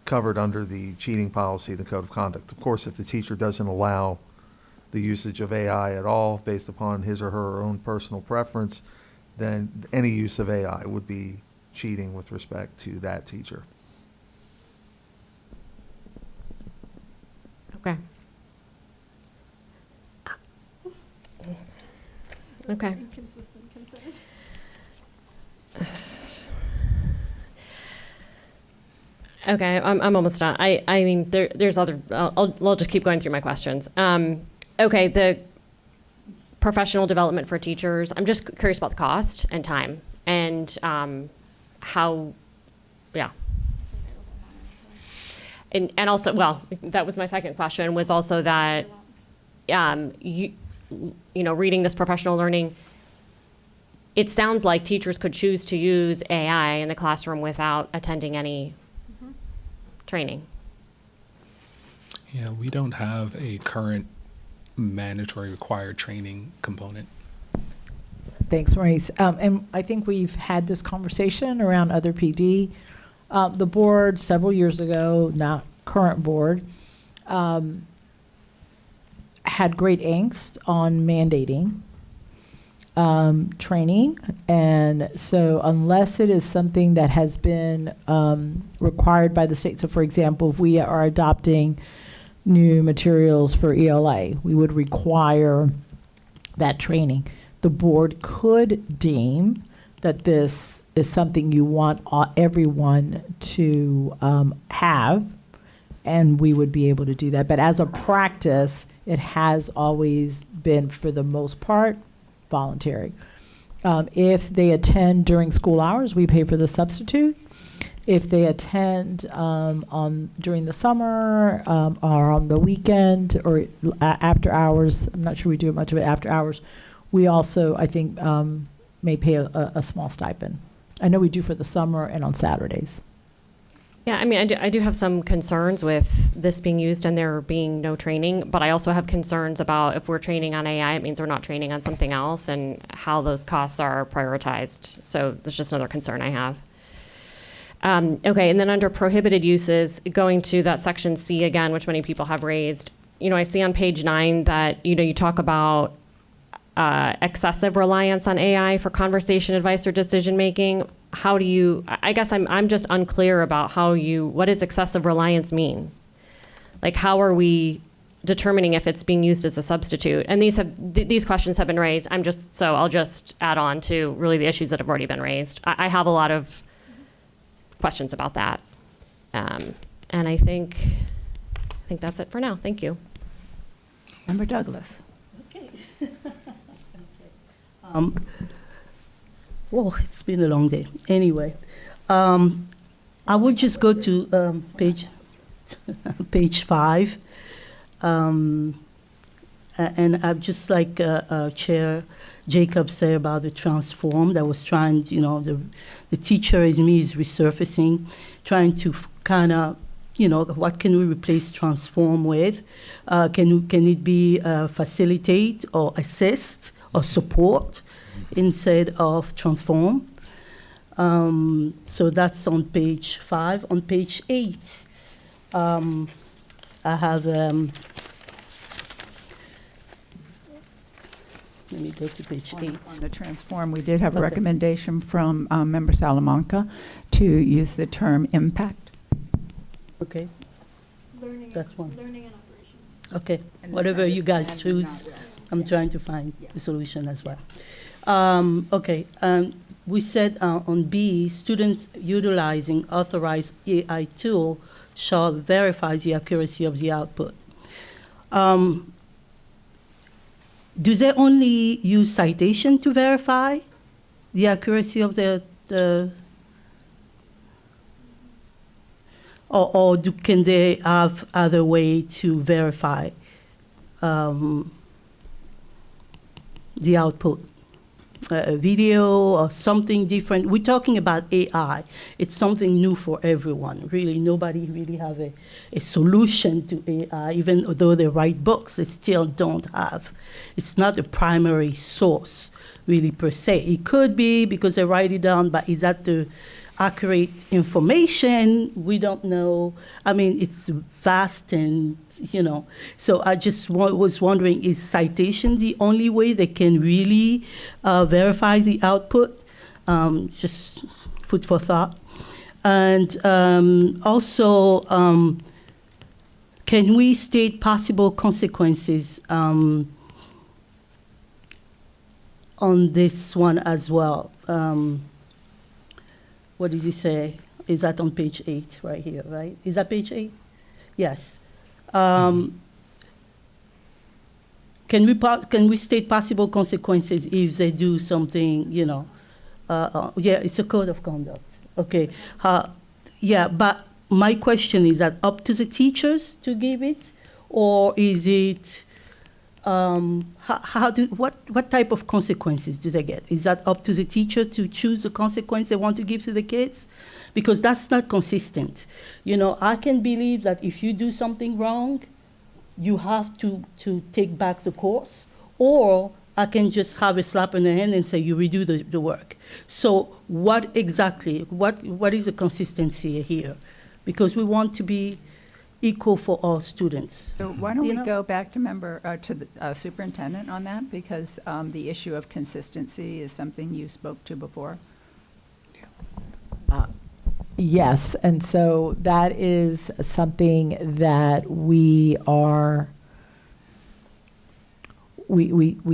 covered under the cheating policy, the Code of Conduct. Of course, if the teacher doesn't allow the usage of AI at all based upon his or her own personal preference, then any use of AI would be cheating with respect to that teacher.
Okay. Okay.
Inconsistent concern.
Okay, I'm almost done. I mean, there's other, I'll just keep going through my questions. Okay, the professional development for teachers, I'm just curious about the cost and time and how, yeah. And also, well, that was my second question, was also that, you know, reading this professional learning, it sounds like teachers could choose to use AI in the classroom without attending any training.
Yeah, we don't have a current mandatory required training component.
Thanks, Maurice. And I think we've had this conversation around other PD. The board several years ago, not current board, had great angst on mandating training. And so unless it is something that has been required by the state, so for example, if we are adopting new materials for ELA, we would require that training. The board could deem that this is something you want everyone to have, and we would be able to do that. But as a practice, it has always been, for the most part, voluntary. If they attend during school hours, we pay for the substitute. If they attend during the summer or on the weekend or after hours, I'm not sure we do much of it after hours, we also, I think, may pay a small stipend. I know we do for the summer and on Saturdays.
Yeah, I mean, I do have some concerns with this being used and there being no training, but I also have concerns about if we're training on AI, it means we're not training on something else and how those costs are prioritized. So that's just another concern I have. Okay, and then under prohibited uses, going to that section C again, which many people have raised, you know, I see on page 9 that, you know, you talk about excessive reliance on AI for conversation advice or decision making. How do you, I guess I'm just unclear about what does excessive reliance mean? Like, how are we determining if it's being used as a substitute? And these questions have been raised. I'll just add on to really the issues that have already been raised. I have a lot of questions about that. And I think that's it for now. Thank you.
Member Douglas.
Okay. Well, it's been a long day. Anyway, I will just go to page 5. And I'd just like Chair Jacob said about the transform that was trying, you know, the teacher is resurfacing, trying to kind of, you know, what can we replace transform with? Can it be facilitate or assist or support instead of transform? So that's on page 5. On page 8, I have, let me go to page 8.
On the transform, we did have a
Okay.
recommendation from Member Salamanca to use the term impact.
Okay,
Learning,
that's one.
learning and operations.
Okay,
And
whatever you guys
understand,
choose,
not-
I'm trying to find a solution as well. Okay, we said on B, students utilizing authorized AI tool shall verify the accuracy of the output. Do they only use citation to verify the accuracy of the or can they have other way to verify the output? A video or something different. We're talking about AI. It's something new for everyone. Really, nobody really have a solution to AI, even though they write books, they still don't have. It's not a primary source, really, per se. It could be because they write it down, but is that the accurate information? We don't know. I mean, it's vast and, you know. So I just was wondering, is citation the only way they can really verify the output? Just food for thought. And also, can we state possible consequences on this one as well? What did you say? Is that on page 8 right here, right? Is that page 8? Yes. Can we state possible consequences if they do something, yeah, it's a code of conduct. Okay. Yeah, but my question is that up to the teachers to give it, or is it, what type of consequences do they get? Is that up to the teacher to choose the consequence they want to give to the kids? Because that's not consistent. I can believe that if you do something wrong, you have to take back the course, or I can just have a slap in the hand and say you redo the work. So what exactly, what is the consistency here? Because we want to be equal for all students.
So why don't we go back to the superintendent on that? Because the issue of consistency is something you spoke to before.
Yes, and so that is something that we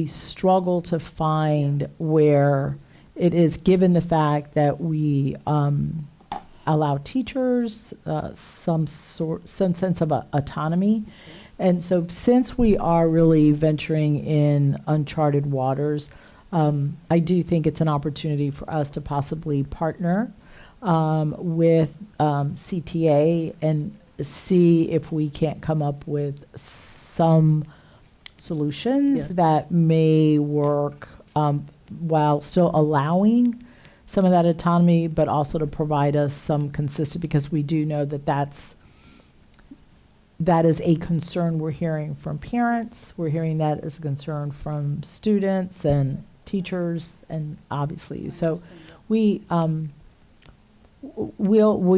struggle to find where it is, given the fact that we allow teachers some sense of autonomy. And so since we are really venturing in uncharted waters, I do think it's an opportunity for us to possibly partner with CTA and see if we can't come up with some solutions
Yes.
that may work while still allowing some of that autonomy, but also to provide us some consistency, because we do know that that is a concern we're hearing from parents. We're hearing that as a concern from students and teachers, and obviously you. So we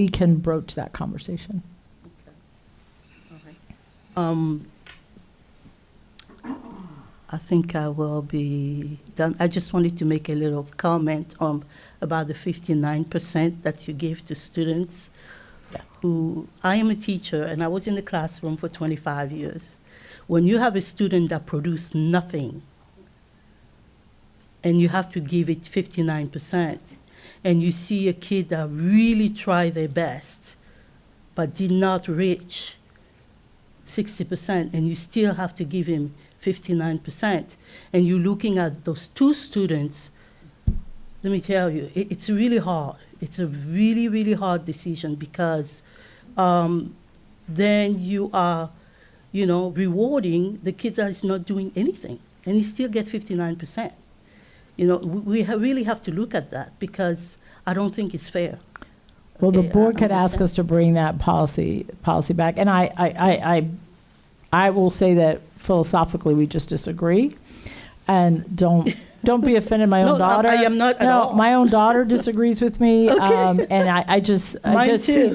can broach that conversation.
I think I will be done. I just wanted to make a little comment about the 59% that you gave to students who, I am a teacher and I was in the classroom for 25 years. When you have a student that produced nothing and you have to give it 59%, and you see a kid that really tried their best but did not reach 60%, and you still have to give him 59%, and you're looking at those two students, let me tell you, it's really hard. It's a really, really hard decision, because then you are, rewarding the kid that is not doing anything, and he still gets 59%. We really have to look at that, because I don't think it's fair.
Well, the
Okay,
board
I
could ask
understand.
us to bring that policy back, and I will say that philosophically we just disagree, and don't be offended. My own
No,
daughter.
I am not at all.
My own daughter disagrees with me,
Okay.
and I just
Mine too.
see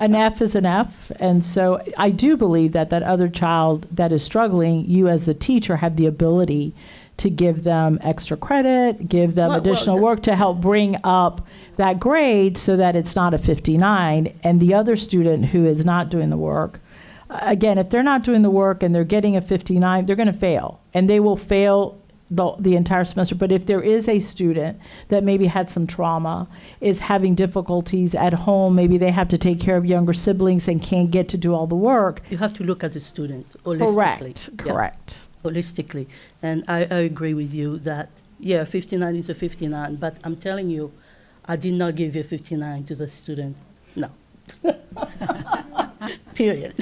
an F is an F, and so I do believe that other child that is struggling, you as the teacher have the ability to give them extra credit, give them additional work to help bring up that grade so that it's not a 59, and the other student who is not doing the work, again, if they're not doing the work and they're getting a 59, they're going to fail, and they will fail the entire semester. But if there is a student that maybe had some trauma, is having difficulties at home, maybe they have to take care of younger siblings and can't get to do all the work.
You have to look at the student holistically.
Correct.
Holistically. And I agree with you that, 59 is a 59, but I'm telling you, I did not give a 59 to the student. No. Period.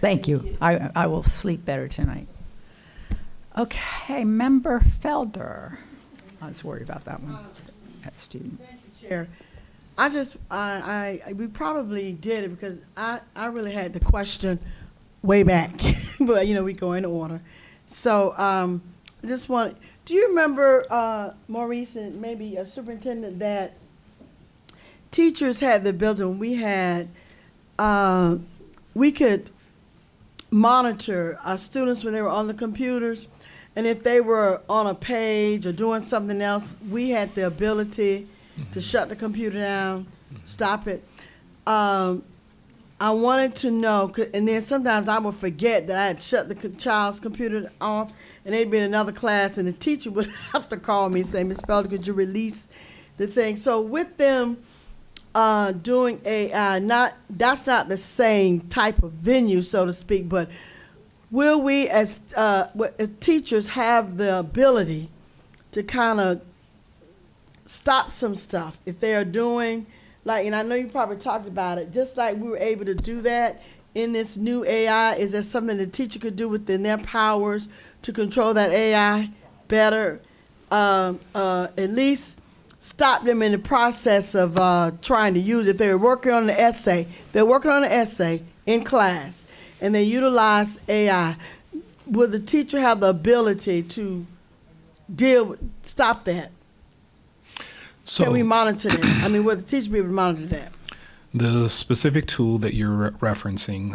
Thank you. I will sleep better tonight. Okay, Member Felder. I was worried about that one, that student.
Thank you, Chair. We probably did it because I really had the question way back, but we go in order. So I just do you remember, Maurice, and maybe a superintendent, that teachers had the ability, when we could monitor our students when they were on the computers, and if they were on a page or doing something else, we had the ability to shut the computer down, stop it. I wanted to know, and then sometimes I would forget that I had shut the child's computer off, and they'd be in another class, and the teacher would have to call me and say, "Ms. Felder, could you release the thing?" So with them doing AI, that's not the same type of venue, so to speak, but will we as teachers have the ability to kind of stop some stuff if they are doing, like, and I know you probably talked about it, just like we were able to do that in this new AI, is there something the teacher could do within their powers to control that AI better? At least stop them in the process of trying to use it. If they're working on an essay, in class, and they utilize AI, will the teacher have the ability to stop that?
So
Can we monitor that? I mean, will the teacher be able to monitor that?
the specific tool that you're referencing,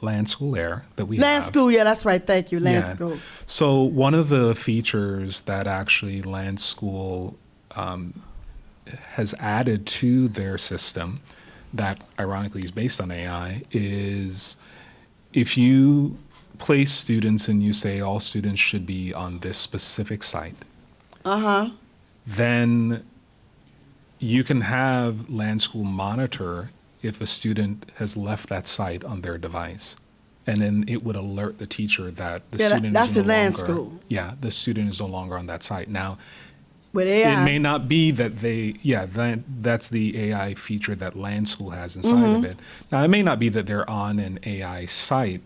Land School Air, that we
Land
have.
School, yeah, that's right. Thank you, Land
Yeah.
School.
So one of the features that actually Land School has added to their system that ironically is based on AI is if you place students and you say all students should be on this specific site, then you can have Land School monitor if a student has left that site on their device. And then it would alert the teacher that the student
that's
is no
in Land
longer,
School.
yeah, the student is no longer on that site. Now,
With AI,
it may not be that that's the AI feature that Land School has inside of it. Now, it may not be that they're on an AI site.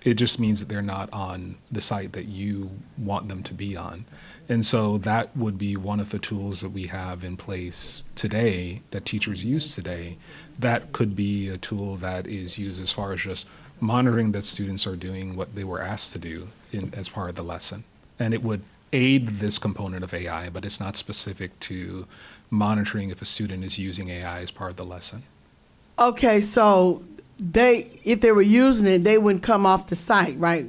It just means that they're not on the site that you want them to be on. And so that would be one of the tools that we have in place today, that teachers use today. That could be a tool that is used as far as just monitoring that students are doing what they were asked to do as part of the lesson. And it would aid this component of AI, but it's not specific to monitoring if a student is using AI as part of the lesson.
okay, so if they were using it, they wouldn't come off the site, right?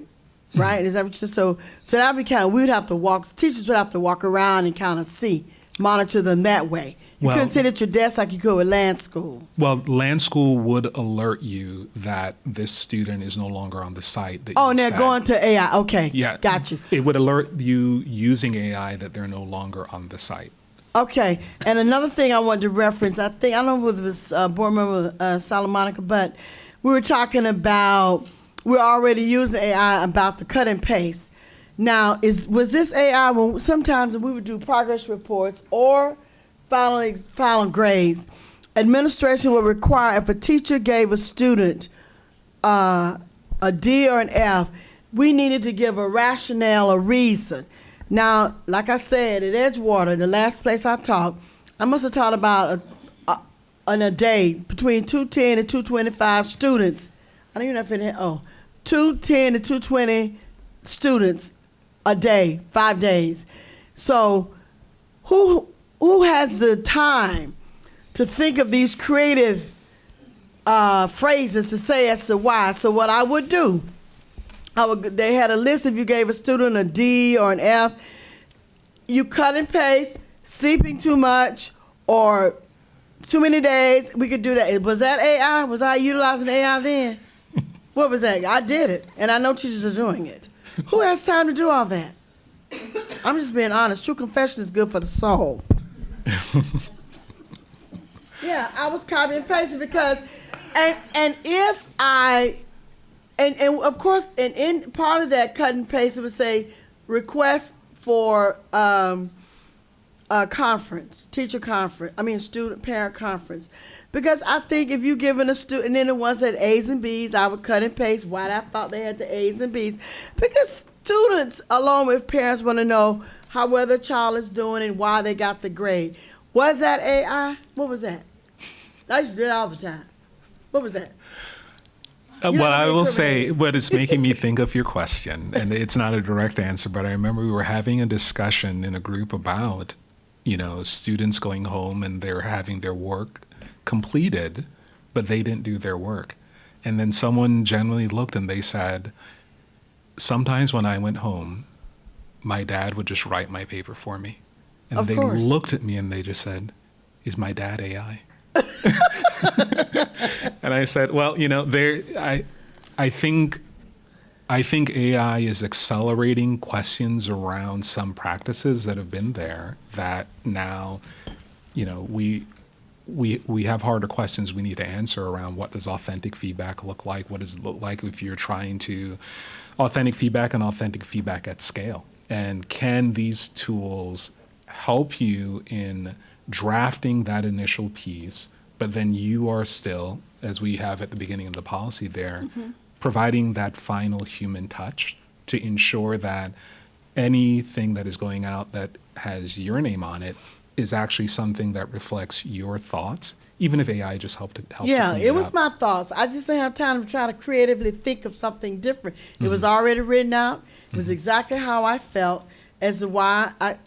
Right? Is that what you're so that'd be teachers would have to walk around and kind of monitor them that way. You
Well-
couldn't sit at your desk like you could with Land School.
Well, Land School would alert you that this student is no longer on the site that
Oh,
you
and they're
said.
going to AI. Okay.
Yeah.
Got you.
It would alert you using AI that they're no longer on the site.
Okay. And another thing I wanted to reference, I don't know whether it was board member Salamonica, but we were talking about, we're already using AI about the cut and paste. Now, was this AI when sometimes we would do progress reports or final grades, administration would require if a teacher gave a student a D or an F, we needed to give a rationale, a reason. Now, like I said, at Edgewater, the last place I taught, I must have taught about in a day between 210 and 225 students. I don't even know if it 210 to 220 students a day, 5 days. So who has the time to think of these creative phrases to say as to why? So what I would do, they had a list. If you gave a student a D or an F, you cut and paste, sleeping too much or too many days. We could do that. Was that AI? Was I utilizing AI then? What was that? I did it, and I know teachers are doing it. Who has time to do all that? I'm just being honest. True confession is good for the soul. Yeah, I was copy and pasting because, and if I, and of course, and in part of that cut and paste, it would say request for conference, student parent conference. Because I think if you given a student, and then the ones that A's and B's, I would cut and paste why I thought they had the A's and B's. Because students, along with parents, want to know how well their child is doing and why they got the grade. Was that AI? What was that? I used to do it all the time. What was that?
What I will say, what it's making me think of your question, and it's not a direct answer, but I remember we were having a discussion in a group about, students going home and they're having their work completed, but they didn't do their work. And then someone generally looked and they said, sometimes when I went home, my dad would just write my paper for me. And
Of
they
course.
looked at me and they just said, is my dad AI? And I said, well, I think AI is accelerating questions around some practices that have been there that now, we have harder questions we need to answer around what does authentic feedback look like? What does it look like if you're trying to authentic feedback at scale? And can these tools help you in drafting that initial piece, but then you are still, as we have at the beginning of the policy there, providing that final human touch to ensure that anything that is going out that has your name on it is actually something that reflects your thoughts, even if AI just helped to clean
It was
up.
my thoughts. I just didn't have time to try to creatively think of something different. It was already written out. It was exactly how I felt as to why I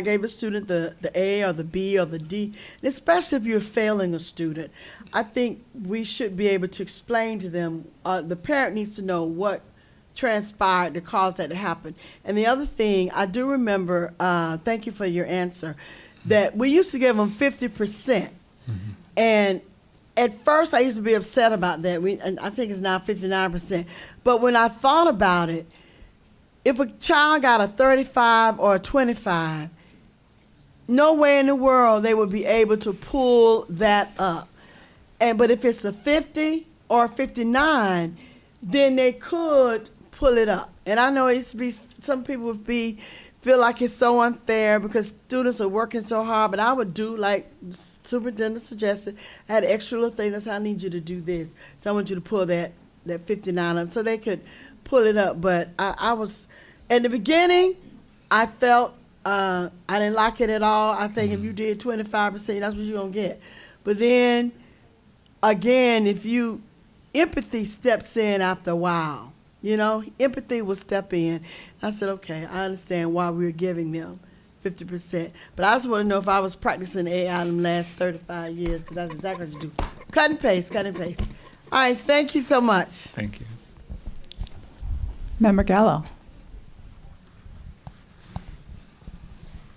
gave the student the A or the B or the D, and especially if you're failing a student. I think we should be able to explain to them, the parent needs to know what transpired to cause that to happen. And the other thing, I do remember, thank you for your answer, that we used to give them 50%. And at first I used to be upset about that. And I think it's now 59%. But when I thought about it, if a child got a 35 or a 25, no way in the world they would be able to pull that up. But if it's a 50 or 59, then they could pull it up. And I know it used to be, some people would feel like it's so unfair because students are working so hard, but I would do like the superintendent suggested. I had an extra little thing that said, I need you to do this. So I want you to pull that 59 up so they could pull it up. But I was, in the beginning, I felt I didn't like it at all. I think if you did 25%, that's what you're going to get. But then, again, empathy steps in after a while. Empathy will step in. I said, okay, I understand why we're giving them 50%. But I just want to know if I was practicing AI in the last 35 years, because that's exactly what you do. Cut and paste, cut and paste. All right, thank you so much.
Thank you.
Member Gallo.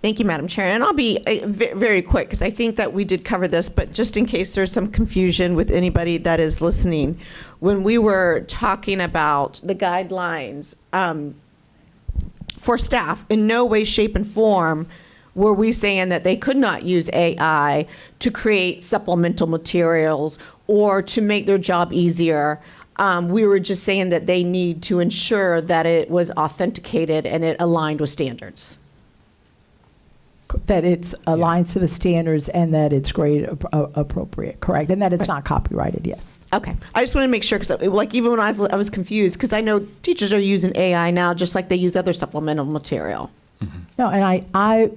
Thank you, Madam Chair. And I'll be very quick because I think that we did cover this, but just in case there's some confusion with anybody that is listening, when we were talking about the guidelines for staff, in no way, shape, and form were we saying that they could not use AI to create supplemental materials or to make their job easier. We were just saying that they need to ensure that it was authenticated and it aligned with standards.
That it's aligns to the standards and that it's grade appropriate, correct? And that it's not copyrighted, yes.
Okay. I just want to make sure, because even when I was confused, because I know teachers are using AI now just like they use other supplemental material.
No, and I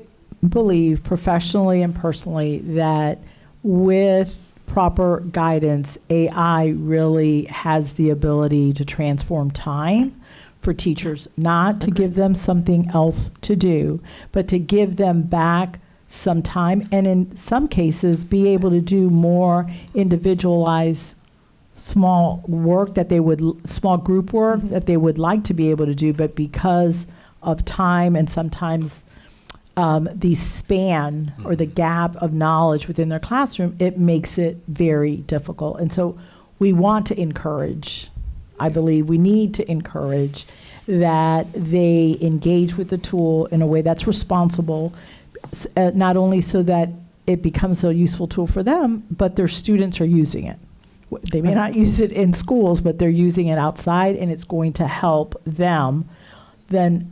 believe professionally and personally that with proper guidance, AI really has the ability to transform time for teachers, not to give them something else to do, but to give them back some time, and in some cases be able to do more individualized small work small group work that they would like to be able to do, but because of time and sometimes the span or the gap of knowledge within their classroom, it makes it very difficult. And so we want to encourage, I believe we need to encourage that they engage with the tool in a way that's responsible, not only so that it becomes a useful tool for them, but their students are using it. They may not use it in schools, but they're using it outside, and it's going to help them then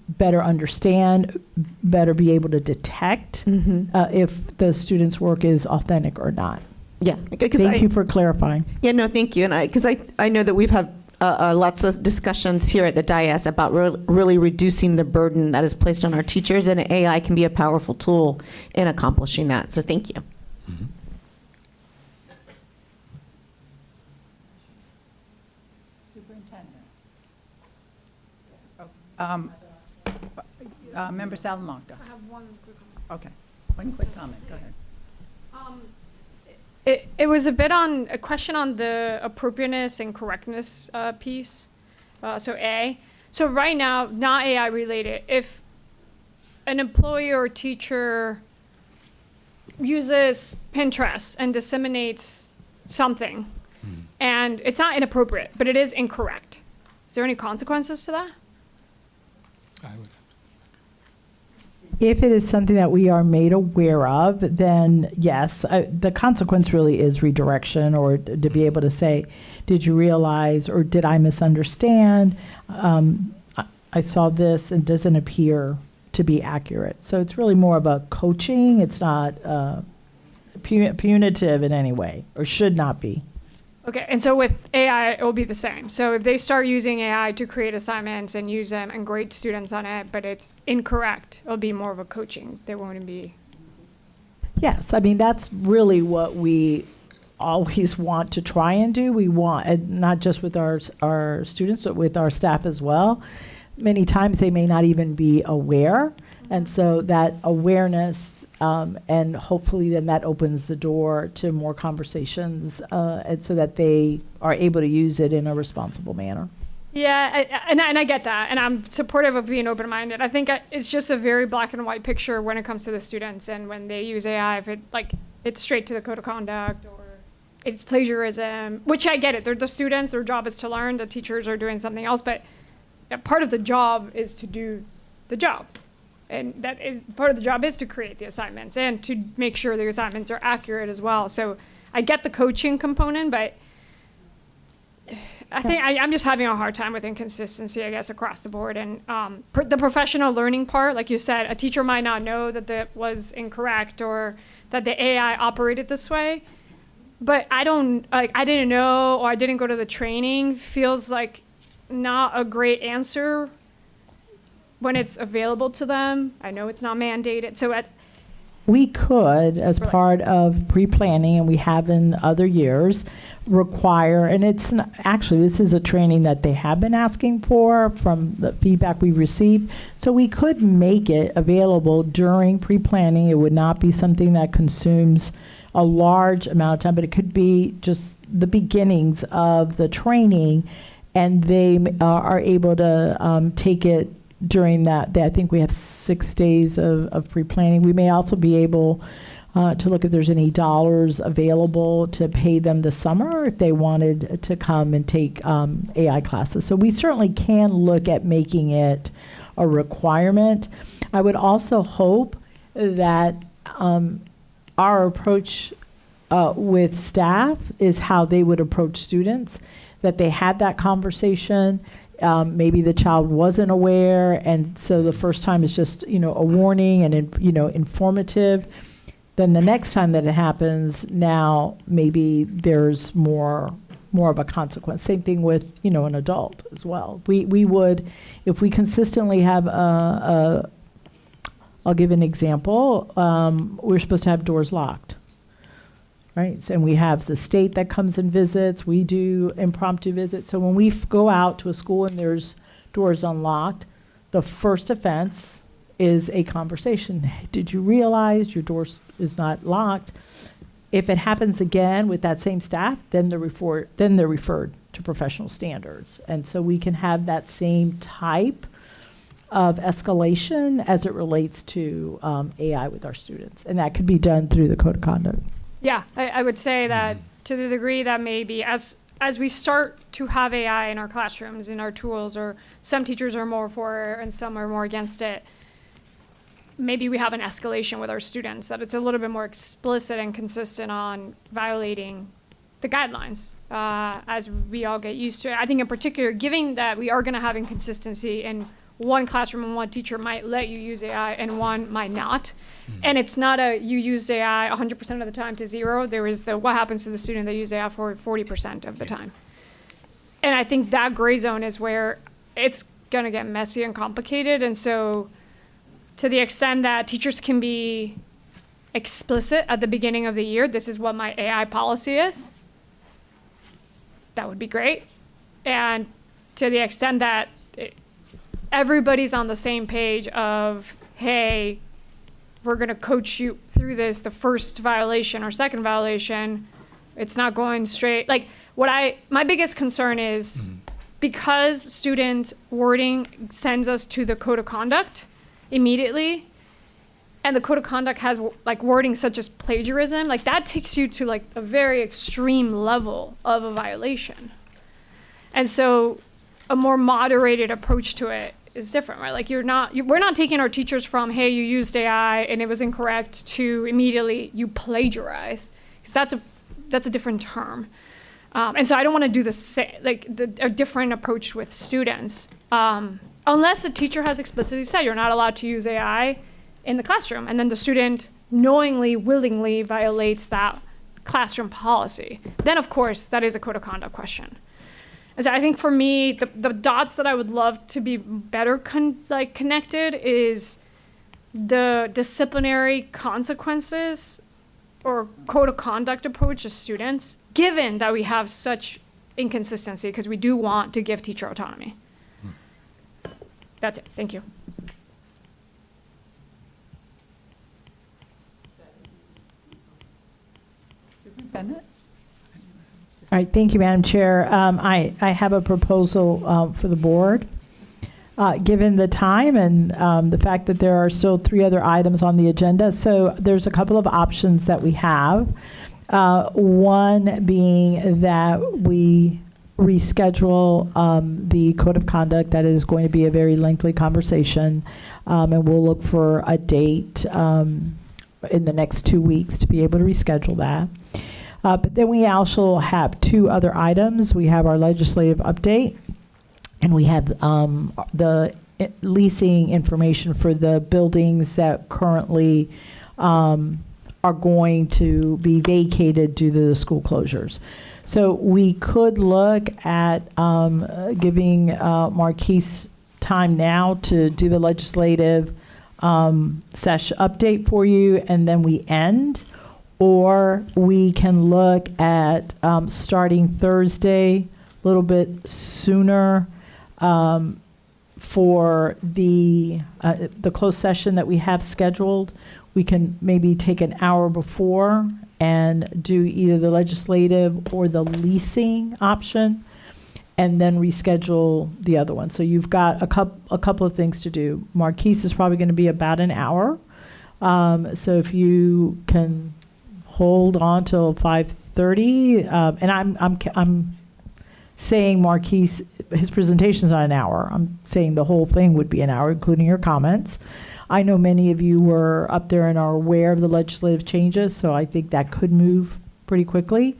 better understand, better be able to detect if the student's work is authentic or not.
Yeah.
Thank you for clarifying.
Yeah, no, thank you. And because I know that we've had lots of discussions here at the dais about really reducing the burden that is placed on our teachers, and AI can be a powerful tool in accomplishing that. So thank you.
Superintendent. Member Salamanca.
I have one quick comment.
Okay, one quick comment, go ahead.
It was a bit on a question on the appropriateness and correctness piece. So A. So right now, not AI related, if an employee or teacher uses Pinterest and disseminates something, and it's not inappropriate, but it is incorrect, is there any consequences to that?
I would.
if it is something that we are made aware of, then yes, the consequence really is redirection, or to be able to say, did you realize, or did I misunderstand? I saw this and doesn't appear to be accurate. So it's really more of a coaching. It's not punitive in any way, or should not be.
Okay, and so with AI, it will be the same. So if they start using AI to create assignments and use them and grade students on it, but it's incorrect, it'll be more of a coaching. There won't be.
Yes, I mean, that's really what we always want to try and do. We want, and not just with our students, but with our staff as well. Many times they may not even be aware. And so that awareness, and hopefully then that opens the door to more conversations, and so that they are able to use it in a responsible manner.
Yeah, and I get that, and I'm supportive of being open-minded. I think it's just a very black and white picture when it comes to the students, and when they use AI, if it's straight to the code of conduct, or it's plagiarism, which I get it. They're the students, their job is to learn, the teachers are doing something else, but part of the job is to do the job. And that is part of the job is to create the assignments and to make sure the assignments are accurate as well. So I get the coaching component, but I think I'm just having a hard time with inconsistency, I guess, across the board. And the professional learning part, like you said, a teacher might not know that that was incorrect or that the AI operated this way. But I didn't know, or I didn't go to the training, feels like not a great answer when it's available to them. I know it's not mandated. So
We could, as part of pre-planning, and we have in other years, require, and it's not, actually, this is a training that they have been asking for from the feedback we received. So we could make it available during pre-planning. It would not be something that consumes a large amount of time, but it could be just the beginnings of the training, and they are able to take it during that. I think we have 6 days of pre-planning. We may also be able to look if there's any dollars available to pay them this summer if they wanted to come and take AI classes. So we certainly can look at making it a requirement. I would also hope that our approach with staff is how they would approach students, that they had that conversation. Maybe the child wasn't aware, and so the first time is just, a warning and, informative. Then the next time that it happens, now maybe there's more of a consequence. Same thing with, an adult as well. We would, if we consistently have I'll give an example. We're supposed to have doors locked. Right, and we have the state that comes and visits. We do impromptu visits. So when we go out to a school and there's doors unlocked, the first offense is a conversation. Did you realize your door is not locked? If it happens again with that same staff, then they're referred to professional standards. And so we can have that same type of escalation as it relates to AI with our students. And that could be done through the code of conduct.
Yeah, I would say that to the degree that maybe as we start to have AI in our classrooms, in our tools, or some teachers are more for it and some are more against it, maybe we have an escalation with our students, that it's a little bit more explicit and consistent on violating the guidelines as we all get used to it. I think in particular, given that we are going to have inconsistency in one classroom and one teacher might let you use AI and one might not. And it's not you use AI 100% of the time to zero. There is what happens to the student that use AI for 40% of the time. And I think that gray zone is where it's going to get messy and complicated. And so to the extent that teachers can be explicit at the beginning of the year, this is what my AI policy is, that would be great. And to the extent that everybody's on the same page of, hey, we're going to coach you through this, the first violation or second violation, it's not going straight. Like my biggest concern is because student wording sends us to the code of conduct immediately, and the code of conduct has wording such as plagiarism, that takes you to a very extreme level of a violation. And so a more moderated approach to it is different, right? Like we're not taking our teachers from, hey, you used AI and it was incorrect, to immediately you plagiarize, because that's a different term. And so I don't want to do a different approach with students, unless the teacher has explicitly said you're not allowed to use AI in the classroom, and then the student knowingly, willingly violates that classroom policy. Then, of course, that is a code of conduct question. And so I think for me, the dots that I would love to be better connected is the disciplinary consequences or code of conduct approach to students, given that we have such inconsistency, because we do want to give teacher autonomy. That's it. Thank you.
Superintendent?
All right, thank you, Madam Chair. I have a proposal for the board. Given the time and the fact that there are still 3 other items on the agenda, so there's a couple of options that we have. One being that we reschedule the code of conduct. That is going to be a very lengthy conversation, and we'll look for a date in the next 2 weeks to be able to reschedule that. But then we also have 2 other items. We have our legislative update, and we have the leasing information for the buildings that currently are going to be vacated due to the school closures. So we could look at giving Marquise time now to do the legislative session update for you, and then we end. Or we can look at starting Thursday a little bit sooner for the closed session that we have scheduled. We can maybe take an hour before and do either the legislative or the leasing option, and then reschedule the other one. So you've got a couple of things to do. Marquise is probably going to be about an hour. So if you can hold on till 5:30, and I'm saying Marquise, his presentation's not an hour. I'm saying the whole thing would be an hour, including your comments. I know many of you were up there and are aware of the legislative changes, so I think that could move pretty quickly.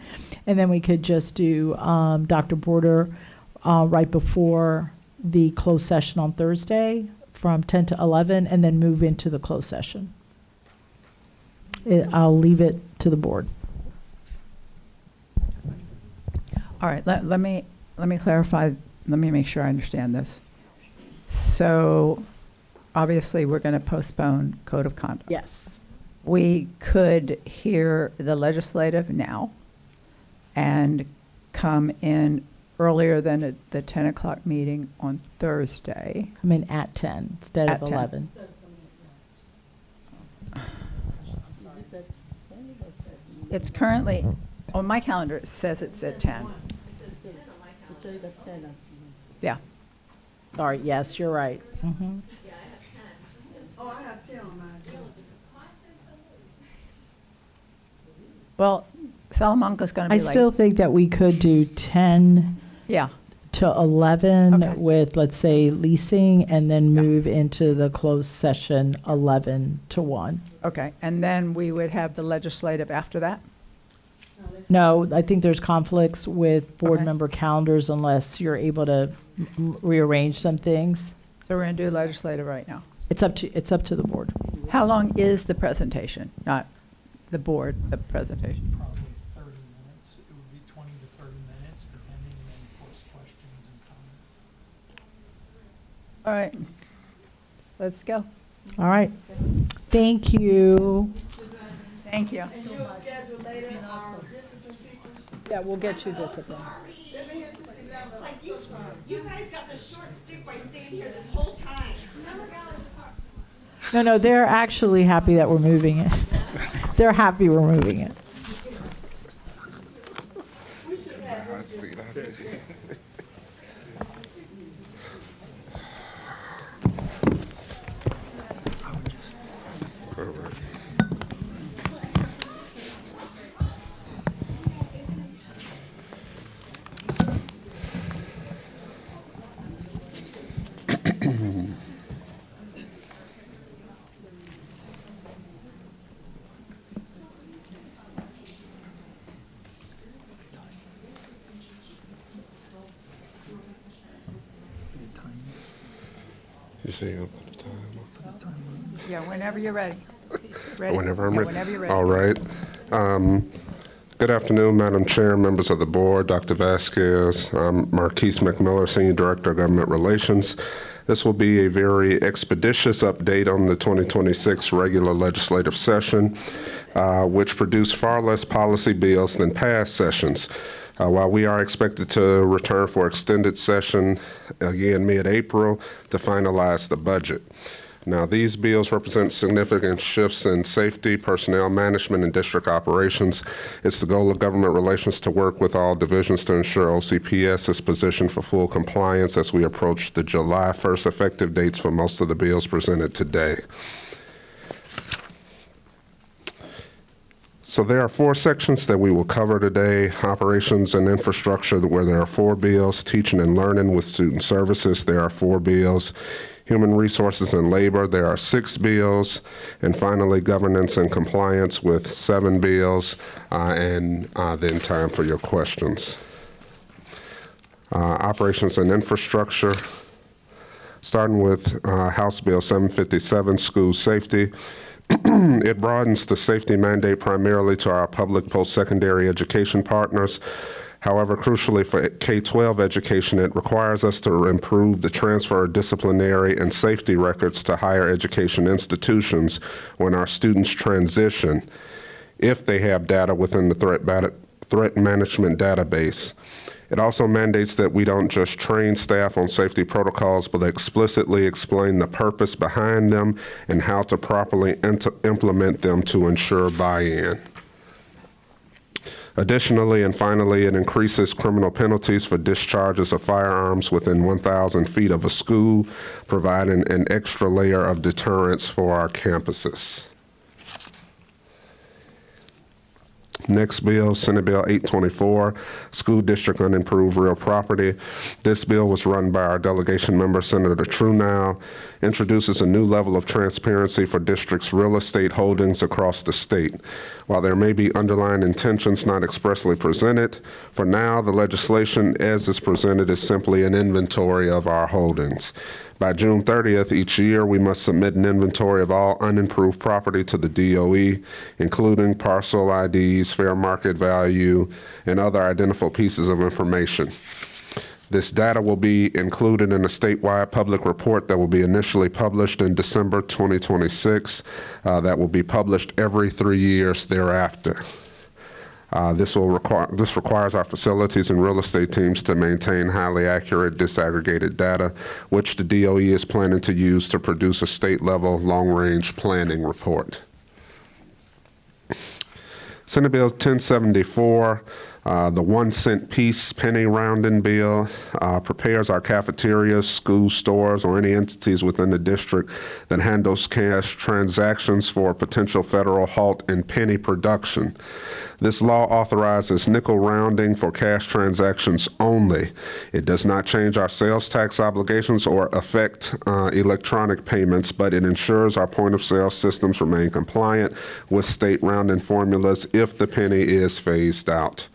And then we could just do Dr. Border right before the closed session on Thursday from 10 to 11, and then move into the closed session. I'll leave it to the board.
All right, let me clarify, let me make sure I understand this. So obviously, we're going to postpone code of conduct.
Yes.
We could hear the legislative now and come in earlier than the 10 o'clock meeting on Thursday.
Come in at 10 instead
At
of
10.
11.
It's currently, on my calendar, it says it's at 10. Yeah.
Sorry, yes, you're right. Mhm.
Oh, I have 10 on mine too.
Well, Salamanca's going to
I
be late.
still think that we could do 10
Yeah,
to 11
Okay.
with, let's say, leasing, and then move into the closed session 11 to 1.
okay. And then we would have the legislative after that?
No, I think there's conflicts with board
Okay.
member calendars unless you're able to rearrange some things.
So we're going to do legislative right now.
It's up to the board.
How long is the presentation? Not the board, the presentation.
Probably 30 minutes. It would be 20 to 30 minutes, depending, and then, of course, questions and comments.
All right. Let's go.
All right. Thank you.
Thank you.
And you'll schedule later our discipline sequence?
Yeah, we'll get you discipline.
You guys got the short stick by staying here this whole time.
No, they're actually happy that we're moving it. They're happy we're moving it.
You say you'll put the time
Yeah, whenever you're ready.
on? Whenever I'm
Yeah,
ready?
whenever you're ready.
All right. Good afternoon, Madam Chair, members of the board, Dr. Vasquez. I'm Marquise McMiller, Senior Director of Government Relations. This will be a very expeditious update on the 2026 regular legislative session, which produced far less policy bills than past sessions. While we are expected to return for extended session again mid-April to finalize the budget. Now, these bills represent significant shifts in safety, personnel management, and district operations. It's the goal of government relations to work with all divisions to ensure OCPS is positioned for full compliance as we approach the July 1st effective dates for most of the bills presented today. So there are 4 sections that we will cover today: operations and infrastructure, where there are 4 bills; teaching and learning with student services, there are 4 bills; human resources and labor, there are 6 bills; and finally, governance and compliance with 7 bills, and then time for your questions. Operations and infrastructure, starting with House Bill 757, school safety. It broadens the safety mandate primarily to our public post-secondary education partners. However, crucially for K-12 education, it requires us to improve the transfer of disciplinary and safety records to higher education institutions when our students transition, if they have data within the threat management database. It also mandates that we don't just train staff on safety protocols, but explicitly explain the purpose behind them and how to properly implement them to ensure buy-in. Additionally, and finally, it increases criminal penalties for discharges of firearms within 1,000 feet of a school, providing an extra layer of deterrence for our campuses. Next bill, Senate Bill 824, School District Unimproved Real Property. This bill was run by our delegation member, Senator Trunow, introduces a new level of transparency for districts' real estate holdings across the state. While there may be underlying intentions not expressly presented, for now, the legislation as is presented is simply an inventory of our holdings. By June 30th each year, we must submit an inventory of all unimproved property to the DOE, including parcel IDs, fair market value, and other identifiable pieces of information. This data will be included in a statewide public report that will be initially published in December 2026, that will be published every 3 years thereafter. This requires our facilities and real estate teams to maintain highly accurate disaggregated data, which the DOE is planning to use to produce a state-level long-range planning report. Senate Bill 1074, the 1 cent piece penny rounding bill, prepares our cafeterias, school stores, or any entities within the district that handles cash transactions for a potential federal halt in penny production. This law authorizes nickel rounding for cash transactions only. It does not change our sales tax obligations or affect electronic payments, but it ensures our point-of-sale systems remain compliant with state rounding formulas if the penny is phased out.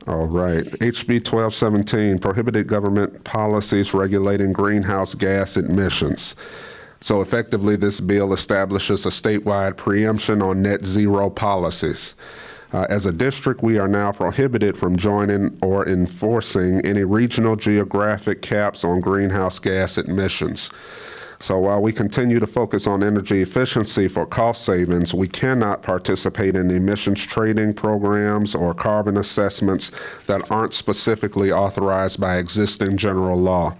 All right. HB 1217, prohibited government policies regulating greenhouse gas emissions. So effectively, this bill establishes a statewide preemption on net zero policies. As a district, we are now prohibited from joining or enforcing any regional geographic caps on greenhouse gas emissions. So while we continue to focus on energy efficiency for cost savings, we cannot participate in emissions trading programs or carbon assessments that aren't specifically authorized by existing general law.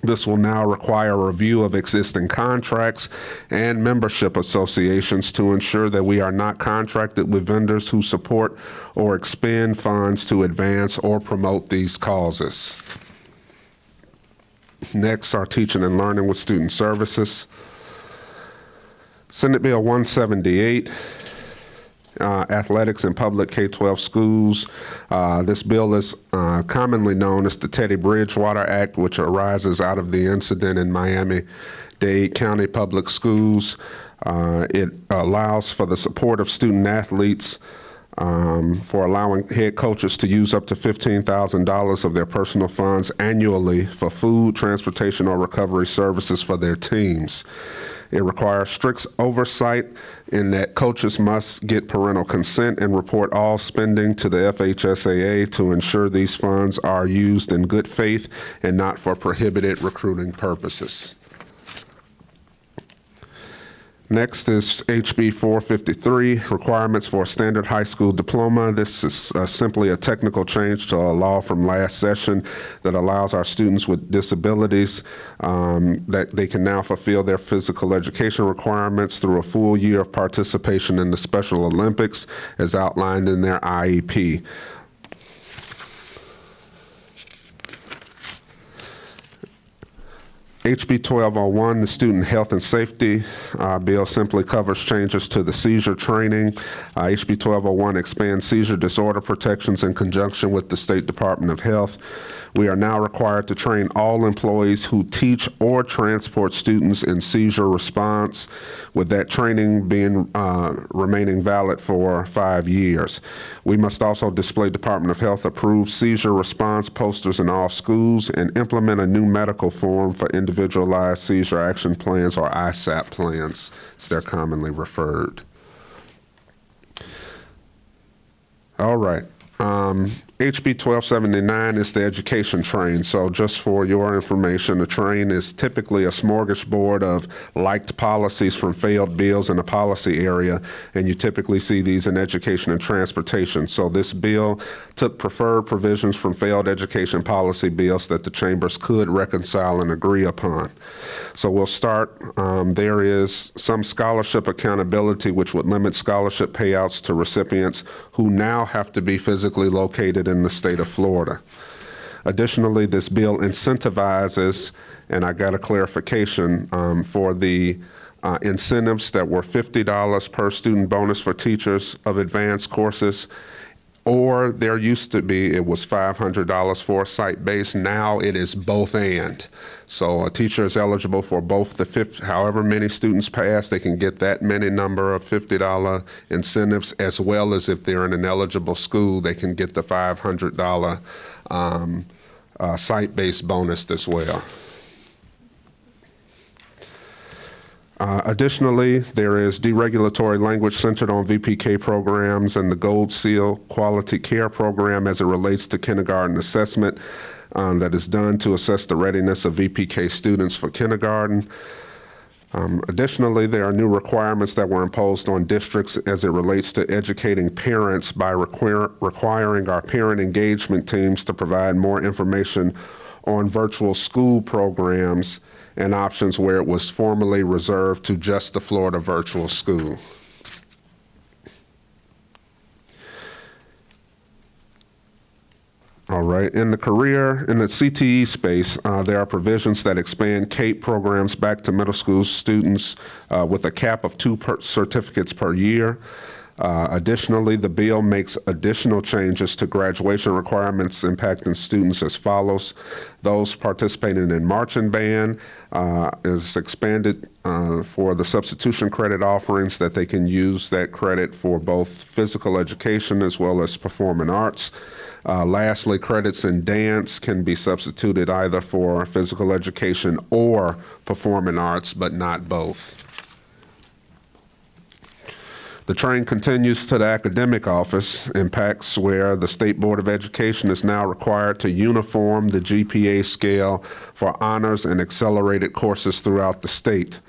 This will now require a review of existing contracts and membership associations to ensure that we are not contracted with vendors who support or expend funds to advance or promote these causes. Next, our teaching and learning with student services. Senate Bill 178, athletics in public K-12 schools. This bill is commonly known as the Teddy Bridgewater Act, which arises out of the incident in Miami-Dade County Public Schools. It allows for the support of student athletes for allowing head coaches to use up to $15,000 of their personal funds annually for food, transportation, or recovery services for their teams. It requires strict oversight in that coaches must get parental consent and report all spending to the FHSAA to ensure these funds are used in good faith and not for prohibited recruiting purposes. Next is HB 453, requirements for a standard high school diploma. This is simply a technical change to a law from last session that allows our students with disabilities that they can now fulfill their physical education requirements through a full year of participation in the Special Olympics as outlined in their IEP. HB 1201, the Student Health and Safety Bill, simply covers changes to the seizure training. HB 1201 expands seizure disorder protections in conjunction with the State Department of Health. We are now required to train all employees who teach or transport students in seizure response, with that training being remaining valid for 5 years. We must also display Department of Health approved seizure response posters in all schools and implement a new medical form for individualized seizure action plans, or ISAP plans, as they're commonly referred. All right. HB 1279 is the education train. So just for your information, the train is typically a smorgasbord of liked policies from failed bills in a policy area, and you typically see these in education and transportation. So this bill took preferred provisions from failed education policy bills that the chambers could reconcile and agree upon. So we'll start. There is some scholarship accountability, which would limit scholarship payouts to recipients who now have to be physically located in the state of Florida. Additionally, this bill incentivizes, and I got a clarification, for the incentives that were $50 per student bonus for teachers of advanced courses, or there used to be, it was $500 for site-based. Now it is both and. So a teacher is eligible for both the however many students pass, they can get that many number of $50 incentives, as well as if they're in an eligible school, they can get the $500 site-based bonus as well. Additionally, there is deregulatory language centered on VPK programs and the Gold Seal Quality Care Program as it relates to kindergarten assessment that is done to assess the readiness of VPK students for kindergarten. Additionally, there are new requirements that were imposed on districts as it relates to educating parents by requiring our parent engagement teams to provide more information on virtual school programs and options where it was formerly reserved to just the Florida Virtual School. All right, in the CTE space, there are provisions that expand CAPE programs back to middle school students with a cap of 2 certificates per year. Additionally, the bill makes additional changes to graduation requirements impacting students as follows. Those participating in marching band is expanded for the substitution credit offerings that they can use that credit for both physical education as well as performing arts. Lastly, credits in dance can be substituted either for physical education or performing arts, but not both. The train continues to the academic office, impacts where the State Board of Education is now required to uniform the GPA scale for honors and accelerated courses throughout the state.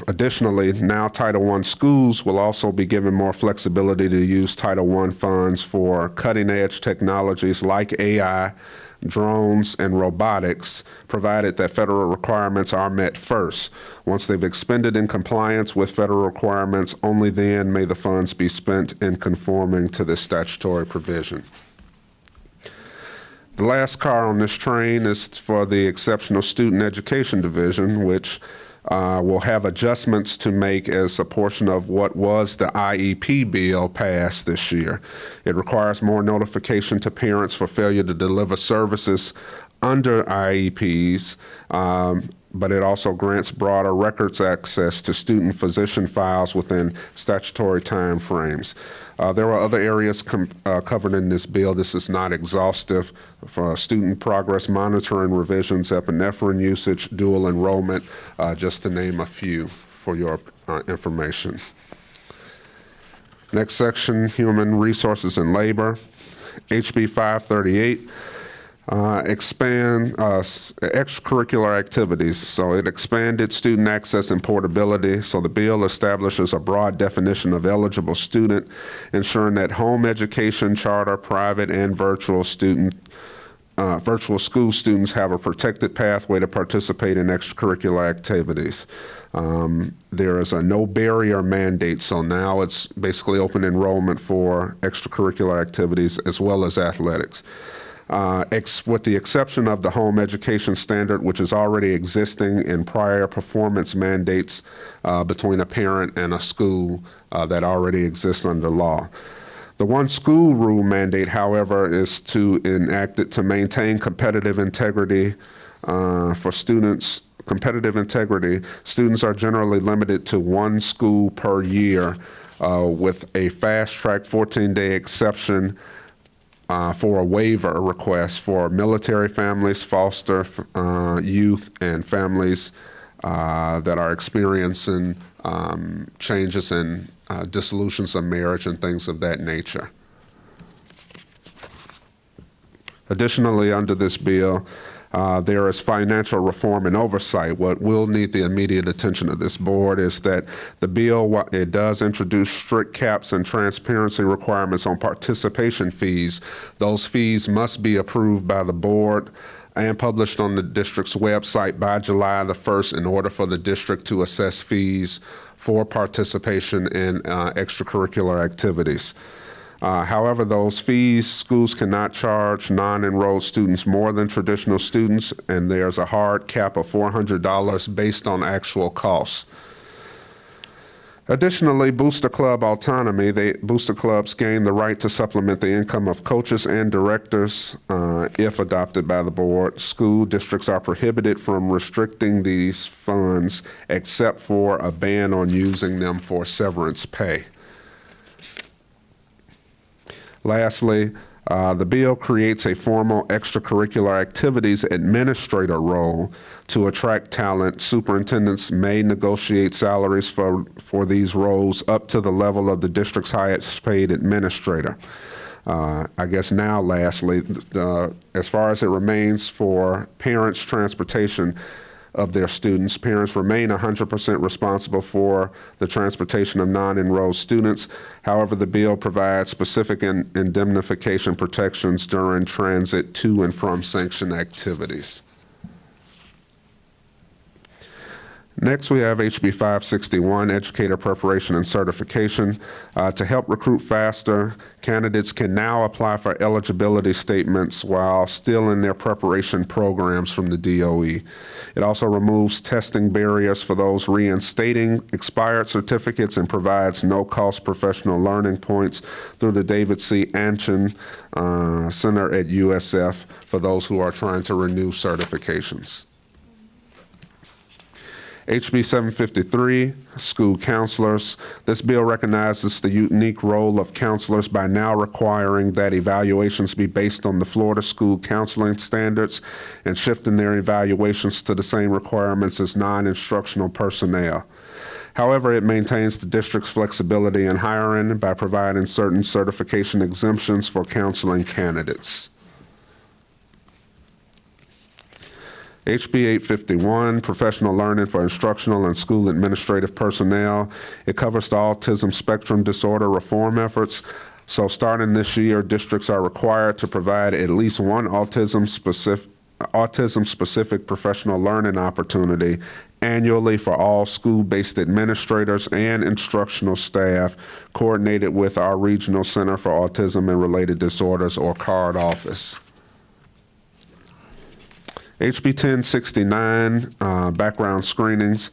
Additionally, now Title I schools will also be given more flexibility to use Title I funds for cutting-edge technologies like AI, drones, and robotics, provided that federal requirements are met first. Once they've expended in compliance with federal requirements, only then may the funds be spent in conforming to this statutory provision. The last car on this train is for the Exceptional Student Education Division, which will have adjustments to make as a portion of what was the IEP bill passed this year. It requires more notification to parents for failure to deliver services under IEPs but it also grants broader records access to student physician files within statutory time frames. There are other areas covered in this bill. This is not exhaustive. For student progress monitoring revisions, epinephrine usage, dual enrollment, just to name a few for your information. Next section, Human Resources and Labor. HB 538. Expand extracurricular activities. So it expanded student access and portability. So the bill establishes a broad definition of eligible student, ensuring that home education, charter, private, and virtual school students have a protected pathway to participate in extracurricular activities. There is a no barrier mandate, so now it's basically open enrollment for extracurricular activities as well as athletics. With the exception of the home education standard, which is already existing in prior performance mandates between a parent and a school that already exists under law. The one school rule mandate, however, is to enact it to maintain competitive integrity for students. Competitive integrity, students are generally limited to one school per year with a fast-track 14-day exception for a waiver request for military families, foster youth, and families that are experiencing changes in dissolutions of marriage and things of that nature. Additionally, under this bill, there is financial reform and oversight. What will need the immediate attention of this board is that the bill, it does introduce strict caps and transparency requirements on participation fees. Those fees must be approved by the board and published on the district's website by July the 1st in order for the district to assess fees for participation in extracurricular activities. However, those fees, schools cannot charge non-enrolled students more than traditional students, and there's a hard cap of $400 based on actual costs. Additionally, Booster Club autonomy, Booster Clubs gain the right to supplement the income of coaches and directors if adopted by the board. School districts are prohibited from restricting these funds except for a ban on using them for severance pay. Lastly, the bill creates a formal extracurricular activities administrator role to attract talent. Superintendents may negotiate salaries for these roles up to the level of the district's highest paid administrator. I guess now, lastly, as far as it remains for parents' transportation of their students, parents remain 100% responsible for the transportation of non-enrolled students. However, the bill provides specific indemnification protections during transit to and from sanctioned activities. Next, we have HB 561, Educator Preparation and Certification. To help recruit faster, candidates can now apply for eligibility statements while still in their preparation programs from the DOE. It also removes testing barriers for those reinstating expired certificates and provides no-cost professional learning points through the David C. Anchin Center at USF for those who are trying to renew certifications. HB 753, school counselors. This bill recognizes the unique role of counselors by now requiring that evaluations be based on the Florida school counseling standards and shifting their evaluations to the same requirements as non-instructional personnel. However, it maintains the district's flexibility in hiring by providing certain certification exemptions for counseling candidates. HB 851, Professional Learning for Instructional and School Administrative Personnel. It covers the autism spectrum disorder reform efforts. So starting this year, districts are required to provide at least one autism-specific professional learning opportunity annually for all school-based administrators and instructional staff, coordinated with our Regional Center for Autism and Related Disorders, or CARD office. HB 1069, background screenings.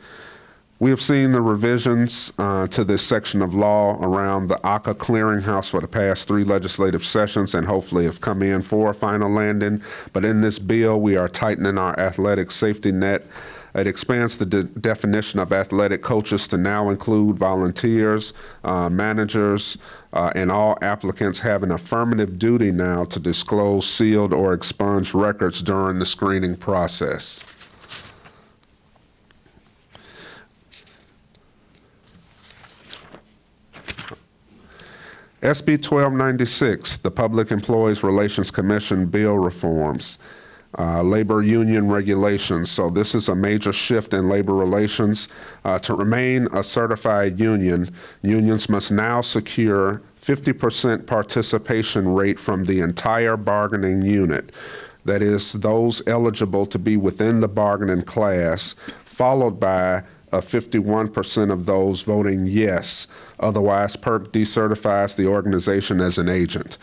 We have seen the revisions to this section of law around the ACA clearinghouse for the past 3 legislative sessions and hopefully have come in for a final landing. But in this bill, we are tightening our athletic safety net It expands the definition of athletic coaches to now include volunteers, managers, and all applicants have an affirmative duty now to disclose sealed or expunged records during the screening process. SB 1296, the Public Employees Relations Commission bill reforms, labor union regulations. So this is a major shift in labor relations. To remain a certified union, unions must now secure 50% participation rate from the entire bargaining unit. That is, those eligible to be within the bargaining class, followed by 51% of those voting yes. Otherwise, PERC decertifies the organization as an agent.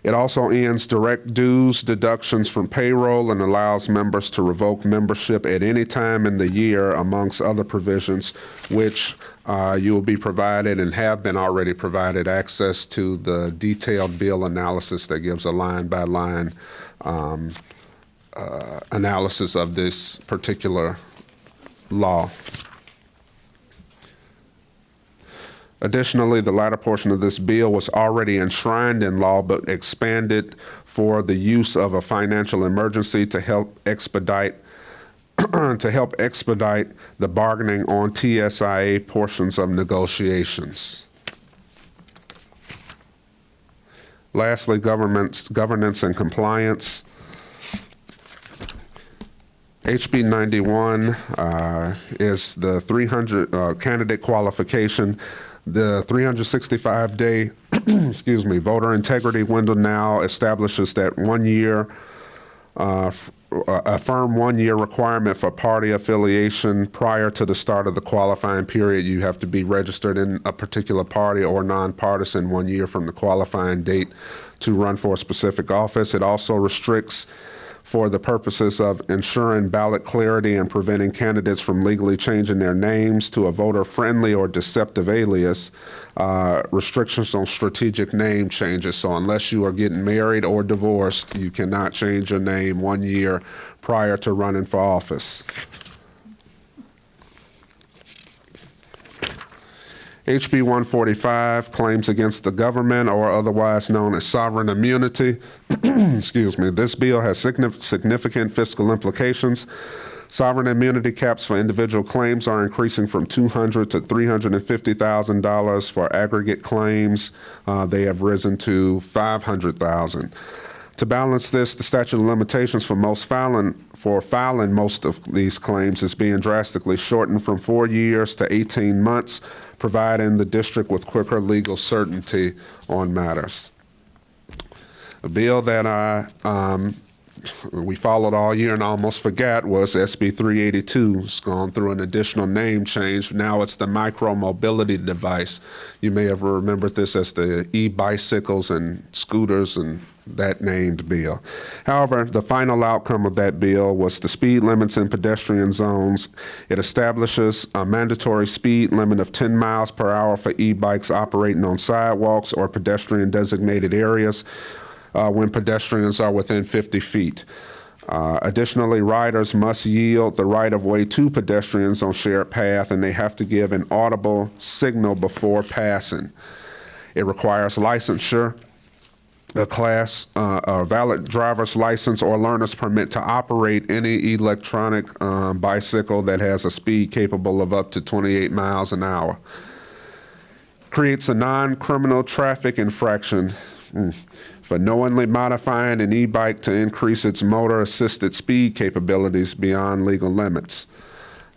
It also ends direct dues deductions from payroll and allows members to revoke membership at any time in the year, amongst other provisions, which you will be provided and have been already provided access to the detailed bill analysis that gives a line-by-line analysis of this particular law. Additionally, the latter portion of this bill was already enshrined in law but expanded for the use of a financial emergency to help expedite the bargaining on TSIA portions of negotiations. Lastly, governance and compliance. HB 91 is the 300 candidate qualification. The 365-day voter integrity window now establishes that 1 year, a firm 1 year requirement for party affiliation prior to the start of the qualifying period. You have to be registered in a particular party or nonpartisan 1 year from the qualifying date to run for a specific office. It also restricts, for the purposes of ensuring ballot clarity and preventing candidates from legally changing their names to a voter-friendly or deceptive alias, restrictions on strategic name changes. So unless you are getting married or divorced, you cannot change your name 1 year prior to running for office. HB 145, claims against the government, or otherwise known as sovereign immunity. This bill has significant fiscal implications. Sovereign immunity caps for individual claims are increasing from $200,000 to $350,000 for aggregate claims. They have risen to $500,000. To balance this, the statute of limitations for filing most of these claims is being drastically shortened from 4 years to 18 months, providing the district with quicker legal certainty on matters. A bill that we followed all year and almost forgot was SB 382. It's gone through an additional name change. Now it's the micro-mobility device. You may have remembered this as the e-bicycles and scooters and that named bill. However, the final outcome of that bill was the speed limits in pedestrian zones. It establishes a mandatory speed limit of 10 miles per hour for e-bikes operating on sidewalks or pedestrian designated areas when pedestrians are within 50 feet. Additionally, riders must yield the right-of-way to pedestrians on shared path, and they have to give an audible signal before passing. It requires licensure, a valid driver's license or learner's permit to operate any electronic bicycle that has a speed capable of up to 28 miles an hour. Creates a non-criminal traffic infraction for knowingly modifying an e-bike to increase its motor-assisted speed capabilities beyond legal limits.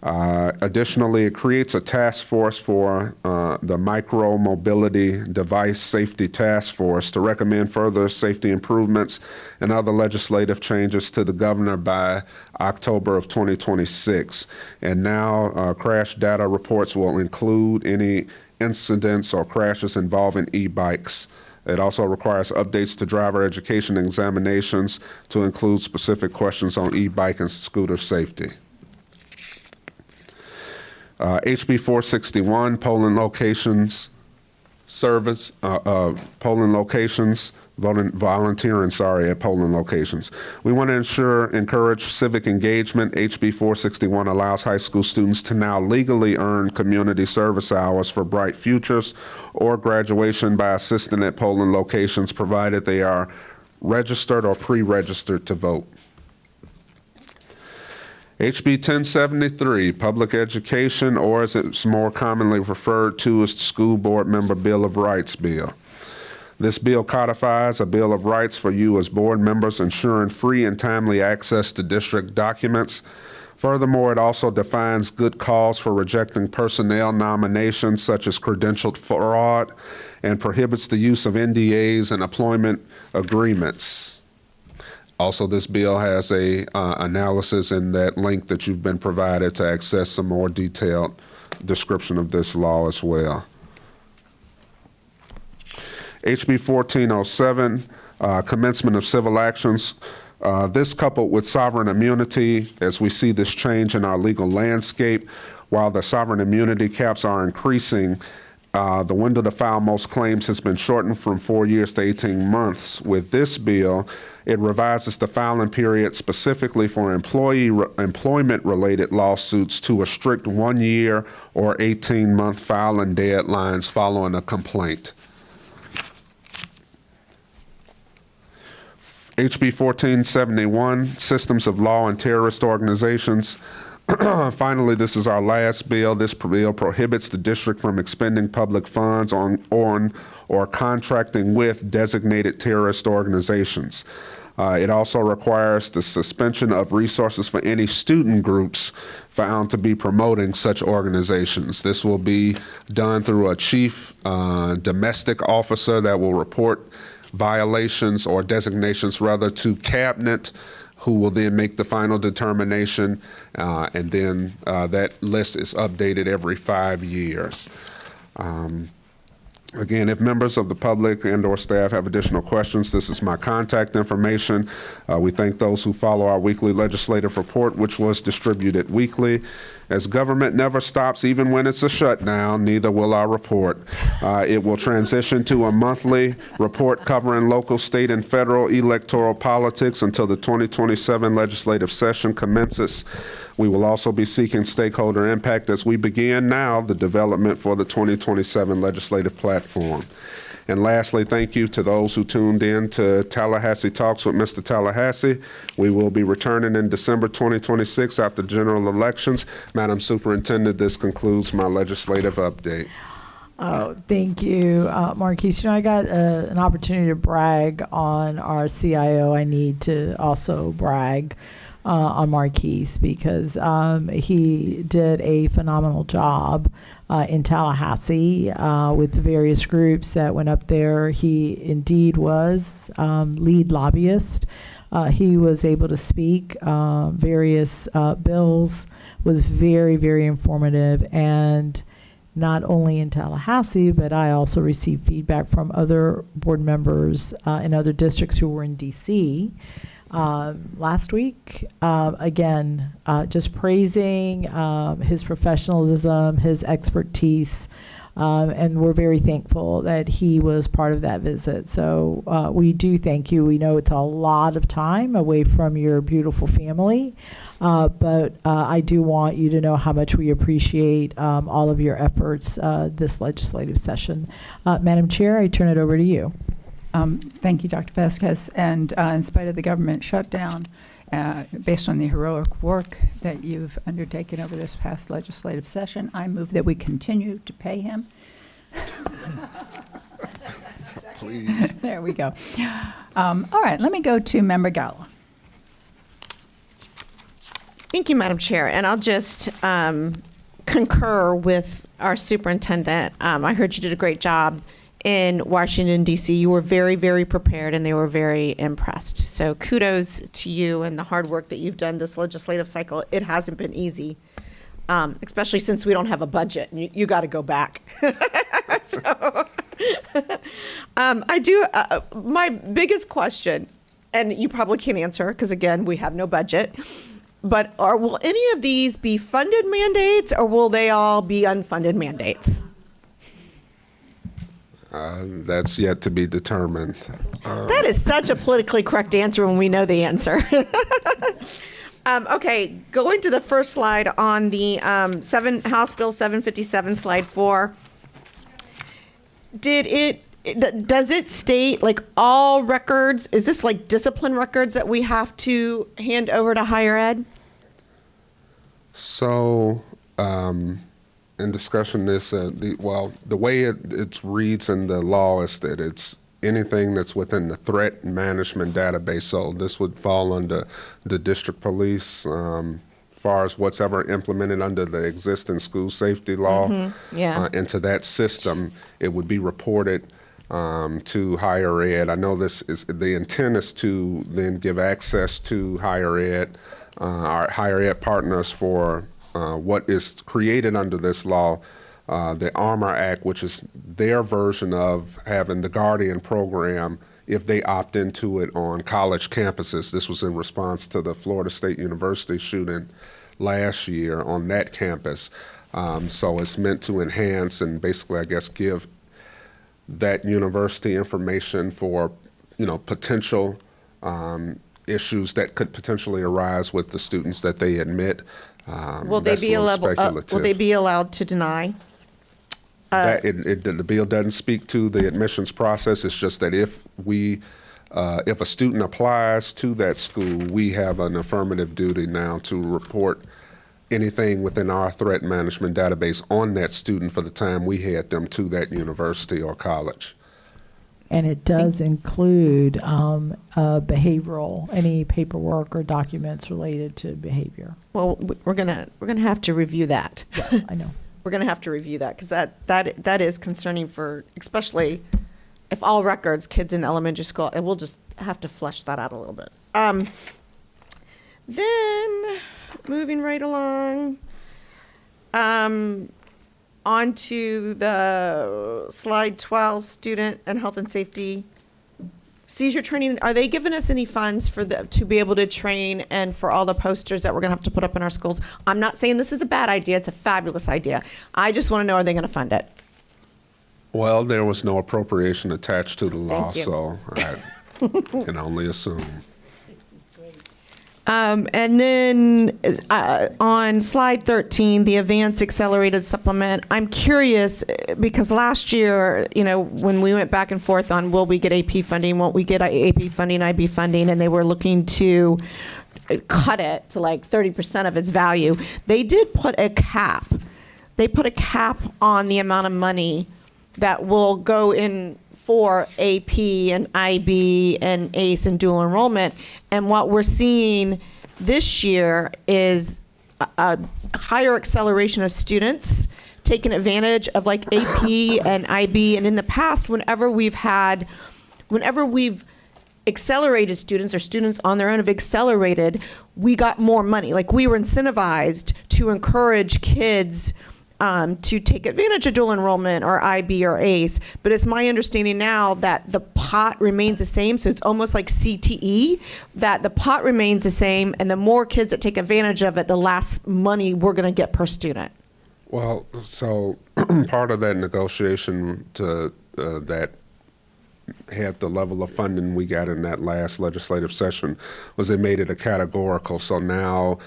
Additionally, it creates a task force for the Micro-Mobility Device Safety Task Force to recommend further safety improvements and other legislative changes to the governor by October of 2026. And now crash data reports will include any incidents or crashes involving e-bikes. It also requires updates to driver education examinations to include specific questions on e-bike and scooter safety. HB 461, polling locations service, polling locations volunteering, at polling locations. We want to encourage civic engagement. HB 461 allows high school students to now legally earn community service hours for Bright Futures or graduation by assisting at polling locations, provided they are registered or pre-registered to vote. HB 1073, Public Education, or as it's more commonly referred to as the School Board Member Bill of Rights Bill. This bill codifies a Bill of Rights for you as board members, ensuring free and timely access to district documents. Furthermore, it also defines good cause for rejecting personnel nominations such as credentialed fraud and prohibits the use of NDAs and employment agreements. Also, this bill has a analysis in that link that you've been provided to access some more detailed description of this law as well. HB 1407, commencement of civil actions. This coupled with sovereign immunity, as we see this change in our legal landscape, while the sovereign immunity caps are increasing, the window to file most claims has been shortened from 4 years to 18 months. With this bill, it revises the filing period specifically for employment-related lawsuits to a strict 1 year or 18-month filing deadlines following a complaint. HB 1471, Systems of Law and Terrorist Organizations. Finally, this is our last bill. This bill prohibits the district from expending public funds on or contracting with designated terrorist organizations. It also requires the suspension of resources for any student groups found to be promoting such organizations. This will be done through a chief domestic officer that will report violations or designations rather to cabinet, who will then make the final determination, and then that list is updated every 5 years. Again, if members of the public and or staff have additional questions, this is my contact information. We thank those who follow our weekly legislative report, which was distributed weekly. As government never stops, even when it's a shutdown, neither will our report. It will transition to a monthly report covering local, state, and federal electoral politics until the 2027 legislative session commences. We will also be seeking stakeholder impact as we begin now the development for the 2027 legislative platform. And lastly, thank you to those who tuned in to Tallahassee Talks with Mr. Tallahassee. We will be returning in December 2026 after general elections. Madam Superintendent, this concludes my legislative update.
Oh, thank you, Marquise. You know, I got an opportunity to brag on our CIO. I need to also brag on Marquise because he did a phenomenal job in Tallahassee with various groups that went up there. He indeed was lead lobbyist. He was able to speak various bills, was very, very informative, and not only in Tallahassee, but I also received feedback from other board members in other districts who were in DC last week. Again, just praising his professionalism, his expertise, and we're very thankful that he was part of that visit. So we do thank you. We know it's a lot of time away from your beautiful family, but I do want you to know how much we appreciate all of your efforts this legislative session. Madam Chair, I turn it over to you.
Thank you, Dr. Vasquez. And in spite of the government shutdown, based on the heroic work that you've undertaken over this past legislative session, I move that we continue to pay him.
Please.
There we go. All right, let me go to Member Gallo.
Thank you, Madam Chair. And I'll just concur with our superintendent. I heard you did a great job in Washington, D.C. You were very, very prepared, and they were very impressed. So kudos to you and the hard work that you've done this legislative cycle. It hasn't been easy, especially since we don't have a budget. You got to go back. So, I do, my biggest question, and you probably can't answer because, again, we have no budget, but will any of these be funded mandates, or will they all be unfunded mandates?
That's yet to be determined.
That is such a politically correct answer when we know the answer. Okay, going to the first slide on the House Bill 757, slide 4. Does it state like all records? Is this like discipline records that we have to hand over to higher ed?
So, in discussion, the way it reads in the law is that it's anything that's within the threat management database. So this would fall under the district police, far as what's ever implemented under the existing school safety law. Into that system, it would be reported to higher ed. I know the intent is to then give access to higher ed, our higher ed partners for what is created under this law, the Armor Act, which is their version of having the Guardian program if they opt into it on college campuses. This was in response to the Florida State University shooting last year on that campus. So it's meant to enhance and basically, I guess, give that university information for, potential issues that could potentially arise with the students that they admit.
Will they be allowed to deny?
The bill doesn't speak to the admissions process. It's just that if a student applies to that school, we have an affirmative duty now to report anything within our threat management database on that student for the time we had them to that university or college.
And it does include behavioral, any paperwork or documents related to behavior.
Well, we're gonna have to review that.
Yeah, I know.
We're gonna have to review that because that is concerning for, especially if all records, kids in elementary school, and we'll just have to flesh that out a little bit. Then moving right along, onto the slide 12, student and health and safety seizure training. Are they giving us any funds to be able to train and for all the posters that we're gonna have to put up in our schools? I'm not saying this is a bad idea. It's a fabulous idea. I just want to know, are they going to fund it?
Well, there was no appropriation attached to the law,
Thank you.
so I can only assume.
And then on slide 13, the advanced accelerated supplement, I'm curious because last year, when we went back and forth on will we get AP funding, won't we get AP funding, IB funding, and they were looking to cut it to like 30% of its value, they did put a cap. They put a cap on the amount of money that will go in for AP and IB and ACE and dual enrollment. And what we're seeing this year is a higher acceleration of students taking advantage of like AP and IB. And in the past, whenever we've accelerated students or students on their own have accelerated, we got more money. Like we were incentivized to encourage kids to take advantage of dual enrollment or IB or ACE. But it's my understanding now that the pot remains the same. So it's almost like CTE, that the pot remains the same. And the more kids that take advantage of it, the less money we're going to get per student.
Well, so part of that negotiation that had the level of funding we got in that last legislative session was they made it a categorical. So now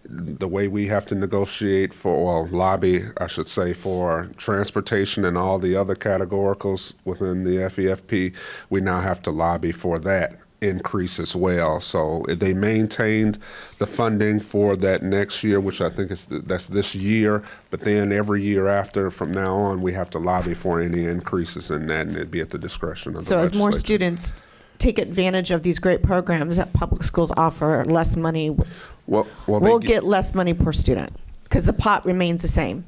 the way we have to negotiate lobby, I should say, for transportation and all the other categoricals within the FEFP, we now have to lobby for that increase as well. So they maintained the funding for that next year, which I think that's this year, but then every year after from now on, we have to lobby for any increases in that, and it'd be at the discretion of the
So as more
legislature.
students take advantage of these great programs that public schools offer, less money, we'll get less money per student because the pot remains the same.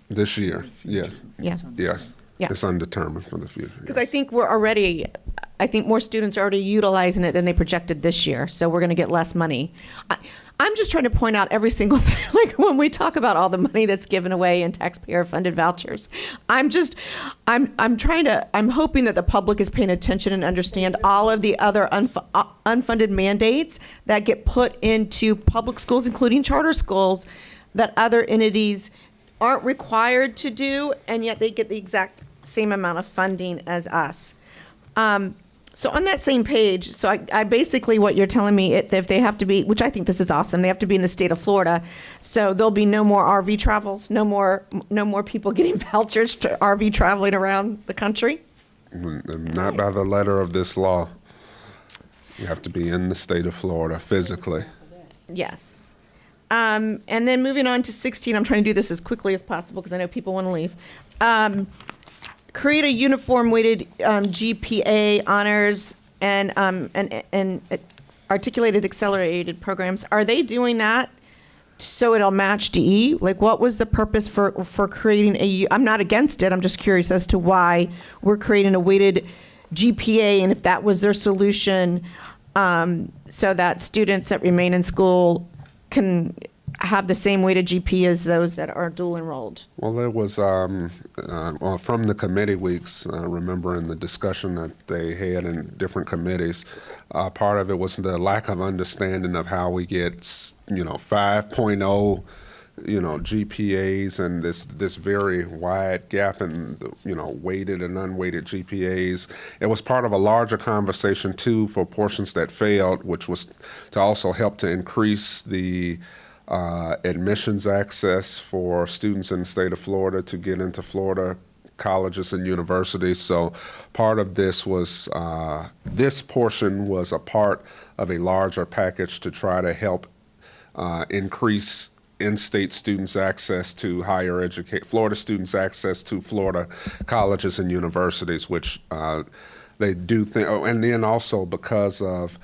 This year, yes.
Yeah.
Yes.
Yeah.
It's undetermined for the future.
Because I think I think more students are already utilizing it than they projected this year. So we're going to get less money. I'm just trying to point out every single thing, like when we talk about all the money that's given away in taxpayer-funded vouchers. I'm hoping that the public is paying attention and understand all of the other unfunded mandates that get put into public schools, including charter schools, that other entities aren't required to do, and yet they get the exact same amount of funding as us. So on that same page, so I basically, what you're telling me, if they have to be, which I think this is awesome, they have to be in the state of Florida, so there'll be no more RV travels, no more people getting vouchers to RV traveling around the country?
Not by the letter of this law. You have to be in the state of Florida physically.
Yes. And then moving on to 16, I'm trying to do this as quickly as possible because I know people want to leave. Create a uniform weighted GPA honors and articulated accelerated programs. Are they doing that so it'll match DE? Like, what was the purpose for creating I'm not against it. I'm just curious as to why we're creating a weighted GPA, and if that was their solution, so that students that remain in school can have the same weighted GP as those that are dual enrolled.
Well, there was, from the committee weeks, remembering the discussion that they had in different committees, part of it was the lack of understanding of how we get, 5.0, GPAs, and this very wide gap in, weighted and unweighted GPAs. It was part of a larger conversation, too, for portions that failed, which was to also help to increase the admissions access for students in the state of Florida to get into Florida colleges and universities. So part of this was, this portion was a part of a larger package to try to help increase in-state students' access to higher education, Florida students' access to Florida colleges and universities, which they do think, and then also because of,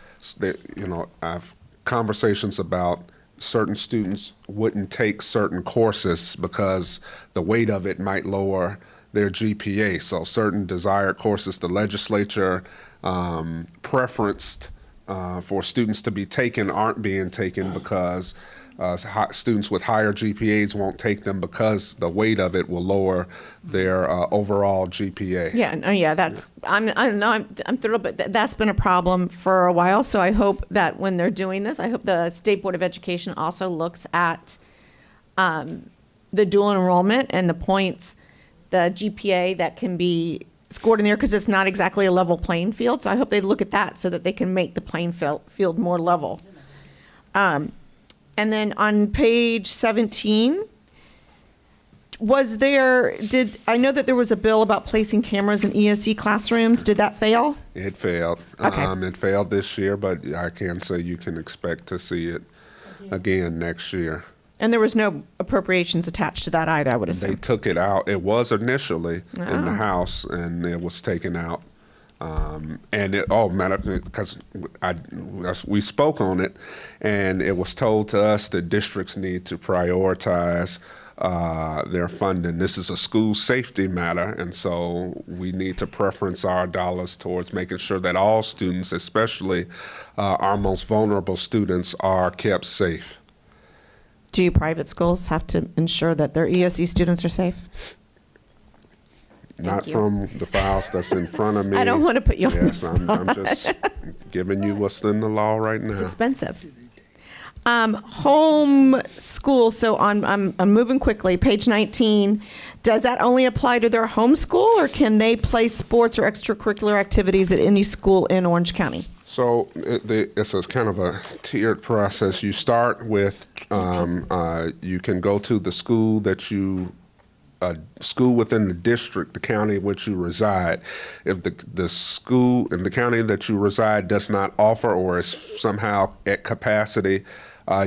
I've conversations about certain students wouldn't take certain courses because the weight of it might lower their GPA. So certain desired courses the legislature preferenced for students to be taken aren't being taken because students with higher GPAs won't take them because the weight of it will lower their overall GPA.
I'm thrilled, but that's been a problem for a while. So I hope that when they're doing this, I hope the State Board of Education also looks at the dual enrollment and the points, the GPA that can be scored in there, because it's not exactly a level playing field. So I hope they look at that so that they can make the playing field more level. And then on page 17, I know that there was a bill about placing cameras in ESE classrooms. Did that fail?
It failed.
Okay.
It failed this year, but I can say you can expect to see it again next year.
And there was no appropriations attached to that either, I would assume.
They took it out. It was initially in the House, and it was taken out. Because we spoke on it, and it was told to us that districts need to prioritize their funding. This is a school safety matter, and so we need to preference our dollars towards making sure that all students, especially our most vulnerable students, are kept safe.
Do private schools have to ensure that their ESE students are safe?
Not from the files that's in front of me.
I don't want to put you on the spot.
I'm just giving you what's in the law right now.
It's expensive. Home school, so I'm moving quickly. Page 19, does that only apply to their home school, or can they play sports or extracurricular activities at any school in Orange County?
So it's a kind of a tiered process. You start with, you can go to the school school within the district, the county in which you reside. If the school in the county that you reside does not offer or is somehow at capacity,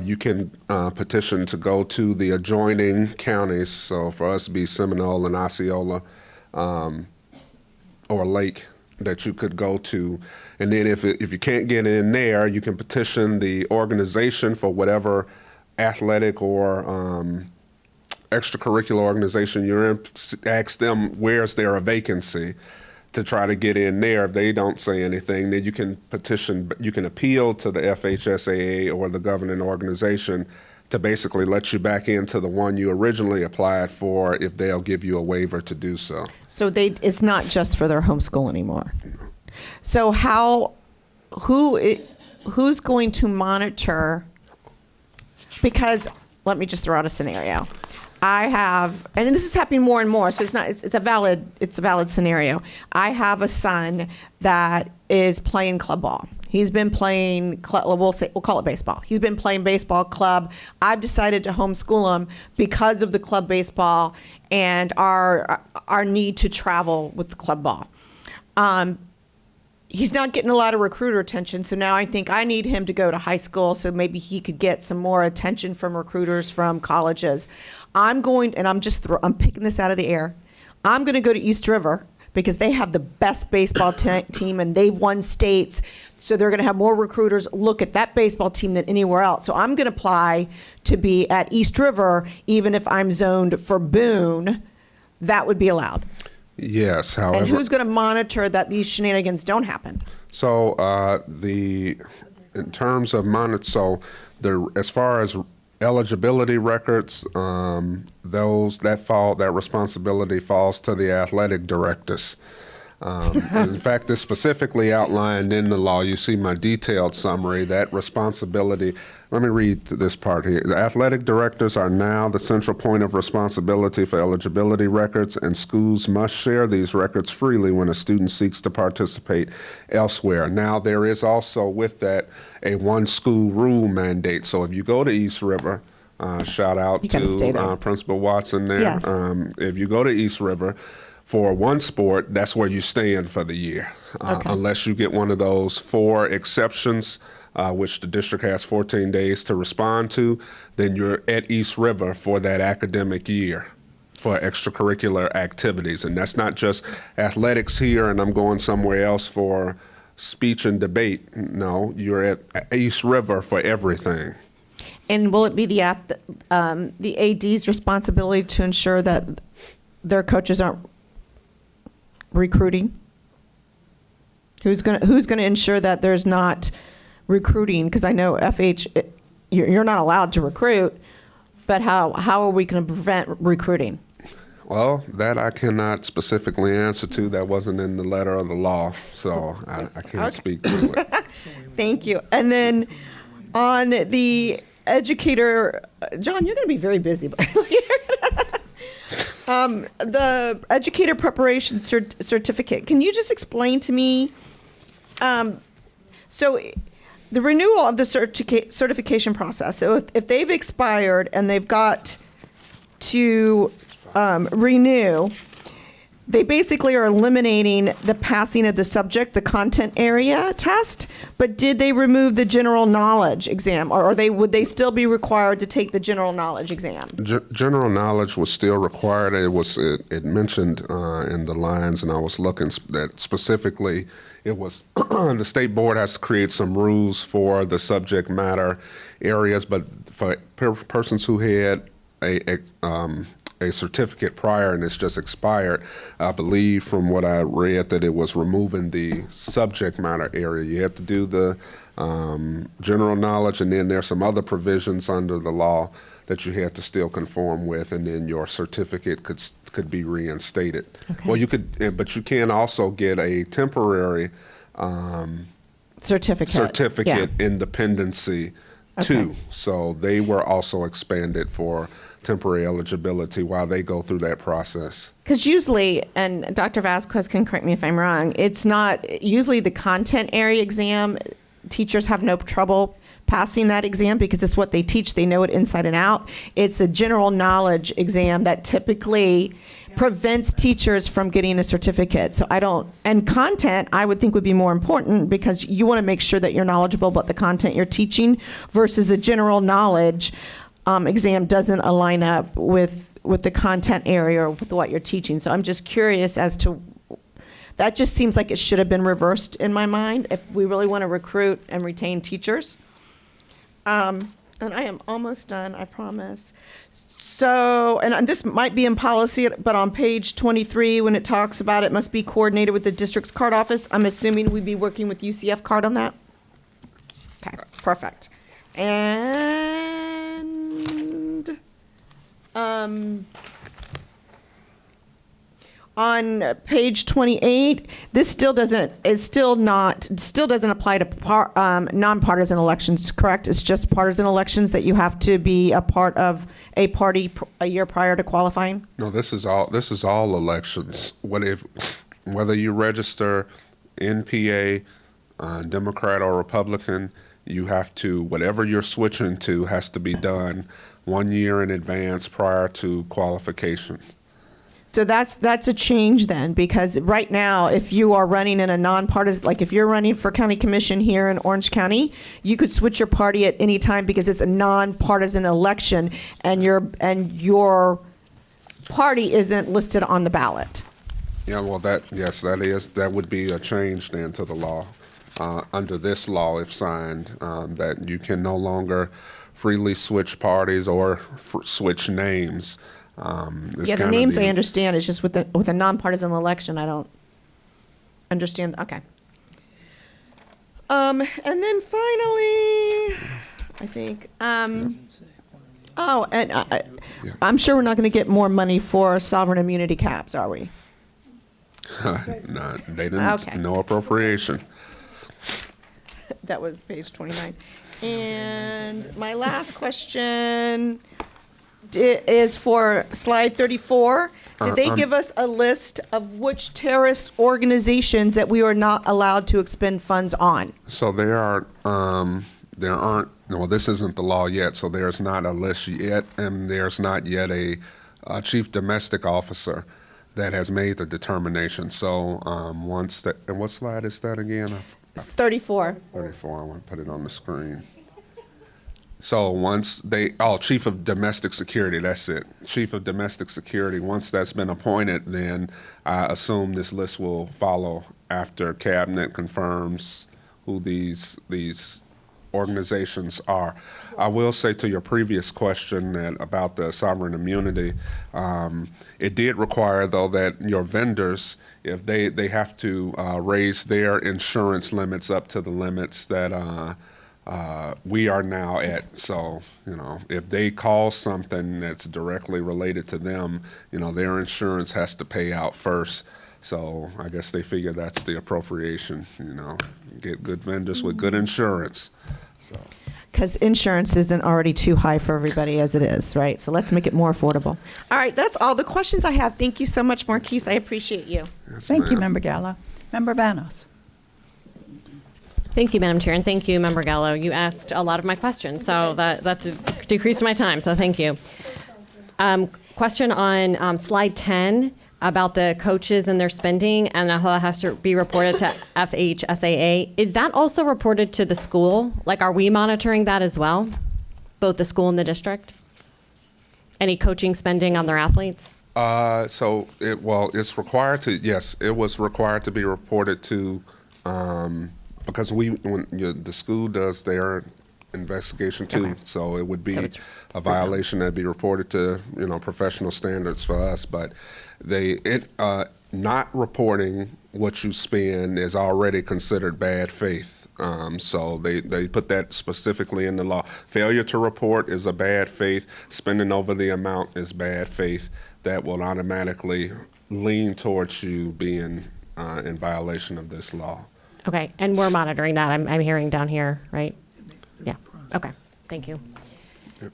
you can petition to go to the adjoining counties. So for us, it'd be Seminole and Osceola or Lake that you could go to. And then if you can't get in there, you can petition the organization for whatever athletic or extracurricular organization you're in, ask them where's there a vacancy to try to get in there. If they don't say anything, then you can petition, you can appeal to the FHSAA or the governing organization to basically let you back into the one you originally applied for if they'll give you a waiver to do so.
So it's not just for their homeschool anymore. So who's going to monitor? Because let me just throw out a scenario. I have, and this is happening more and more, so it's a valid scenario. I have a son that is playing club ball. He's been playing, we'll call it baseball. He's been playing baseball club. I've decided to homeschool him because of the club baseball and our need to travel with the club ball. He's not getting a lot of recruiter attention, so now I think I need him to go to high school so maybe he could get some more attention from recruiters from colleges. I'm picking this out of the air. I'm going to go to East River because they have the best baseball team and they've won states, so they're going to have more recruiters look at that baseball team than anywhere else. So I'm going to apply to be at East River, even if I'm zoned for Boone. That would be allowed.
Yes, however.
And who's going to monitor that these shenanigans don't happen?
So in terms of as far as eligibility records, that responsibility falls to the athletic directors. In fact, it's specifically outlined in the law. You see my detailed summary. That responsibility. Let me read this part here. The athletic directors are now the central point of responsibility for eligibility records, and schools must share these records freely when a student seeks to participate elsewhere. Now, there is also with that a one school rule mandate. So if you go to East River, shout out to Principal Watson there.
Yes.
If you go to East River, for one sport, that's where you stand for the year, unless you get one of those 4 exceptions, which the district has 14 days to respond to, then you're at East River for that academic year for extracurricular activities. And that's not just athletics here and I'm going somewhere else for speech and debate. No, you're at East River for everything.
And will it be the AD's responsibility to ensure that their coaches aren't recruiting? Who's going to ensure that there's not recruiting? Because I know FH, you're not allowed to recruit, but how are we going to prevent recruiting?
Well, that I cannot specifically answer to. That wasn't in the letter of the law, so I can't speak to it.
Thank you. And then on the educator, John, you're going to be very busy. The educator preparation certificate. Can you just explain to me? So the renewal of the certification process. So if they've expired and they've got to renew, they basically are eliminating the passing of the subject, the content area test, but did they remove the general knowledge exam, or would they still be required to take the general knowledge exam?
General knowledge was still required. It mentioned in the lines, and I was looking that specifically it was the state board has to create some rules for the subject matter areas, but for persons who had a certificate prior and it's just expired, I believe from what I read that it was removing the subject matter area. You have to do the general knowledge, and then there's some other provisions under the law that you had to still conform with, and then your certificate could be reinstated.
Okay.
Well, you could, but you can also get a temporary certificate in dependency too.
Okay.
So they were also expanded for temporary eligibility while they go through that process.
Because usually, and Dr. Vasquez can correct me if I'm wrong, it's not usually the content area exam. Teachers have no trouble passing that exam because it's what they teach. They know it inside and out. It's a general knowledge exam that typically prevents teachers from getting a certificate. And content I would think would be more important because you want to make sure that you're knowledgeable about the content you're teaching versus a general knowledge exam doesn't align up with the content area or with what you're teaching. So I'm just curious as to, that just seems like it should have been reversed in my mind if we really want to recruit and retain teachers. And I am almost done, I promise. So, and this might be in policy, but on page 23, when it talks about it must be coordinated with the district's card office, I'm assuming we'd be working with UCF card on that? Okay, perfect. And on page 28, this still doesn't apply to nonpartisan elections, correct? It's just partisan elections that you have to be a part of a party a year prior to qualifying?
No, this is all elections. Whether you register NPA, Democrat or Republican, you have to, whatever you're switching to has to be done 1 year in advance prior to qualification.
So that's a change then, because right now, if you are running in a nonpartisan, like if you're running for county commission here in Orange County, you could switch your party at any time because it's a nonpartisan election, and your party isn't listed on the ballot.
Yeah, well, that would be a change then to the law. Under this law, if signed, that you can no longer freely switch parties or switch names.
The names I understand. It's just with a nonpartisan election, I don't understand. Okay. And then finally, I think. I'm sure we're not going to get more money for sovereign immunity caps, are we?
No, they didn't.
Okay.
No appropriation.
That was page 29. And my last question is for slide 34. Did they give us a list of which terrorist organizations that we are not allowed to expend funds on?
So there aren't, well, this isn't the law yet, so there's not a list yet, and there's not yet a chief domestic officer that has made the determination. So once that, and what slide is that again?
34.
34, I want to put it on the screen. So once Chief of Domestic Security, that's it. Chief of Domestic Security, once that's been appointed, then I assume this list will follow after Cabinet confirms who these organizations are. I will say to your previous question about the sovereign immunity, it did require, though, that your vendors, if they have to raise their insurance limits up to the limits that we are now at. So, if they cause something that's directly related to them, their insurance has to pay out first. So I guess they figure that's the appropriation, get good vendors with good insurance. So.
Because insurance isn't already too high for everybody as it is, right? So let's make it more affordable. All right, that's all the questions I have. Thank you so much, Marquise. I appreciate you.
Yes,
Thank you,
ma'am.
Member Gallo. Member Vanos.
Thank you, Madam Chair, and thank you, Member Gallo. You asked a lot of my questions, so that decreased my time, so thank you. Question on slide 10 about the coaches and their spending and how that has to be reported to FHSAA. Is that also reported to the school? Like, are we monitoring that as well? Both the school and the district? Any coaching spending on their athletes?
It's required to, yes, it was required to be reported to, because the school does their investigation too,
Okay.
so it would be
So
a violation that'd be reported to, professional standards for us, but not reporting what you spend is already considered bad faith. So they put that specifically in the law. Failure to report is a bad faith. Spending over the amount is bad faith. That will automatically lean towards you being in violation of this law.
Okay, and we're monitoring that. I'm hearing down here, right? Yeah. Okay. Thank you.
Yep.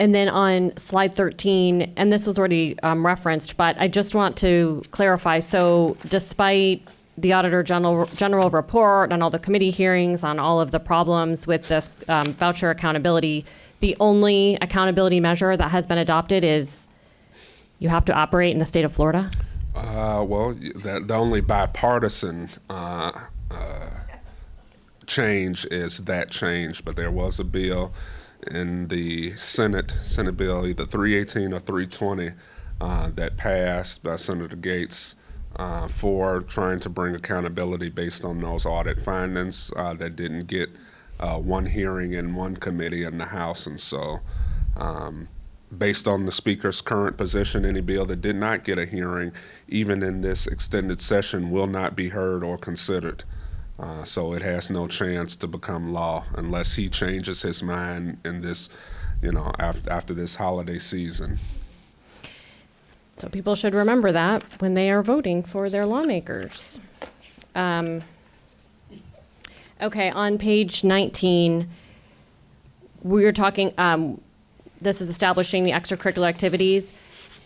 And then on slide 13, and this was already referenced, but I just want to clarify. So despite the Auditor General report and all the committee hearings on all of the problems with this voucher accountability, the only accountability measure that has been adopted is you have to operate in the state of Florida?
The only bipartisan change is that change, but there was a bill in the Senate bill, either 318 or 320, that passed by Senator Gates for trying to bring accountability based on those audit findings that didn't get one hearing in one committee in the House. And so based on the Speaker's current position, any bill that did not get a hearing, even in this extended session, will not be heard or considered. So it has no chance to become law unless he changes his mind in this after this holiday season.
So people should remember that when they are voting for their lawmakers. Okay, on page 19, we were talking, this is establishing the extracurricular activities.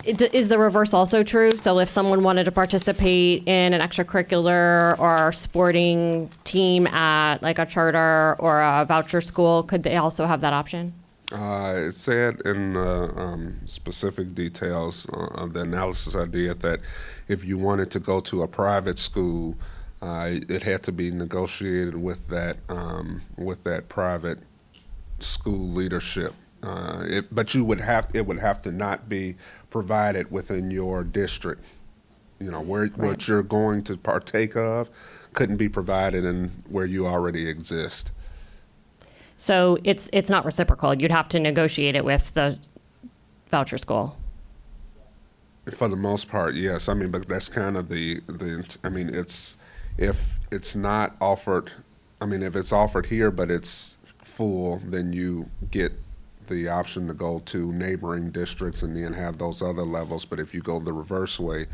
Is the reverse also true? So if someone wanted to participate in an extracurricular or sporting team at like a charter or a voucher school, could they also have that option?
It said in specific details of the analysis I did that if you wanted to go to a private school, it had to be negotiated with that private school leadership. But it would have to not be provided within your district. What you're going to partake of couldn't be provided in where you already exist.
So it's not reciprocal. You'd have to negotiate it with the voucher school.
For the most part, yes. I mean, but that's kind of it's if it's not offered. I mean, if it's offered here but it's full, then you get the option to go to neighboring districts and then have those other levels. But if you go the reverse way,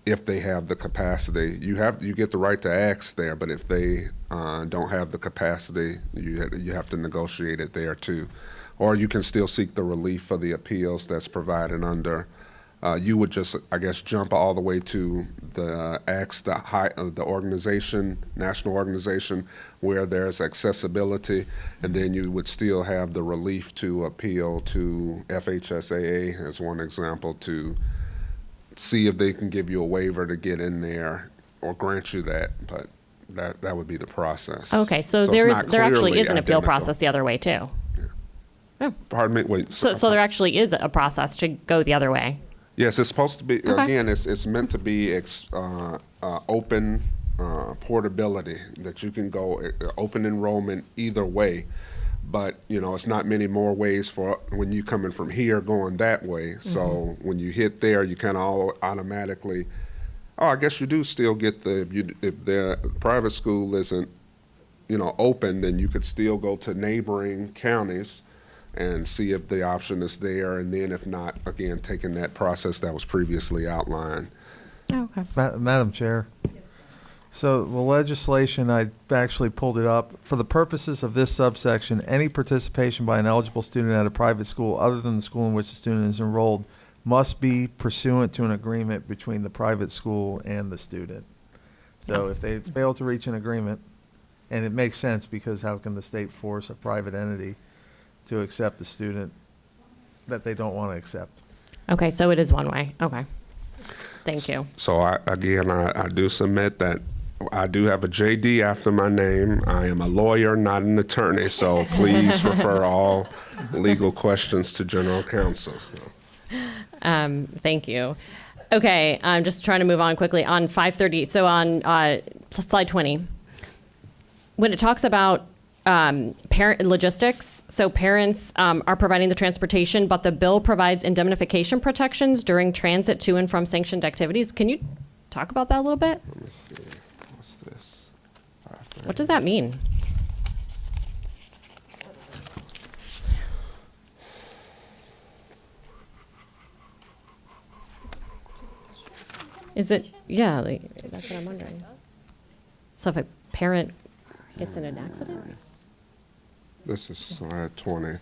if they have the capacity, you get the right to ask there. But if they don't have the capacity, you have to negotiate it there too, or you can still seek the relief for the appeals that's provided under. You would just, I guess, jump all the way to the the organization, national organization, where there's accessibility, and then you would still have the relief to appeal to FHSAA as one example to see if they can give you a waiver to get in there or grant you that, but that would be the process.
Okay, so there actually is an appeal process the other way too. Oh.
Pardon me, wait.
So there actually is a process to go the other way.
Yes, it's supposed to be,
Okay.
again, it's meant to be open portability, that you can go open enrollment either way. But, it's not many more ways for when you coming from here going that way. So when you hit there, you kind of automatically, I guess you do still get if the private school isn't, open, then you could still go to neighboring counties and see if the option is there, and then if not, again, taking that process that was previously outlined.
Oh, okay.
Madam Chair. So the legislation, I actually pulled it up. For the purposes of this subsection, any participation by an eligible student at a private school other than the school in which the student is enrolled must be pursuant to an agreement between the private school and the student. So if they fail to reach an agreement, and it makes sense because how can the state force a private entity to accept the student that they don't want to accept?
Okay, so it is one way. Okay. Thank you.
So I do submit that I do have a JD after my name. I am a lawyer, not an attorney, so please refer all legal questions to general counsel. So.
Thank you. Okay, I'm just trying to move on quickly on 530. So on slide 20, when it talks about parent logistics, so parents are providing the transportation, but the bill provides indemnification protections during transit to and from sanctioned activities. Can you talk about that a little bit?
Let me see. What's this?
What does that mean? Is it, yeah, that's what I'm wondering. So if a parent gets in an accident?
This is slide 20.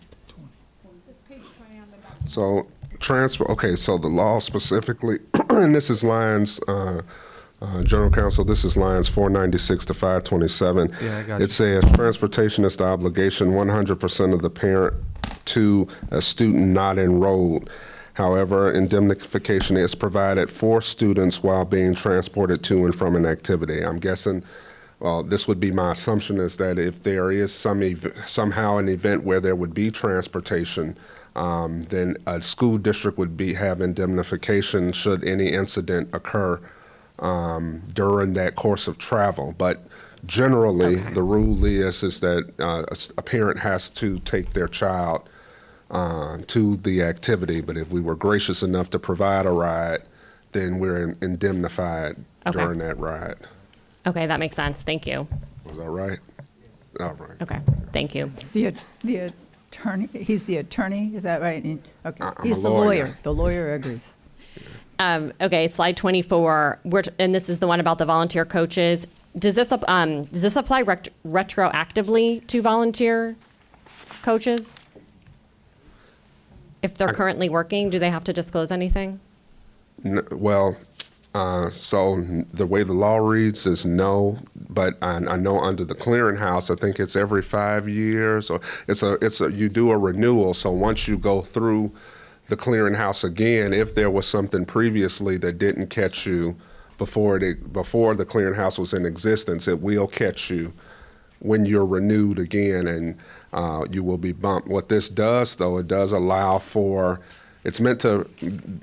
So so the law specifically, and this is lines, General Counsel, this is lines 496 to 527.
Yeah, I got you.
It says transportation is the obligation 100% of the parent to a student not enrolled. However, indemnification is provided for students while being transported to and from an activity. I'm guessing, well, this would be my assumption, is that if there is somehow an event where there would be transportation, then a school district would have indemnification should any incident occur during that course of travel. But generally, the rule is that a parent has to take their child to the activity, but if we were gracious enough to provide a ride, then we're indemnified during that ride.
Okay, that makes sense. Thank you.
Was that right? All right.
Okay, thank you.
The attorney, he's the attorney, is that right? Okay,
I'm
he's
a
the
lawyer.
lawyer. The lawyer agrees.
Okay, slide 24, and this is the one about the volunteer coaches. Does this apply retroactively to volunteer coaches? If they're currently working, do they have to disclose anything?
Well, so the way the law reads is no, but I know under the clearinghouse, I think it's every 5 years, or you do a renewal. So once you go through the clearinghouse again, if there was something previously that didn't catch you before the clearinghouse was in existence, it will catch you when you're renewed again, and you will be bumped. What this does, though, it does allow for, it's meant to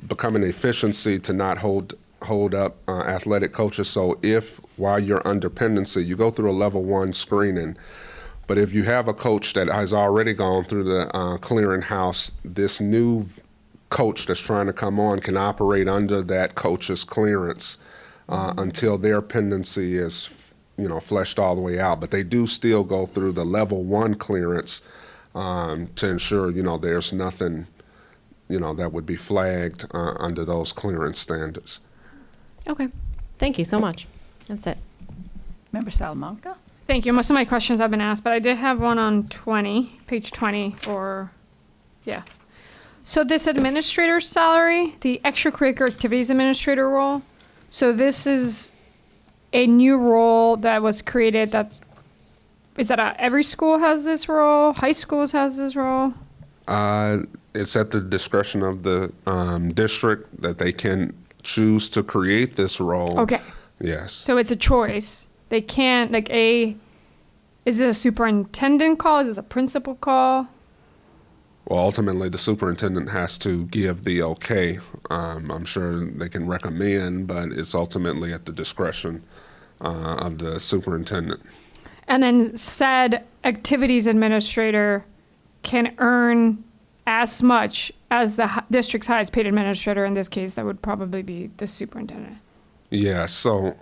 become an efficiency to not hold up athletic coaches. So if while you're under pendency, you go through a level 1 screening, but if you have a coach that has already gone through the clearinghouse, this new coach that's trying to come on can operate under that coach's clearance until their pendency is, fleshed all the way out. But they do still go through the level 1 clearance to ensure, there's nothing, that would be flagged under those clearance standards.
Okay, thank you so much. That's it.
Member Salamanca?
Thank you. Most of my questions have been asked, but I did have one on page 20, yeah. So this administrator's salary, the extracurricular activities administrator role, so this is a new role that was created every school has this role? High schools has this role?
It's at the discretion of the district that they can choose to create this role.
Okay.
Yes.
So it's a choice. They can't, is it a superintendent call? Is it a principal call?
Well, ultimately, the superintendent has to give the okay. I'm sure they can recommend, but it's ultimately at the discretion of the superintendent.
And then said activities administrator can earn as much as the district's highest paid administrator. In this case, that would probably be the superintendent.
Yes. So,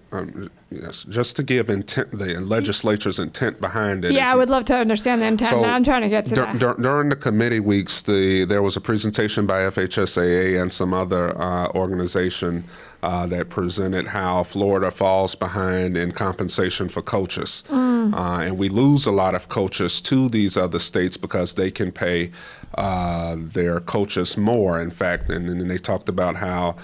yes, just to give intent, the legislature's intent behind it.
Yeah, I would love to understand the intent.
So
Now I'm trying to get to that.
During the committee weeks, there was a presentation by FHSAA and some other organization that presented how Florida falls behind in compensation for coaches. And we lose a lot of coaches to these other states because they can pay their coaches more. In fact, and then they talked about how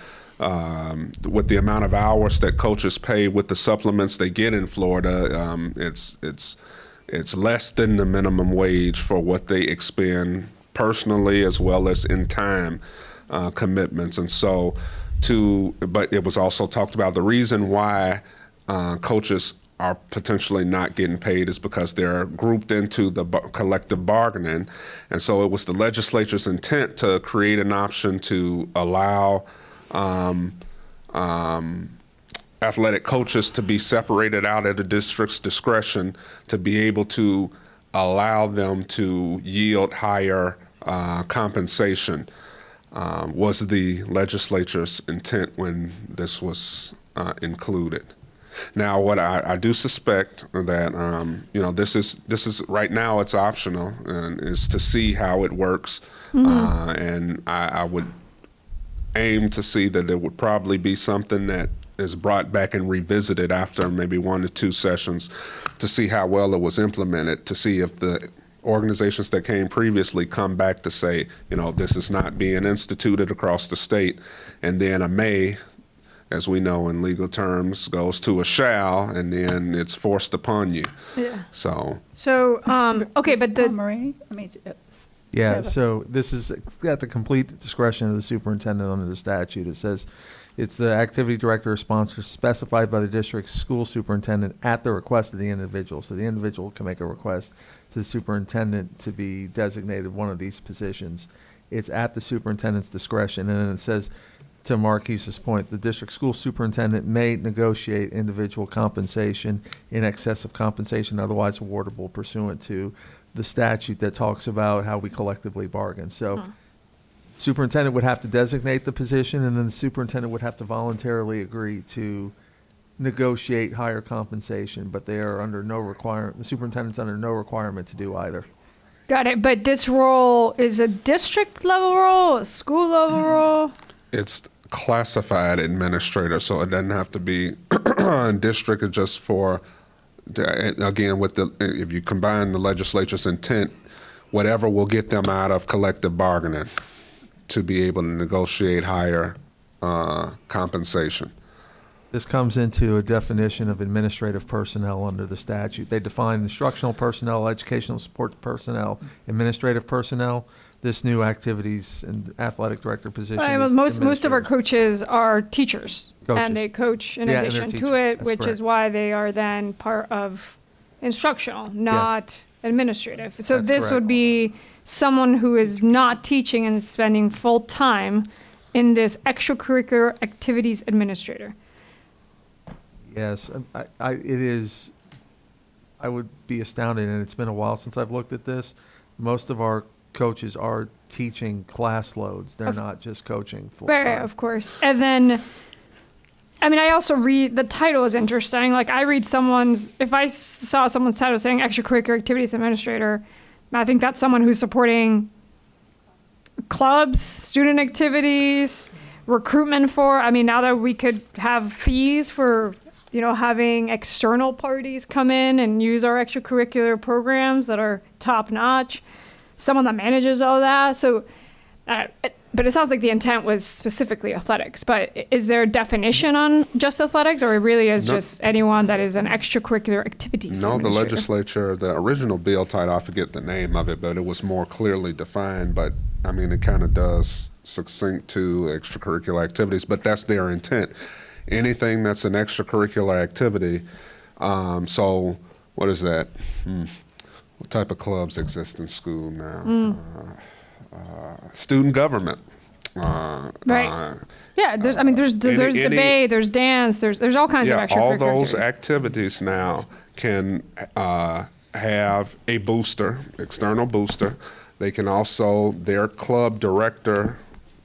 with the amount of hours that coaches pay with the supplements they get in Florida, it's less than the minimum wage for what they expend personally as well as in time commitments. And so but it was also talked about the reason why coaches are potentially not getting paid is because they're grouped into the collective bargaining. And so it was the legislature's intent to create an option to allow athletic coaches to be separated out at the district's discretion to be able to allow them to yield higher compensation was the legislature's intent when this was included. Now, what I do suspect that this is right now it's optional and is to see how it works, and I would aim to see that there would probably be something that is brought back and revisited after maybe 1 to 2 sessions to see how well it was implemented, to see if the organizations that came previously come back to say, this is not being instituted across the state, and then a may, as we know in legal terms, goes to a shall, and then it's forced upon you.
Yeah.
So
okay, but the
Marie,
Yeah, so this is at the complete discretion of the superintendent under the statute. It says it's the activity director or sponsor specified by the district's school superintendent at the request of the individual. So the individual can make a request to the superintendent to be designated one of these positions. It's at the superintendent's discretion. And then it says, to Marquise's point, the district school superintendent may negotiate individual compensation in excess of compensation otherwise awardable pursuant to the statute that talks about how we collectively bargain. So superintendent would have to designate the position, and then the superintendent would have to voluntarily agree to negotiate higher compensation, but they are under no requirement, the superintendent's under no requirement to do either.
Got it. But this role is a district level role, a school level role?
It's classified administrator, so it doesn't have to be district. It's just for, again, with the, if you combine the legislature's intent, whatever will get them out of collective bargaining to be able to negotiate higher compensation.
This comes into a definition of administrative personnel under the statute. They define instructional personnel, educational support personnel, administrative personnel. This new activities and athletic director position is
Most of our
administrative.
coaches are teachers.
Coaches.
And they coach in
Yeah, and they're
addition
teachers.
to it,
That's
which
correct.
is why they are then part of instructional, not administrative. So
That's
this
correct.
would be someone who is not teaching and spending full time in this extracurricular activities administrator.
Yes, it is, I would be astounded, and it's been a while since I've looked at this. Most of our coaches are teaching class loads. They're not just coaching full
Right,
time.
of course. And then, I mean, I also read, the title is interesting. Like, I read someone's, if I saw someone's title saying extracurricular activities administrator, I think that's someone who's supporting clubs, student activities, recruitment for, I mean, now that we could have fees for, you know, having external parties come in and use our extracurricular programs that are top notch, someone that manages all that. So, but it sounds like the intent was specifically athletics. But is there a definition on just athletics, or it really is
No.
just anyone that is an extracurricular activities
No, the
administrator?
legislature, the original bill title, I forget the name of it, but it was more clearly defined. But I mean, it kind of does succinct to extracurricular activities, but that's their intent. Anything that's an extracurricular activity. So what is that? What type of clubs exist in school now? Student government.
Right. Yeah, there's, I mean, there's
any-
debate, there's dance, there's all kinds of
Yeah,
extracurricular
all those
activities.
activities now can have a booster, external booster. They can also, their club director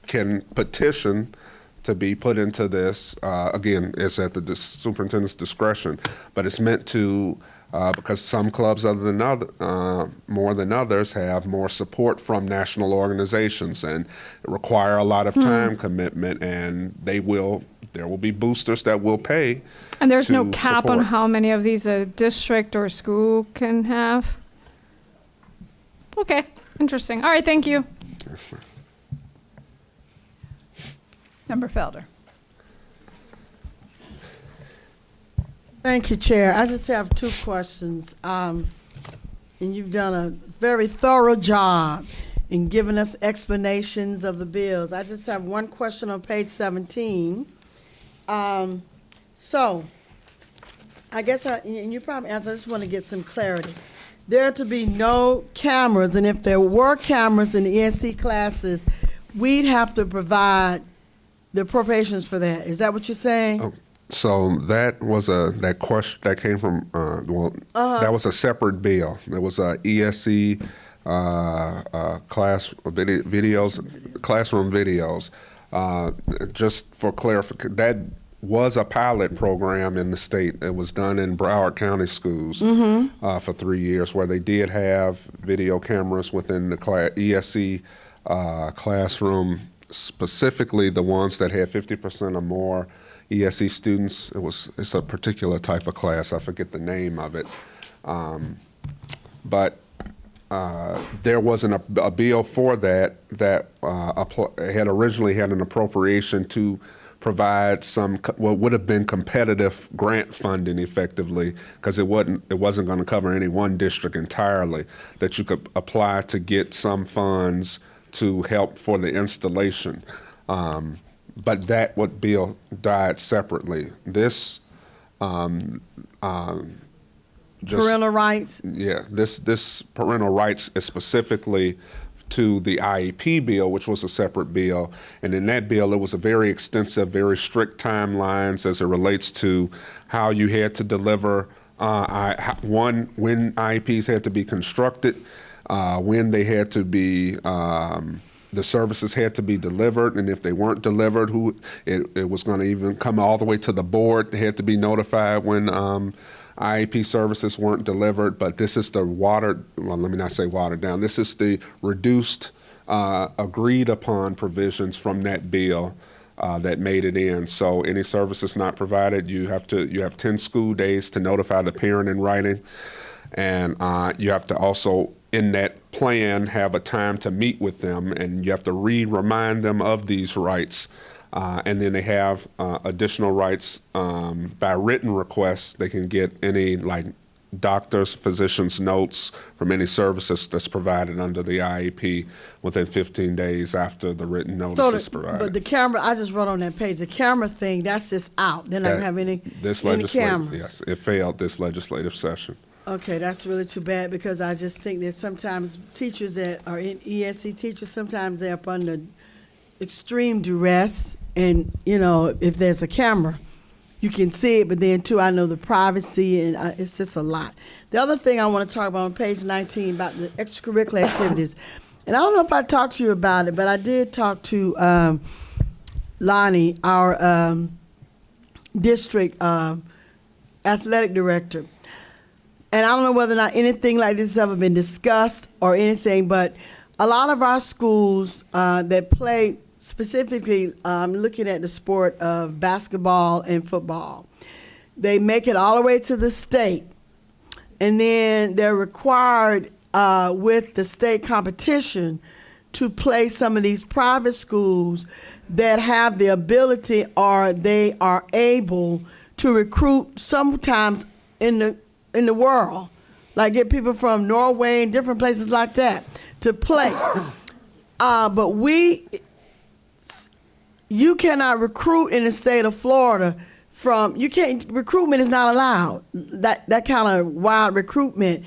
can petition to be put into this. Again, it's at the superintendent's discretion, but it's meant to, because some clubs more than others have more support from national organizations and require a lot of time commitment, and there will be boosters that will pay.
And there's no
to
cap on
support.
how many of these a district or school can have? Okay, interesting. All right, thank you.
Member Felder.
Thank you, Chair. I just have two questions. And you've done a very thorough job in giving us explanations of the bills. I just have one question on page 17. So, I guess, and you probably answered, I just want to get some clarity. There are to be no cameras, and if there were cameras in the ESC classes, we'd have to provide the appropriations for that. Is that what you're saying?
Oh, so that was that question that came from that was a separate bill. There was a ESC classroom videos. Just for clarification, that was a pilot program in the state. It was done in Broward County schools for 3 years, where they did have video cameras within the ESC classroom, specifically the ones that had 50% or more ESC students. It's a particular type of class. I forget the name of it. But there wasn't a bill for that had originally had an appropriation to provide some what would have been competitive grant funding effectively, because it wasn't going to cover any one district entirely, that you could apply to get some funds to help for the installation. But that bill died separately. This
Parental rights?
Yeah, this parental rights is specifically to the IEP bill, which was a separate bill. And in that bill, it was a very extensive, very strict timelines as it relates to how you had to deliver, when IEPs had to be constructed, when they had to be, the services had to be delivered, and if they weren't delivered, it was going to even come all the way to the board. They had to be notified when IEP services weren't delivered, but this is the well, let me not say watered down. This is the reduced, agreed upon provisions from that bill that made it in. So any services not provided, you have 10 school days to notify the parent in writing. And you have to also, in that plan, have a time to meet with them, and you have to remind them of these rights. And then they have additional rights by written requests. They can get any doctors, physicians' notes from any services that's provided under the IEP within 15 days after the written notice is provided.
But the camera, I just wrote on that page, the camera thing, that's just out. They're not going to have any cameras.
Yes, it failed this legislative session.
Okay, that's really too bad, because I just think that sometimes teachers that are in ESC teachers, sometimes they're up under extreme duress, and, if there's a camera, you can see it, but then too, I know the privacy, and it's just a lot. The other thing I want to talk about on page 19 about the extracurricular activities, and I don't know if I talked to you about it, but I did talk to Lonnie, our district athletic director, and I don't know whether or not anything like this has ever been discussed or anything, but a lot of our schools that play, specifically looking at the sport of basketball and football, they make it all the way to the state, and then they're required with the state competition to play some of these private schools that have the ability, or they are able to recruit sometimes in the world, like get people from Norway and different places like that to play. But you cannot recruit in the state of Florida recruitment is not allowed, that kind of wild recruitment.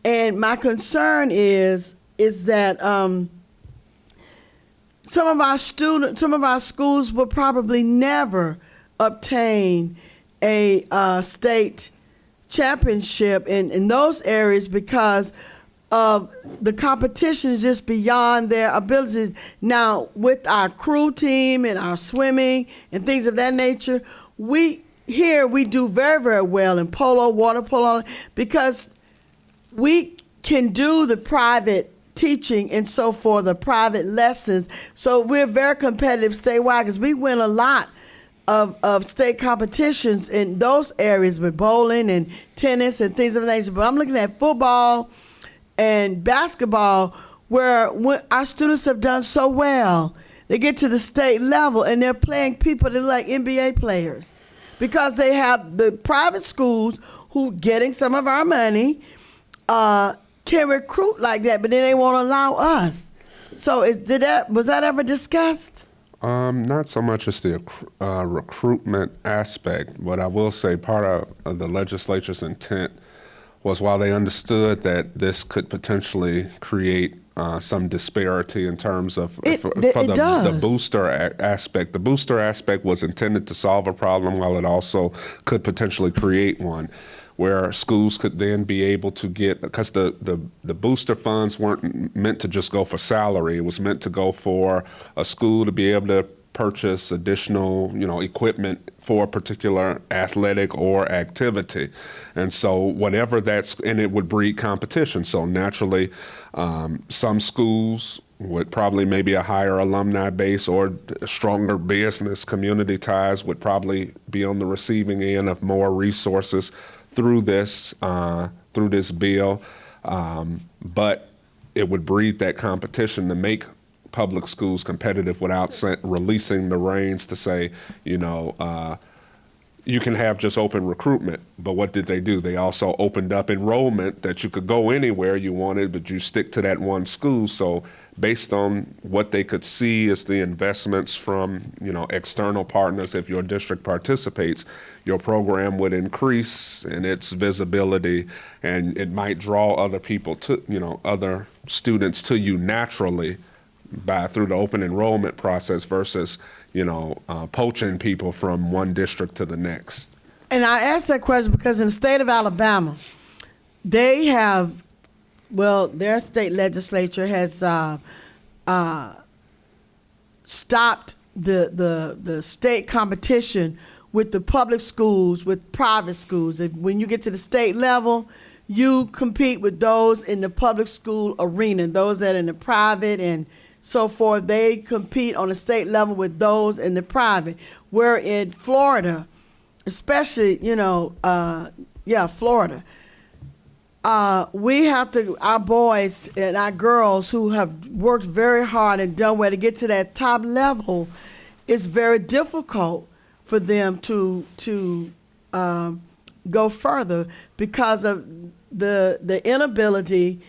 And my concern is that some of our schools will probably never obtain a state championship in those areas, because of the competition is just beyond their abilities. Now, with our crew team and our swimming and things of that nature, we do very, very well in polo, water polo, because we can do the private teaching and so forth, the private lessons. So we're very competitive statewide, because we win a lot of state competitions in those areas with bowling and tennis and things of that nature. But I'm looking at football and basketball, where our students have done so well. They get to the state level and they're playing people that are like NBA players, because they have the private schools who getting some of our money can recruit like that, but then they won't allow us. So was that ever discussed?
Not so much as the recruitment aspect, but I will say part of the legislature's intent was, while they understood that this could potentially create some disparity in terms of the booster aspect. The booster aspect was intended to solve a problem, while it also could potentially create one, where schools could then be able to get, because the booster funds weren't meant to just go for salary. It was meant to go for a school to be able to purchase additional, equipment for a particular athletic or activity. And so whatever and it would breed competition. So naturally, some schools with probably maybe a higher alumni base or stronger business community ties would probably be on the receiving end of more resources through this bill. But it would breed that competition to make public schools competitive without releasing the reins to say, you can have just open recruitment. But what did they do? They also opened up enrollment that you could go anywhere you wanted, but you stick to that one school. So based on what they could see as the investments from, external partners, if your district participates, your program would increase in its visibility, and it might draw other people to, other students to you naturally through the open enrollment process versus, poaching people from one district to the next.
And I asked that question because in the state of Alabama, they have, their state legislature has stopped the state competition with the public schools, with private schools. When you get to the state level, you compete with those in the public school arena, those that are in the private and so forth. They compete on the state level with those in the private. Where in Florida, especially, Florida, we have to, our boys and our girls who have worked very hard and done well to get to that top level, it's very difficult for them to go further because of the inability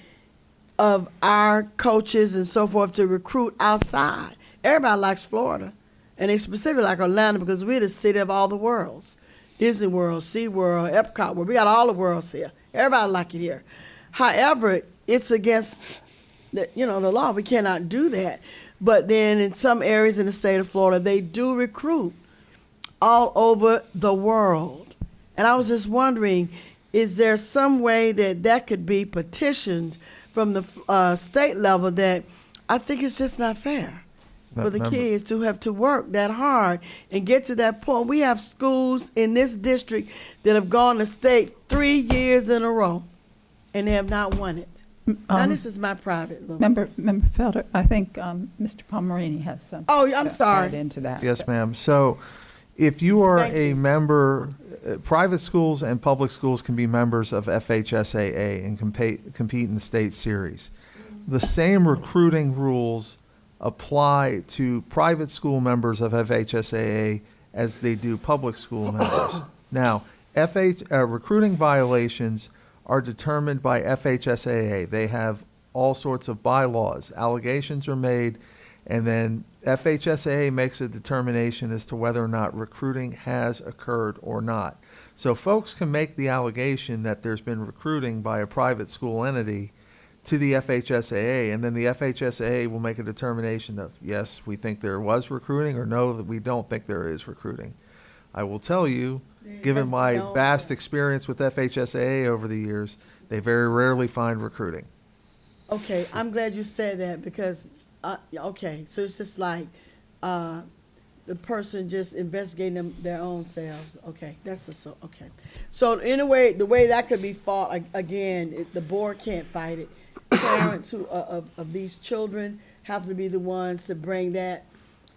of our coaches and so forth to recruit outside. Everybody likes Florida, and they specifically like Orlando because we're the city of all the worlds. Disney World, SeaWorld, Epcot World. We got all the worlds here. Everybody like it here. However, it's against the law. We cannot do that. But then in some areas in the state of Florida, they do recruit all over the world. And I was just wondering, is there some way that could be petitioned from the state level? That I think it's just not fair for the kids to have to work that hard and get to that point. We have schools in this district that have gone to state 3 years in a row, and they have not won it. Now, this is my private little.
Member Felder, I think Mr. Palmerini has something.
Oh, I'm sorry.
Add into that.
Yes, ma'am. So if you are a member, private schools and public schools can be members of FHSAA and compete in the state series. The same recruiting rules apply to private school members of FHSAA as they do public school members. Now, recruiting violations are determined by FHSAA. They have all sorts of bylaws. Allegations are made, and then FHSAA makes a determination as to whether or not recruiting has occurred or not. So folks can make the allegation that there's been recruiting by a private school entity to the FHSAA, and then the FHSAA will make a determination of, yes, we think there was recruiting, or no, that we don't think there is recruiting. I will tell you, given my vast experience with FHSAA over the years, they very rarely find recruiting.
Okay, I'm glad you said that because, okay, so it's just like the person just investigating their own selves. Okay, okay. So in a way, the way that could be fought, again, the board can't fight it. Parents of these children have to be the ones to bring that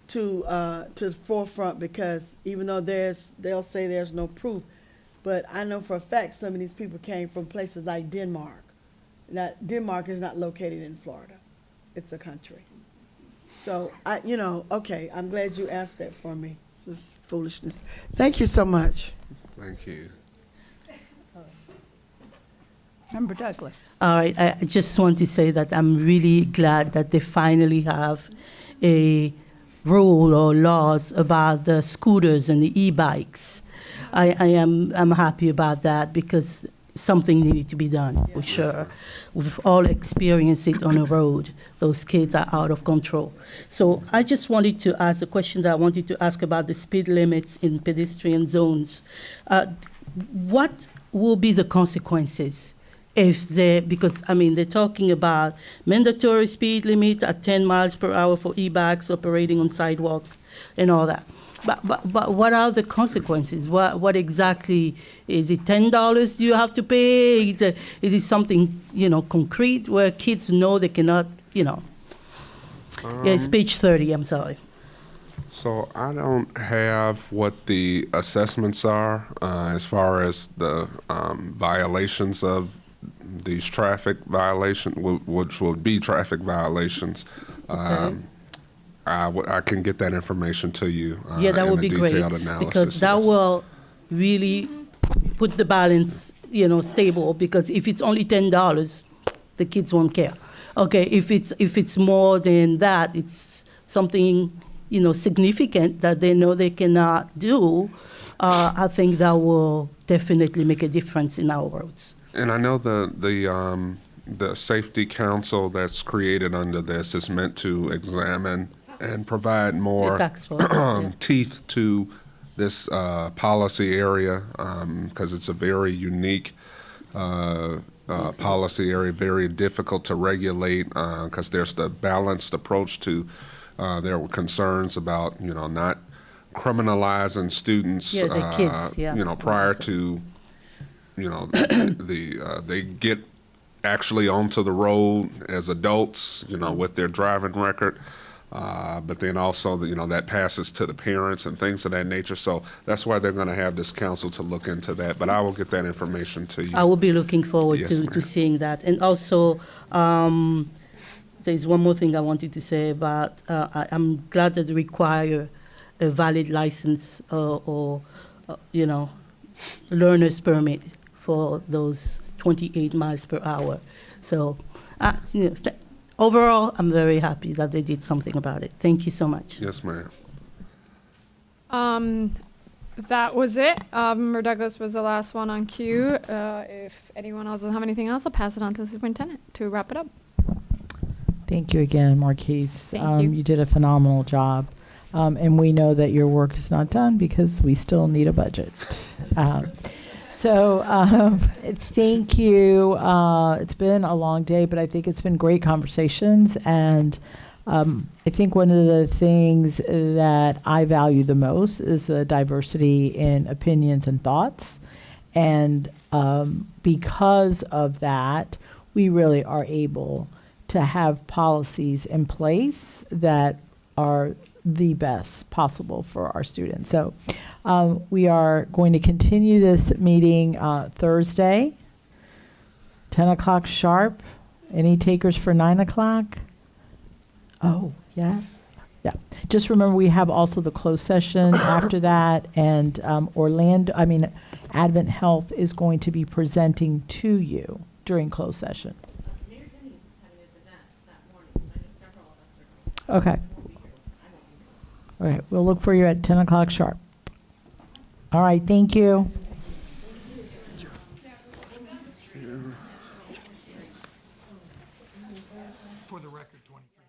to the forefront, because even though they'll say there's no proof, but I know for a fact some of these people came from places like Denmark. Now, Denmark is not located in Florida. It's a country. So, okay, I'm glad you asked that for me. This is foolishness. Thank you so much.
Thank you.
Member Douglas.
All right, I just want to say that I'm really glad that they finally have a rule or laws about the scooters and the e-bikes. I'm happy about that because something needed to be done, for sure. We've all experienced it on the road. Those kids are out of control. So I just wanted to ask a question that I wanted to ask about the speed limits in pedestrian zones. What will be the consequences if because they're talking about mandatory speed limit at 10 miles per hour for e-bikes operating on sidewalks and all that. But what are the consequences? What exactly, is it $10 you have to pay? Is it something, concrete where kids know they cannot, it's page 30, I'm sorry.
So I don't have what the assessments are as far as the violations of these traffic violations, which would be traffic violations.
Okay.
I can get that information to you.
Yeah, that
in
would
a
be great,
detailed analysis,
because that
yes.
will really put the balance, stable. Because if it's only $10, the kids won't care. Okay, if it's more than that, it's something significant that they know they cannot do. I think that will definitely make a difference in our roads.
And I know the safety council that's created under this is meant to examine and provide more teeth to this policy area, because it's a very unique policy area, very difficult to regulate, because there's the balanced approach to, there were concerns about, not criminalizing students,
Yeah, the kids, yeah.
you know, prior to, you know, they get actually onto the road as adults, you know, with their driving record. But then also, you know, that passes to the parents and things of that nature. So that's why they're going to have this council to look into that. But I will get that information to you.
I will be looking forward
Yes,
to
ma'am.
seeing that. And also, there's one more thing I wanted to say about, I'm glad that they require a valid license or you know, learner's permit for those 28 miles per hour. So, you know, overall, I'm very happy that they did something about it. Thank you so much.
Yes, ma'am.
That was it. Member Douglas was the last one on queue. If anyone else doesn't have anything else, I'll pass it on to the superintendent to wrap it up.
Thank you again, Marquise.
Thank you.
You did a phenomenal job. And we know that your work is not done because we still need a budget. Thank you. It's been a long day, but I think it's been great conversations. And I think one of the things that I value the most is the diversity in opinions and thoughts. And because of that, we really are able to have policies in place that are the best possible for our students. So we are going to continue this meeting Thursday, 10 o'clock sharp. Any takers for 9 o'clock? Oh, yes. Yeah. Just remember, we have also the closed session after that, and Advent Health is going to be presenting to you during closed session. Okay. All right, we'll look for you at 10 o'clock sharp. All right, thank you.
For the record, 23.